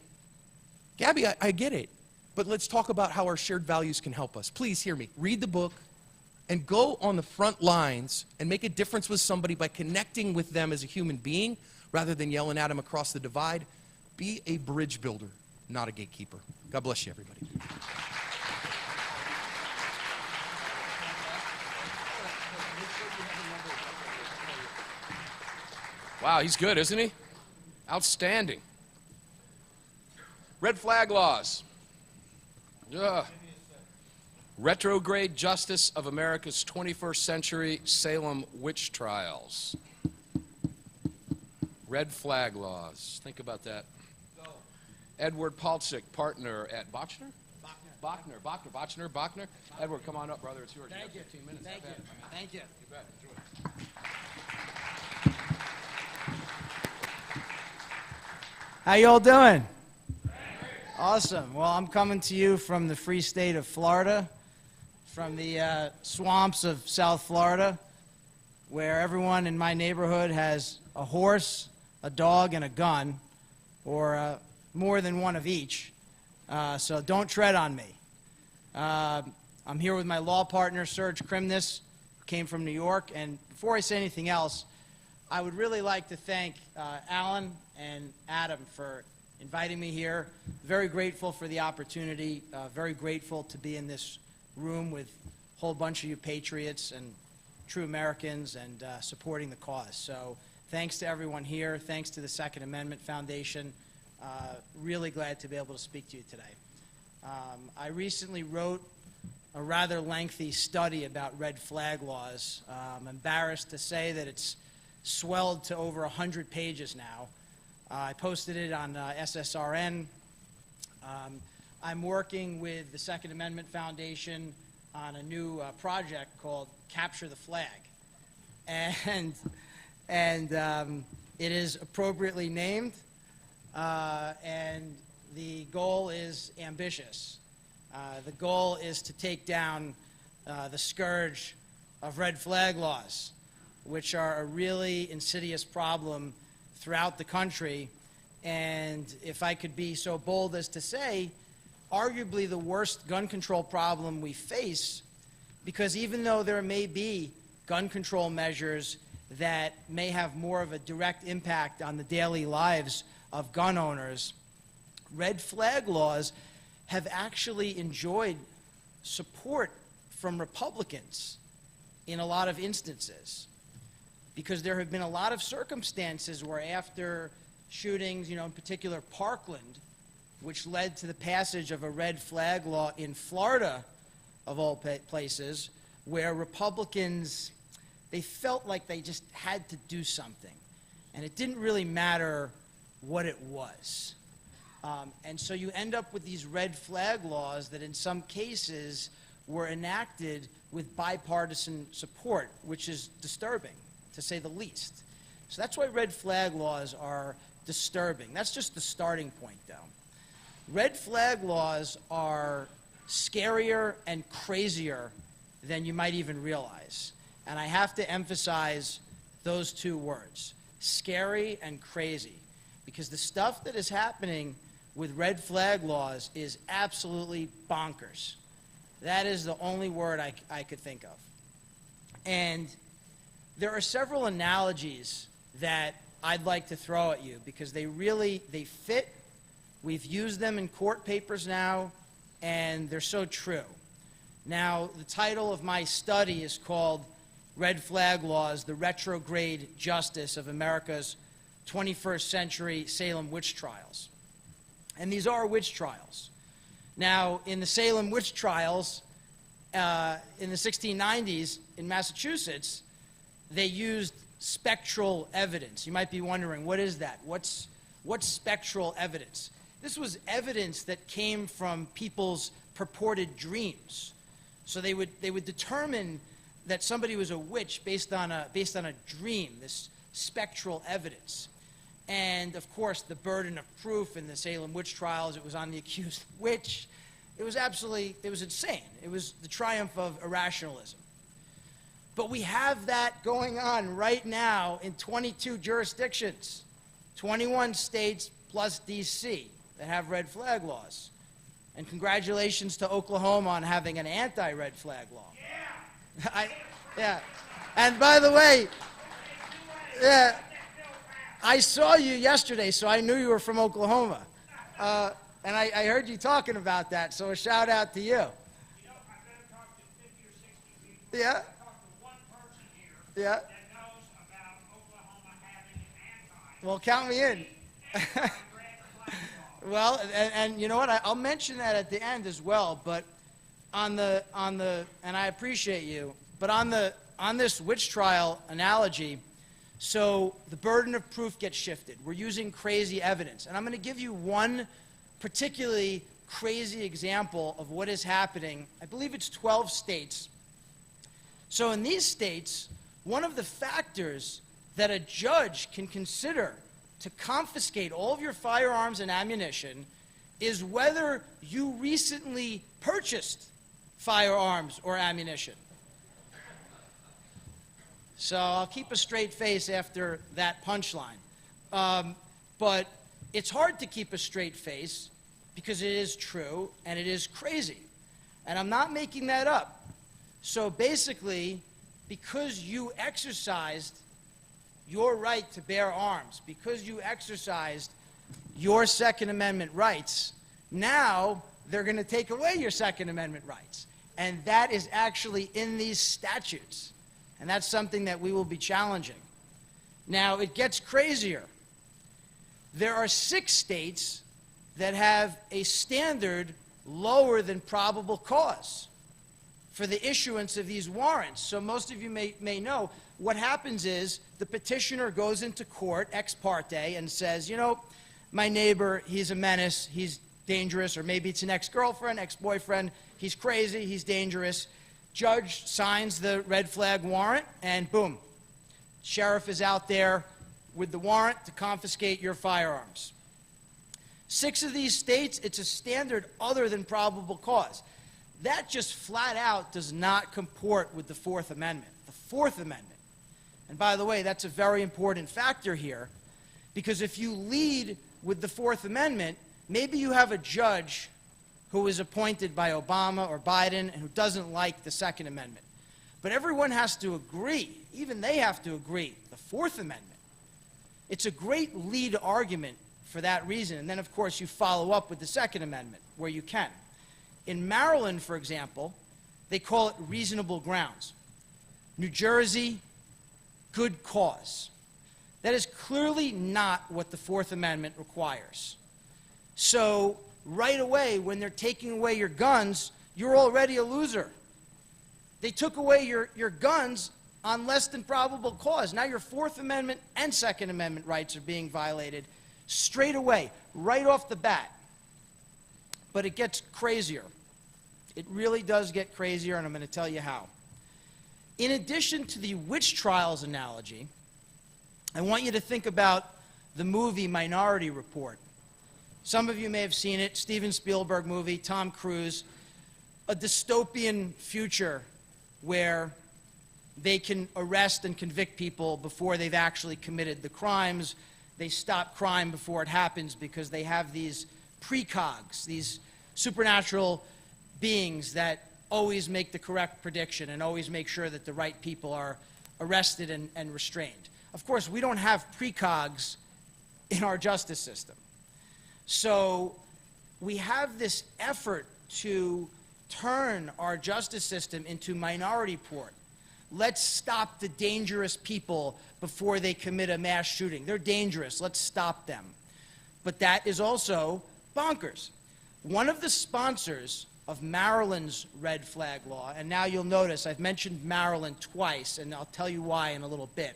Gabby, I get it, but let's talk about how our shared values can help us. Please hear me. Read the book and go on the front lines and make a difference with somebody by connecting with them as a human being rather than yelling at them across the divide. Be a bridge builder, not a gatekeeper. God bless you, everybody. Wow, he's good, isn't he? Outstanding. Red flag laws. Ugh. Retrograde justice of America's 21st century Salem witch trials. Red flag laws. Think about that. Edward Palczyk, partner at Bochner? Bochner. Edward, come on up, brother. It's yours. Thank you. 15 minutes. Thank you. Thank you. You bet. Enjoy it. How y'all doing? Awesome. Well, I'm coming to you from the free state of Florida, from the swamps of South Florida, where everyone in my neighborhood has a horse, a dog, and a gun, or more than one of each. So don't tread on me. I'm here with my law partner, Serge Krimnis, who came from New York. And before I say anything else, I would really like to thank Alan and Adam for inviting me here. Very grateful for the opportunity. Very grateful to be in this room with a whole bunch of you patriots and true Americans and supporting the cause. So thanks to everyone here. Thanks to the Second Amendment Foundation. Really glad to be able to speak to you today. I recently wrote a rather lengthy study about red flag laws. I'm embarrassed to say that it's swelled to over 100 pages now. I posted it on SSRN. I'm working with the Second Amendment Foundation on a new project called Capture the Flag. And it is appropriately named, and the goal is ambitious. The goal is to take down the scourge of red flag laws, which are a really insidious problem throughout the country, and if I could be so bold as to say, arguably the worst gun control problem we face, because even though there may be gun control measures that may have more of a direct impact on the daily lives of gun owners, red flag laws have actually enjoyed support from Republicans in a lot of instances, because there have been a lot of circumstances where after shootings, in particular Parkland, which led to the passage of a red flag law in Florida, of all places, where Republicans, they felt like they just had to do something. And it didn't really matter what it was. And so you end up with these red flag laws that in some cases were enacted with bipartisan support, which is disturbing, to say the least. So that's why red flag laws are disturbing. That's just the starting point, though. Red flag laws are scarier and crazier than you might even realize. And I have to emphasize those two words, scary and crazy, because the stuff that is happening with red flag laws is absolutely bonkers. That is the only word I could think of. And there are several analogies that I'd like to throw at you because they fit. We've used them in court papers now, and they're so true. Now, the title of my study is called Red Flag Laws, the Retrograde Justice of America's 21st Century Salem Witch Trials. And these are witch trials. Now, in the Salem witch trials, in the 1690s in Massachusetts, they used spectral evidence. You might be wondering, what is that? What's spectral evidence? This was evidence that came from people's purported dreams. So they would determine that somebody was a witch based on a dream, this spectral evidence. And of course, the burden of proof in the Salem witch trials, it was on the accused witch. It was insane. It was the triumph of irrationalism. But we have that going on right now in 22 jurisdictions, 21 states plus D.C. that have red flag laws. And congratulations to Oklahoma on having an anti-red flag law. Yeah! Yeah. And by the way, yeah, I saw you yesterday, so I knew you were from Oklahoma. And I heard you talking about that, so a shout out to you. I've been talking to 50 or 60 people. Yeah. I talked to one person here Yeah. that knows about Oklahoma having an Well, count me in. Well, and you know what? I'll mention that at the end as well. But and I appreciate you. But on this witch trial analogy, so the burden of proof gets shifted. We're using crazy evidence, and I'm going to give you one particularly crazy example of what is happening. I believe it's 12 states. So in these states, one of the factors that a judge can consider to confiscate all of your firearms and ammunition is whether you recently purchased firearms or ammunition. So I'll keep a straight face after that punchline. But it's hard to keep a straight face because it is true and it is crazy. And I'm not making that up. So basically, because you exercised your right to bear arms, because you exercised your Second Amendment rights, now they're going to take away your Second Amendment rights. And that is actually in these statutes. And that's something that we will be challenging. Now, it gets crazier. There are 6 states that have a standard lower than probable cause for the issuance of these warrants. So most of you may know what happens is the petitioner goes into court ex parte and says, you know, my neighbor, he's a menace, he's dangerous, or maybe it's an ex-girlfriend, ex-boyfriend, he's crazy, he's dangerous. Judge signs the red flag warrant, and boom, sheriff is out there with the warrant to confiscate your firearms. 6 of these states, it's a standard other than probable cause. That just flat out does not comport with the Fourth Amendment. The Fourth Amendment. And by the way, that's a very important factor here, because if you lead with the Fourth Amendment, maybe you have a judge who is appointed by Obama or Biden and who doesn't like the Second Amendment. But everyone has to agree, even they have to agree, the Fourth Amendment. It's a great lead argument for that reason. And then, of course, you follow up with the Second Amendment where you can. In Maryland, for example, they call it reasonable grounds. New Jersey, good cause. That is clearly not what the Fourth Amendment requires. So right away, when they're taking away your guns, you're already a loser. They took away your guns on less than probable cause. Now your Fourth Amendment and Second Amendment rights are being violated straight away, right off the bat. But it gets crazier. It really does get crazier, and I'm going to tell you how. In addition to the witch trials analogy, I want you to think about the movie Minority Report. Some of you may have seen it, Steven Spielberg movie, Tom Cruise, a dystopian future where they can arrest and convict people before they've actually committed the crimes. They stop crime before it happens because they have these precogs, these supernatural beings that always make the correct prediction and always make sure that the right people are arrested and restrained. Of course, we don't have precogs in our justice system. So we have this effort to turn our justice system into minority report. Let's stop the dangerous people before they commit a mass shooting. They're dangerous. Let's stop them. But that is also bonkers. One of the sponsors of Maryland's red flag law, and now you'll notice I've mentioned Maryland twice, and I'll tell you why in a little bit.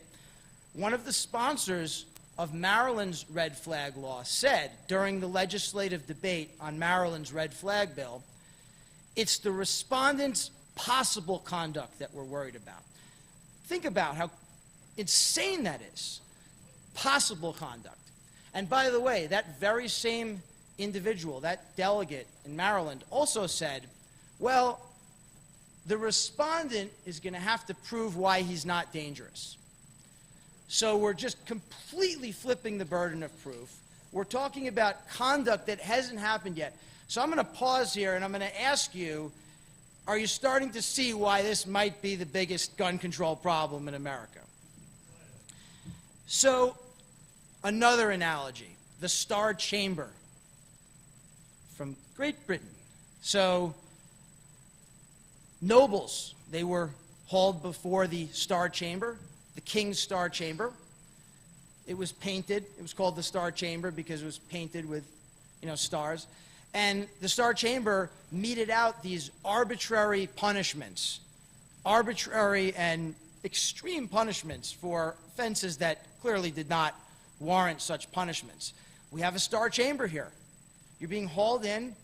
One of the sponsors of Maryland's red flag law said during the legislative debate on Maryland's red flag bill, it's the respondents' possible conduct that we're worried about. Think about how insane that is. Possible conduct. And by the way, that very same individual, that delegate in Maryland, also said, well, the respondent is going to have to prove why he's not dangerous. So we're just completely flipping the burden of proof. We're talking about conduct that hasn't happened yet. So I'm going to pause here and I'm going to ask you, are you starting to see why this might be the biggest gun control problem in America? So another analogy, the Star Chamber from Great Britain. So nobles, they were hauled before the Star Chamber, the King's Star Chamber. It was painted. It was called the Star Chamber because it was painted with, stars. And the Star Chamber meted out these arbitrary punishments, arbitrary and extreme punishments for offenses that clearly did not warrant such punishments. We have a Star Chamber here. You're being hauled in,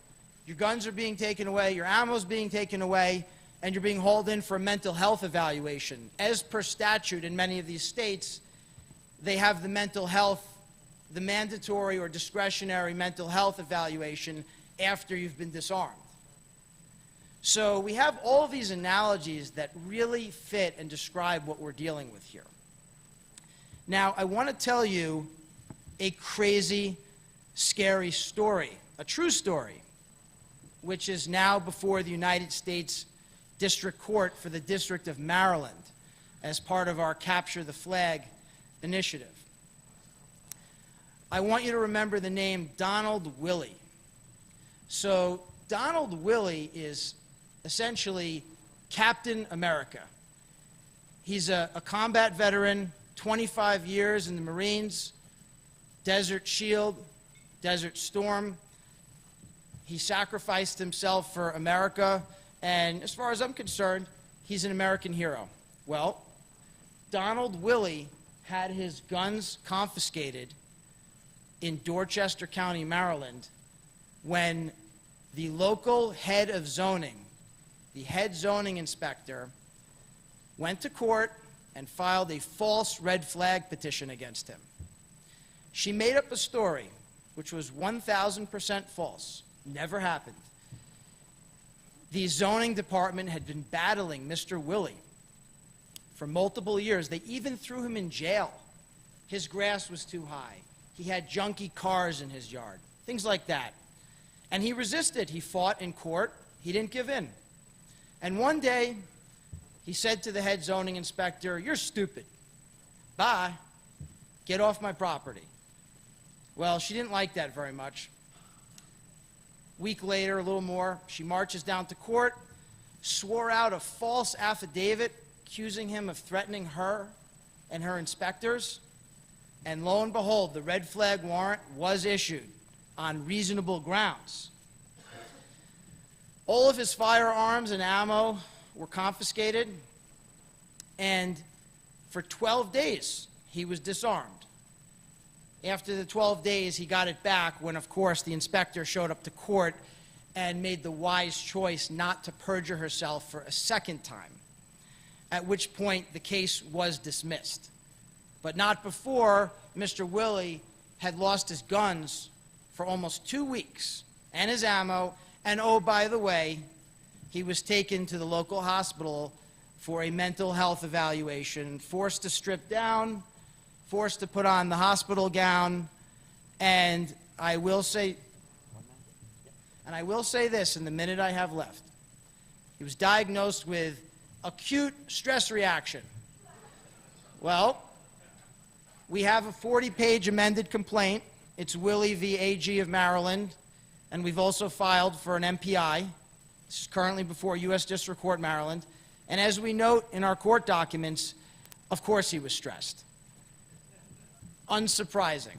your guns are being taken away, your ammo is being taken away, and you're being hauled in for a mental health evaluation. As per statute in many of these states, they have the mental health the mandatory or discretionary mental health evaluation after you've been disarmed. So we have all of these analogies that really fit and describe what we're dealing with here. Now, I want to tell you a crazy, scary story, a true story, which is now before the United States District Court for the District of Maryland as part of our Capture the Flag initiative. I want you to remember the name Donald Willey. So Donald Willey is essentially Captain America. He's a combat veteran, 25 years in the Marines, Desert Shield, Desert Storm. He sacrificed himself for America, and as far as I'm concerned, he's an American hero. Well, Donald Willey had his guns confiscated in Dorchester County, Maryland, when the local head of zoning, the head zoning inspector, went to court and filed a false red flag petition against him. She made up a story which was 1,000% false. Never happened. The zoning department had been battling Mr. Willey for multiple years. They even threw him in jail. His grass was too high. He had junky cars in his yard, things like that. And he resisted. He fought in court. He didn't give in. And one day, he said to the head zoning inspector, "You're stupid. Bye. Get off my property." Well, she didn't like that very much. Week later, a little more, she marches down to court, swore out a false affidavit accusing him of threatening her and her inspectors, and lo and behold, the red flag warrant was issued on reasonable grounds. All of his firearms and ammo were confiscated, and for 12 days, he was disarmed. After the 12 days, he got it back when, of course, the inspector showed up to court and made the wise choice not to perjure herself for a second time, at which point the case was dismissed. But not before Mr. Willey had lost his guns for almost 2 weeks, and his ammo, and oh, by the way, he was taken to the local hospital for a mental health evaluation, forced to strip down, forced to put on the hospital gown, and I will say this in the minute I have left. He was diagnosed with acute stress reaction. Well, we have a 40-page amended complaint. It's Willey v. AG of Maryland, and we've also filed for an MPI. This is currently before U.S. District Court, Maryland. And as we note in our court documents, of course he was stressed. Unsurprising.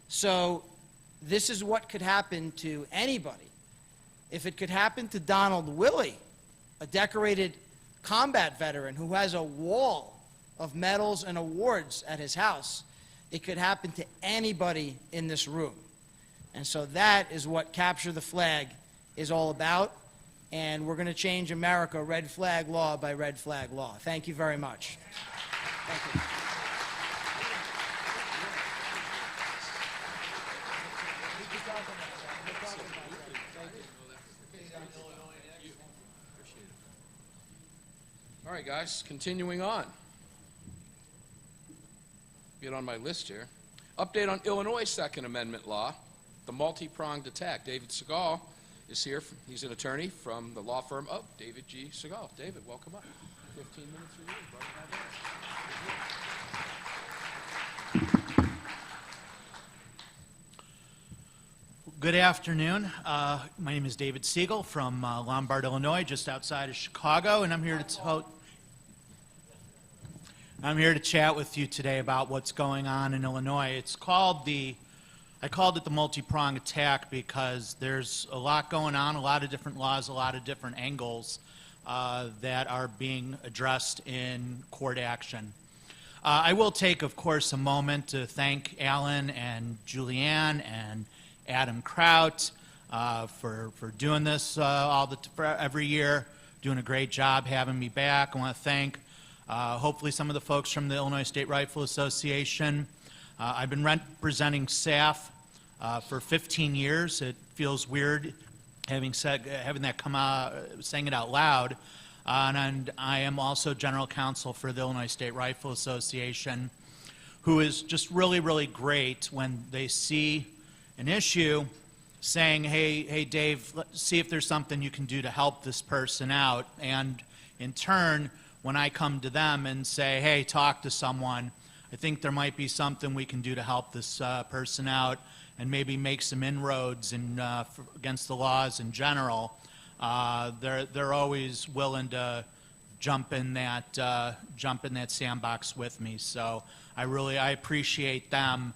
So this is what could happen to anybody. If it could happen to Donald Willey, a decorated combat veteran who has a wall of medals and awards at his house, it could happen to anybody in this room. And so that is what Capture the Flag is all about. And we're going to change America red flag law by red flag law. Thank you very much. Thank you. All right, guys, continuing on. Get on my list here. Update on Illinois Second Amendment law, the multi-pronged attack. David Segal is here. He's an attorney from the law firm of David G. Segal. David, welcome up. 15 minutes for you, brother. Good afternoon. My name is David Siegel from Lombard, Illinois, just outside of Chicago, and I'm here to chat with you today about what's going on in Illinois. I called it the multi-pronged attack because there's a lot going on, a lot of different laws, a lot of different angles that are being addressed in court action. I will take, of course, a moment to thank Alan and Julianne and Adam Kraut for doing this for every year, doing a great job having me back. I want to thank hopefully some of the folks from the Illinois State Rifle Association. I've been representing SAF for 15 years. It feels weird having that come out, saying it out loud. And I am also general counsel for the Illinois State Rifle Association, who is just really, really great when they see an issue saying, hey, Dave, let's see if there's something you can do to help this person out. And in turn, when I come to them and say, hey, talk to someone, I think there might be something we can do to help this person out and maybe make some inroads against the laws in general. They're always willing to jump in that sandbox with me. So I appreciate them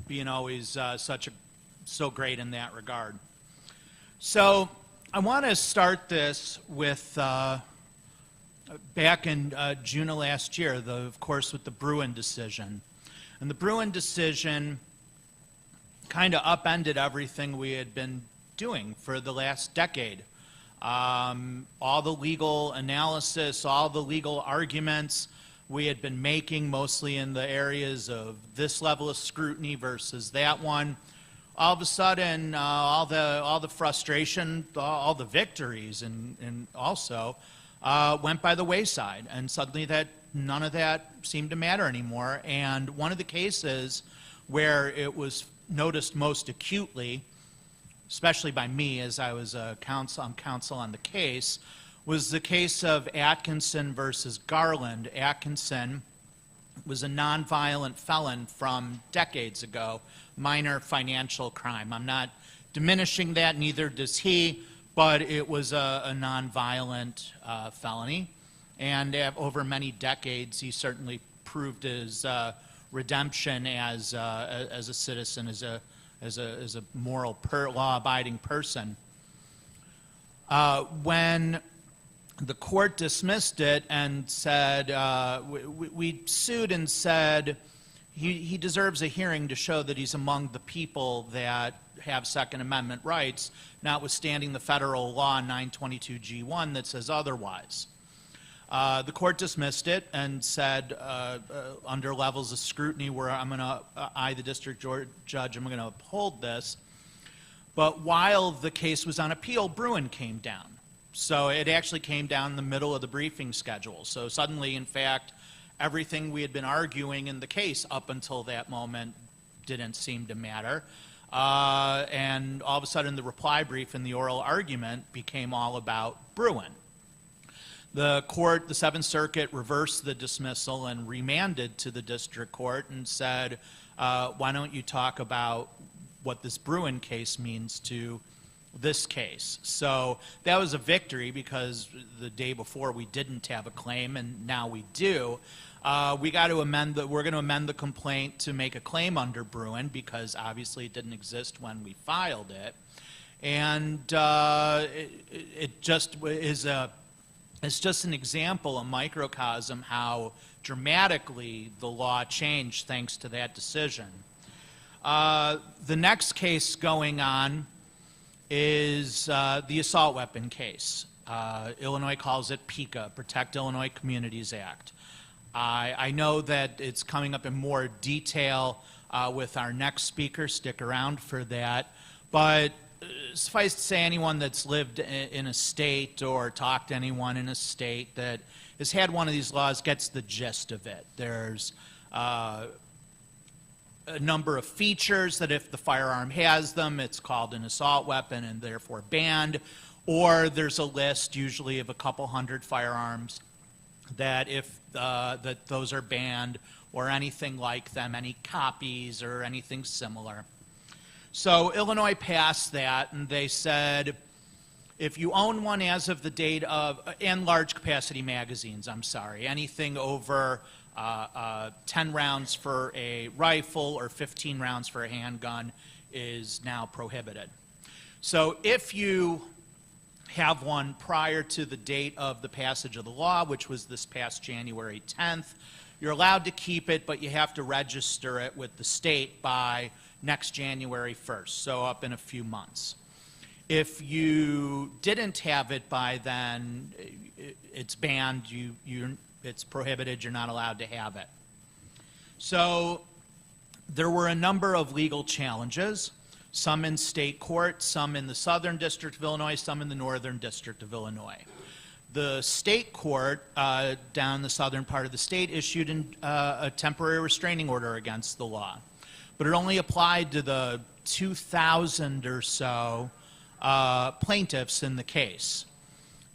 being always so great in that regard. So I want to start this with back in June of last year, of course, with the Bruin decision. And the Bruin decision kind of upended everything we had been doing for the last decade. All the legal analysis, all the legal arguments we had been making, mostly in the areas of this level of scrutiny versus that one. All of a sudden, all the frustration, all the victories, and also went by the wayside, and suddenly none of that seemed to matter anymore. And one of the cases where it was noticed most acutely, especially by me as I was counsel on the case, was the case of Atkinson versus Garland. Atkinson was a nonviolent felon from decades ago, minor financial crime. I'm not diminishing that, neither does he, but it was a nonviolent felony. And over many decades, he certainly proved his redemption as a citizen, as a moral, law-abiding person. When the court dismissed it and said, we sued and said he deserves a hearing to show that he's among the people that have Second Amendment rights, notwithstanding the federal law 922G1 that says otherwise. The court dismissed it and said, under levels of scrutiny where I, the district judge, am going to uphold this. But while the case was on appeal, Bruin came down. So it actually came down in the middle of the briefing schedule. So suddenly, in fact, everything we had been arguing in the case up until that moment didn't seem to matter. And all of a sudden, the reply brief and the oral argument became all about Bruin. The court, the Seventh Circuit, reversed the dismissal and remanded to the district court and said, why don't you talk about what this Bruin case means to this case? So that was a victory, because the day before we didn't have a claim and now we do. We're going to amend the complaint to make a claim under Bruin, because obviously it didn't exist when we filed it. And it just is it's just an example, a microcosm, how dramatically the law changed thanks to that decision. The next case going on is the assault weapon case. Illinois calls it PICA, Protect Illinois Communities Act. I know that it's coming up in more detail with our next speaker. Stick around for that. But suffice to say, anyone that's lived in a state or talked to anyone in a state that has had one of these laws gets the gist of it. There's a number of features that if the firearm has them, it's called an assault weapon and therefore banned. Or there's a list, usually of a couple hundred firearms, that if that those are banned, or anything like them, any copies or anything similar. So Illinois passed that, and they said, if you own one as of the date of, and large capacity magazines, I'm sorry, anything over 10 rounds for a rifle or 15 rounds for a handgun is now prohibited. So if you have one prior to the date of the passage of the law, which was this past January 10th, you're allowed to keep it, but you have to register it with the state by next January 1st, so up in a few months. If you didn't have it by then, it's banned, it's prohibited, you're not allowed to have it. So there were a number of legal challenges, some in state court, some in the Southern District of Illinois, some in the Northern District of Illinois. The state court down the southern part of the state issued a temporary restraining order against the law, but it only applied to the 2,000 or so plaintiffs in the case.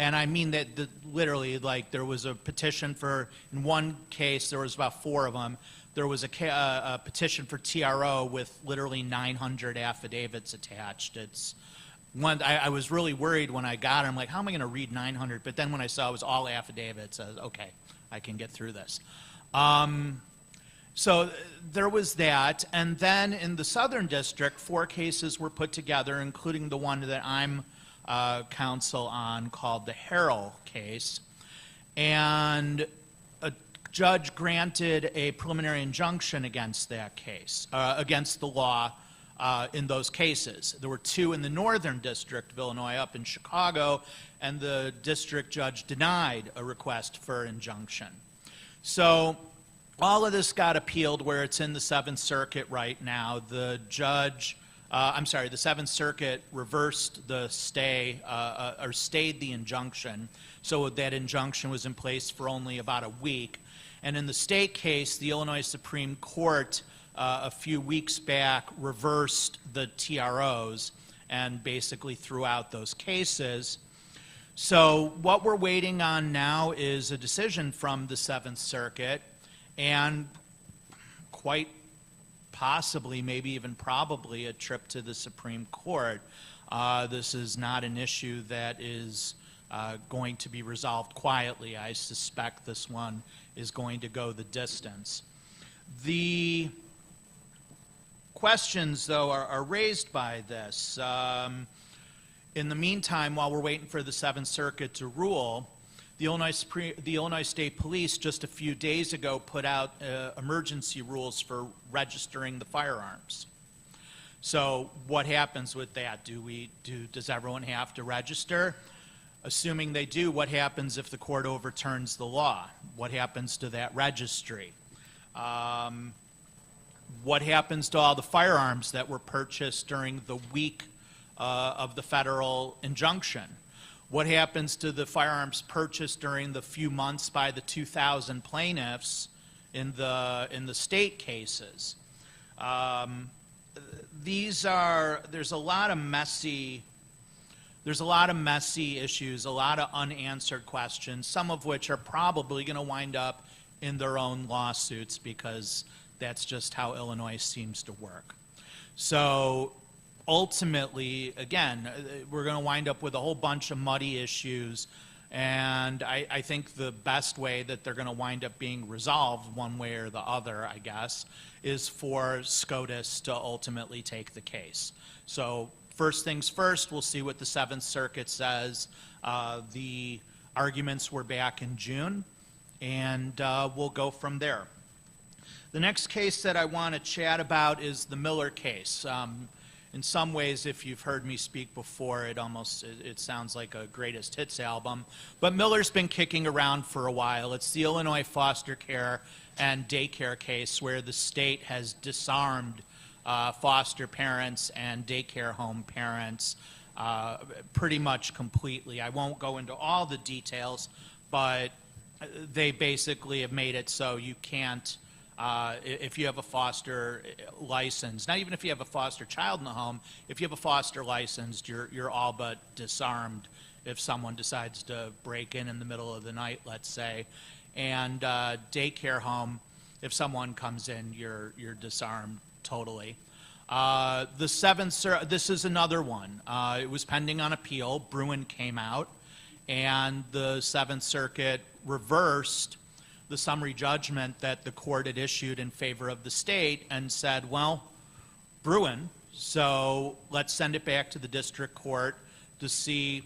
And I mean that literally, like, there was a petition for, in one case, there was about 4 of them, there was a petition for TRO with literally 900 affidavits attached. It's one, I was really worried when I got it. I'm like, how am I going to read 900? But then when I saw it was all affidavits, I was, okay, I can get through this. So there was that. And then in the Southern District, 4 cases were put together, including the one that I'm counsel on, called the Harrell case. And a judge granted a preliminary injunction against that case, against the law in those cases. There were 2 in the Northern District of Illinois up in Chicago, and the district judge denied a request for injunction. So all of this got appealed where it's in the 7th Circuit right now. The judge, the 7th Circuit reversed the stay, or stayed the injunction, so that injunction was in place for only about a week. And in the state case, the Illinois Supreme Court a few weeks back reversed the TROs and basically threw out those cases. So what we're waiting on now is a decision from the 7th Circuit, and quite possibly, maybe even probably, a trip to the Supreme Court. This is not an issue that is going to be resolved quietly. I suspect this one is going to go the distance. The questions, though, are raised by this. In the meantime, while we're waiting for the 7th Circuit to rule, the Illinois State Police just a few days ago put out emergency rules for registering the firearms. So what happens with that? Does everyone have to register? Assuming they do, what happens if the court overturns the law? What happens to that registry? What happens to all the firearms that were purchased during the week of the federal injunction? What happens to the firearms purchased during the few months by the 2,000 plaintiffs in the state cases? There's a lot of messy issues, a lot of unanswered questions, some of which are probably going to wind up in their own lawsuits because that's just how Illinois seems to work. So ultimately, again, we're going to wind up with a whole bunch of muddy issues, and I think the best way that they're going to wind up being resolved, one way or the other, I guess, is for SCOTUS to ultimately take the case. So first things first, we'll see what the 7th Circuit says. The arguments were back in June, and we'll go from there. The next case that I want to chat about is the Miller case. In some ways, if you've heard me speak before, it sounds like a greatest hits album. But Miller's been kicking around for a while. It's the Illinois foster care and daycare case where the state has disarmed foster parents and daycare home parents pretty much completely. I won't go into all the details, but they basically have made it so you can't, if you have a foster license, not even if you have a foster child in the home, if you have a foster license, you're all but disarmed if someone decides to break in the middle of the night, let's say. And daycare home, if someone comes in, you're disarmed totally. This is another one. It was pending on appeal. Bruin came out, and the 7th Circuit reversed the summary judgment that the court had issued in favor of the state and said, well, Bruin, so let's send it back to the district court to see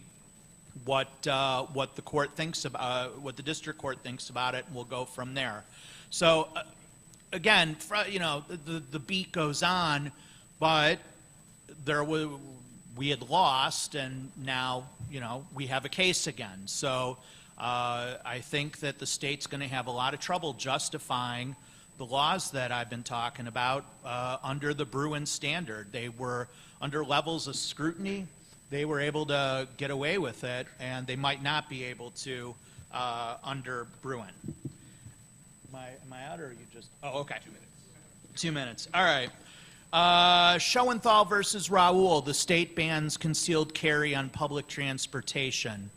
what the court thinks about, what the district court thinks about it, and we'll go from there. So again, the beat goes on, but we had lost, and now we have a case again. So I think that the state's going to have a lot of trouble justifying the laws that I've been talking about under the Bruin standard. They were under levels of scrutiny. They were able to get away with it, and they might not be able to under Bruin. Am I out, or are you just? Oh, okay. 2 minutes. 2 minutes. All right. Schoenthal versus Raoul. The state bans concealed carry on public transportation.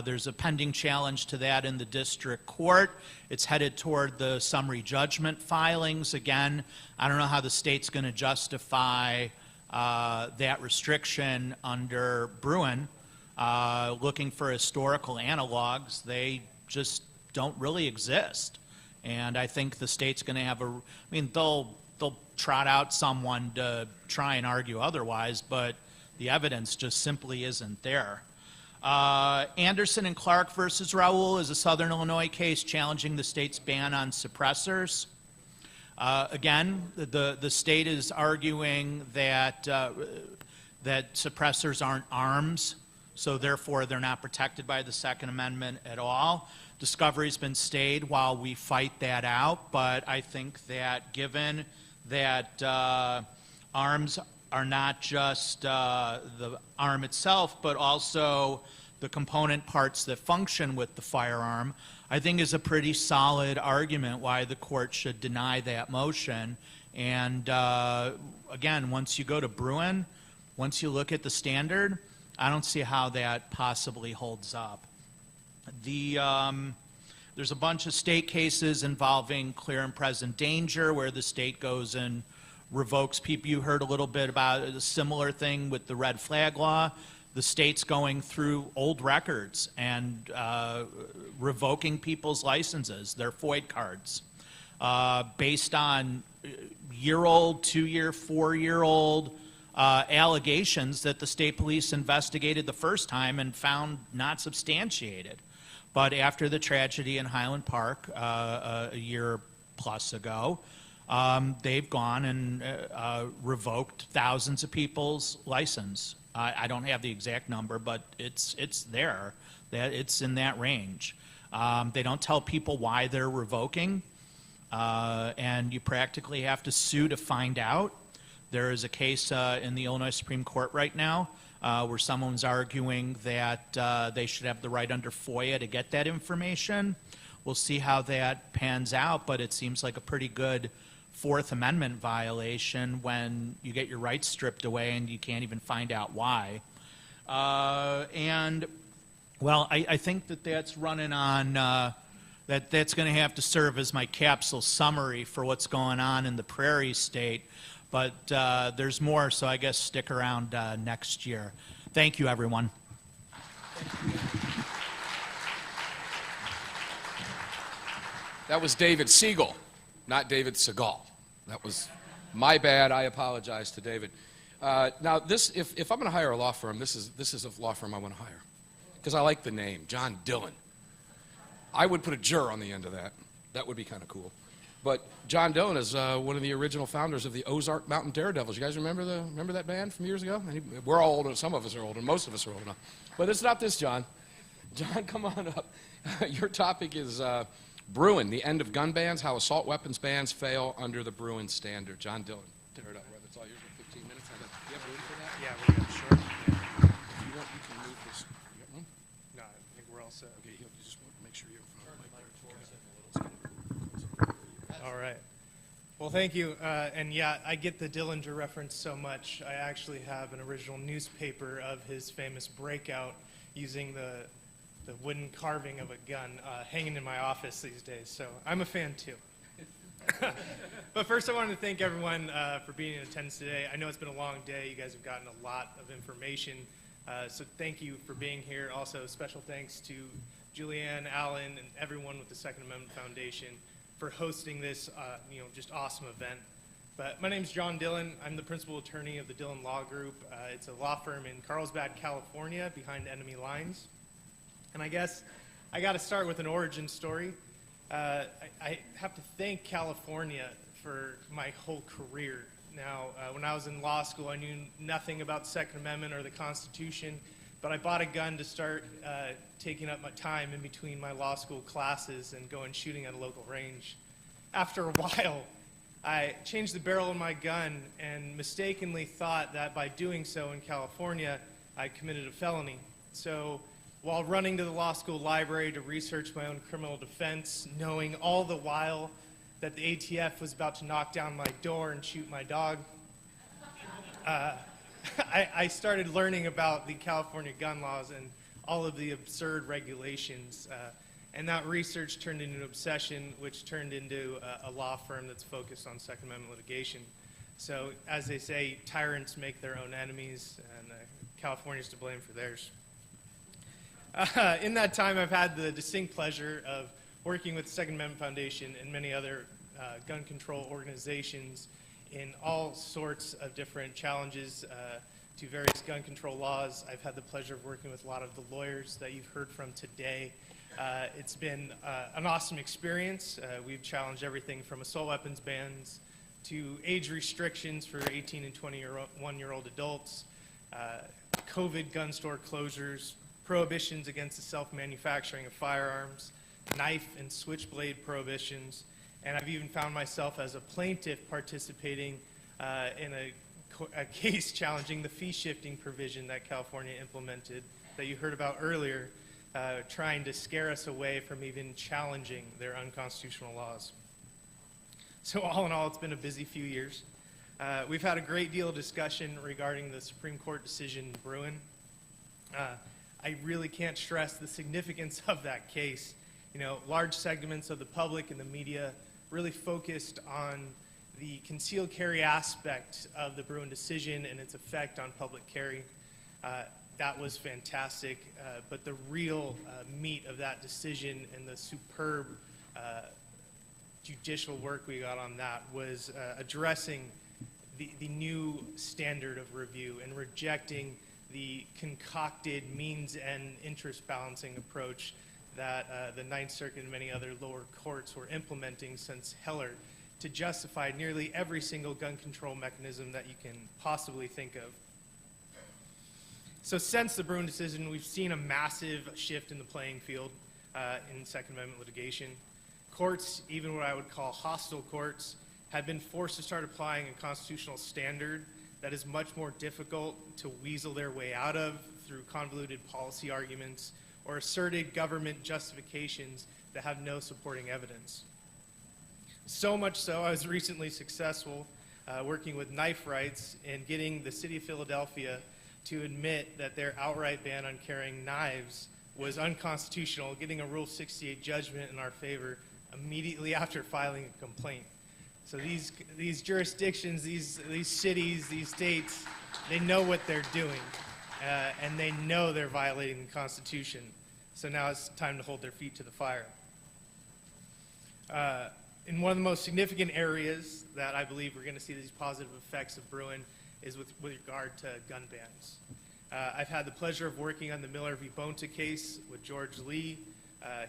There's a pending challenge to that in the district court. It's headed toward the summary judgment filings. Again, I don't know how the state's going to justify that restriction under Bruin. Looking for historical analogs, they just don't really exist. And I think the state's going to have they'll trot out someone to try and argue otherwise, but the evidence just simply isn't there. Anderson and Clark versus Raoul is a Southern Illinois case challenging the state's ban on suppressors. Again, the state is arguing that that suppressors aren't arms, so therefore they're not protected by the Second Amendment at all. Discovery's been stayed while we fight that out, but I think that given that arms are not just the arm itself, but also the component parts that function with the firearm, I think is a pretty solid argument why the court should deny that motion. And again, once you go to Bruin, once you look at the standard, I don't see how that possibly holds up. There's a bunch of state cases involving clear and present danger where the state goes and revokes people. You heard a little bit about a similar thing with the red flag law. The state's going through old records and revoking people's licenses, their FOID cards, based on year-old, 2-year, 4-year-old allegations that the state police investigated the first time and found not substantiated. But after the tragedy in Highland Park a year plus ago, they've gone and revoked thousands of people's license. I don't have the exact number, but it's there. It's in that range. They don't tell people why they're revoking, and you practically have to sue to find out. There is a case in the Illinois Supreme Court right now where someone's arguing that they should have the right under FOIA to get that information. We'll see how that pans out, but it seems like a pretty good Fourth Amendment violation when you get your rights stripped away and you can't even find out why. And, well, I think that that's running on, that's going to have to serve as my capsule summary for what's going on in the Prairie State. But there's more, so I guess stick around next year. Thank you, everyone. That was David Siegel, not David Segal. That was my bad. I apologize to David. Now, this, if I'm going to hire a law firm, this is a law firm I want to hire because I like the name, John Dillon. I would put a jur on the end of that. That would be kind of cool. But John Dillon is one of the original founders of the Ozark Mountain Daredevils. You guys remember that band from years ago? We're all old, some of us are old, and most of us are old enough. But it's not this, John. John, come on up. Your topic is Bruin, the end of gun bans, how assault weapons bans fail under the Bruin standard. John Dillon, tear it up, brother. It's all yours for 15 minutes. Do you have room for that? Yeah, we got sure. Yeah. If you want, you can move this. You got room? No, I think we're all set. Okay, you just want to make sure you're All right. Well, thank you. And yeah, I get the Dillinger reference so much. I actually have an original newspaper of his famous breakout using the wooden carving of a gun hanging in my office these days. So I'm a fan too. But first I wanted to thank everyone for being in attendance today. I know it's been a long day. You guys have gotten a lot of information. So thank you for being here. Also, special thanks to Julianne, Allen, and everyone with the Second Amendment Foundation for hosting this just awesome event. But my name's John Dillon. I'm the principal attorney of the Dillon Law Group. It's a law firm in Carlsbad, California, behind enemy lines. And I guess I got to start with an origin story. I have to thank California for my whole career. Now, when I was in law school, I knew nothing about the Second Amendment or the Constitution, but I bought a gun to start taking up my time in between my law school classes and going shooting at a local range. after a while, I changed the barrel of my gun and mistakenly thought that by doing so in California, I committed a felony. So while running to the law school library to research my own criminal defense, knowing all the while that the ATF was about to knock down my door and shoot my dog, I started learning about the California gun laws and all of the absurd regulations. And that research turned into an obsession, which turned into a law firm that's focused on Second Amendment litigation. So, as they say, tyrants make their own enemies, and California's to blame for theirs. In that time, I've had the distinct pleasure of working with the Second Amendment Foundation and many other gun control organizations in all sorts of different challenges to various gun control laws. I've had the pleasure of working with a lot of the lawyers that you've heard from today. It's been an awesome experience. We've challenged everything from assault weapons bans to age restrictions for 18 and 21-year-old adults, COVID gun store closures, prohibitions against the self-manufacturing of firearms, knife and switchblade prohibitions, and I've even found myself as a plaintiff participating in a case challenging the fee shifting provision that California implemented that you heard about earlier, trying to scare us away from even challenging their unconstitutional laws. So all in all, it's been a busy few years. We've had a great deal of discussion regarding the Supreme Court decision in Bruin. I really can't stress the significance of that case. You know, large segments of the public and the media really focused on the concealed carry aspect of the Bruin decision and its effect on public carry. That was fantastic, but the real meat of that decision and the superb judicial work we got on that was addressing the new standard of review and rejecting the concocted means and interest balancing approach that the Ninth Circuit and many other lower courts were implementing since Heller to justify nearly every single gun control mechanism that you can possibly think of. So since the Bruin decision, we've seen a massive shift in the playing field in Second Amendment litigation. Courts, even what I would call hostile courts, have been forced to start applying a constitutional standard that is much more difficult to weasel their way out of through convoluted policy arguments or asserted government justifications that have no supporting evidence. So much so, I was recently successful working with knife rights and getting the city of Philadelphia to admit that their outright ban on carrying knives was unconstitutional, getting a Rule 68 judgment in our favor immediately after filing a complaint. So these jurisdictions, these cities, these states, they know what they're doing, and they know they're violating the Constitution. So now it's time to hold their feet to the fire. In one of the most significant areas that I believe we're going to see these positive effects of Bruin is with regard to gun bans. I've had the pleasure of working on the Miller v. Bonta case with George Lee.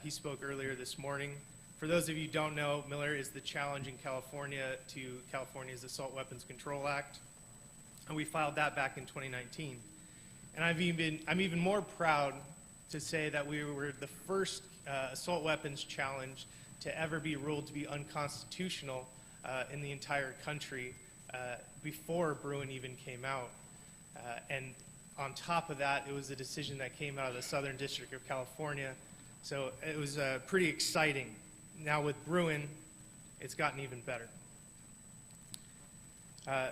He spoke earlier this morning. For those of you who don't know, Miller is the challenge in California to California's Assault Weapons Control Act, and we filed that back in 2019. And I'm even more proud to say that we were the first assault weapons challenge to ever be ruled to be unconstitutional in the entire country before Bruin even came out. And on top of that, it was a decision that came out of the Southern District of California. So it was pretty exciting. Now with Bruin, it's gotten even better.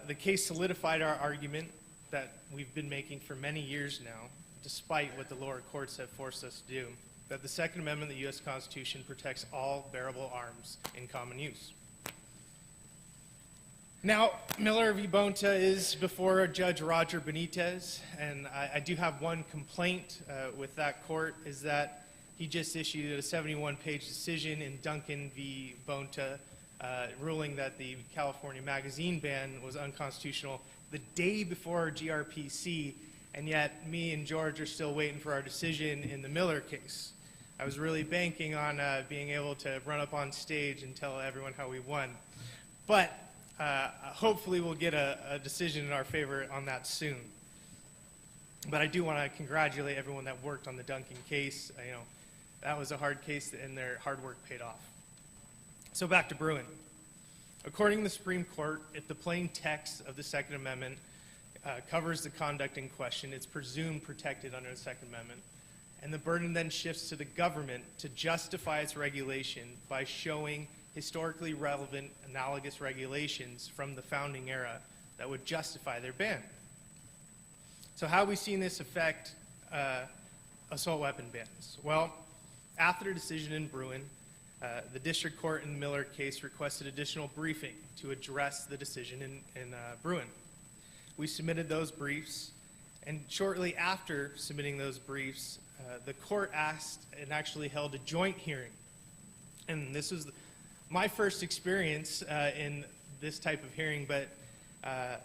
The case solidified our argument that we've been making for many years now, despite what the lower courts have forced us to do, that the Second Amendment of the U.S. Constitution protects all bearable arms in common use. Now, Miller v. Bonta is before Judge Roger Benitez, and I do have one complaint with that court, is that he just issued a 71-page decision in Duncan v. Bonta, ruling that the California magazine ban was unconstitutional the day before GRPC, and yet me and George are still waiting for our decision in the Miller case. I was really banking on being able to run up on stage and tell everyone how we won. But hopefully we'll get a decision in our favor on that soon. But I do want to congratulate everyone that worked on the Duncan case. That was a hard case, and their hard work paid off. So back to Bruin. According to the Supreme Court, if the plain text of the Second Amendment covers the conduct in question, it's presumed protected under the Second Amendment. And the burden then shifts to the government to justify its regulation by showing historically relevant analogous regulations from the founding era that would justify their ban. So how have we seen this affect assault weapon bans? Well, after the decision in Bruin, the district court in the Miller case requested additional briefing to address the decision in Bruin. We submitted those briefs, and shortly after submitting those briefs, the court asked and actually held a joint hearing. And this was my first experience in this type of hearing, but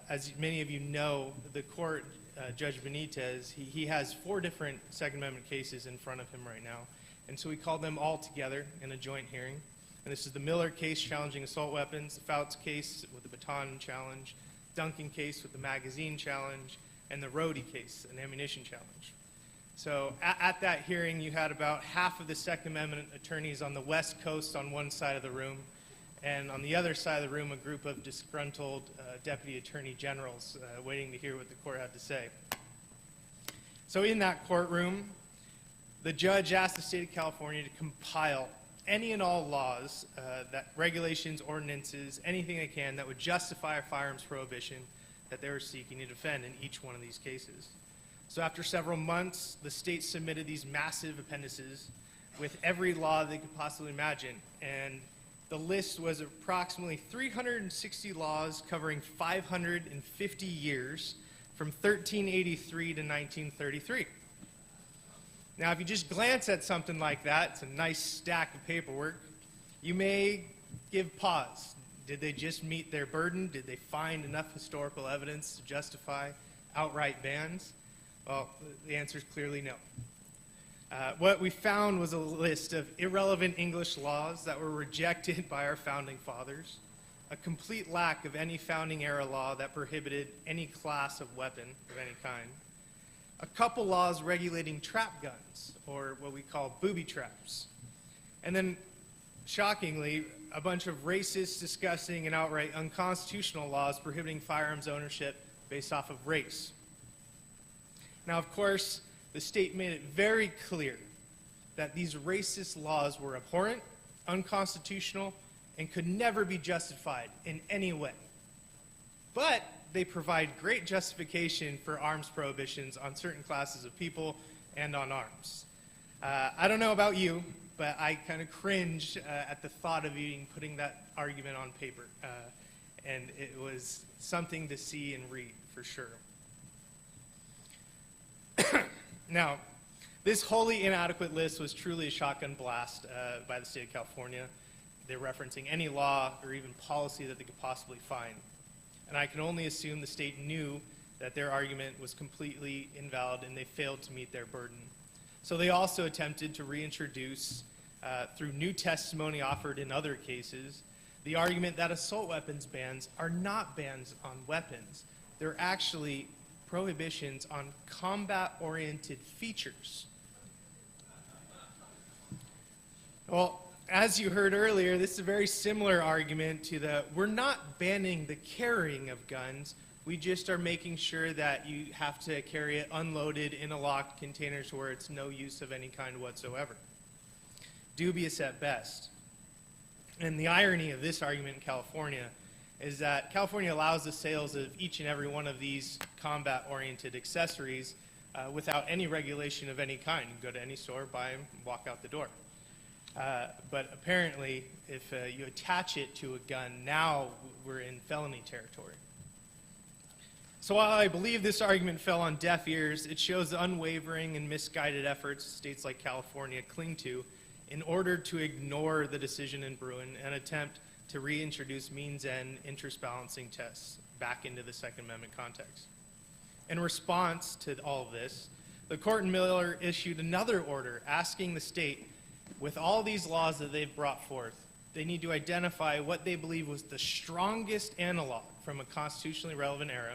as many of you know, the court, Judge Benitez, he has 4 different Second Amendment cases in front of him right now. And so we called them all together in a joint hearing. And this is the Miller case challenging assault weapons, the Fouts case with the baton challenge, Duncan case with the magazine challenge, and the Rhodey case, an ammunition challenge. So at that hearing, you had about half of the Second Amendment attorneys on the West Coast on one side of the room, and on the other side of the room, a group of disgruntled deputy attorney generals waiting to hear what the court had to say. So in that courtroom, the judge asked the state of California to compile any and all laws, that regulations, ordinances, anything they can that would justify a firearms prohibition that they were seeking to defend in each one of these cases. So after several months, the state submitted these massive appendices with every law they could possibly imagine. And the list was approximately 360 laws covering 550 years from 1383 to 1933. Now, if you just glance at something like that, it's a nice stack of paperwork, you may give pause. Did they just meet their burden? Did they find enough historical evidence to justify outright bans? Well, the answer is clearly no. What we found was a list of irrelevant English laws that were rejected by our founding fathers, a complete lack of any founding era law that prohibited any class of weapon of any kind, a couple laws regulating trap guns, or what we call booby traps, and then, shockingly, a bunch of racist, disgusting, and outright unconstitutional laws prohibiting firearms ownership based off of race. Now, of course, the state made it very clear that these racist laws were abhorrent, unconstitutional, and could never be justified in any way. But they provide great justification for arms prohibitions on certain classes of people and on arms. I don't know about you, but I kind of cringe at the thought of even putting that argument on paper. And it was something to see and read, for sure. Now, this wholly inadequate list was truly a shotgun blast by the state of California. They're referencing any law or even policy that they could possibly find. And I can only assume the state knew that their argument was completely invalid and they failed to meet their burden. So they also attempted to reintroduce, through new testimony offered in other cases, the argument that assault weapons bans are not bans on weapons. They're actually prohibitions on combat-oriented features. Well, as you heard earlier, this is a very similar argument to the, we're not banning the carrying of guns, we just are making sure that you have to carry it unloaded in a locked container to where it's no use of any kind whatsoever. Dubious at best. And the irony of this argument in California is that California allows the sales of each and every one of these combat-oriented accessories without any regulation of any kind. You can go to any store, buy them, and walk out the door. But apparently, if you attach it to a gun, now we're in felony territory. So while I believe this argument fell on deaf ears, it shows the unwavering and misguided efforts states like California cling to in order to ignore the decision in Bruin and attempt to reintroduce means-end interest balancing tests back into the Second Amendment context. In response to all of this, the court in Miller issued another order asking the state, with all these laws that they've brought forth, they need to identify what they believe was the strongest analog from a constitutionally relevant era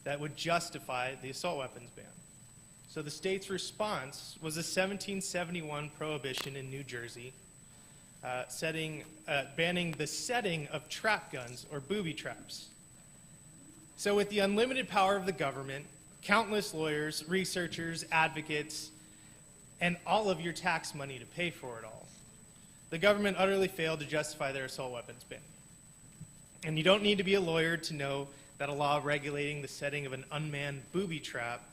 that would justify the assault weapons ban. So the state's response was a 1771 prohibition in New Jersey, banning the setting of trap guns or booby traps. So with the unlimited power of the government, countless lawyers, researchers, advocates, and all of your tax money to pay for it all, the government utterly failed to justify their assault weapons ban. And you don't need to be a lawyer to know that a law regulating the setting of an unmanned booby trap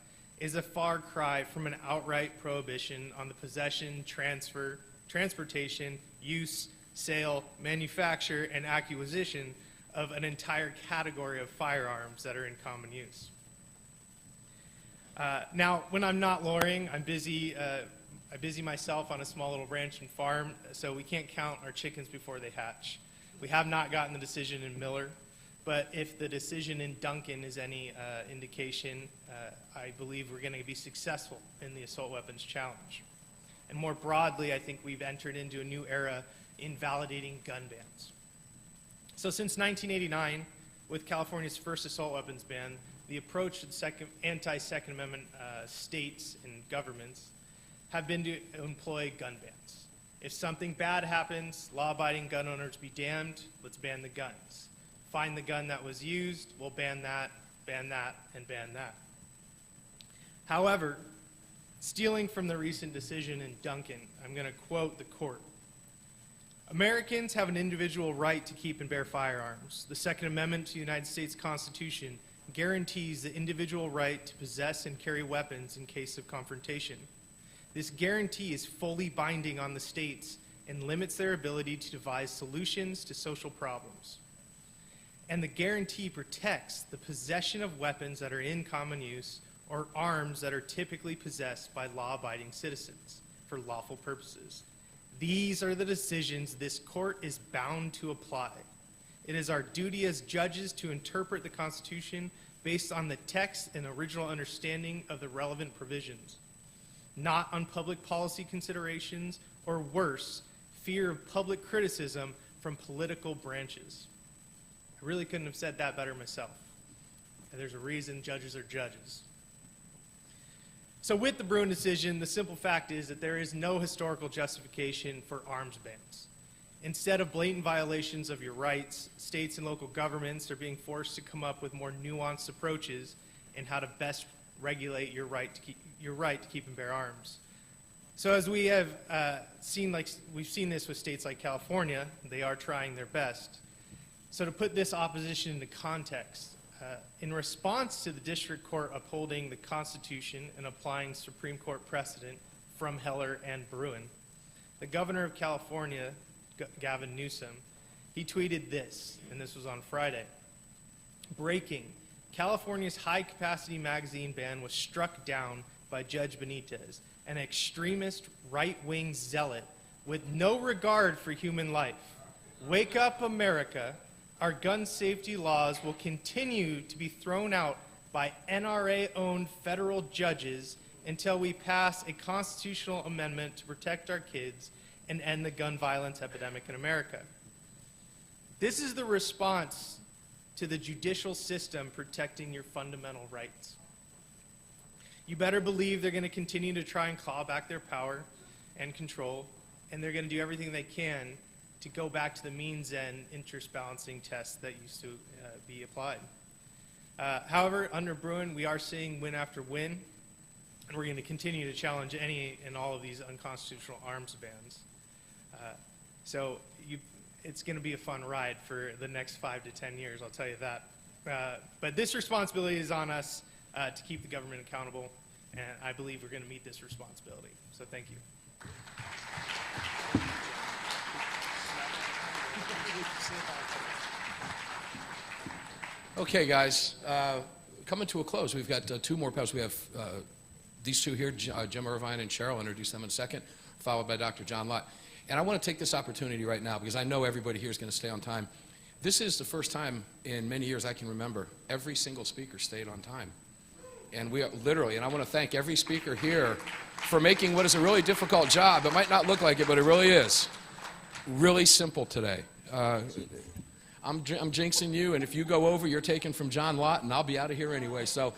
is a far cry from an outright prohibition on the possession, transfer, transportation, use, sale, manufacture, and acquisition of an entire category of firearms that are in common use. Now, when I'm not lawyering, I busy myself on a small little ranch and farm, so we can't count our chickens before they hatch. We have not gotten the decision in Miller, but if the decision in Duncan is any indication, I believe we're going to be successful in the assault weapons challenge. And more broadly, I think we've entered into a new era in validating gun bans. So since 1989, with California's first assault weapons ban, the approach to the anti-Second Amendment states and governments have been to employ gun bans. If something bad happens, law-abiding gun owners be damned, let's ban the guns. Find the gun that was used, we'll ban that, and ban that. However, stealing from the recent decision in Duncan, I'm going to quote the court. Americans have an individual right to keep and bear firearms. The Second Amendment to the United States Constitution guarantees the individual right to possess and carry weapons in case of confrontation. This guarantee is fully binding on the states and limits their ability to devise solutions to social problems. And the guarantee protects the possession of weapons that are in common use or arms that are typically possessed by law-abiding citizens for lawful purposes. These are the decisions this court is bound to apply. It is our duty as judges to interpret the Constitution based on the text and original understanding of the relevant provisions, not on public policy considerations or worse, fear of public criticism from political branches. I really couldn't have said that better myself. And there's a reason judges are judges. So with the Bruin decision, the simple fact is that there is no historical justification for arms bans. Instead of blatant violations of your rights, states and local governments are being forced to come up with more nuanced approaches in how to best regulate your right to keep and bear arms. So as we have we've seen this with states like California, they are trying their best. So to put this opposition into context, in response to the district court upholding the Constitution and applying Supreme Court precedent from Heller and Bruin, the governor of California, Gavin Newsom, he tweeted this, and this was on Friday. Breaking, California's high-capacity magazine ban was struck down by Judge Benitez, an extremist right-wing zealot with no regard for human life. Wake up, America. Our gun safety laws will continue to be thrown out by NRA-owned federal judges until we pass a constitutional amendment to protect our kids and end the gun violence epidemic in America. This is the response to the judicial system protecting your fundamental rights. You better believe they're going to continue to try and claw back their power and control, and they're going to do everything they can to go back to the means-end interest balancing test that used to be applied. However, under Bruin, we are seeing win after win, and we're going to continue to challenge any and all of these unconstitutional arms bans. It's going to be a fun ride for the next 5 to 10 years, I'll tell you that. But this responsibility is on us to keep the government accountable, and I believe we're going to meet this responsibility. So thank you. Okay, guys, coming to a close. We've got two more panels. We have these two here, Jim Irvine and Cheryl. I'll introduce them in a second, followed by Dr. John Lott. And I want to take this opportunity right now because I know everybody here is going to stay on time. This is the first time in many years I can remember every single speaker stayed on time. And we are literally, and I want to thank every speaker here for making what is a really difficult job. It might not look like it, but it really is. Really simple today. I'm jinxing you, and if you go over, you're taken from John Lott, and I'll be out of here anyway. So,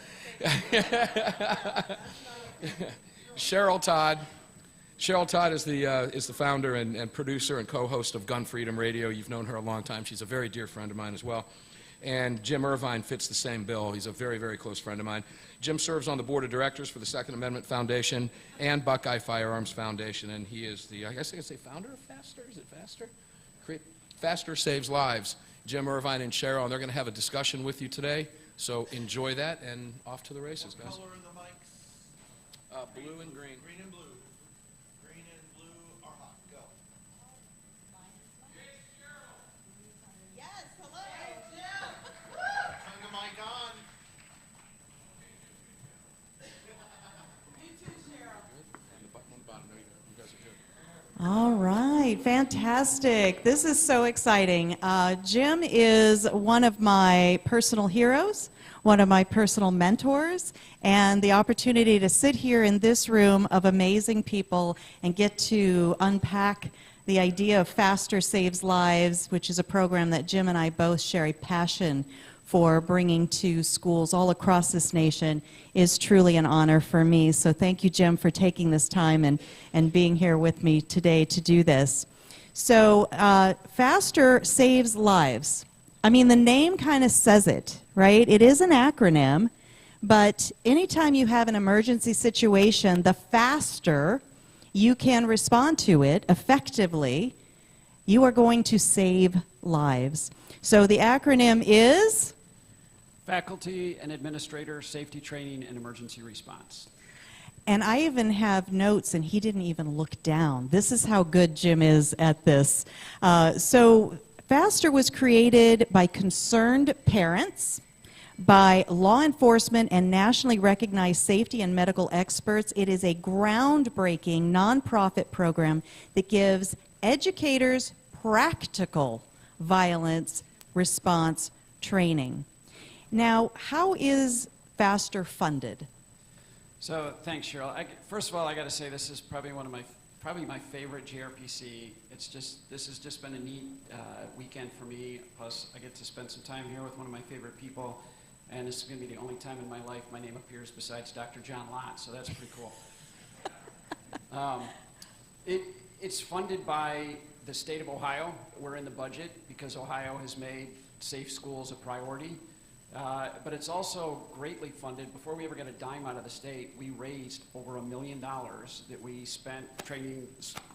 Cheryl Todd, Cheryl Todd is the founder and producer and co-host of Gun Freedom Radio. You've known her a long time. She's a very dear friend of mine as well. And Jim Irvine fits the same bill. He's a very, very close friend of mine. Jim serves on the board of directors for the Second Amendment Foundation and Buckeye Firearms Foundation, and he is the, I guess I could say, founder of Faster? Is it Faster? Faster Saves Lives. Jim Irvine and Cheryl, and they're going to have a discussion with you today. So enjoy that, and off to the races, guys. What color are the mics? Blue and green. Green and blue. Green and blue are hot. Go. Yes, hello. Turn the mic on. You too, Cheryl. And the button on the bottom. No, you guys are good. All right, fantastic. This is so exciting. Jim is one of my personal heroes, one of my personal mentors, and the opportunity to sit here in this room of amazing people and get to unpack the idea of Faster Saves Lives, which is a program that Jim and I both share a passion for bringing to schools all across this nation, is truly an honor for me. So thank you, Jim, for taking this time and being here with me today to do this. So Faster Saves Lives. I mean, the name kind of says it, right? It is an acronym, but anytime you have an emergency situation, the faster you can respond to it effectively, you are going to save lives. So the acronym is? Faculty and Administrator Safety Training and Emergency Response. And I even have notes, and he didn't even look down. This is how good Jim is at this. So Faster was created by concerned parents, by law enforcement and nationally recognized safety and medical experts. It is a groundbreaking nonprofit program that gives educators practical violence response training. Now, how is Faster funded? So thanks, Cheryl. First of all, I got to say this is probably probably my favorite GRPC. This has just been a neat weekend for me. Plus, I get to spend some time here with one of my favorite people, and this is going to be the only time in my life my name appears besides Dr. John Lott. So that's pretty cool. It's funded by the state of Ohio. We're in the budget because Ohio has made safe schools a priority. But it's also greatly funded. Before we ever got a dime out of the state, we raised over $1 million that we spent training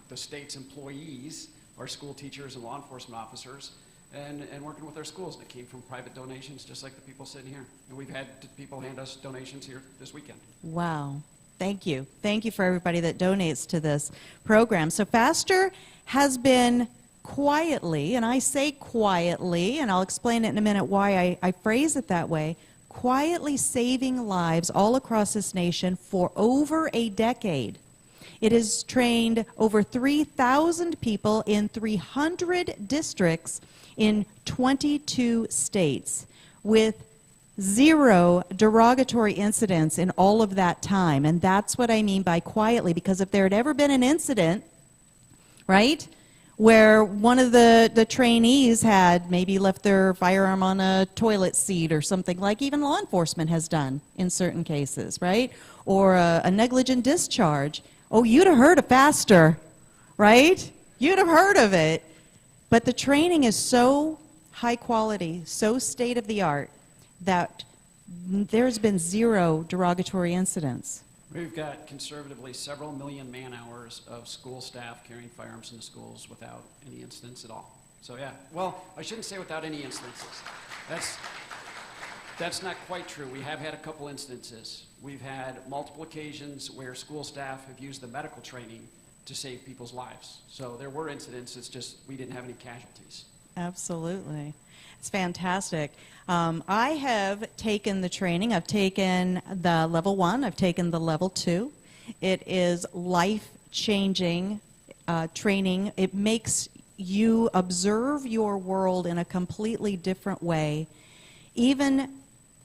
the state's employees, our school teachers and law enforcement officers, and working with our schools. And it came from private donations, just like the people sitting here. And we've had people hand us donations here this weekend. Wow. Thank you. Thank you for everybody that donates to this program. So Faster has been quietly, and I say quietly, and I'll explain it in a minute why I phrase it that way, quietly saving lives all across this nation for over a decade. It has trained over 3,000 people in 300 districts in 22 states with 0 derogatory incidents in all of that time. And that's what I mean by quietly, because if there had ever been an incident, right, where one of the trainees had maybe left their firearm on a toilet seat or something, like even law enforcement has done in certain cases, right? Or a negligent discharge. Oh, you'd have heard of Faster, right? You'd have heard of it. But the training is so high quality, so state of the art, that there's been 0 derogatory incidents. We've got conservatively several million man-hours of school staff carrying firearms into schools without any incidents at all. So yeah, well, I shouldn't say without any instances. That's not quite true. We have had a couple instances. We've had multiple occasions where school staff have used the medical training to save people's lives. So there were incidents, it's just we didn't have any casualties. Absolutely. It's fantastic. I have taken the training. I've taken the level 1. I've taken the level 2. It is life-changing training. It makes you observe your world in a completely different way, even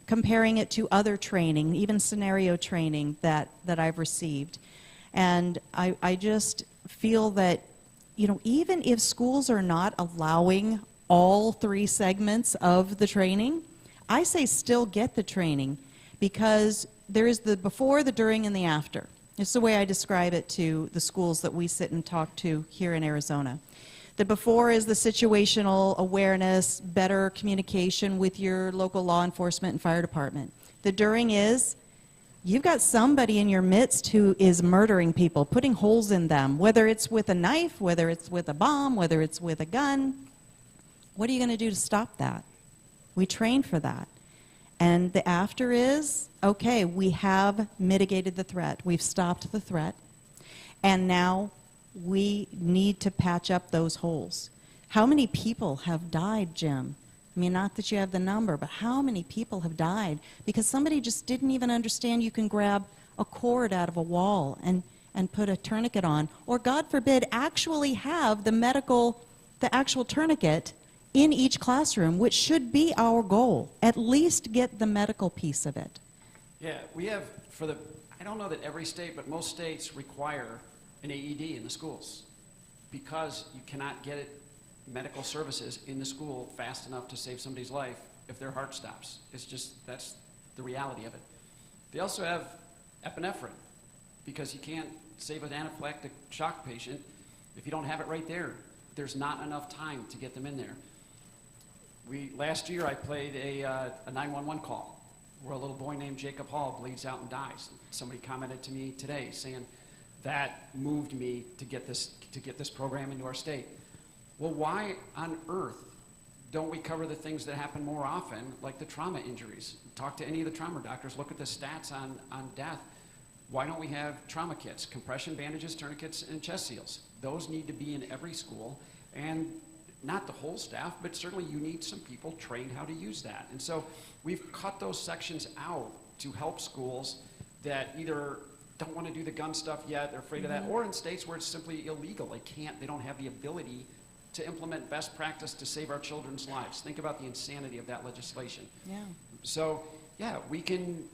comparing it to other training, even scenario training that I've received. And I just feel that, you know, even if schools are not allowing all 3 segments of the training, I say still get the training, because there is the before, the during, and the after. It's the way I describe it to the schools that we sit and talk to here in Arizona. The before is the situational awareness, better communication with your local law enforcement and fire department. The during is you've got somebody in your midst who is murdering people, putting holes in them, whether it's with a knife, whether it's with a bomb, whether it's with a gun. What are you going to do to stop that? We train for that. And the after is, okay, we have mitigated the threat. We've stopped the threat. And now we need to patch up those holes. How many people have died, Jim? I mean, not that you have the number, but how many people have died because somebody just didn't even understand you can grab a cord out of a wall and put a tourniquet on, or God forbid, actually have the actual tourniquet in each classroom, which should be our goal. At least get the medical piece of it. Yeah, we have, I don't know that every state, but most states require an AED in the schools because you cannot get medical services in the school fast enough to save somebody's life if their heart stops. It's just, that's the reality of it. They also have epinephrine because you can't save an anaphylactic shock patient if you don't have it right there. There's not enough time to get them in there. Last year I played a 911 call where a little boy named Jacob Hall bleeds out and dies. Somebody commented to me today saying that moved me to get this program into our state. Well, why on earth don't we cover the things that happen more often, like the trauma injuries? Talk to any of the trauma doctors, look at the stats on death. Why don't we have trauma kits, compression bandages, tourniquets, and chest seals? Those need to be in every school, and not the whole staff, but certainly you need some people trained how to use that. And so we've cut those sections out to help schools that either don't want to do the gun stuff yet, they're afraid of that, or in states where it's simply illegal. They don't have the ability to implement best practice to save our children's lives. Think about the insanity of that legislation. Yeah. So, yeah, we can,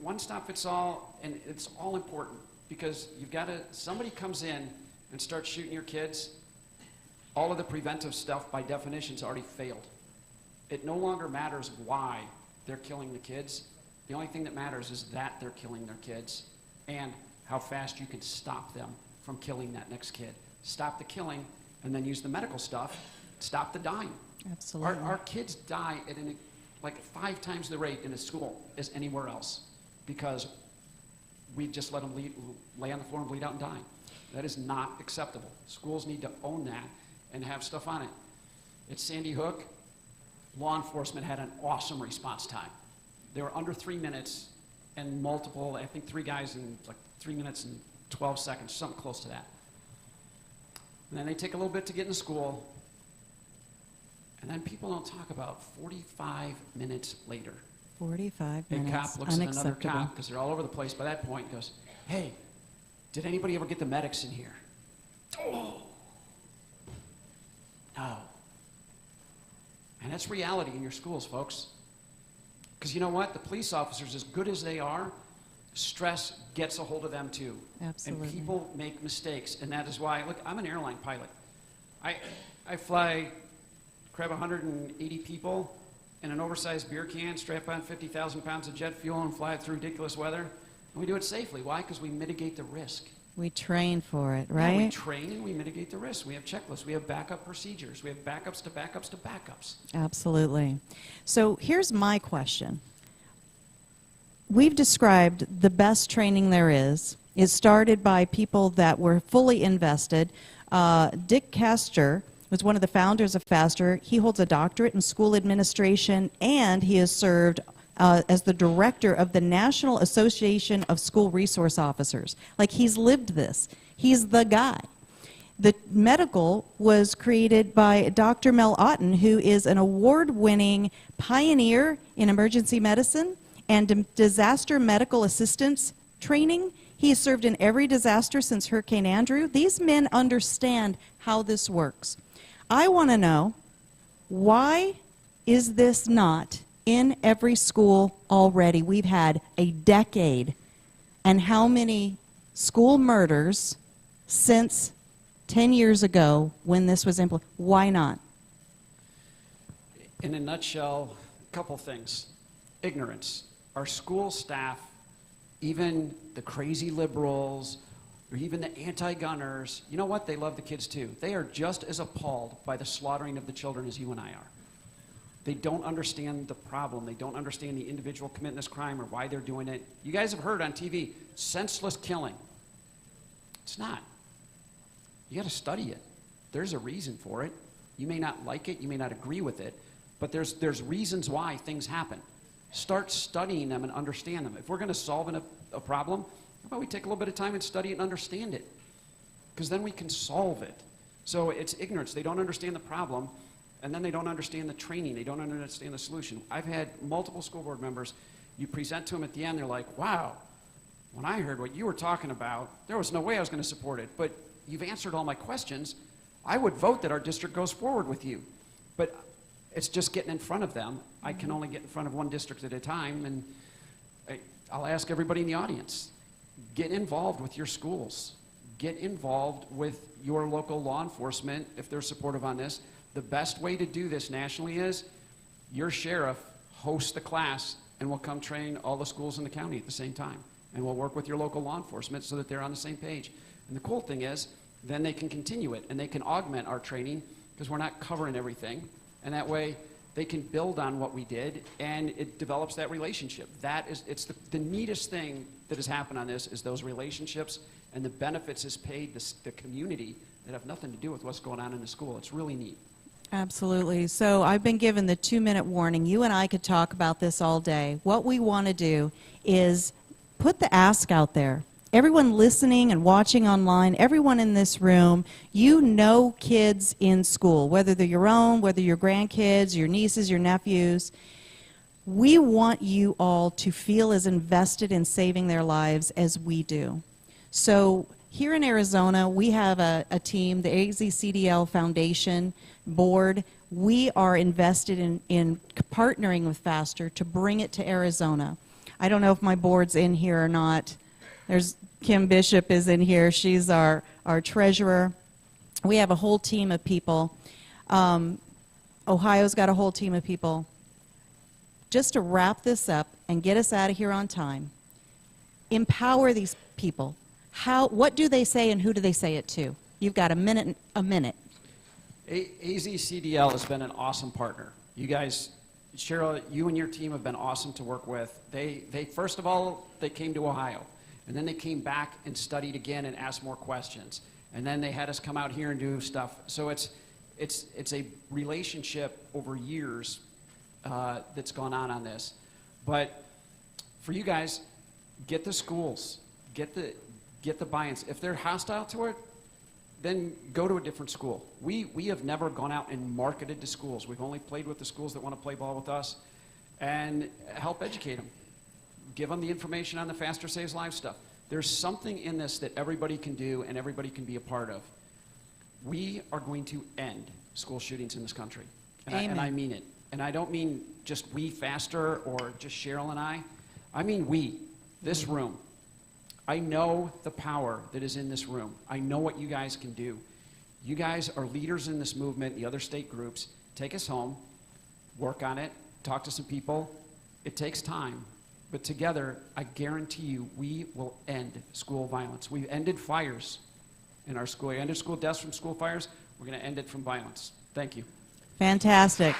one stop fits all, and it's all important because you've got to, somebody comes in and starts shooting your kids, all of the preventive stuff by definition has already failed. It no longer matters why they're killing the kids. The only thing that matters is that they're killing their kids and how fast you can stop them from killing that next kid. Stop the killing and then use the medical stuff, stop the dying. Absolutely. Our kids die at like 5 times the rate in a school as anywhere else because we just let them lay on the floor and bleed out and die. That is not acceptable. Schools need to own that and have stuff on it. At Sandy Hook, law enforcement had an awesome response time. They were under 3 minutes and multiple, I think 3 guys in like 3 minutes and 12 seconds, something close to that. And then they take a little bit to get in school, and then people don't talk about 45 minutes later. 45 A minutes. cop looks at another Unacceptable. cop, because they're all over the place by that point, and goes, hey, did anybody ever get the medics in here? Oh. No. And that's reality in your schools, folks. Because you know what? The police officers, as good as they are, stress gets a hold of them too. Absolutely. And people make mistakes. And that is why, look, I'm an airline pilot. I fly, grab 180 people in an oversized beer can, strap on 50,000 pounds of jet fuel, and fly it through ridiculous weather. And we do it safely. Why? Because we mitigate the risk. We train for it, Yeah, right? we train and we mitigate the risk. We have checklists. We have backup procedures. We have backups to backups to backups. Absolutely. So here's my question. We've described the best training there is. It started by people that were fully invested. Dick Castor was one of the founders of FASTER. He holds a doctorate in school administration, and he has served as the director of the National Association of School Resource Officers. Like, he's lived this. He's the guy. The medical was created by Dr. Mel Otten, who is an award-winning pioneer in emergency medicine and disaster medical assistance training. He has served in every disaster since Hurricane Andrew. These men understand how this works. I want to know, why is this not in every school already? We've had a decade. And how many school murders since 10 years ago when this was implemented? Why not? In a nutshell, a couple things. Ignorance. Our school staff even the crazy liberals, or even the anti-gunners, you know what? They love the kids too. They are just as appalled by the slaughtering of the children as you and I are. They don't understand the problem. They don't understand the individual committing this crime or why they're doing it. You guys have heard on TV, senseless killing. It's not. You got to study it. There's a reason for it. You may not like it, you may not agree with it, but there's reasons why things happen. Start studying them and understand them. If we're going to solve a problem, how about we take a little bit of time and study it and understand it? Because then we can solve it. So it's ignorance. They don't understand the problem, and then they don't understand the training. They don't understand the solution. I've had multiple school board members, you present to them at the end, they're like, wow, when I heard what you were talking about, there was no way I was going to support it, but you've answered all my questions. I would vote that our district goes forward with you. But it's just getting in front of them. I can only get in front of one district at a time, and I'll ask everybody in the audience, get involved with your schools. Get involved with your local law enforcement if they're supportive on this. The best way to do this nationally is your sheriff hosts the class and will come train all the schools in the county at the same time. And we'll work with your local law enforcement so that they're on the same page. And the cool thing is, then they can continue it and they can augment our training because we're not covering everything. And that way they can build on what we did and it develops that relationship. It's the neatest thing that has happened on this is those relationships and the benefits is paid the community that have nothing to do with what's going on in the school. It's really neat. Absolutely. So I've been given the 2-minute warning. You and I could talk about this all day. What we want to do is put the ask out there. Everyone listening and watching online, everyone in this room, you know kids in school, whether they're your own, whether your grandkids, your nieces, your nephews. We want you all to feel as invested in saving their lives as we do. So here in Arizona, we have a team, the AZCDL Foundation Board. We are invested in partnering with FASTER to bring it to Arizona. I don't know if my board's in here or not. There's Kim Bishop is in here. She's our treasurer. We have a whole team of people. Ohio's got a whole team of people. Just to wrap this up and get us out of here on time, empower these people. What do they say and who do they say it to? You've got a minute. AZCDL has been an awesome partner. You guys, Cheryl, you and your team have been awesome to work with. They first of all, they came to Ohio. And then they came back and studied again and asked more questions. And then they had us come out here and do stuff. So it's a relationship over years that's gone on this. But for you guys, get the schools, get the buy-ins. If they're hostile to it, then go to a different school. We have never gone out and marketed to schools. We've only played with the schools that want to play ball with us and help educate them. Give them the information on the Faster Saves Lives stuff. There's something in this that everybody can do and everybody can be a part of. We are going to end school shootings in this country. And I mean it. And I don't mean just we, Faster, or just Cheryl and I. I mean we, this room. I know the power that is in this room. I know what you guys can do. You guys are leaders in this movement, the other state groups. Take us home, work on it, talk to some people. It takes time. But together, I guarantee you, we will end school violence. We've ended fires in our school. We ended school deaths from school fires. We're going to end it from violence. Thank you. Fantastic.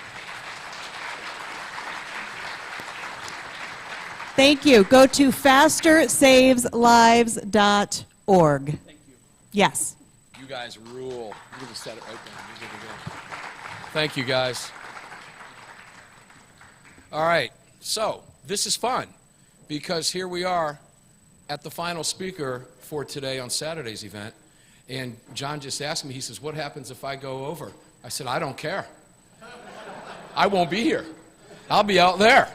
Thank you. Go to fasterSavesLives.org. Thank you. Yes. You guys rule. You can set it right down. Thank you, guys. All right. So this is fun because here we are at the final speaker for today on Saturday's event. And John just asked me, he says, what happens if I go over? I said, I don't care. I won't be here. I'll be out there.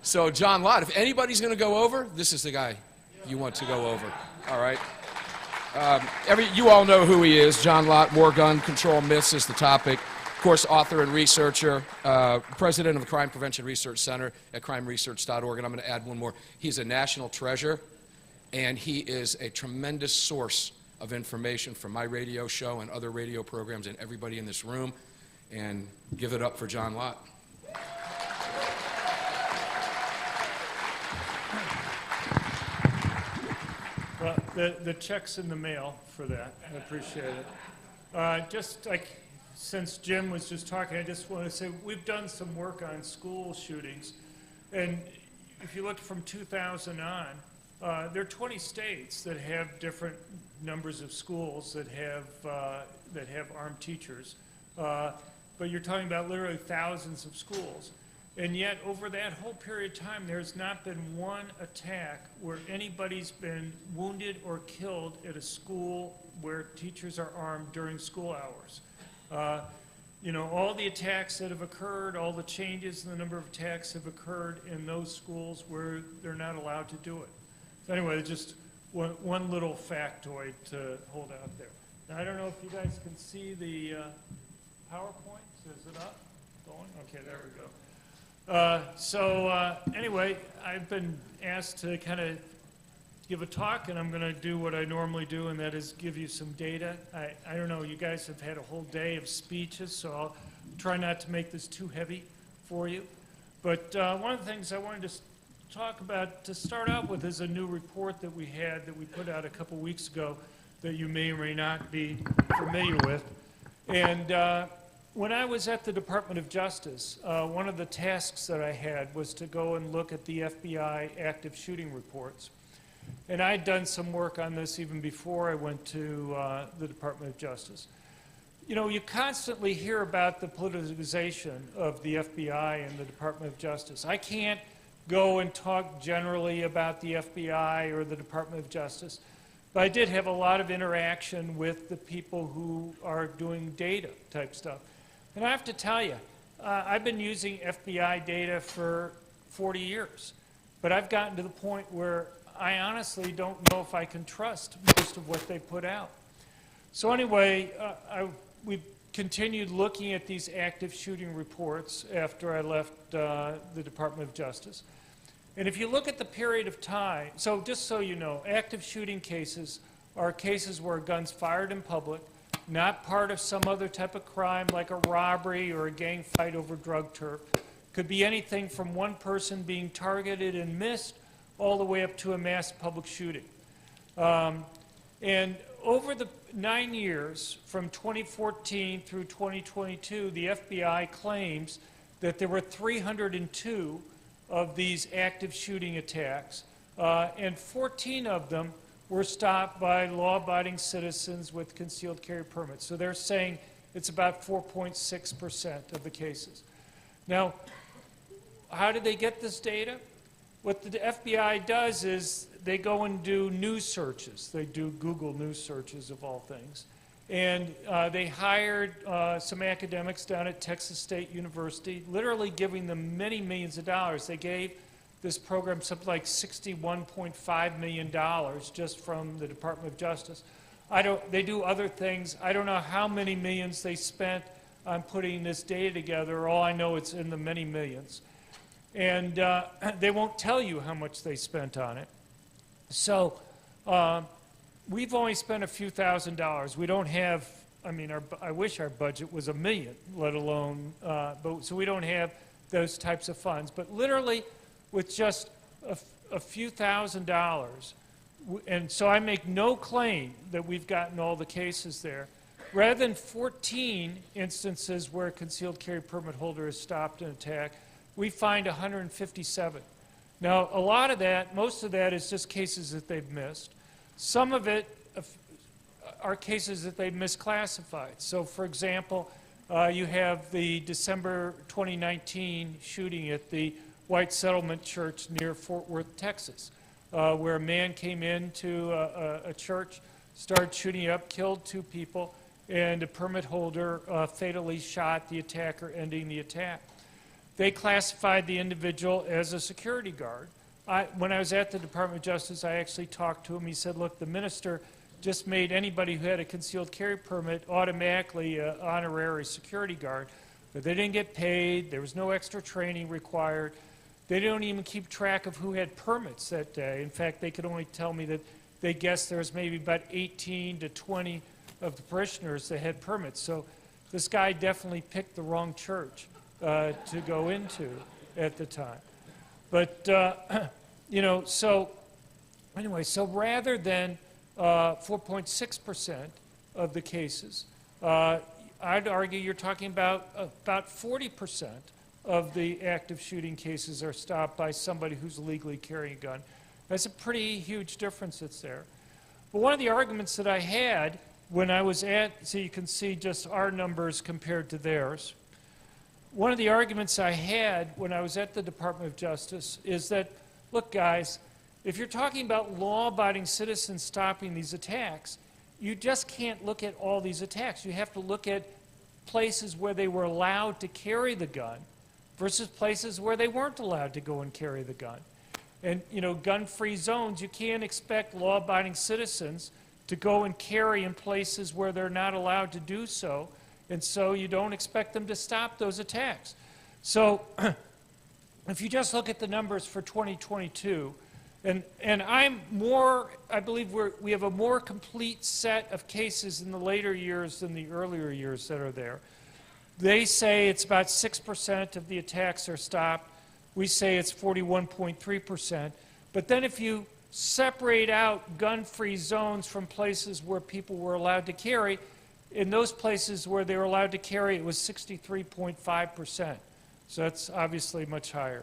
So John Lott, if anybody's going to go over, this is the guy you want to go over. All right. You all know who he is. John Lott, War Gun Control Myths is the topic. Of course, author and researcher, president of the Crime Prevention Research Center at crimeresearch.org. And I'm going to add one more. He's a national treasure, and he is a tremendous source of information from my radio show and other radio programs and everybody in this room. And give it up for John Lott. the check's in the mail for that. I appreciate it. Just like, since Jim was just talking, I just want to say we've done some work on school shootings, and if you look from 2000 on, there are 20 states that have different numbers of schools that have armed teachers, but you're talking about literally thousands of schools. And yet, over that whole period of time, there's not been one attack where anybody's been wounded or killed at a school where teachers are armed during school hours. You know, all the attacks that have occurred, all the changes in the number of attacks have occurred in those schools where they're not allowed to do it. So anyway, just one little factoid to hold out there. Now, I don't know if you guys can see the PowerPoint. Is it up? Going? Okay, there we go. Anyway, I've been asked to kind of give a talk, and I'm going to do what I normally do, and that is give you some data. I don't know, you guys have had a whole day of speeches, so I'll try not to make this too heavy for you. But one of the things I wanted to talk about to start out with is a new report that we had that we put out a couple weeks ago that you may or may not be familiar with. And when I was at the Department of Justice, one of the tasks that I had was to go and look at the FBI active shooting reports. And I'd done some work on this even before I went to the Department of Justice. You know, you constantly hear about the politicization of the FBI and the Department of Justice. I can't go and talk generally about the FBI or the Department of Justice, but I did have a lot of interaction with the people who are doing data type stuff. And I have to tell you, I've been using FBI data for 40 years, but I've gotten to the point where I honestly don't know if I can trust most of what they put out. So anyway, we continued looking at these active shooting reports after I left the Department of Justice. And if you look at the period of time, so just so you know, active shooting cases are cases where a gun's fired in public, not part of some other type of crime like a robbery or a gang fight over drug turf. Could be anything from one person being targeted and missed all the way up to a mass public shooting. And over the 9 years, from 2014 through 2022, the FBI claims that there were 302 of these active shooting attacks, and 14 of them were stopped by law-abiding citizens with concealed carry permits. So they're saying it's about 4.6% of the cases. Now, how did they get this data? What the FBI does is they go and do news searches. They do Google news searches of all things. And they hired some academics down at Texas State University, literally giving them many millions of dollars. They gave this program something like $61.5 million just from the Department of Justice. They do other things. I don't know how many millions they spent on putting this data together. All I know it's in the many millions. And they won't tell you how much they spent on it. So we've only spent a few $1,000s. We don't have, I mean, I wish our budget was $1 million, let alone, so we don't have those types of funds. But literally, with just a few $1,000s, and so I make no claim that we've gotten all the cases there. Rather than 14 instances where a concealed carry permit holder has stopped an attack, we find 157. Now, a lot of that, most of that is just cases that they've missed. Some of it are cases that they've misclassified. So, for example, you have the December 2019 shooting at the White Settlement Church near Fort Worth, Texas, where a man came into a church, started shooting up, killed 2 people, and a permit holder fatally shot the attacker, ending the attack. They classified the individual as a security guard. When I was at the Department of Justice, I actually talked to him. He said, look, the minister just made anybody who had a concealed carry permit automatically an honorary security guard, but they didn't get paid. There was no extra training required. They don't even keep track of who had permits that day. In fact, they could only tell me that they guessed there was maybe about 18 to 20 of the parishioners that had permits. So this guy definitely picked the wrong church to go into at the time. But, you know, so anyway, so rather than 4.6% of the cases. I'd argue you're talking about 40% of the active shooting cases are stopped by somebody who's legally carrying a gun. That's a pretty huge difference that's there. But one of the arguments that I had when I was so you can see just our numbers compared to theirs. One of the arguments I had when I was at the Department of Justice is that, look guys, if you're talking about law-abiding citizens stopping these attacks, you just can't look at all these attacks. You have to look at places where they were allowed to carry the gun versus places where they weren't allowed to go and carry the gun. And, you know, gun-free zones, you can't expect law-abiding citizens to go and carry in places where they're not allowed to do so, and so you don't expect them to stop those attacks. So if you just look at the numbers for 2022, and I believe we have a more complete set of cases in the later years than the earlier years that are there. They say it's about 6% of the attacks are stopped. We say it's 41.3%. But then if you separate out gun-free zones from places where people were allowed to carry, in those places where they were allowed to carry, it was 63.5%. So that's obviously much higher.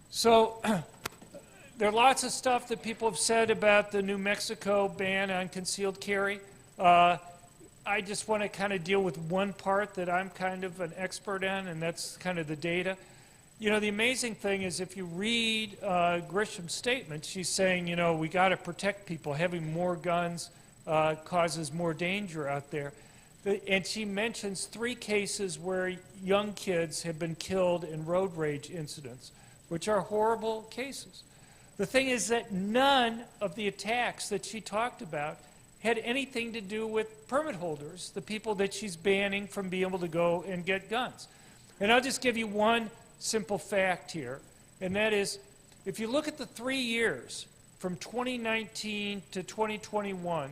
So there are lots of stuff that people have said about the New Mexico ban on concealed carry. I just want to kind of deal with one part that I'm kind of an expert in, and that's kind of the data. You know, the amazing thing is if you read Grisham's statement, she's saying, you know, we got to protect people. Having more guns causes more danger out there. And she mentions 3 cases where young kids have been killed in road rage incidents, which are horrible cases. The thing is that none of the attacks that she talked about had anything to do with permit holders, the people that she's banning from being able to go and get guns. And I'll just give you one simple fact here, and that is, if you look at the 3 years from 2019 to 2021,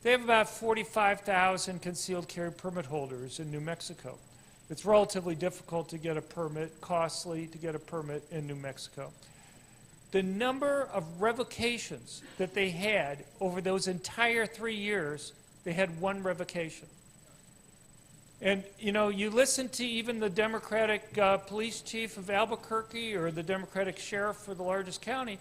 they have about 45,000 concealed carry permit holders in New Mexico. It's relatively difficult to get a permit, costly to get a permit in New Mexico. The number of revocations that they had over those entire 3 years, they had 1 revocation. And, you know, you listen to even the Democratic police chief of Albuquerque or the Democratic sheriff for the largest county,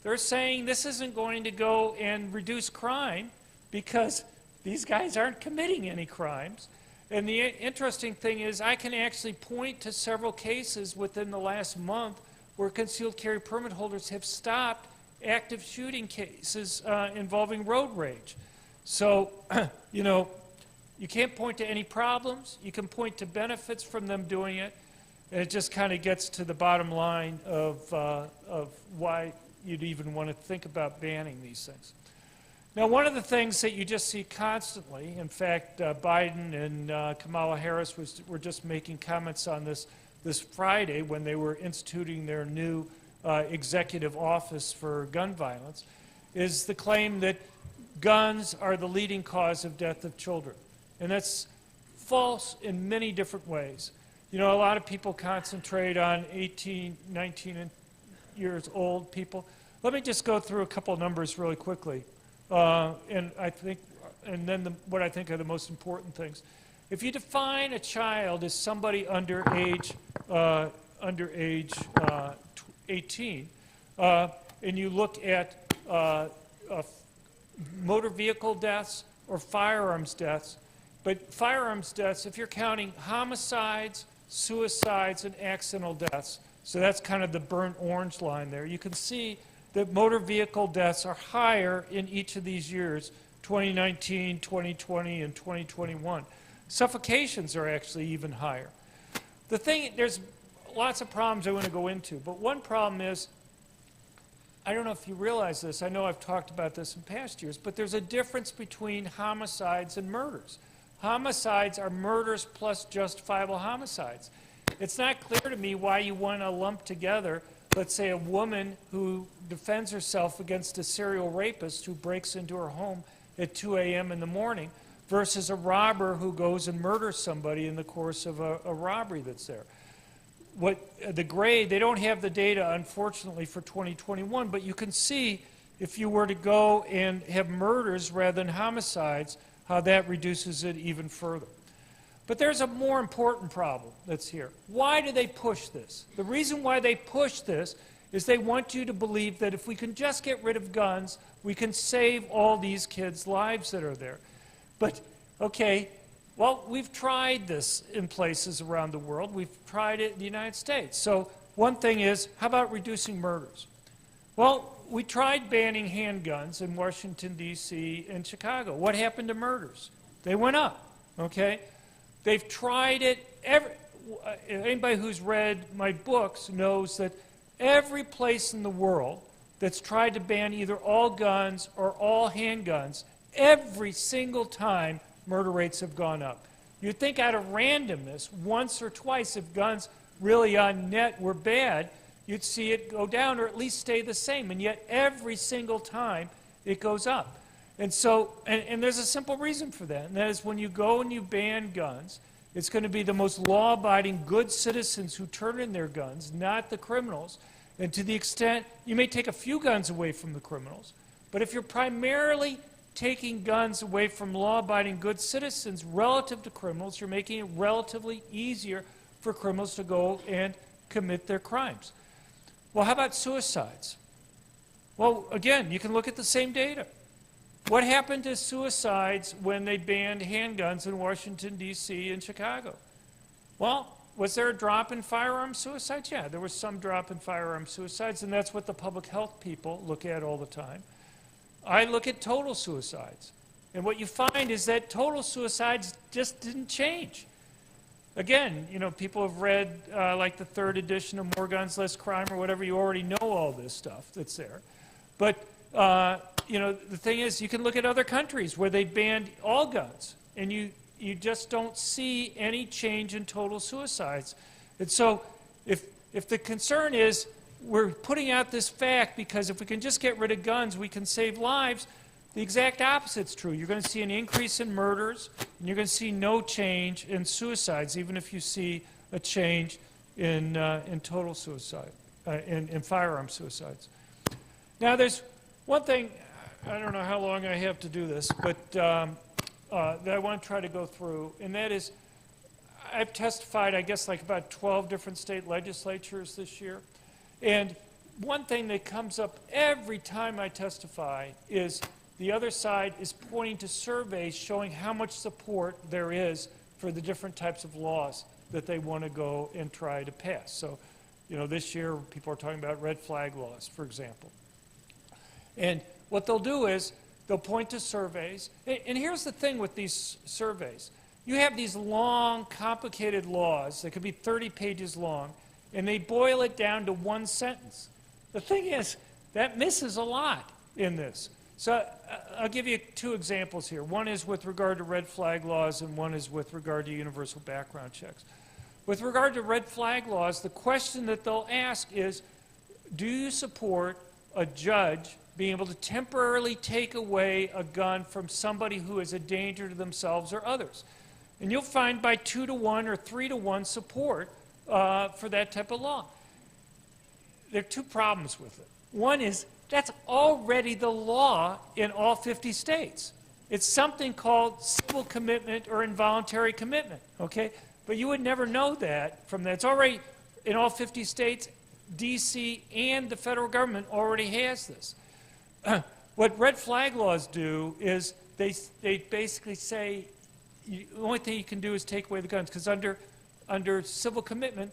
they're saying this isn't going to go and reduce crime because these guys aren't committing any crimes. And the interesting thing is I can actually point to several cases within the last month where concealed carry permit holders have stopped active shooting cases involving road rage. So, you know, you can't point to any problems. You can point to benefits from them doing it. And it just kind of gets to the bottom line of why you'd even want to think about banning these things. Now, one of the things that you just see constantly, in fact, Biden and Kamala Harris were just making comments on this Friday when they were instituting their new executive office for gun violence, is the claim that guns are the leading cause of death of children. And that's false in many different ways. You know, a lot of people concentrate on 18, 19 years old people. Let me just go through a couple of numbers really quickly. What I think are the most important things. If you define a child as somebody under age 18, and you look at motor vehicle deaths or firearms deaths, but firearms deaths, if you're counting homicides, suicides, and accidental deaths, so that's kind of the burnt orange line there, you can see that motor vehicle deaths are higher in each of these years, 2019, 2020, and 2021. Suffocations are actually even higher. The thing, there's lots of problems I want to go into, but one problem is, I don't know if you realize this, I know I've talked about this in past years, but there's a difference between homicides and murders. Homicides are murders plus justifiable homicides. It's not clear to me why you want to lump together, let's say, a woman who defends herself against a serial rapist who breaks into her home at 2 a.m. in the morning versus a robber who goes and murders somebody in the course of a robbery that's there. They don't have the data, unfortunately, for 2021, but you can see if you were to go and have murders rather than homicides, how that reduces it even further. But there's a more important problem that's here. Why do they push this? The reason why they push this is they want you to believe that if we can just get rid of guns, we can save all these kids' lives that are there. But, okay, well, we've tried this in places around the world. We've tried it in the United States. So one thing is, how about reducing murders? Well, we tried banning handguns in Washington, D.C. and Chicago. What happened to murders? They went up, okay? They've tried it. Anybody who's read my books knows that every place in the world that's tried to ban either all guns or all handguns, every single time murder rates have gone up. You'd think out of randomness, once or twice, if guns really on net were bad, you'd see it go down or at least stay the same. And yet every single time it goes up. And so, and there's a simple reason for that, and that is when you go and you ban guns, it's going to be the most law-abiding, good citizens who turn in their guns, not the criminals. And to the extent, you may take a few guns away from the criminals, but if you're primarily taking guns away from law-abiding, good citizens relative to criminals, you're making it relatively easier for criminals to go and commit their crimes. Well, how about suicides? Well, again, you can look at the same data. What happened to suicides when they banned handguns in Washington, D.C. and Chicago? Well, was there a drop in firearm suicides? Yeah, there was some drop in firearm suicides, and that's what the public health people look at all the time. I look at total suicides, and what you find is that total suicides just didn't change. Again, you know, people have read like the 3rd edition of More Guns, Less Crime or whatever. You already know all this stuff that's there. But, you know, the thing is, you can look at other countries where they banned all guns, and you just don't see any change in total suicides. And so if the concern is we're putting out this fact because if we can just get rid of guns, we can save lives, the exact opposite's true. You're going to see an increase in murders, and you're going to see no change in suicides, even if you see a change in total suicide, in firearm suicides. Now, there's one thing, I don't know how long I have to do this, but that I want to try to go through, and that is, I've testified, I guess, like about 12 different state legislatures this year, and one thing that comes up every time I testify is the other side is pointing to surveys showing how much support there is for the different types of laws that they want to go and try to pass. So, you know, this year people are talking about red flag laws, for example. And what they'll do is they'll point to surveys. And here's the thing with these surveys. You have these long, complicated laws that could be 30 pages long, and they boil it down to one sentence. The thing is, that misses a lot in this. So I'll give you 2 examples here. One is with regard to red flag laws, and one is with regard to universal background checks. With regard to red flag laws, the question that they'll ask is, do you support a judge being able to temporarily take away a gun from somebody who is a danger to themselves or others? And you'll find by 2 to 1 or 3 to 1 support for that type of law. There are 2 problems with it. One is, that's already the law in all 50 states. It's something called civil commitment or involuntary commitment, okay? But you would never know that from that. It's already in all 50 states. D.C. and the federal government already has this. What red flag laws do is they basically say the only thing you can do is take away the guns, because under civil commitment,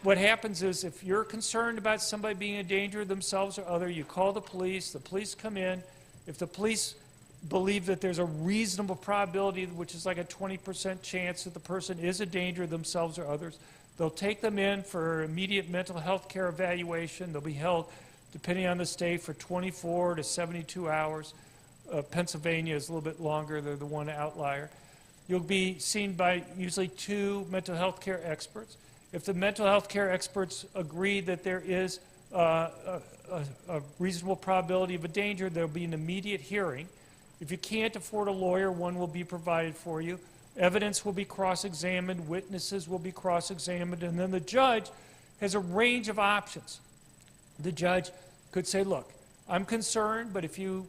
what happens is if you're concerned about somebody being a danger to themselves or other, you call the police come in. If the police believe that there's a reasonable probability, which is like a 20% chance that the person is a danger to themselves or others, they'll take them in for immediate mental health care evaluation. They'll be held, depending on the state, for 24 to 72 hours. Pennsylvania is a little bit longer. They're the one outlier. You'll be seen by usually 2 mental health care experts. If the mental health care experts agree that there is a reasonable probability of a danger, there will be an immediate hearing. If you can't afford a lawyer, one will be provided for you. Evidence will be cross-examined, witnesses will be cross-examined, and then the judge has a range of options. The judge could say, look, I'm concerned, but if you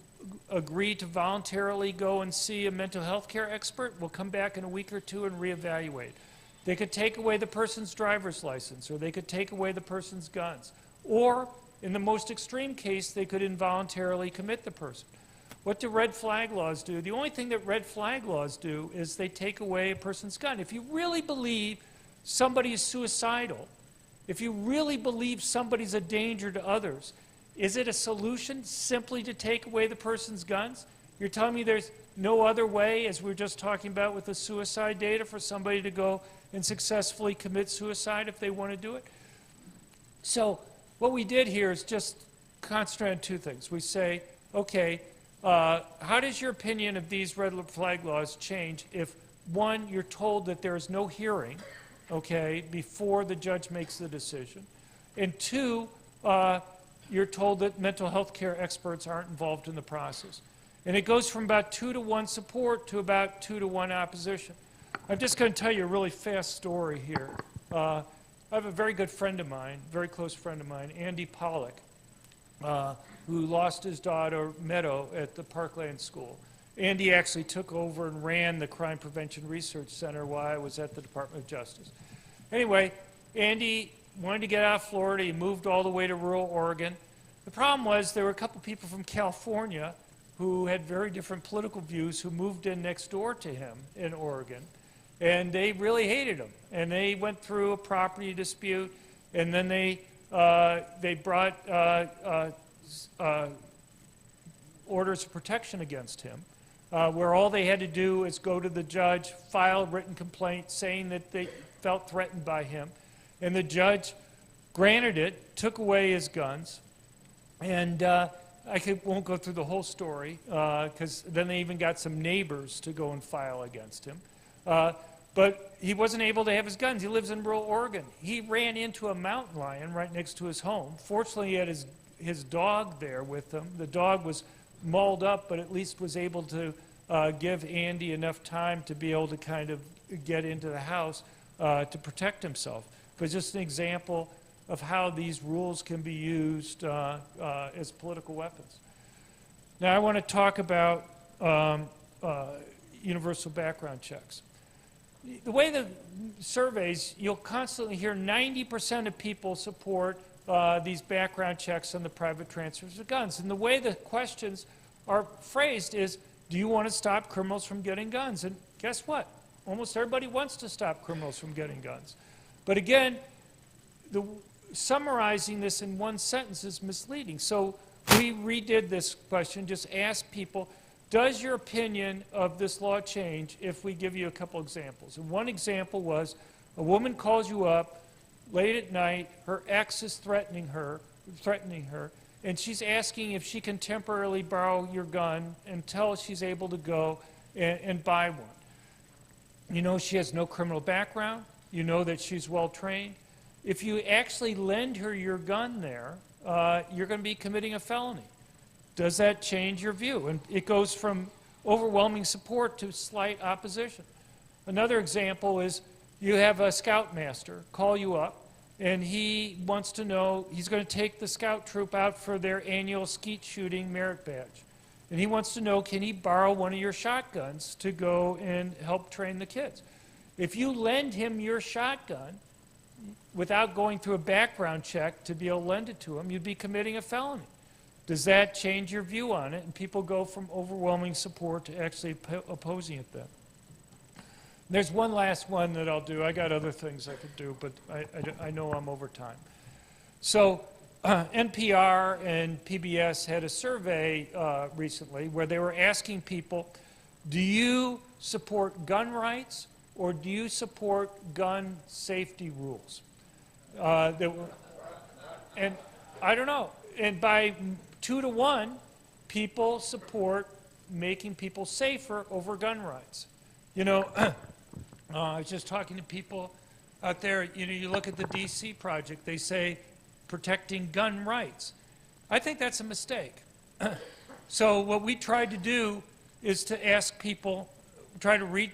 agree to voluntarily go and see a mental health care expert, we'll come back in a week or two and reevaluate. They could take away the person's driver's license, or they could take away the person's guns. Or, in the most extreme case, they could involuntarily commit the person. What do red flag laws do? The only thing that red flag laws do is they take away a person's gun. If you really believe somebody is suicidal, if you really believe somebody's a danger to others, is it a solution simply to take away the person's guns? You're telling me there's no other way, as we were just talking about with the suicide data, for somebody to go and successfully commit suicide if they want to do it? So what we did here is just concentrate on two things. We say, okay, how does your opinion of these red flag laws change if, one, you're told that there is no hearing, okay, before the judge makes the decision, and two, you're told that mental health care experts aren't involved in the process. And it goes from about 2-to-1 support to about 2-to-1 opposition. I'm just going to tell you a really fast story here. I have a very good friend of mine, very close friend of mine, Andy Pollock, who lost his daughter, Meadow, at the Parkland School. Andy actually took over and ran the Crime Prevention Research Center while I was at the Department of Justice. Anyway, Andy wanted to get out of Florida. He moved all the way to rural Oregon. The problem was there were a couple people from California who had very different political views who moved in next door to him in Oregon. And they really hated him. And they went through a property dispute, and then they brought orders of protection against him, where all they had to do is go to the judge, file a written complaint saying that they felt threatened by him. And the judge granted it, took away his guns, and won't go through the whole story, because then they even got some neighbors to go and file against him. But he wasn't able to have his guns. He lives in rural Oregon. He ran into a mountain lion right next to his home. Fortunately, he had his dog there with him. The dog was mauled up, but at least was able to give Andy enough time to be able to kind of get into the house to protect himself. But just an example of how these rules can be used as political weapons. Now I want to talk about universal background checks. The way the surveys, you'll constantly hear 90% of people support these background checks on the private transfers of guns. And the way the questions are phrased is, do you want to stop criminals from getting guns? And guess what? Almost everybody wants to stop criminals from getting guns. But again, summarizing this in one sentence is misleading. So we redid this question, just asked people, does your opinion of this law change if we give you a couple examples? And one example was, a woman calls you up late at night, her ex is threatening her, and she's asking if she can temporarily borrow your gun until she's able to go and buy one. You know she has no criminal background. You know that she's well trained. If you actually lend her your gun there, you're going to be committing a felony. Does that change your view? And it goes from overwhelming support to slight opposition. Another example is you have a scoutmaster call you up, and he wants to know, he's going to take the scout troop out for their annual skeet shooting merit badge. And he wants to know, can he borrow one of your shotguns to go and help train the kids? If you lend him your shotgun without going through a background check to be able to lend it to him, you'd be committing a felony. Does that change your view on it? And people go from overwhelming support to actually opposing it then. There's one last one that I'll do. I got other things I could do, but I know I'm over time. So NPR and PBS had a survey recently where they were asking people, do you support gun rights or do you support gun safety rules? And I don't know. And by 2-to-1, people support making people safer over gun rights. You know, I was just talking to people out there, you know, you look at the DC project, they say protecting gun rights. I think that's a mistake. So what we tried to do is to ask people, try to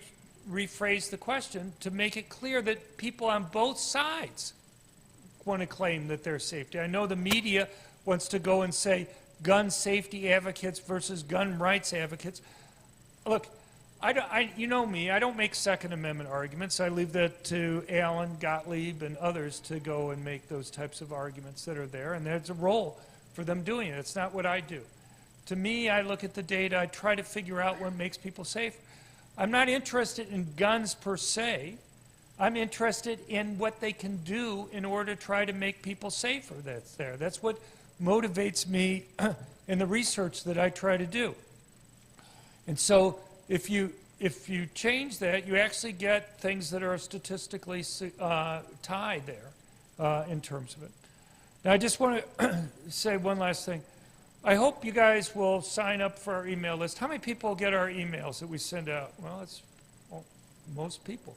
rephrase the question to make it clear that people on both sides want to claim that there's safety. I know the media wants to go and say gun safety advocates versus gun rights advocates. Look, you know me, I don't make Second Amendment arguments. I leave that to Alan, Gottlieb, and others to go and make those types of arguments that are there, and there's a role for them doing it. It's not what I do. To me, I look at the data, I try to figure out what makes people safer. I'm not interested in guns per se. I'm interested in what they can do in order to try to make people safer that's there. That's what motivates me in the research that I try to do. And so if you change that, you actually get things that are statistically tied there in terms of it. Now, I just want to say one last thing. I hope you guys will sign up for our email list. How many people get our emails that we send out? Well, it's most people.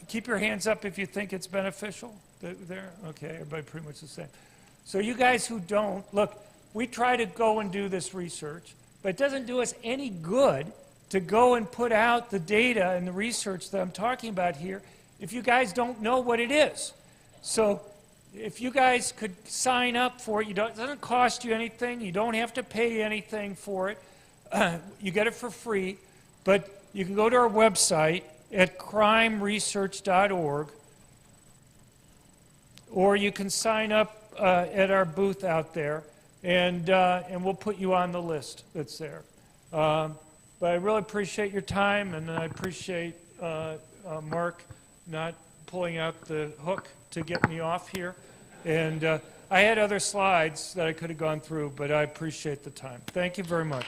Keep your hands up if you think it's beneficial. There? Okay, everybody pretty much the same. So you guys who don't, look, we try to go and do this research, but it doesn't do us any good to go and put out the data and the research that I'm talking about here if you guys don't know what it is. So if you guys could sign up for it, it doesn't cost you anything. You don't have to pay anything for it. You get it for free. But you can go to our website at crimeresearch.org, or you can sign up at our booth out there, and we'll put you on the list that's there. But I really appreciate your time, and I appreciate Mark not pulling out the hook to get me off here. And I had other slides that I could have gone through, but I appreciate the time. Thank you very much.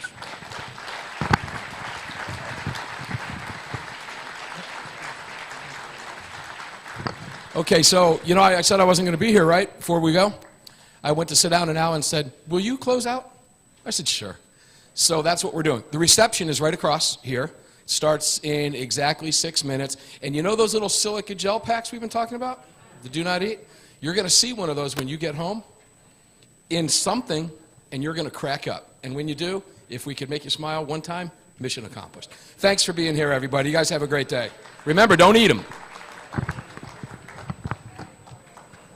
Okay, so, you know, I said I wasn't going to be here, right, before we go? I went to sit down, and Alan said, will you close out? I said, sure. So that's what we're doing. The reception is right across here. It starts in exactly 6 minutes. And you know those little silica gel packs we've been talking about? The do not eat? You're going to see one of those when you get home in something, and you're going to crack up. And when you do, if we could make you smile one time, mission accomplished. Thanks for being here, everybody. You guys have a great day. Remember, don't eat them.